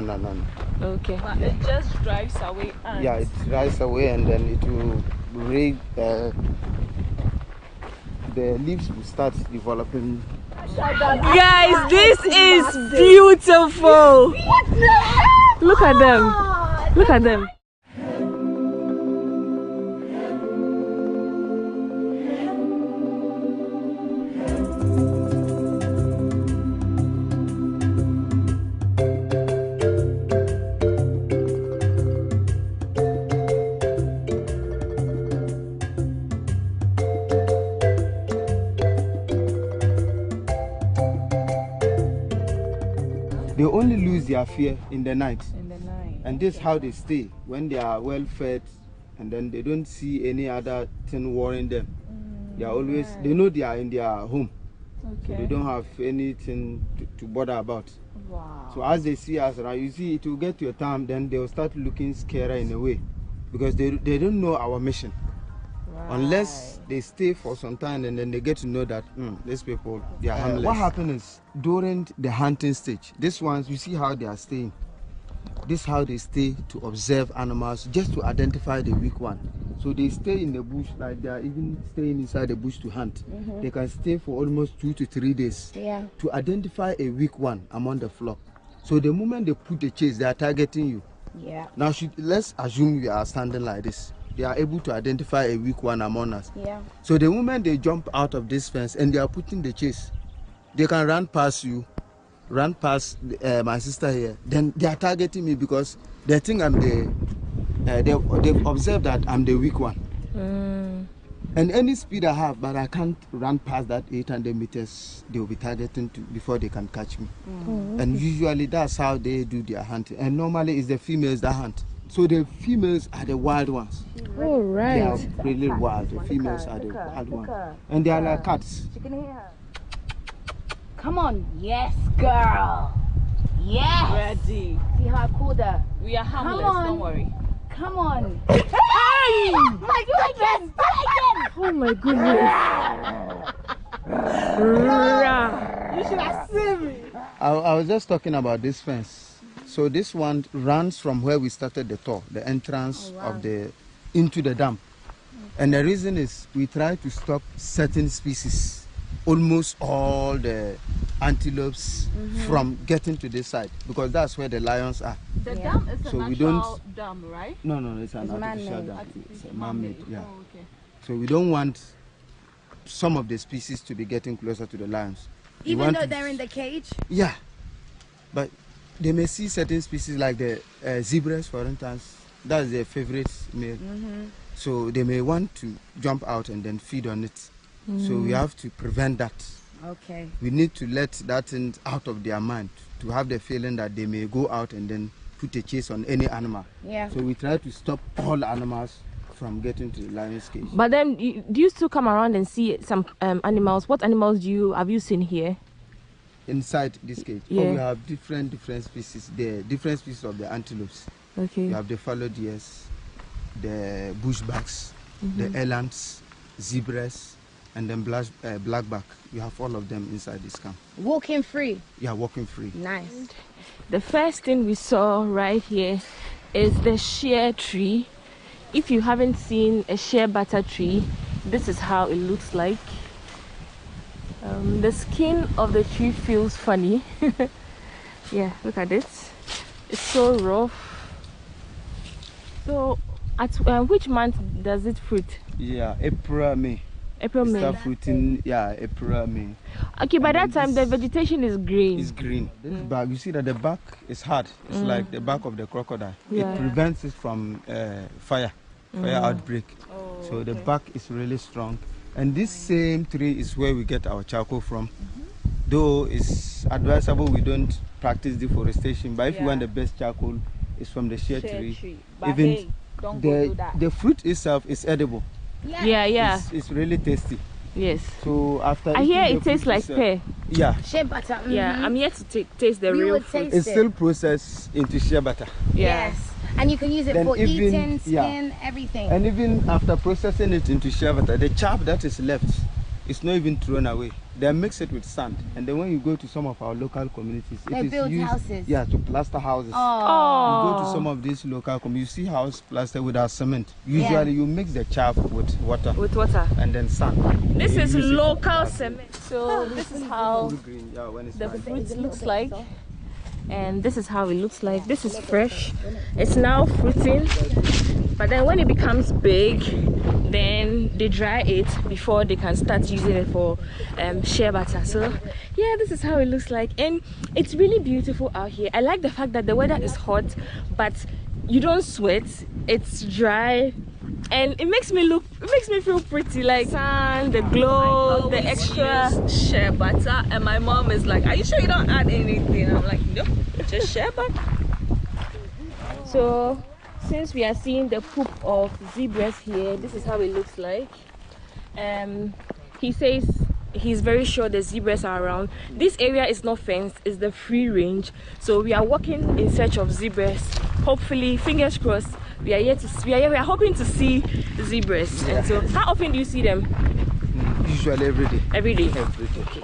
Okay. But it just drives away ants. Yeah, it dries away and then it will raise the leaves will start developing. Guys, this is beautiful. Look at them. Look at them. They only lose their fear in the night. And this is how they stay when they are well fed and then they don't see any other thing worrying them. They are always, they know they are in their home. So they don't have anything to bother about. Wow. So as they see us around, you see it will get to a time, then they will start looking scary in a way because they don't know our mission. Unless they stay for some time and then they get to know that these people, they are harmless. What happens is during the hunting stage, these ones, you see how they are staying. This is how they stay to observe animals, just to identify the weak one. So they stay in the bush, like they are even staying inside the bush to hunt. They can stay for almost 2 to 3 days to identify a weak one among the flock. So the moment they put the chase, they are targeting you. Yeah. Now let's assume we are standing like this. They are able to identify a weak one among us. Yeah. So the moment they jump out of this fence and they are putting the chase, they can run past you, run past my sister here. Then they are targeting me because they think I'm they've observed that I'm the weak one. And any speed I have, but I can't run past that 800 meters, they will be targeting before they can catch me. And usually that's how they do their hunting. And normally it's the females that hunt. So the females are the wild ones. Oh, right. They are really wild. The females are the wild ones. And they are like cats. You can hear her. Come on. Yes, girl. Yes. Ready. See how I called her? We are harmless, Come on. don't worry. Come on. Hey! My goodness. Oh my goodness. You should have seen me. I was just talking about this fence. So this one runs from where we started the tour, the entrance of into the dam. And the reason is we try to stop certain species, almost all the antelopes from getting to this side, because that's where the lions are. The dam is so a natural dam, right? No, it's an artificial dam. It's a man-made, yeah. Oh, okay. So we don't want some of the species to be getting closer to the lions. Even though they're in the cage? Yeah. But they may see certain species like the zebras, for instance. That's their favorite meal. So they may want to jump out and then feed on it. So we have to prevent that. Okay. We need to let that thing out of their mind, to have the feeling that they may go out and then put a chase on any animal. Yeah. So we try to stop all animals from getting to the lion's cage. But then, do you still come around and see some animals? What animals have you seen here? Inside this cage? Yeah. Oh, we have different species. The different species of the antelopes. Okay. You have the fallow deers, the bushbacks, the elands, zebras, and then blackback. You have all of them inside this camp. Walking free? Yeah, walking free. Nice. The first thing we saw right here is the shea tree. If you haven't seen a shea butter tree, this is how it looks like. The skin of the tree feels funny. Yeah, look at it. It's so rough. So, at which month does it fruit? Yeah, April, May. April, May. Start fruiting, yeah, April, May. Okay, by that time the vegetation is green. It's green. This bark, you see that the bark is hard. It's like the bark of the crocodile. Yeah. It prevents it from fire outbreak. Oh, so the bark is really strong. And this same tree is where we get our charcoal from. Though it's advisable we don't practice deforestation, but if you want the best charcoal, it's from the shea tree. But even hey, don't go do that. the fruit itself is edible. Yeah. It's really tasty. Yes. So after I hear eating it the tastes fruit like itself- pear. Yeah. Shea butter. Yeah, I'm yet to taste the We real would fruit. taste It's still processed into shea butter. Yes. And you can use it Then for even- eating, yeah. skin, everything. And even after processing it into shea butter, the chaff that is left is not even thrown away. They mix it with sand, and then when you go to some of our local communities, They it is build used, houses. yeah, to plaster houses. Oh. You go to some of these local communities, you see house plastered without cement. Usually, you mix the chaff with water. And then sand. This You is use it. local cement. So this is how Green, yeah, when it's the ripe. fruit looks like. And this is how it looks like. This is fresh. It's now fruiting. But then when it becomes big, then they dry it before they can start using it for shea butter. So yeah, this is how it looks like. And it's really beautiful out here. I like the fact that the weather is hot, but you don't sweat. It's dry. And it makes me feel pretty, like sun, the glow, the extra shea butter. And my mom is like, are you sure you don't add anything? And I'm like, nope, just shea butter. So since we are seeing the poop of zebras here, this is how it looks like. He says he's very sure the zebras are around. This area is not fenced, it's the free range. So we are walking in search of zebras. Hopefully, fingers crossed, we are hoping to see zebras. Yeah. And so how often do you see them? Usually every day. Every day? Every day. Okay.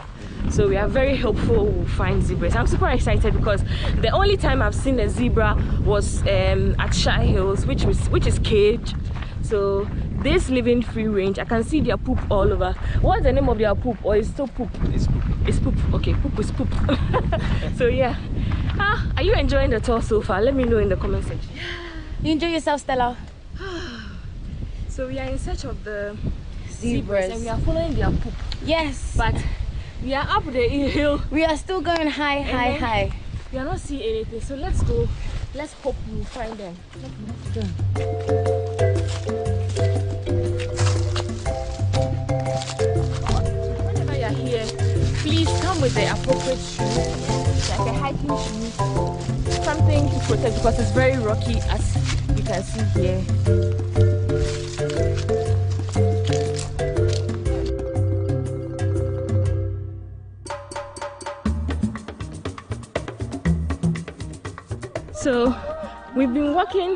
So we are very hopeful we'll find zebras. I'm super excited because the only time I've seen a zebra was at Shy Hills, which is caged. So this living free range, I can see their poop all over. What's the name of their poop? Or is still poop? It's poop. It's poop. Okay, poop is poop. So yeah. Are you enjoying the tour so far? Let me know in the comment section. You enjoy yourself, Stella? So we are in search of the Zebras. and we are following their poop. Yes. But we are up the hill. We are still going high. We are not seeing anything. So let's go. Let's hope we find them. Whenever you are here, please come with the appropriate shoes, like a hiking shoe, something to protect because it's very rocky as you can see here. So we've been walking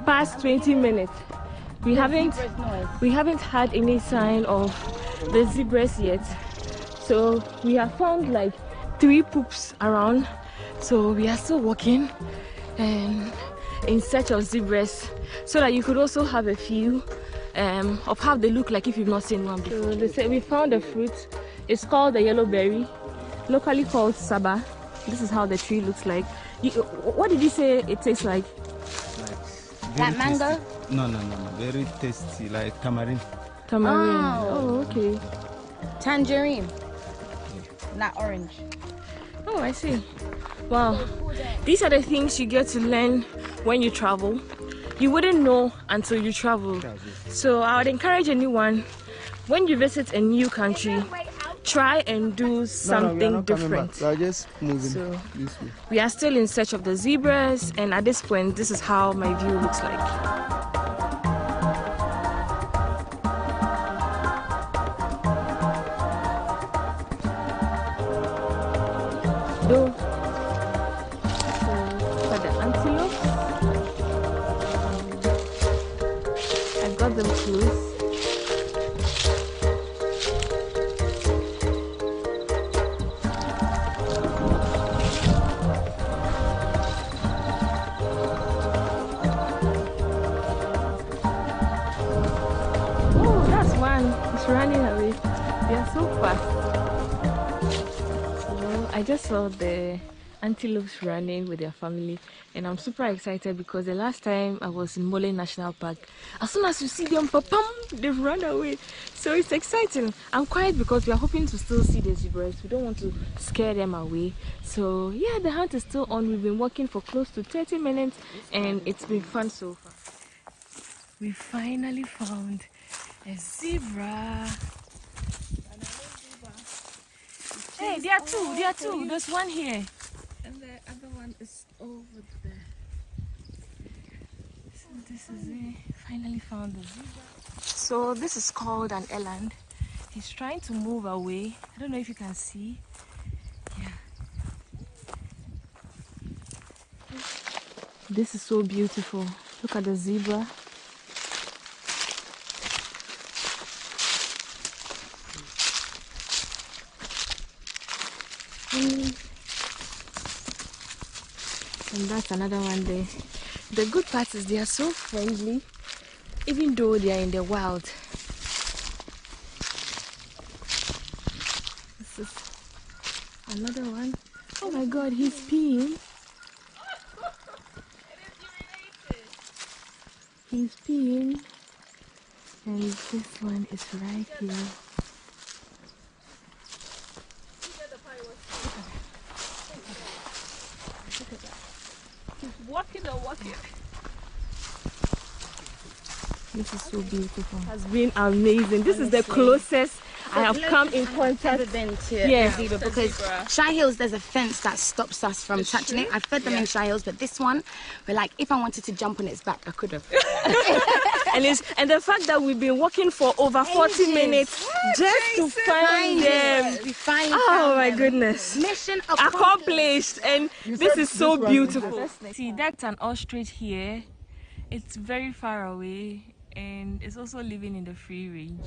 past 20 minutes. We haven't had any sign of the zebras yet. So we have found like 3 poops around So we are still walking and in search of zebras, so that you could also have a feel of how they look like if you've not seen one before. So they say we found a fruit. It's called the yellow berry, locally called saba. This is how the tree looks like. What did you say it tastes like? Like mango? No. Very tasty, like tamarind. Tamarind. Oh, okay. Tangerine. Not orange. Oh, I see. Wow. These are the things you get to learn when you travel. You wouldn't know until you travel. So I would encourage anyone, when you visit a new country, try and do something different. We are just moving So this way. we are still in search of the zebras, and at this point, this is how my view looks like. For the antelope, I got them close. Oh, that's one. It's running away. They are so fast. So I just saw the antelopes running with their family, and I'm super excited because the last time I was in Mole National Park, as soon as you see them, they've run away. So it's exciting. I'm quiet because we are hoping to still see the zebras. We don't want to scare them away. So yeah, the hunt is still on. We've been walking for close to 30 minutes and it's been fun so far. We finally found a zebra. Hey, there are two. There's one here. And the other one is over there. So this is it. Finally found the zebra. So this is called an eland. He's trying to move away. I don't know if you can see. Yeah. This is so beautiful. Look at the zebra. And that's another one there. The good part is they are so friendly, even though they are in the wild. This is another one. Oh my god, he's peeing. He's peeing. And this one is right here. Walking. This is so beautiful. It has been amazing. This is the closest I have come in contact. I've ever been to a zebra because Shy Hills, there's a fence that stops us from touching it. I fed them in Shy Hills, but this one, we're like, if I wanted to jump on its back, I could have. and the fact that we've been walking for over 40 minutes just to find them. We finally found my goodness. Mission accomplished. And this is so beautiful. See, that's an ostrich here. It's very far away and it's also living in the free range.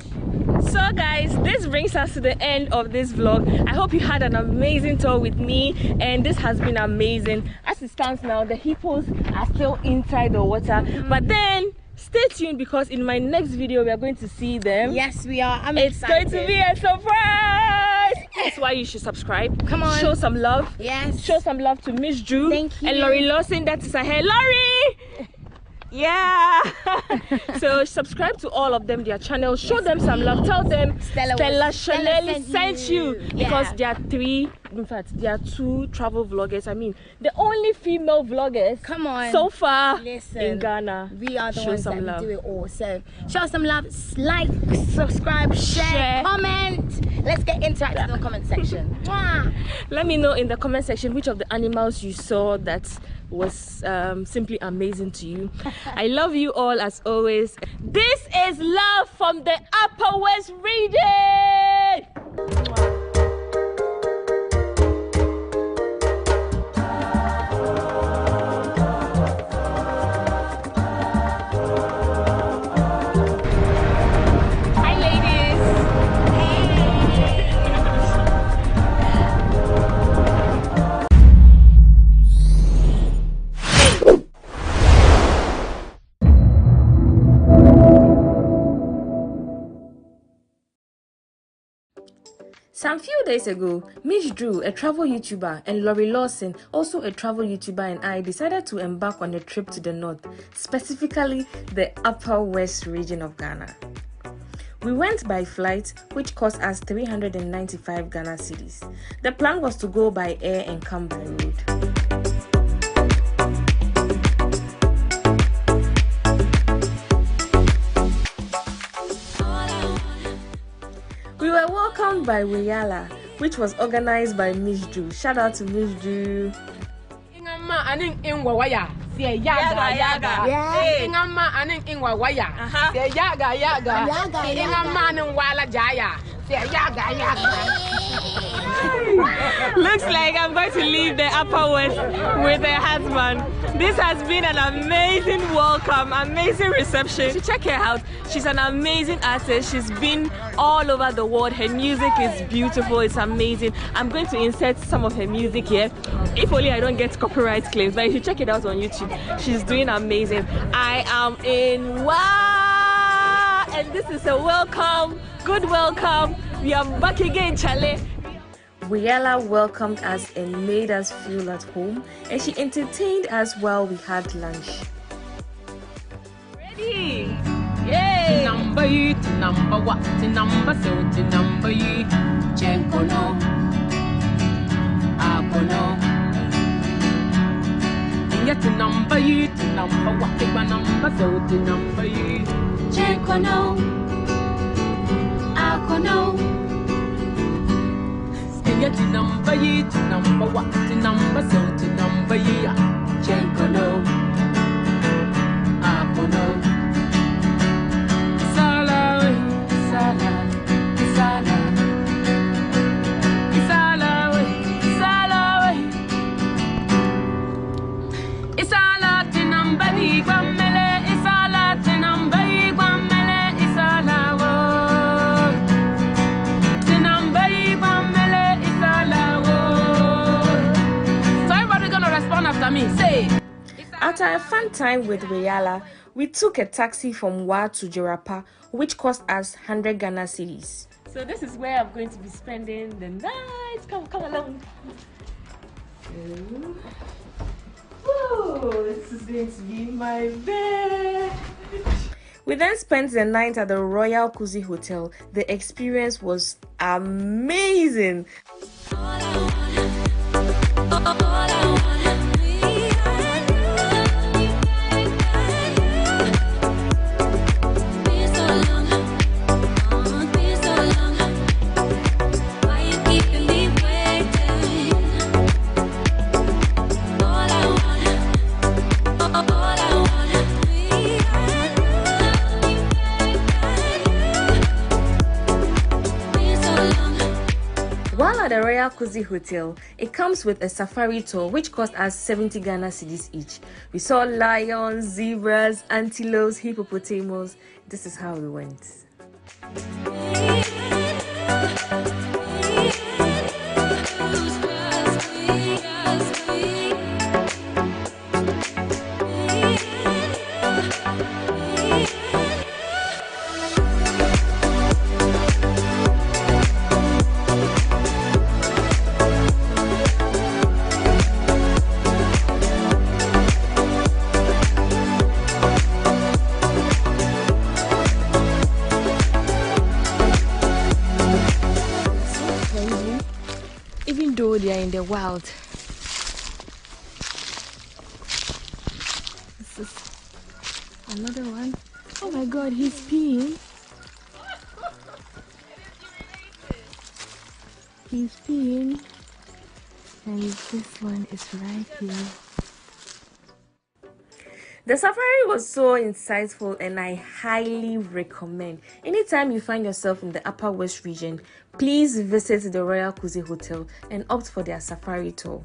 So guys, this brings us to the end of this vlog. I hope you had an amazing tour with me, and this has been amazing. As it stands now, the hippos are still inside the water, but then stay tuned because in my next video we are going to see them. Yes, we are. It's going to be a surprise. That's why you should subscribe. Come on, show some love. Yes, show some love to Miss Drew. Thank you. And Laurie Lawson. That is her hair. Laurie. Yeah. So subscribe to all of them, their channels. Show them some love. Tell them Stella Chanel sent you. Because there are three, in fact there are two travel vloggers. I mean, the only female vloggers, come on, so far in Ghana. We are the ones that do it all. So show some love, like, subscribe, share, comment. Let's get interactive in the comment section. Let me know in the comment section which of the animals you saw that was simply amazing to you. I love you all as always. This is love from the Upper West region. Some few days ago, Mish Drew, a travel YouTuber, and Laurie Lawson, also a travel YouTuber, and I decided to embark on a trip to the north, specifically the Upper West region of Ghana. We went by flight, which cost us 395 Ghana cedis. The plan was to go by air and come by road. We were welcomed by Wiyala, which was organized by Miss Drew. Shout out to Miss Drew. Looks like I'm going to leave the Upper West with a husband. This has been an amazing welcome, amazing reception. So check her out. She's an amazing artist. She's been all over the world. Her music is beautiful. It's amazing. I'm going to insert some of her music here. If only I don't get copyright claims, but you should check it out on YouTube. She's doing amazing. I am in Wa, and this is a welcome, good welcome. We are back again, Charlie. Wiyala welcomed us and made us feel at home, and she entertained us while we had lunch. Ready? Yay! Number you, number what, number so, number you, Chenkono, Akono. Get to number you, number what, number so, number you, Chenkono, Akono. Get to number you, to number what, to number so, to number you, Chenkono, Akono. Sala, sala, sala, sala, sala. It's all out to number me, Guamele, it's all out to number you, Guamele, it's all out. After me, say. After a fun time with Wiyala, we took a taxi from Wa to Jorapa, which cost us 100 Ghana cedis. So this is where I'm going to be spending the night. Come along. Oh, this is going to be my bed. We then spent the night at the Royal Kuzi Hotel. The experience was amazing. While at the Royal Kuzi Hotel, it comes with a safari tour which cost us 70 Ghana cedis each. We saw lions, zebras, antelopes, hippopotamus. This is how we went. They are in the wild. This is another one. Oh my god, he's peeing. He's peeing. And this one is right here. The safari was so insightful and I highly recommend. Anytime you find yourself in the Upper West region, please visit the Royal Kuzi Hotel and opt for their safari tour.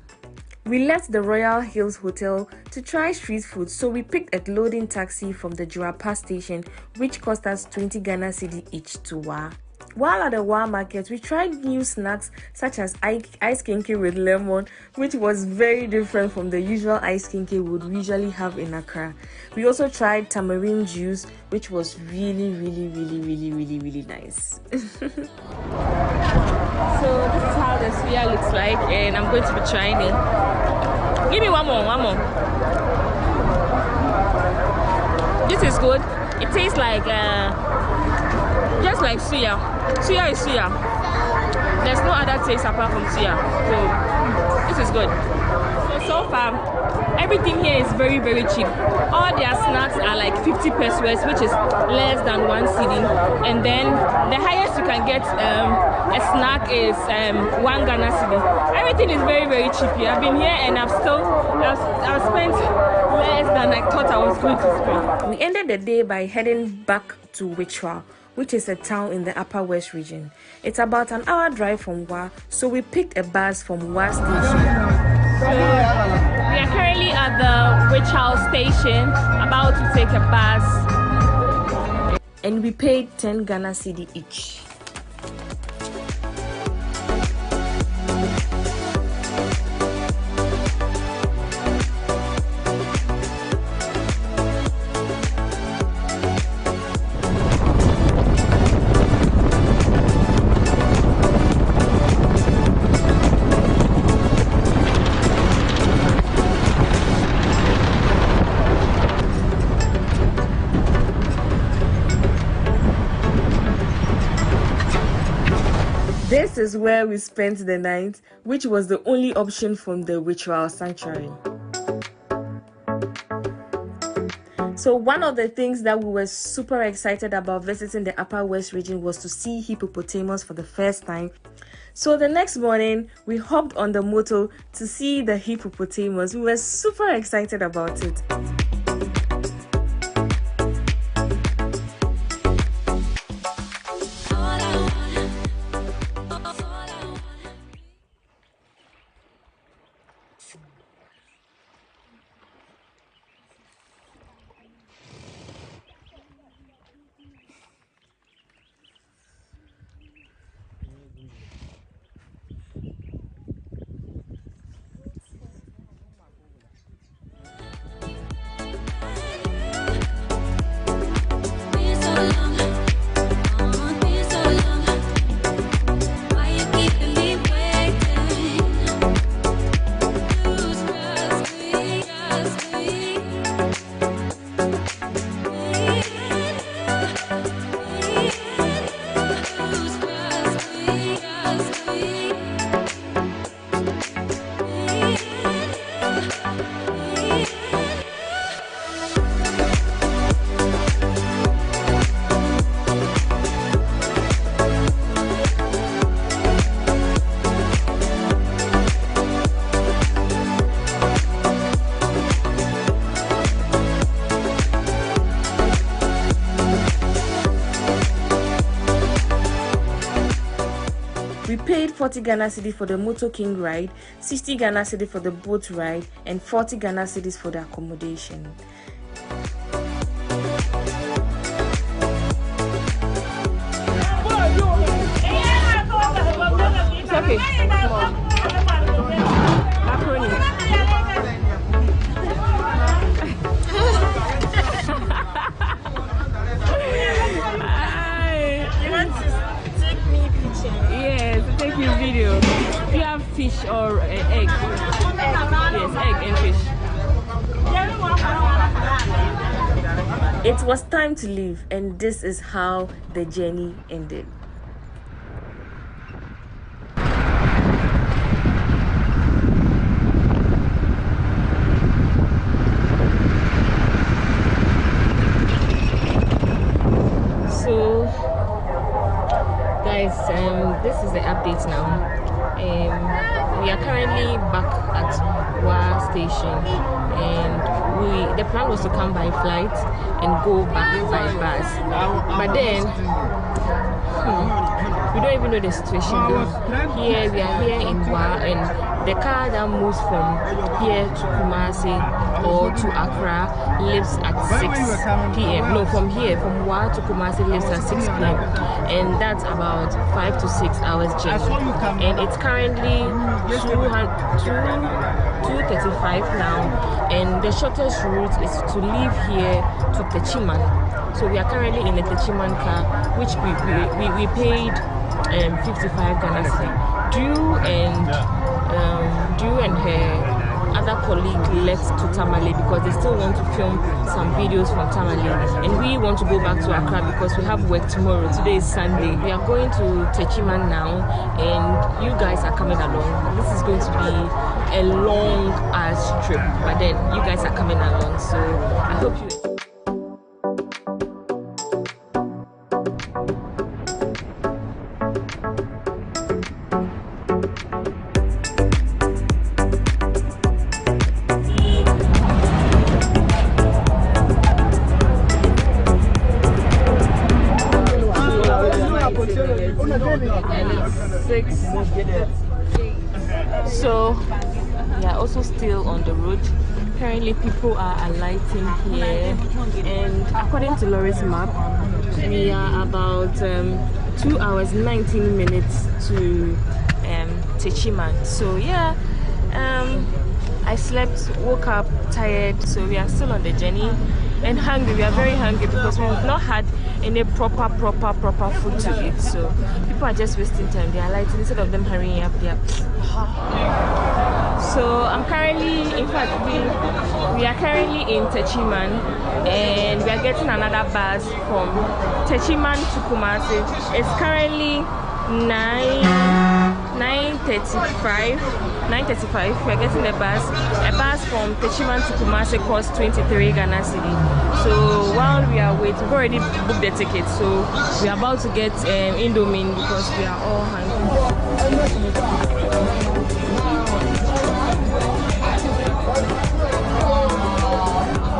We left the Royal Hills Hotel to try street food, so we picked a loading taxi from the Jorapa station, which cost us 20 Ghana cedi each to Wa. While at the Wa market, we tried new snacks such as ice kinky with lemon, which was very different from the usual ice kinky we would usually have in Accra. We also tried tamarind juice, which was really nice. So this is how the suya looks like, and I'm going to be trying it. Give me one more. This is good. It tastes like just like suya. Suya is suya. There's no other taste apart from suya. So this is good. So far, everything here is very, very cheap. All their snacks are like 50 pesos, which is less than 1 cedi. And then the highest you can get a snack is 1 Ghana cedi. Everything is very, very cheap here. I've been here and I've spent less than I thought I was going to spend. We ended the day by heading back to Wichwa, which is a town in the Upper West region. It's about an hour drive from Wa, so we picked a bus from Wa station. So we are currently at the Wichwa station, about to take a bus, and we paid 10 Ghana cedi each. This is where we spent the night, which was the only option from the ritual sanctuary. So one of the things that we were super excited about visiting the Upper West region was to see hippopotamus for the first time. So the next morning, we hopped on the motor to see the hippopotamus. We were super excited about it. We paid 40 Ghana cedi for the Motor King ride, 60 Ghana cedi for the boat ride, and 40 Ghana cedis for the accommodation. It's okay. Macaroni. You want to take me picture? Yes, take your video. Do you have fish or egg? Yes, egg and fish. It was time to leave, and this is how the journey ended. So guys, this is the update now. We are currently back at Wa station, and the plan was to come by flight and go back by bus, but then we don't even know the situation though. Here we are here in Wa, and the car that moves from here to Kumasi or to Accra lives at 6 p.m. No, from Wa to Kumasi lives at 6 p.m. and that's about 5 to 6 hours journey. And it's currently 2:35 now, and the shortest route is to leave here to Techiman. So we are currently in the Techiman car, which we paid 55 Ghana cedi. Drew and her other colleague left to Tamale because they still want to film some videos from Tamale, and we want to go back to Accra because we have work tomorrow. Today is Sunday. We are going to Techiman now, and you guys are coming along. This is going to be a long ass trip, but then you guys are coming along, so I hope you. So we are also still on the road. Apparently people are alighting here, and according to Laurie's map, we are about 2 hours 19 minutes to Techiman. So yeah, I slept, woke up tired, so we are still on the journey and hungry. We are very hungry because we have not had any proper food to eat, so people are just wasting time. They are lighting instead of them hurrying up there. So I'm currently, in fact, we are currently in Techiman, and we are getting another bus from Techiman to Kumasi. It's currently 9:35. We are getting a bus from Techiman to Kumasi costs 23 Ghana cedi. So while we are waiting, we've already booked the ticket, so we are about to get Indomie because we are all hungry.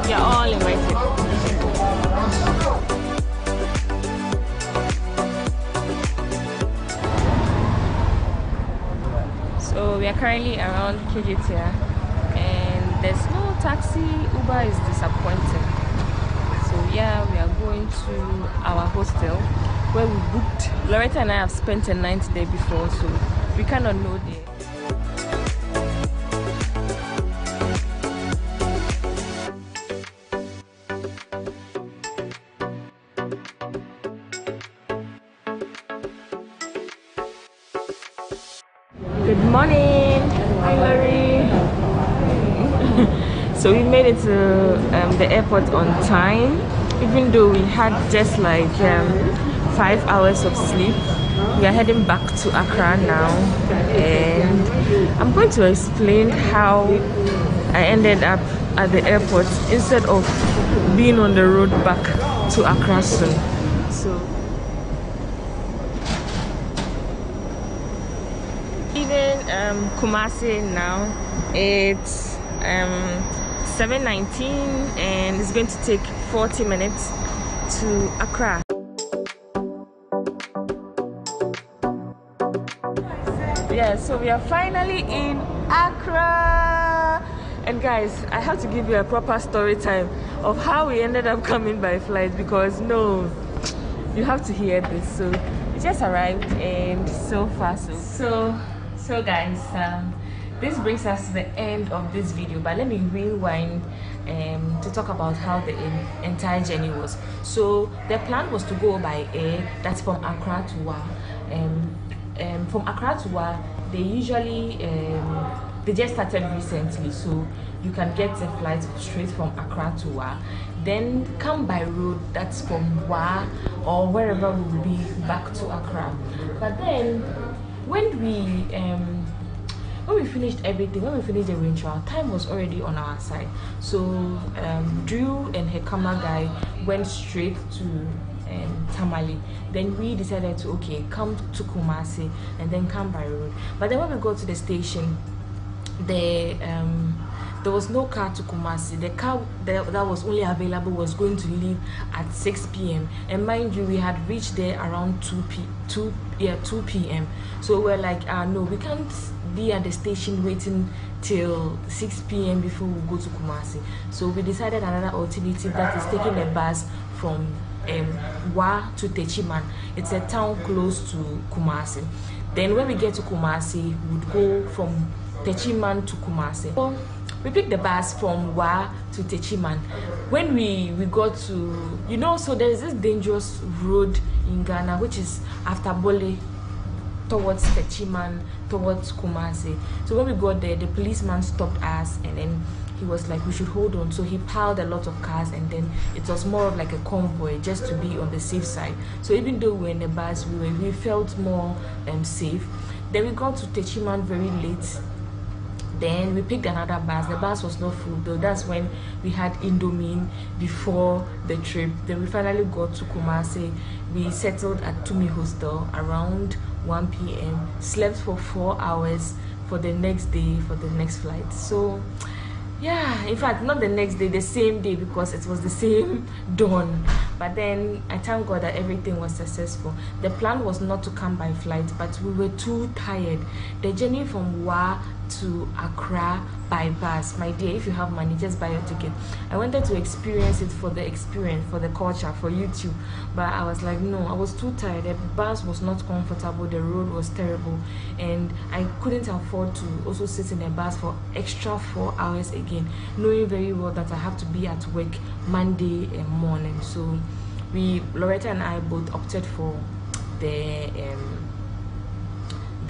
We are all invited. So we are currently around KJTR, and there's no taxi. Uber is disappointing. So yeah, we are going to our hostel where we booked. Loretta and I have spent a night there before, so we cannot know there. Good morning. Hi, Larry. So we made it to the airport on time, even though we had just like 5 hours of sleep. We are heading back to Accra now, and I'm going to explain how I ended up at the airport instead of being on the road back to Accra soon. So even Kumasi now, it's 7:19, and it's going to take 40 minutes to Accra. Yeah, so we are finally in Accra, and guys, I have to give you a proper story time of how we ended up coming by flight, because no, you have to hear this. So we just arrived, and so far so guys, this brings us to the end of this video, but let me rewind to talk about how the entire journey was. So the plan was to go by air, that's from Accra to Wa. From Accra to Wa, they usually they just started recently, so you can get a flight straight from Accra to Wa, then come by road, that's from Wa or wherever we will be back to Accra. But then when we finished everything, when we finished the range, our time was already on our side. So Drew and her camera guy went straight to Tamale. Then we decided to come to Kumasi and then come by road. But then when we got to the station, there was no car to Kumasi. The car that was only available was going to leave at 6 p.m. And mind you, we had reached there around 2 p.m. So we're like, no, we can't be at the station waiting till 6 p.m. before we go to Kumasi. So we decided another alternative, that is taking a bus from Wa to Techiman. It's a town close to Kumasi. Then when we get to Kumasi, we would go from Techiman to Kumasi. So we picked the bus from Wa to Techiman. When we got to, so there's this dangerous road in Ghana, which is after Bole. towards Techiman, towards Kumasi. So when we got there, the policeman stopped us, and then he was like, we should hold on. So he piled a lot of cars, and then it was more of like a convoy, just to be on the safe side. So even though we were in the bus, we felt more safe. Then we got to Techiman very late. Then we picked another bus. The bus was not full though. That's when we had Indomie before the trip. Then we finally got to Kumasi. We settled at Tumi Hostel around 1 p.m. Slept for 4 hours for the next day, for the next flight. So yeah, in fact, not the next day, the same day, because it was the same dawn. But then I thank God that everything was successful. The plan was not to come by flight, but we were too tired. The journey from Wa to Accra by bus, my dear, if you have money, just buy your ticket. I wanted to experience it for the experience, for the culture, for YouTube, but I was like, no, I was too tired. The bus was not comfortable, the road was terrible, and I couldn't afford to also sit in a bus for extra 4 hours again, knowing very well that I have to be at work Monday morning. So Loretta and I both opted for the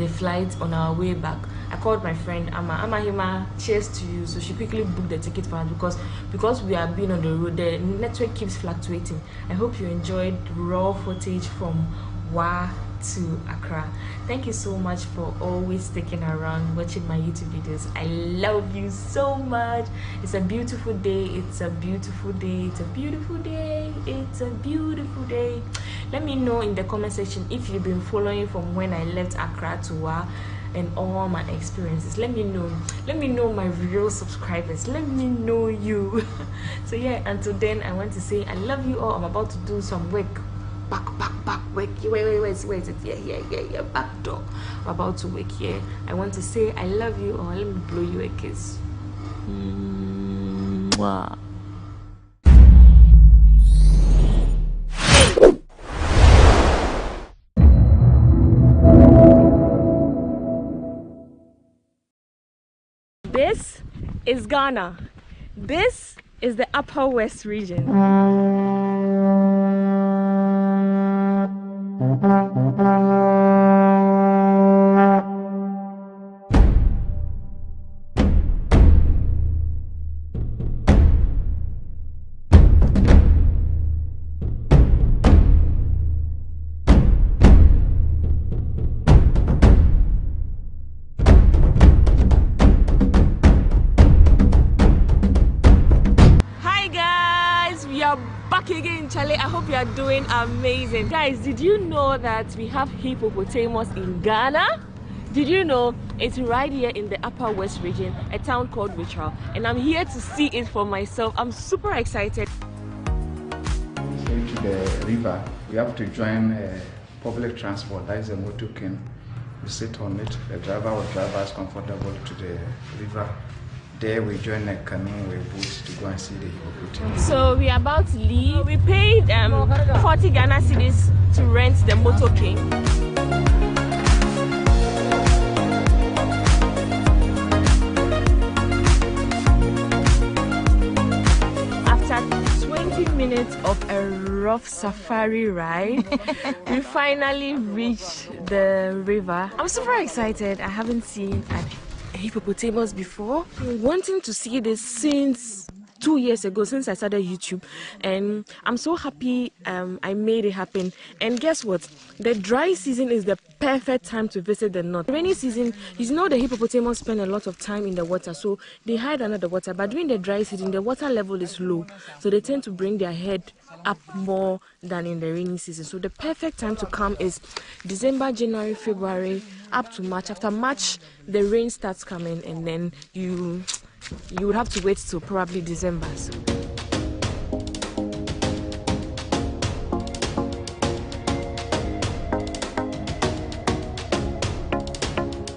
flight on our way back. I called my friend Hima, cheers to you. So she quickly booked the ticket for us because we have been on the road. The network keeps fluctuating. I hope you enjoyed raw footage from Wa to Accra. Thank you so much for always sticking around watching my YouTube videos. I love you so much. It's a beautiful day. It's a beautiful day. It's a beautiful day. It's a beautiful day. Let me know in the comment section if you've been following from when I left Accra to Wa and all my experiences. Let me know my real subscribers. Let me know you. So yeah, until then, I want to say I love you all. I'm about to do some work. Back work. Wait, yeah, back door. I'm about to work here. I want to say I love you all. Let me blow you a kiss. Mwah. This is Ghana. This is the Upper West region. Back again, Charlie. I hope you are doing amazing. Guys, did you know that we have hippopotamus in Ghana? Did you know it's right here in the Upper West region, a town called Wichral, and I'm here to see it for myself. I'm super excited. To the river, we have to join public transport. That is a motor cane. We sit on it. The driver will drive us comfortable to the river. There we join a canoe with boats to go and see the hippopotamus. So we are about to leave. We paid 40 Ghana cedis to rent the motorcade. After 20 minutes of a rough safari ride, we finally reached the river. I'm super excited. I haven't seen a hippopotamus before. I've been wanting to see this since 2 years ago, since I started YouTube, and I'm so happy I made it happen. And guess what? The dry season is the perfect time to visit the north. Rainy season, you know, the hippopotamus spend a lot of time in the water, so they hide under the water. But during the dry season, the water level is low, so they tend to bring their head up more than in the rainy season. So the perfect time to come is December, January, February, up to March. After March, the rain starts coming, and then you would have to wait till probably December. So.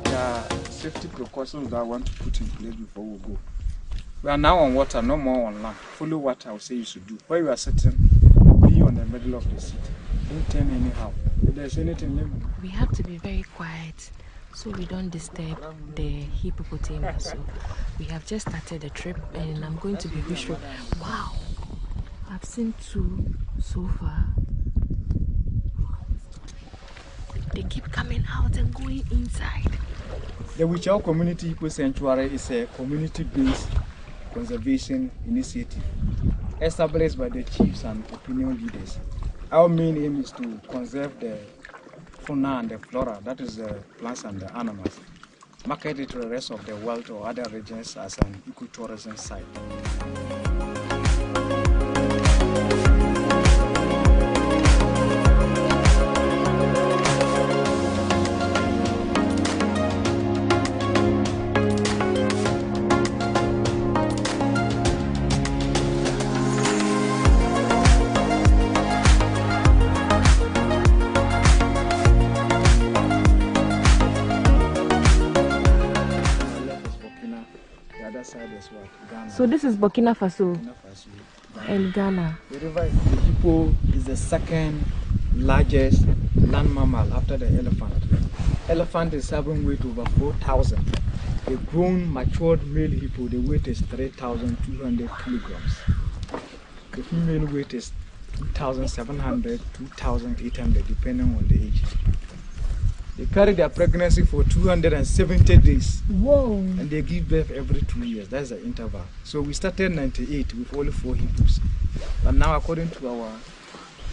There are safety precautions that I want to put in place before we go. We are now on water, no more on land. Follow what I will say you should do. Where you are sitting, be on the middle of the seat. Don't turn anyhow. If there's anything, let me know. We have to be very quiet so we don't disturb the hippopotamus. So we have just started the trip, and I'm going to be visual. Wow, I've seen 2 so far. they keep coming out and going inside. The Wichao Community Hippo Sanctuary is a community-based conservation initiative established by the chiefs and opinion leaders. Our main aim is to conserve the fauna and the flora, that is the plants and the animals, market it to the rest of the world or other regions as an ecotourism site. So this is Burkina Faso and Ghana. The river, the hippo is the second largest land mammal after the elephant. Elephant is having weight over 4,000. The grown matured male hippo, the weight is 3,200 kilograms. The female weight is 2,700, 2,800 depending on the age. They carry their pregnancy for 270 days. Whoa. And they give birth every 2 years. That's the interval. So we started 98 with only 4 hippos. But now according to our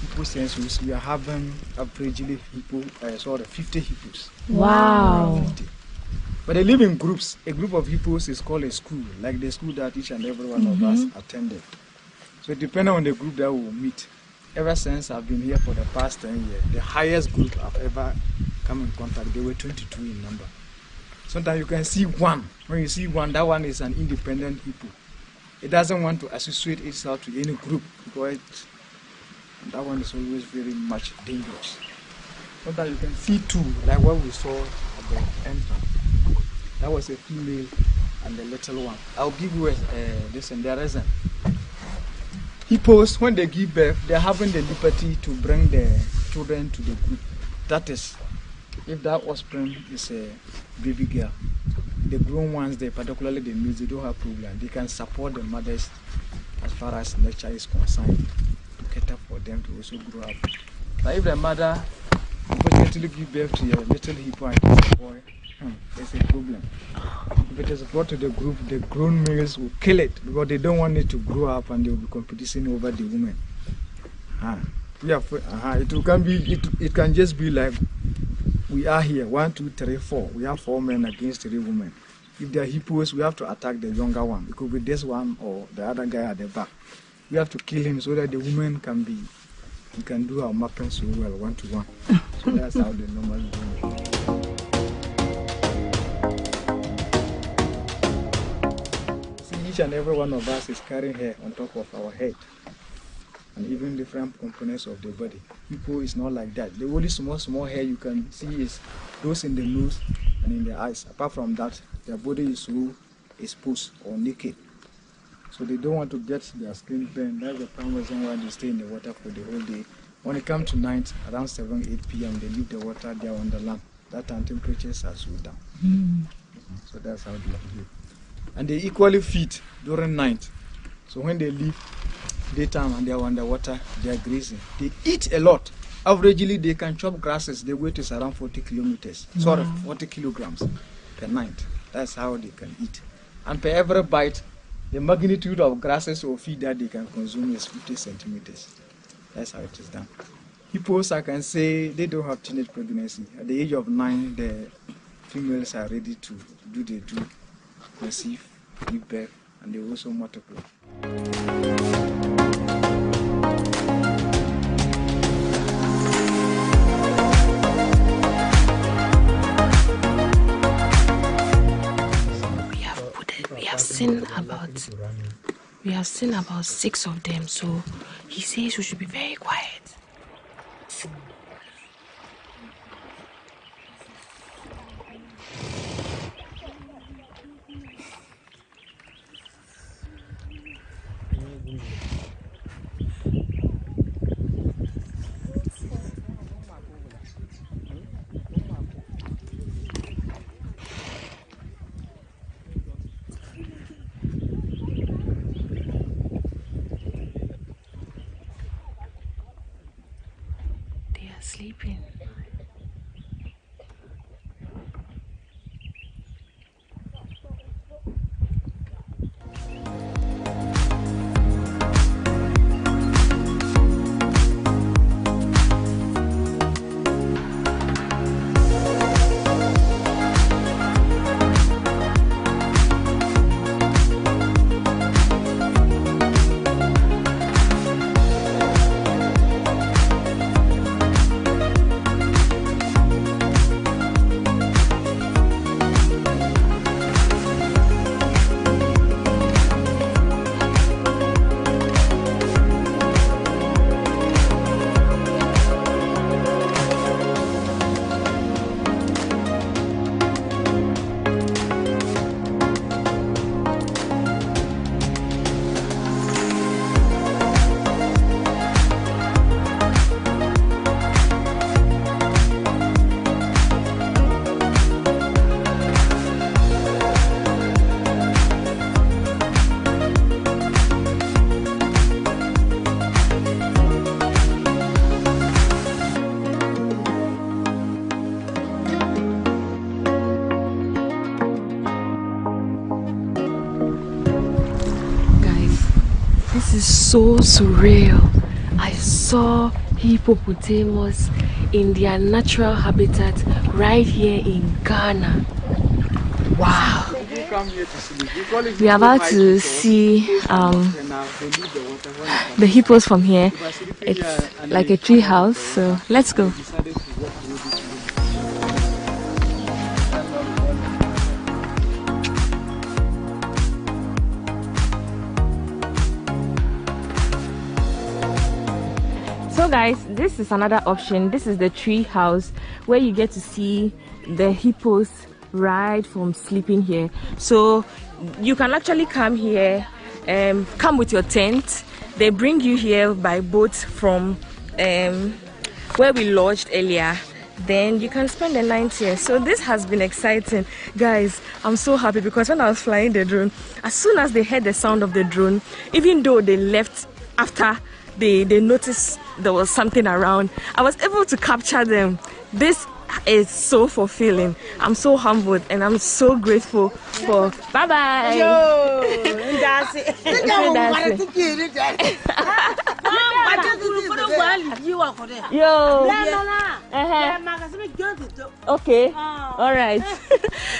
hippo census, we are having averagely 50 hippos. Wow. 50. But they live in groups. A group of hippos is called a school, like the school that each and every one of us attended. So depending on the group that we will meet. Ever since I've been here for the past 10 years, the highest group I've ever come in contact, they were 22 in number. Sometimes you can see one. When you see one, that one is an independent hippo. It doesn't want to associate itself to any group because that one is always very much dangerous. Sometimes you can see two, like what we saw at the entrance. That was a female and the little one. I'll give you this and there isn't. Hippos, when they give birth, they're having the liberty to bring the children to the group. That is, if that offspring is a baby girl, the grown ones, particularly the males, they don't have problem. They can support the mothers as far as nature is concerned to cater for them to also grow up. But if the mother unfortunately give birth to a little hippo and it's a boy, there's a problem. If it is brought to the group, the grown males will kill it because they don't want it to grow up and they will be competing over the women. It can just be like we are here 1, 2, 3, 4. We have 4 men against 3 women. If they are hippos, we have to attack the younger one. It could be this one or the other guy at the back. We have to kill him so that the women can do our mapping so well 1 to 1. So that's how they normally do it. Each and every one of us is carrying hair on top of our head and even different components of the body. Hippo is not like that. The only small hair you can see is those in the nose and in the eyes. Apart from that, their body is so exposed or naked. So they don't want to get their skin burned. That's the prime reason why they stay in the water for the whole day. When it comes to night, around 7, 8 p.m., they leave the water there on the land. That time temperatures are so down. So that's how they live. And they equally feed during night. So when they leave daytime and they are underwater, they are grazing. They eat a lot. Averagely, they can chop grasses. The weight is around 40 kilograms per night. That's how they can eat. And per every bite, the magnitude of grasses or feed that they can consume is 50 centimeters. That's how it is done. Hippos, I can say, they don't have teenage pregnancy. At the age of 9, the females are ready to do conceive, give birth, and they also multiply. We have seen about 6 of them, so he says we should be very quiet. Sleeping. so surreal. I saw hippopotamus in their natural habitat right here in Ghana. Wow. We are about to see the hippos from here. It's like a tree house, so let's go. So guys, this is another option. This is the tree house where you get to see the hippos right from sleeping here. So you can actually come here, come with your tent. They bring you here by boat from where we lodged earlier. Then you can spend the night here. So this has been exciting, guys. I'm so happy because when I was flying the drone, as soon as they heard the sound of the drone, even though they left after they noticed there was something around, I was able to capture them. This is so fulfilling. I'm so humbled and I'm so grateful for. Bye bye. Yo, that's it. Yo. Okay. All right.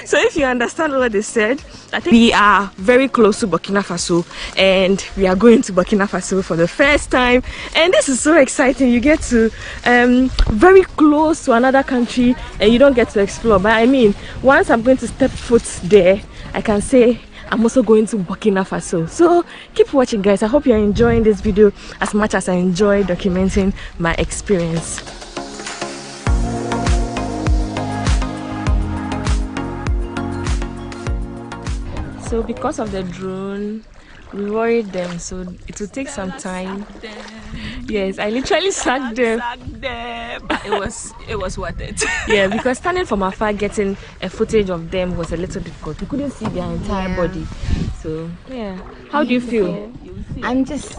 So if you understand what they said, I think we are very close to Burkina Faso and we are going to Burkina Faso for the first time, and this is so exciting. You get to very close to another country and you don't get to explore. But I mean, once I'm going to step foot there, I can say I'm also going to Burkina Faso. So keep watching, guys. I hope you're enjoying this video as much as I enjoy documenting my experience. So because of the drone, we worried them, so it will take some time. Yes, I literally sacked them. But it was worth it. Yeah, because standing from afar getting a footage of them was a little difficult. We couldn't see their entire body. So yeah. How do you feel? I'm just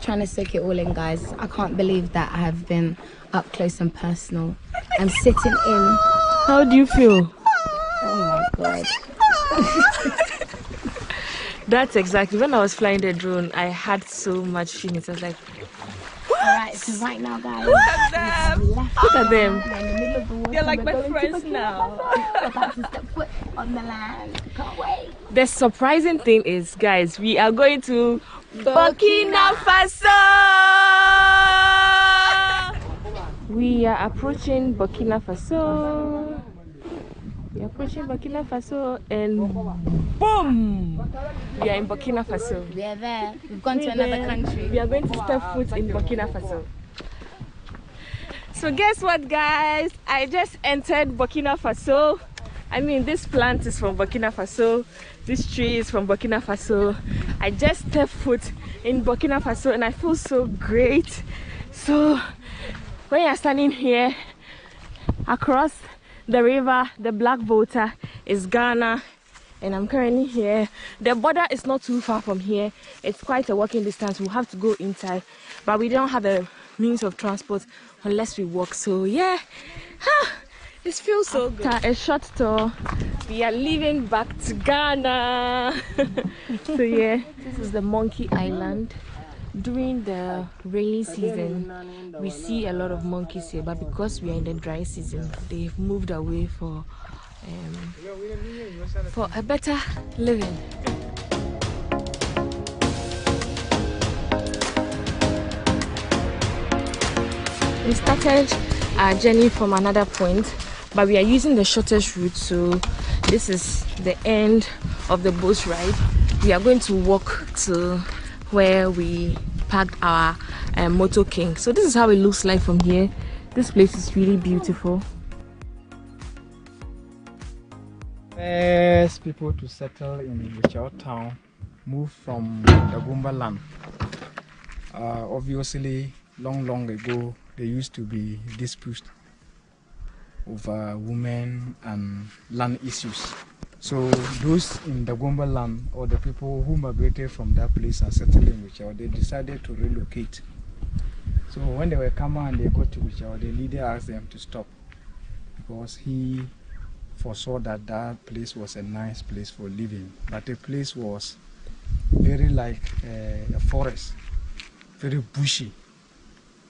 trying to soak it all in, guys. I can't believe that I have been up close and personal. I'm sitting in. How do you feel? Oh my god. That's exactly when I was flying the drone, I had so much feelings. I was like, alright, so right now, guys, look at them. They're like my friends now. About to step foot on the land. Can't wait. The surprising thing is, guys, we are going to Burkina Faso. We are approaching Burkina Faso. We are approaching Burkina Faso and boom! We are in Burkina Faso. We are there. We've gone to another country. We are going to step foot in Burkina Faso. So guess what, guys? I just entered Burkina Faso. I mean, this plant is from Burkina Faso. This tree is from Burkina Faso. I just stepped foot in Burkina Faso and I feel so great. So when you're standing here across the river, the black water is Ghana, and I'm currently here. The border is not too far from here. It's quite a walking distance. We'll have to go inside, but we don't have a means of transport unless we walk. So yeah, it feels so good. After a short tour, we are leaving back to Ghana. So yeah, this is the Monkey Island. During the rainy season, we see a lot of monkeys here, but because we are in the dry season, they've moved away for a better living. We started our journey from another point, but we are using the shortest route, so this is the end of the boat ride. We are going to walk to where we parked our Moto King. So this is how it looks like from here. This place is really beautiful. First people to settle in Wichao town moved from the Gumba land. Obviously, long ago, there used to be disputes over women and land issues. So those in the Gomba land, or the people who migrated from that place and settled in Wichao, they decided to relocate. So when they were coming and they got to Wichao, the leader asked them to stop because he foresaw that that place was a nice place for living, but the place was very like a forest. very bushy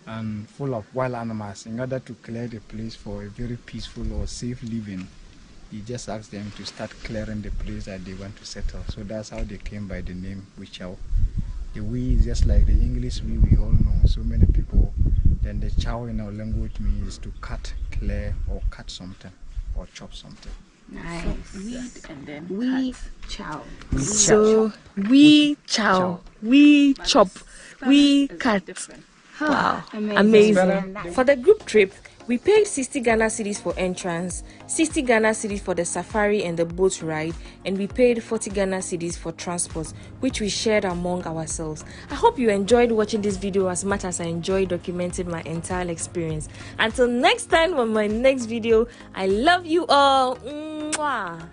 and full of wild animals. In order to clear the place for a very peaceful or safe living, he just asked them to start clearing the place that they want to settle. So that's how they came by the name Wichow. The we is just like the English we all know, so many people. Then the chow in our language means to cut, clear, or cut something, or chop something. Nice. So weed and then we chow. So we chow, we chop, we cut. Wow, amazing. For the group trip, we paid 60 Ghana cedis for entrance, 60 Ghana cedis for the safari and the boat ride, and we paid 40 Ghana cedis for transport, which we shared among ourselves. I hope you enjoyed watching this video as much as I enjoyed documenting my entire experience. Until next time on my next video, I love you all. Mwah.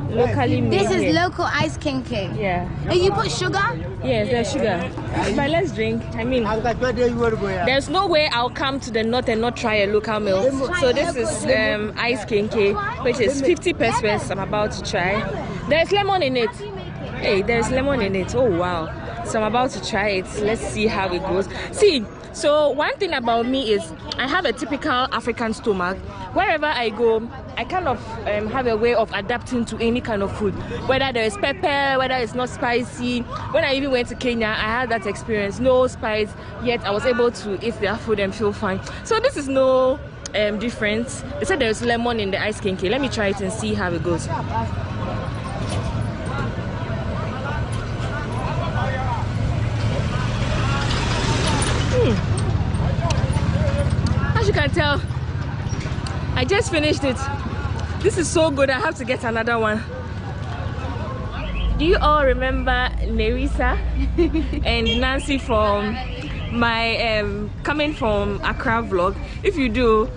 Locally made. This is local ice kinky. Yeah. And you put sugar? Yes, there's sugar. But let's drink. I mean, there's no way I'll come to the north and not try a local milk. So this is ice kinky, which is 50 pesos. I'm about to try. There's lemon in it. Hey, there's lemon in it. Oh wow. So I'm about to try it. Let's see how it goes. See, so one thing about me is I have a typical African stomach. Wherever I go, I kind of have a way of adapting to any kind of food, whether there is pepper, whether it's not spicy. When I even went to Kenya, I had that experience, no spice, yet I was able to eat their food and feel fine. So this is no difference. They said there's lemon in the ice kinky. Let me try it and see how it goes. As you can tell, I just finished it. This is so good, I have to get another one. Do you all remember Nerissa and Nancy from my coming from Accra vlog? If you do,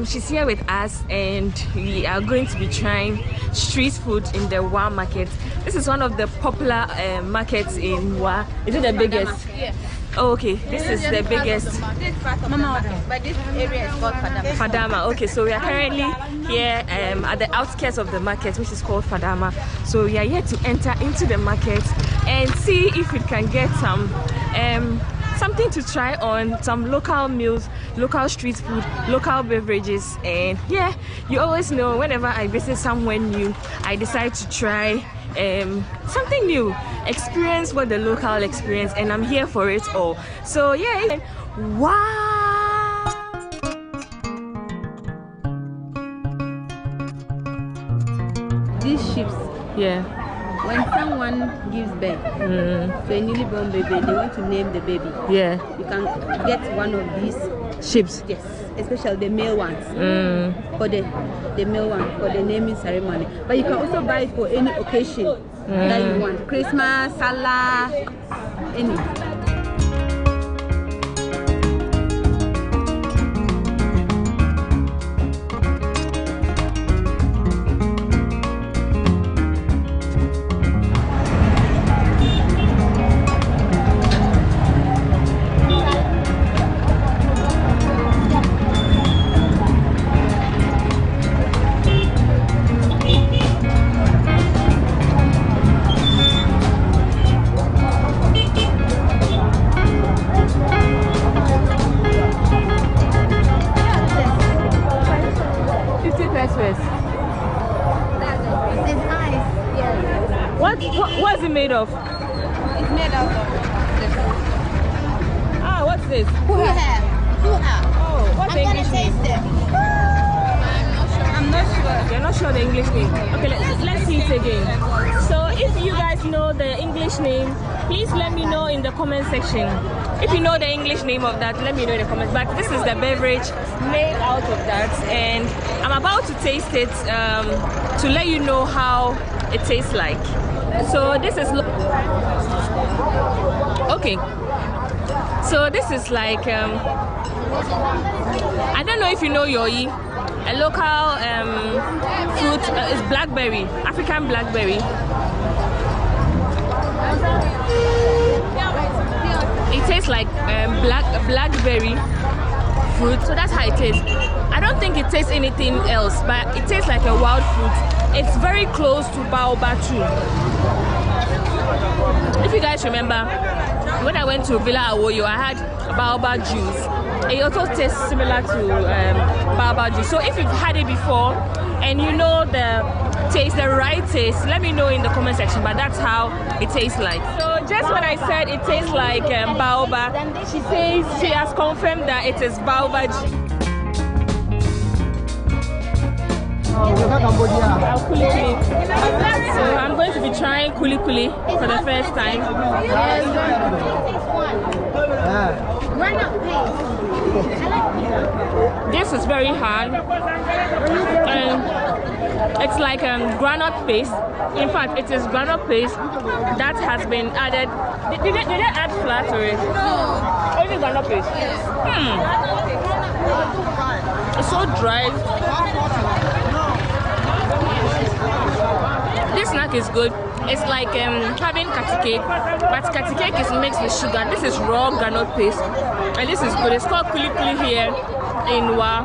she's here with us and we are going to be trying street food in the Wa market. This is one of the popular markets in Wa. Is it the biggest? Yeah. Oh, okay, this is the biggest. But this area is called Fadama. Fadama. Okay, so we are currently here at the outskirts of the market, which is called Fadama. So we are here to enter into the market and see if we can get some something to try on, some local meals, local street food, local beverages. And yeah, you always know whenever I visit somewhere new, I decide to try something new, experience what the local experience, and I'm here for it all. So yeah, wow. These ships, yeah, when someone gives birth to a newly born baby, they want to name the baby. Yeah, you can get one of these ships. Yes, especially the male ones. For the male one for the naming ceremony. But you can also buy it for any occasion that you want. Christmas, Salah, any. What's it made of? It's made out of Ah, what's this? Kuha. Oh, what's the English name? I'm not sure. You're not sure the English name? Okay, let's see it again. So if you guys know the English name, please let me know in the comment section. If you know the English name of that, let me know in the comments. But this is the beverage made out of that, and I'm about to taste it to let you know how it tastes like. So this is okay. So this is like I don't know if you know yoi, a local fruit. It's blackberry, African blackberry. It tastes like blackberry fruit, so that's how it tastes. I don't think it tastes anything else, but it tastes like a wild fruit. It's very close to baobab too. If you guys remember, when I went to Villa Awoyo, I had baobab juice. It also tastes similar to baobab juice. So if you've had it before and you know the taste, the right taste, let me know in the comment section. But that's how it tastes like. So just when I said it tastes like baobab, she says she has confirmed that it is baobab juice. So I'm going to be trying kuli kuli for the first time. This is very hard. It's like granite paste. In fact, it is granite paste that has been added. Did they add flour to it? No. Only granite paste. Yes. It's so dry. This snack is good. It's like having kati cake, but kati cake is mixed with sugar. This is raw granite paste, and this is good. It's called kuli kuli here in Wa.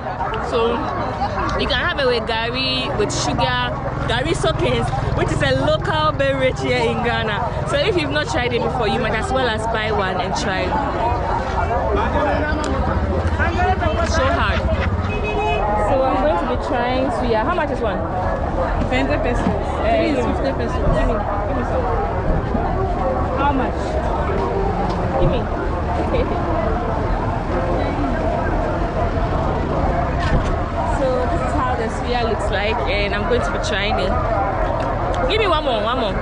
So you can have it with gari, with sugar, gari soakings, which is a local beverage here in Ghana. So if you've not tried it before, you might as well as buy one and try it. So hard. So I'm going to be trying suya. How much is one? 20 pesos. 50 pesos. Give me some. How much? Give me. Okay. So this is how the suya looks like, and I'm going to be trying it. Give me one more.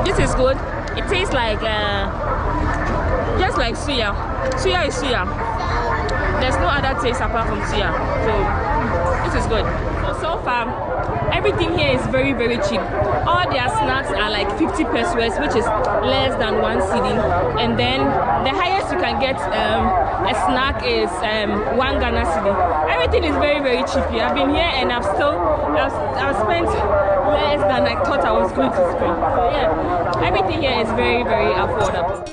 This is good. It tastes like just like suya. Suya is suya. There's no other taste apart from suya. So this is good. So far, everything here is very, very cheap. All their snacks are like 50 pesos, which is less than 1 cedi. And then the highest you can get a snack is 1 Ghana cedi. Everything is very, very cheap here. I've been here and I've spent less than I thought I was going to spend. So yeah, everything here is very, very affordable.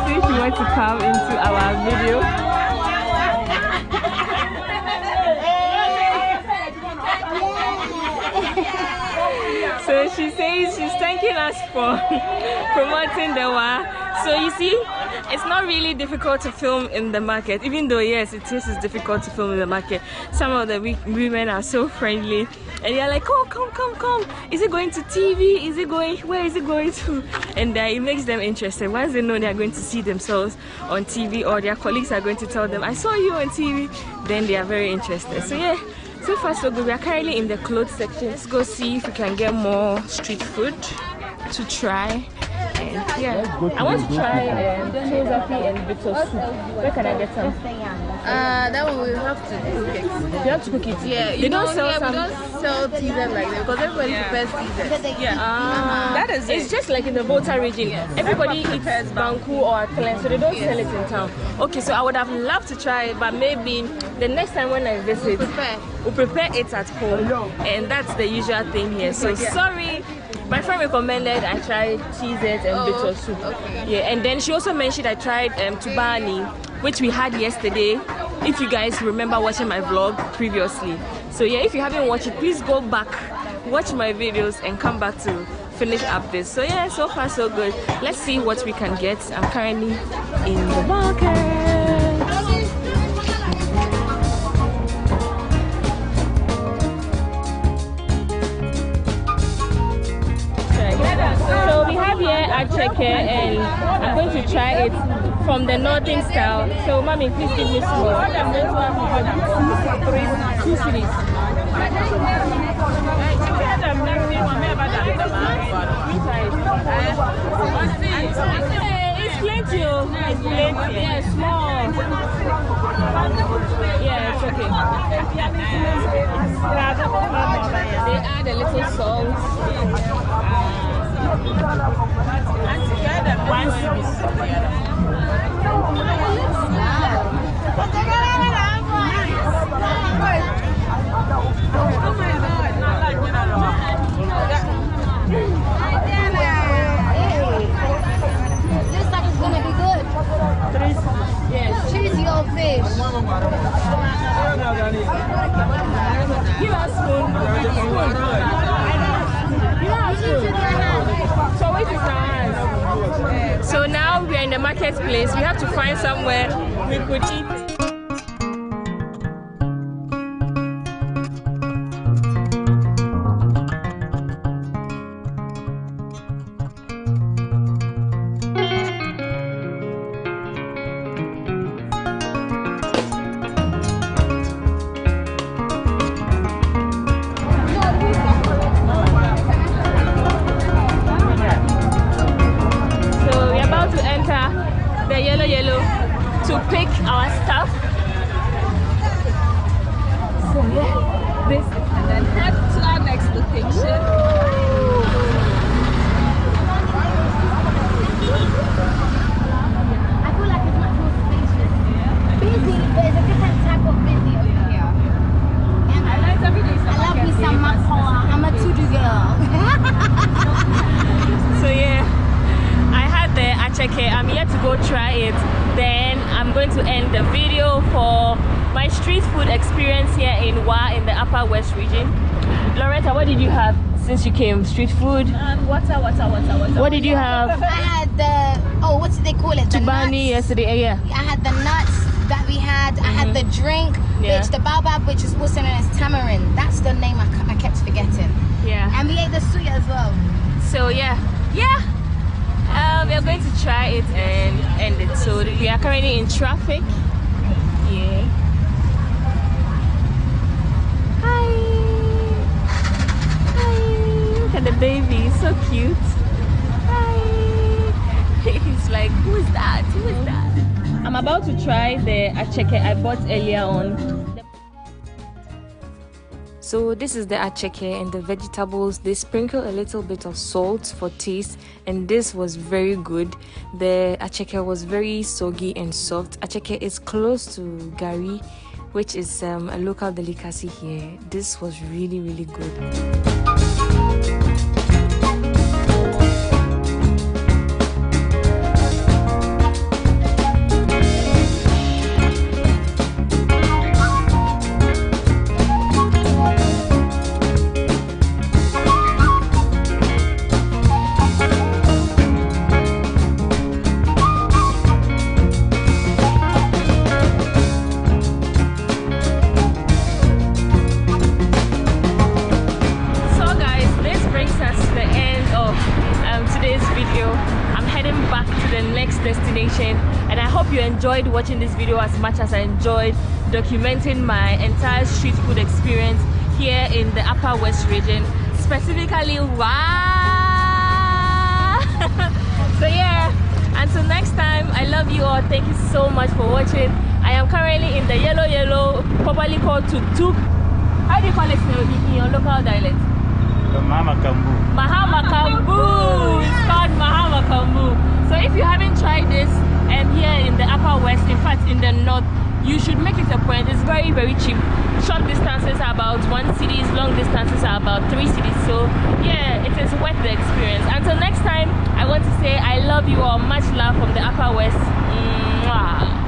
See if you want to come into our video. So she says she's thanking us for promoting the WA. So you see, it's not really difficult to film in the market, even though yes, it is difficult to film in the market. Some of the women are so friendly and they're like, oh, come, is it going to TV, is it going, where is it going to? And it makes them interested. Once they know they are going to see themselves on TV, or their colleagues are going to tell them, I saw you on TV, then they are very interested. So yeah, so far so good. We are currently in the clothes section. Let's go see if we can get more street food to try. And yeah, I want to try Chozafi and bitter soup. Where can I get some? That one we have to cook it. You have to cook it? Yeah, they don't sell some. We don't sell teaser like that because everybody prefers teaser. Yeah, that is it. It's just like in the Volta region. Everybody eats Banku or Aklen, so they don't sell it in town. Okay, so I would have loved to try it, but maybe the next time when I visit, we'll prepare it at home, and that's the usual thing here. So sorry. My friend recommended I try cheeses and bitter soup. Okay. Yeah, and then she also mentioned I tried tubani, which we had yesterday. If you guys remember watching my vlog previously. So yeah, if you haven't watched it, please go back, watch my videos, and come back to finish up this. So yeah, so far so good. Let's see what we can get. I'm currently in the market. So we have here a checker, and I'm going to try it from the northern style. So, mommy, please give me small. 2 cities. It's plenty, it's plenty. Yeah, small. Yeah, it's okay. They add a little salt. One series. Looks like it's gonna be good. Yes. Cheesy old fish. Give us spoon. So wait is ours. So now we are in the marketplace. We have to find somewhere we could eat. To pick our stuff. So yeah, this and then head to our next location. I feel like it's much more spacious. Busy, but it's a different type of busy over here. And I love me some macaw. I'm a to-do girl. So yeah, I had the acheke. I'm yet to go try it. Then I'm going to end the video for my street food experience here in Wa in the Upper West region. Loretta, what did you have since you came? Street food? Water. What did you have? I had the, what do they call it? Tubani yesterday, yeah. I had the nuts that we had. I had the drink, which the baobab, which is also known as tamarind. That's the name I kept forgetting. Yeah. And we ate the suya as well. So yeah. We are going to try it and end it. So we are currently in traffic. Yeah. Hi. Look at the baby, so cute. Hi. He's like, who is that? I'm about to try the acheke I bought earlier on. So this is the acheke and the vegetables. They sprinkle a little bit of salt for taste, and this was very good. The acheke was very soggy and soft. Acheke is close to gari, which is a local delicacy here. This was really, really good. Destination, and I hope you enjoyed watching this video as much as I enjoyed documenting my entire street food experience here in the Upper West region, specifically wow. So yeah, until next time, I love you all. Thank you so much for watching. I am currently in the yellow, probably called tuk-tuk. How do you call it in your local dialect? Mahama Kambu. It's called Mahama Kambu. So if you haven't tried this here in the Upper West, in fact in the North, you should make it a point. It's very, very cheap. Short distances are about 1 city, long distances are about 3 cities. So yeah, it is worth the experience. Until next time, I want to say I love you all. Much love from the Upper West. Mwah.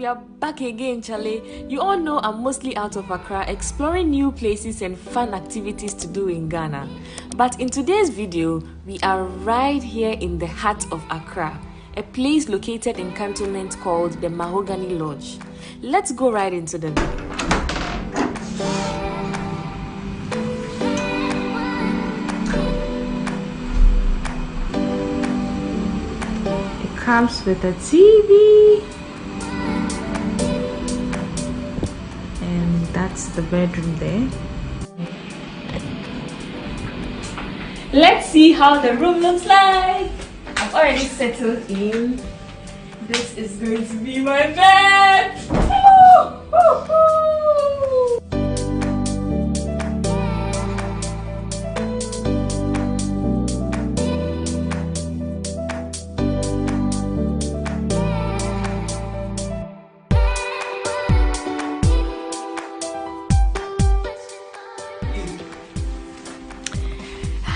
we are back again, Charlie. You all know I'm mostly out of Accra, exploring new places and fun activities to do in Ghana. But in today's video, we are right here in the heart of Accra, a place located in cantonment called the Mahogany Lodge. Let's go right into the video. It comes with a TV. That's the bedroom there. Let's see how the room looks like. I've already settled in. This is going to be my bed.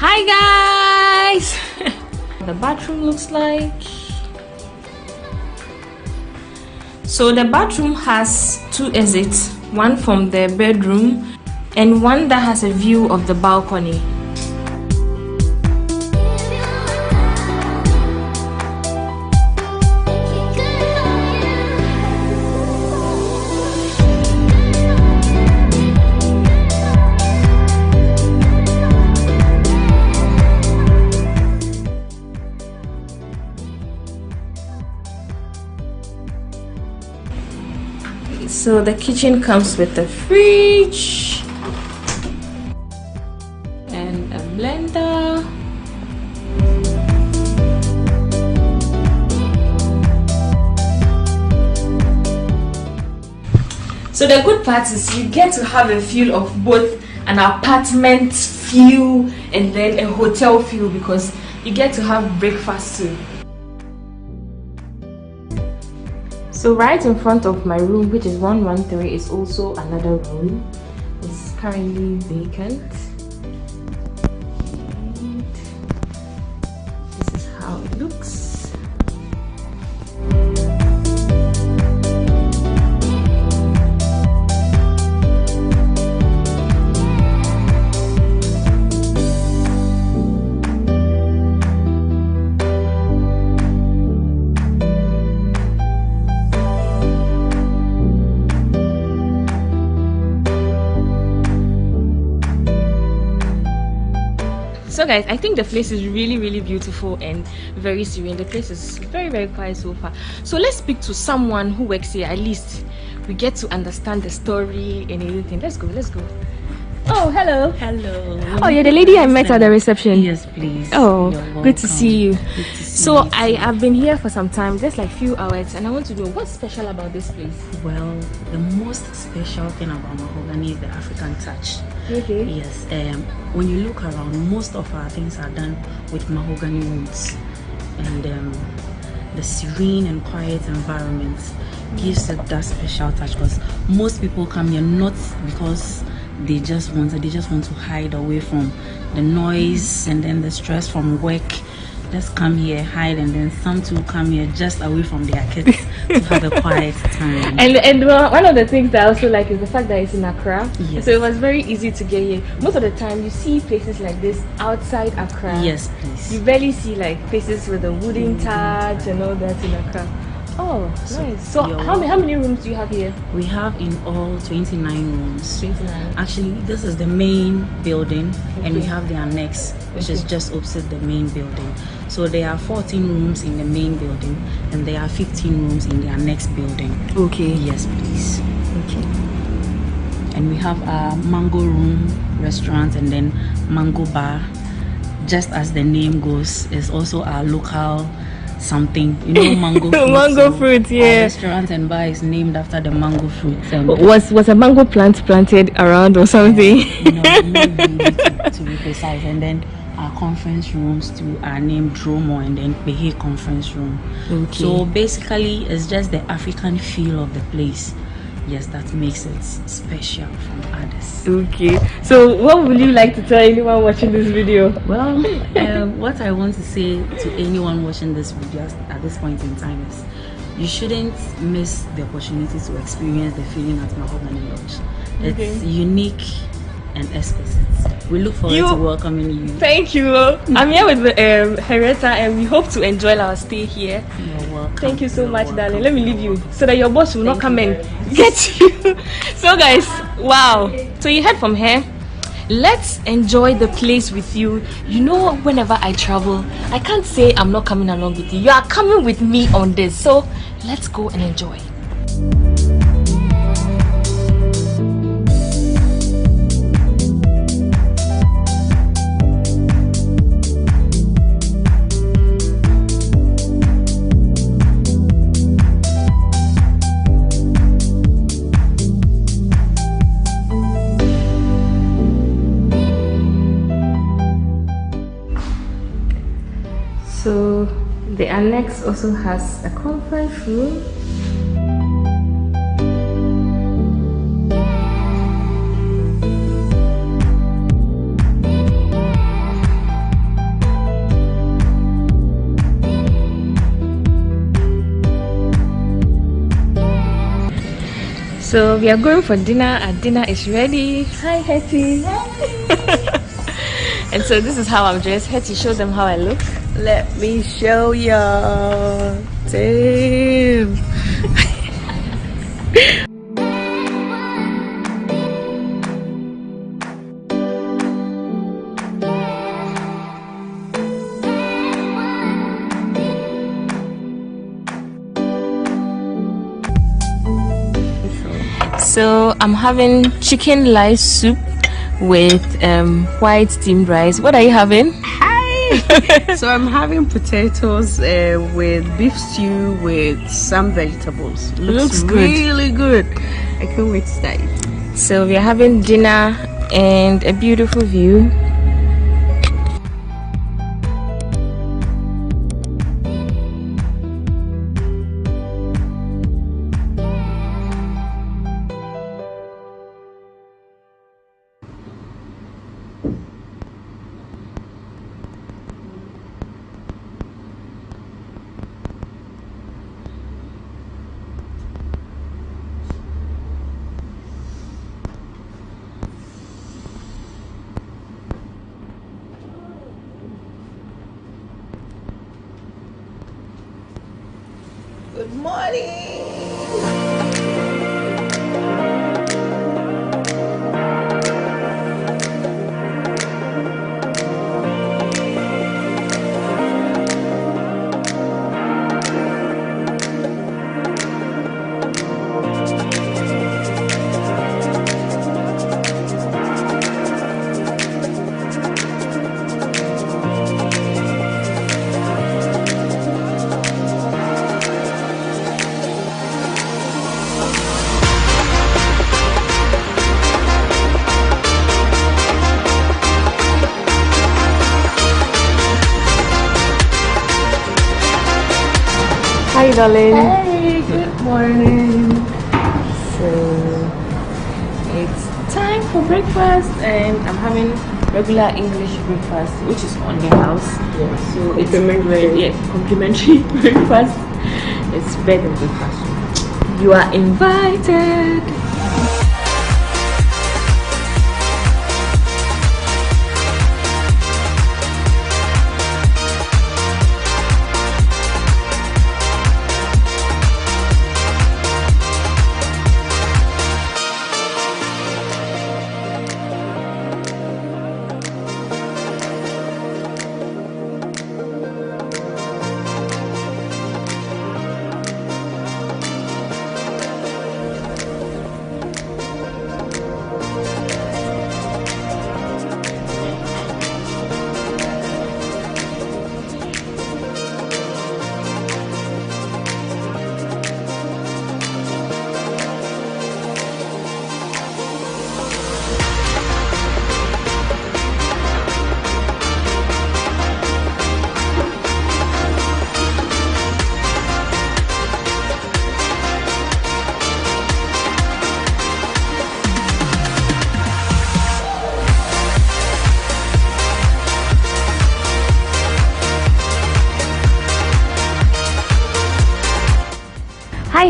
Hi guys! The bathroom looks like. So the bathroom has two exits, one from the bedroom and one that has a view of the balcony. So the kitchen comes with a fridge and a blender. So the good part is you get to have a feel of both an apartment feel and then a hotel feel, because you get to have breakfast too. So right in front of my room, which is 113, is also another room. It's currently vacant. And this is how it looks. So guys, I think the place is really beautiful and very serene. The place is very quiet so far. So let's speak to someone who works here. At least we get to understand the story and everything. Let's go. Oh, hello. Oh, you're the lady I met at the reception. Yes, please. Oh, good to see you. So I have been here for some time, just like few hours, and I want to know what's special about this place. Well, the most special thing about Mahogany is the African touch. Okay. Yes. When you look around, most of our things are done with mahogany woods, and the serene and quiet environment gives it that special touch. Because most people come here not because they just want to hide away from the noise and then the stress from work. Just come here, hide, and then some to come here just away from their kids to have a quiet time. And one of the things that I also like is the fact that it's in Accra. Yes. So it was very easy to get here. Most of the time you see places like this outside Accra. Yes, please. You barely see like places with a wooden touch and all that in Accra. Oh, nice. So how many rooms do you have here? We have in all 29 rooms. 29. Actually, this is the main building, and we have the annex, which is just opposite the main building. So there are 14 rooms in the main building, and there are 15 rooms in the annex building. Okay. Yes, please. Okay. And we have a mango room, restaurant, and then mango bar. Just as the name goes, it's also our local something, mango fruit. Mango fruit, yeah. Our restaurant and bar is named after the mango fruit. Was a mango plant planted around or something? No, really, to be precise. And then our conference rooms are named Dromo and then Behe conference room. Okay. So basically, it's just the African feel of the place. Yes, that makes it special from others. Okay. So what would you like to tell anyone watching this video? Well, what I want to say to anyone watching this video at this point in time is, you shouldn't miss the opportunity to experience the feeling at Mahogany Lodge. It's unique and exquisite. We look forward to welcoming you. Thank you. I'm here with Henrietta, and we hope to enjoy our stay here. You're welcome. Thank you so much, darling. Let me leave you so that your boss will not come and get you. So guys, wow. So you heard from her. Let's enjoy the place with you. You know, whenever I travel, I can't say I'm not coming along with you. You are coming with me on this. So let's go and enjoy. So the annex also has a conference room. So we are going for dinner. Our dinner is ready. Hi Hetty. And so this is how I'm dressed. Hetty, show them how I look. Let me show y'all. Damn. So I'm having chicken lice soup with white steamed rice. What are you having? So I'm having potatoes with beef stew with some vegetables. Looks really good. I can't wait to start it. So we are having dinner and a beautiful view. Good morning. Hi darling. Hey, good morning. So it's time for breakfast and I'm having regular English breakfast which is on the house. Yeah. So it's complimentary breakfast. It's bed and breakfast. You are invited.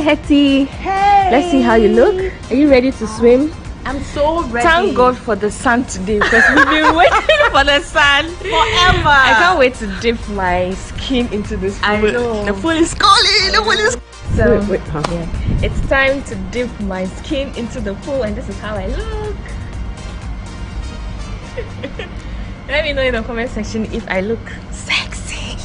Hetty. Hey. Let's see how you look. Are you ready to swim? I'm so ready. Thank God for the sun today because we've been waiting for the sun forever. I can't wait to dip my skin into this pool. I know. The pool is calling. The pool is. So Wait, yeah, it's time to dip my skin into the pool, and this is how I look. Let me know in the comment section if I look sexy.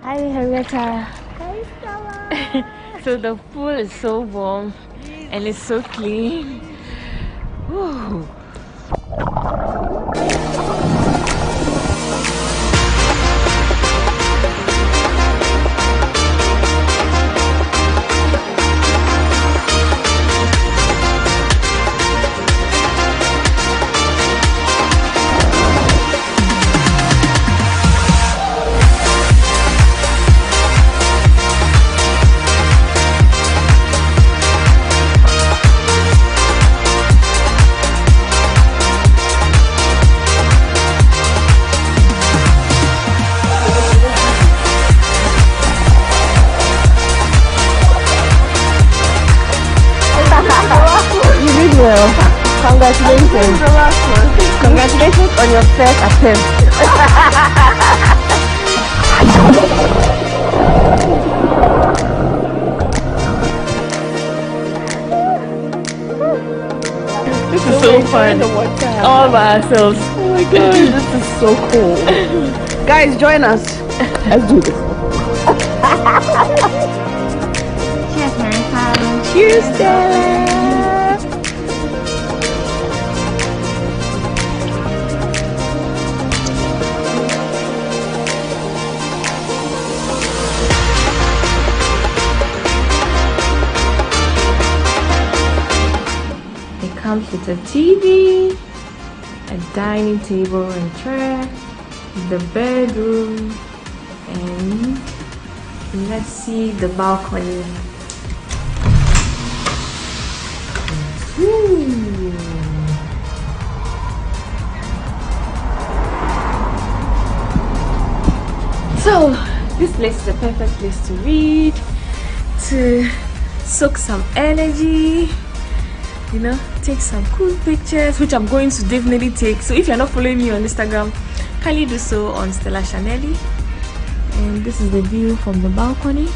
Hi Henrietta. Hi Stella. So the pool is so warm and it's so clean. Woo. Well, congratulations. Congratulations on your first attempt. This is so fun. All by ourselves. Oh my god, this is so cool. Guys, join us. Let's do this. Cheers, Marissa. Cheers, Stella. Comes with a TV, a dining table and chair, the bedroom, and let's see the balcony. Ooh. So this place is the perfect place to read, to soak some energy, you know, take some cool pictures, which I'm going to definitely take. So if you're not following me on Instagram, kindly do so on Stella Chanelli. And this is the view from the balcony.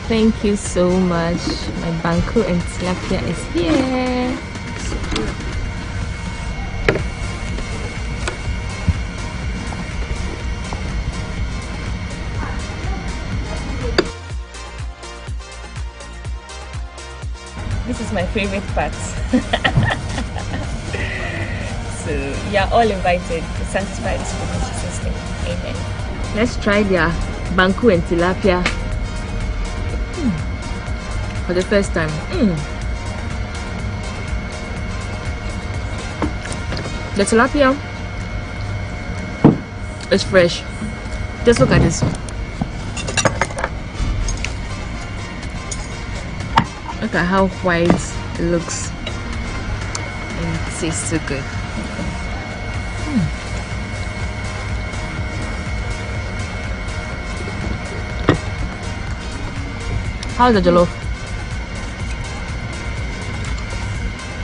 Thank you so much. My banku and tilapia is here. This is my favorite part. So you're all invited to satisfy this promotion system. Amen. Let's try their banku and tilapia for the first time. The tilapia is fresh. Just look at this. Look at how white it looks, and it tastes so good. How's the jollof?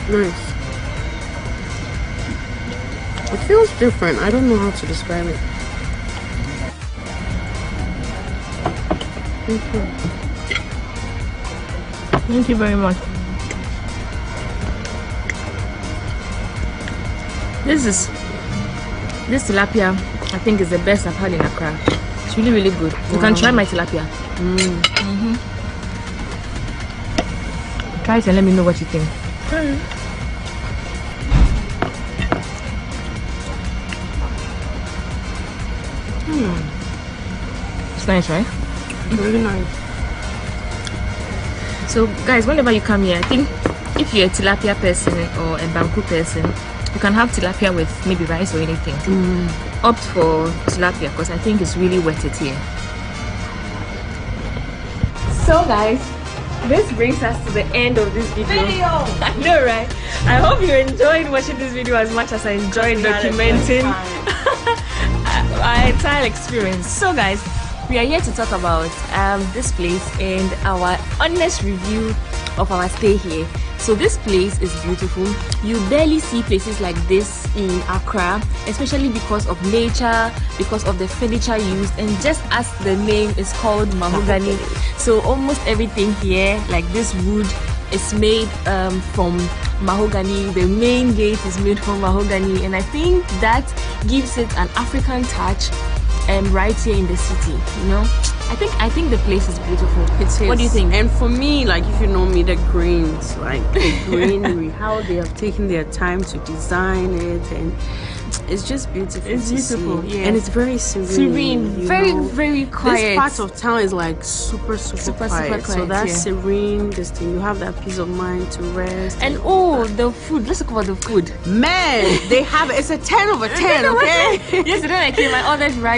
Nice. It feels different. I don't know how to describe it. Thank you. Thank you very much. This tilapia, I think, is the best I've had in Accra. It's really, really good. You can try my tilapia. Try it and let me know what you think. It's nice, right? Really nice. So guys, whenever you come here, I think if you're a tilapia person or a banku person, you can have tilapia with maybe rice or anything. Opt for tilapia because I think it's really worth it here. So guys, this brings us to the end of this video. I know, right? I hope you enjoyed watching this video as much as I enjoyed documenting our entire experience. So guys, we are here to talk about this place and our honest review of our stay here. So this place is beautiful. You barely see places like this in Accra, especially because of nature, because of the furniture used, and just as the name is called mahogany. So almost everything here, like this wood, is made from mahogany. The main gate is made from mahogany, and I think that gives it an African touch right here in the city, you know. I think the place is beautiful. It is. What do you think? And for me, like, if you know me, the greens, like the greenery, how they have taken their time to design it, and it's just beautiful. It's beautiful, yeah. And it's very serene. Very quiet. This part of town is like super quiet. So that's serene. This thing, you have that peace of mind to rest. And the food. Let's talk about the food. Man, they have it's a 10 over 10. Okay. Yesterday I came, I ordered rice.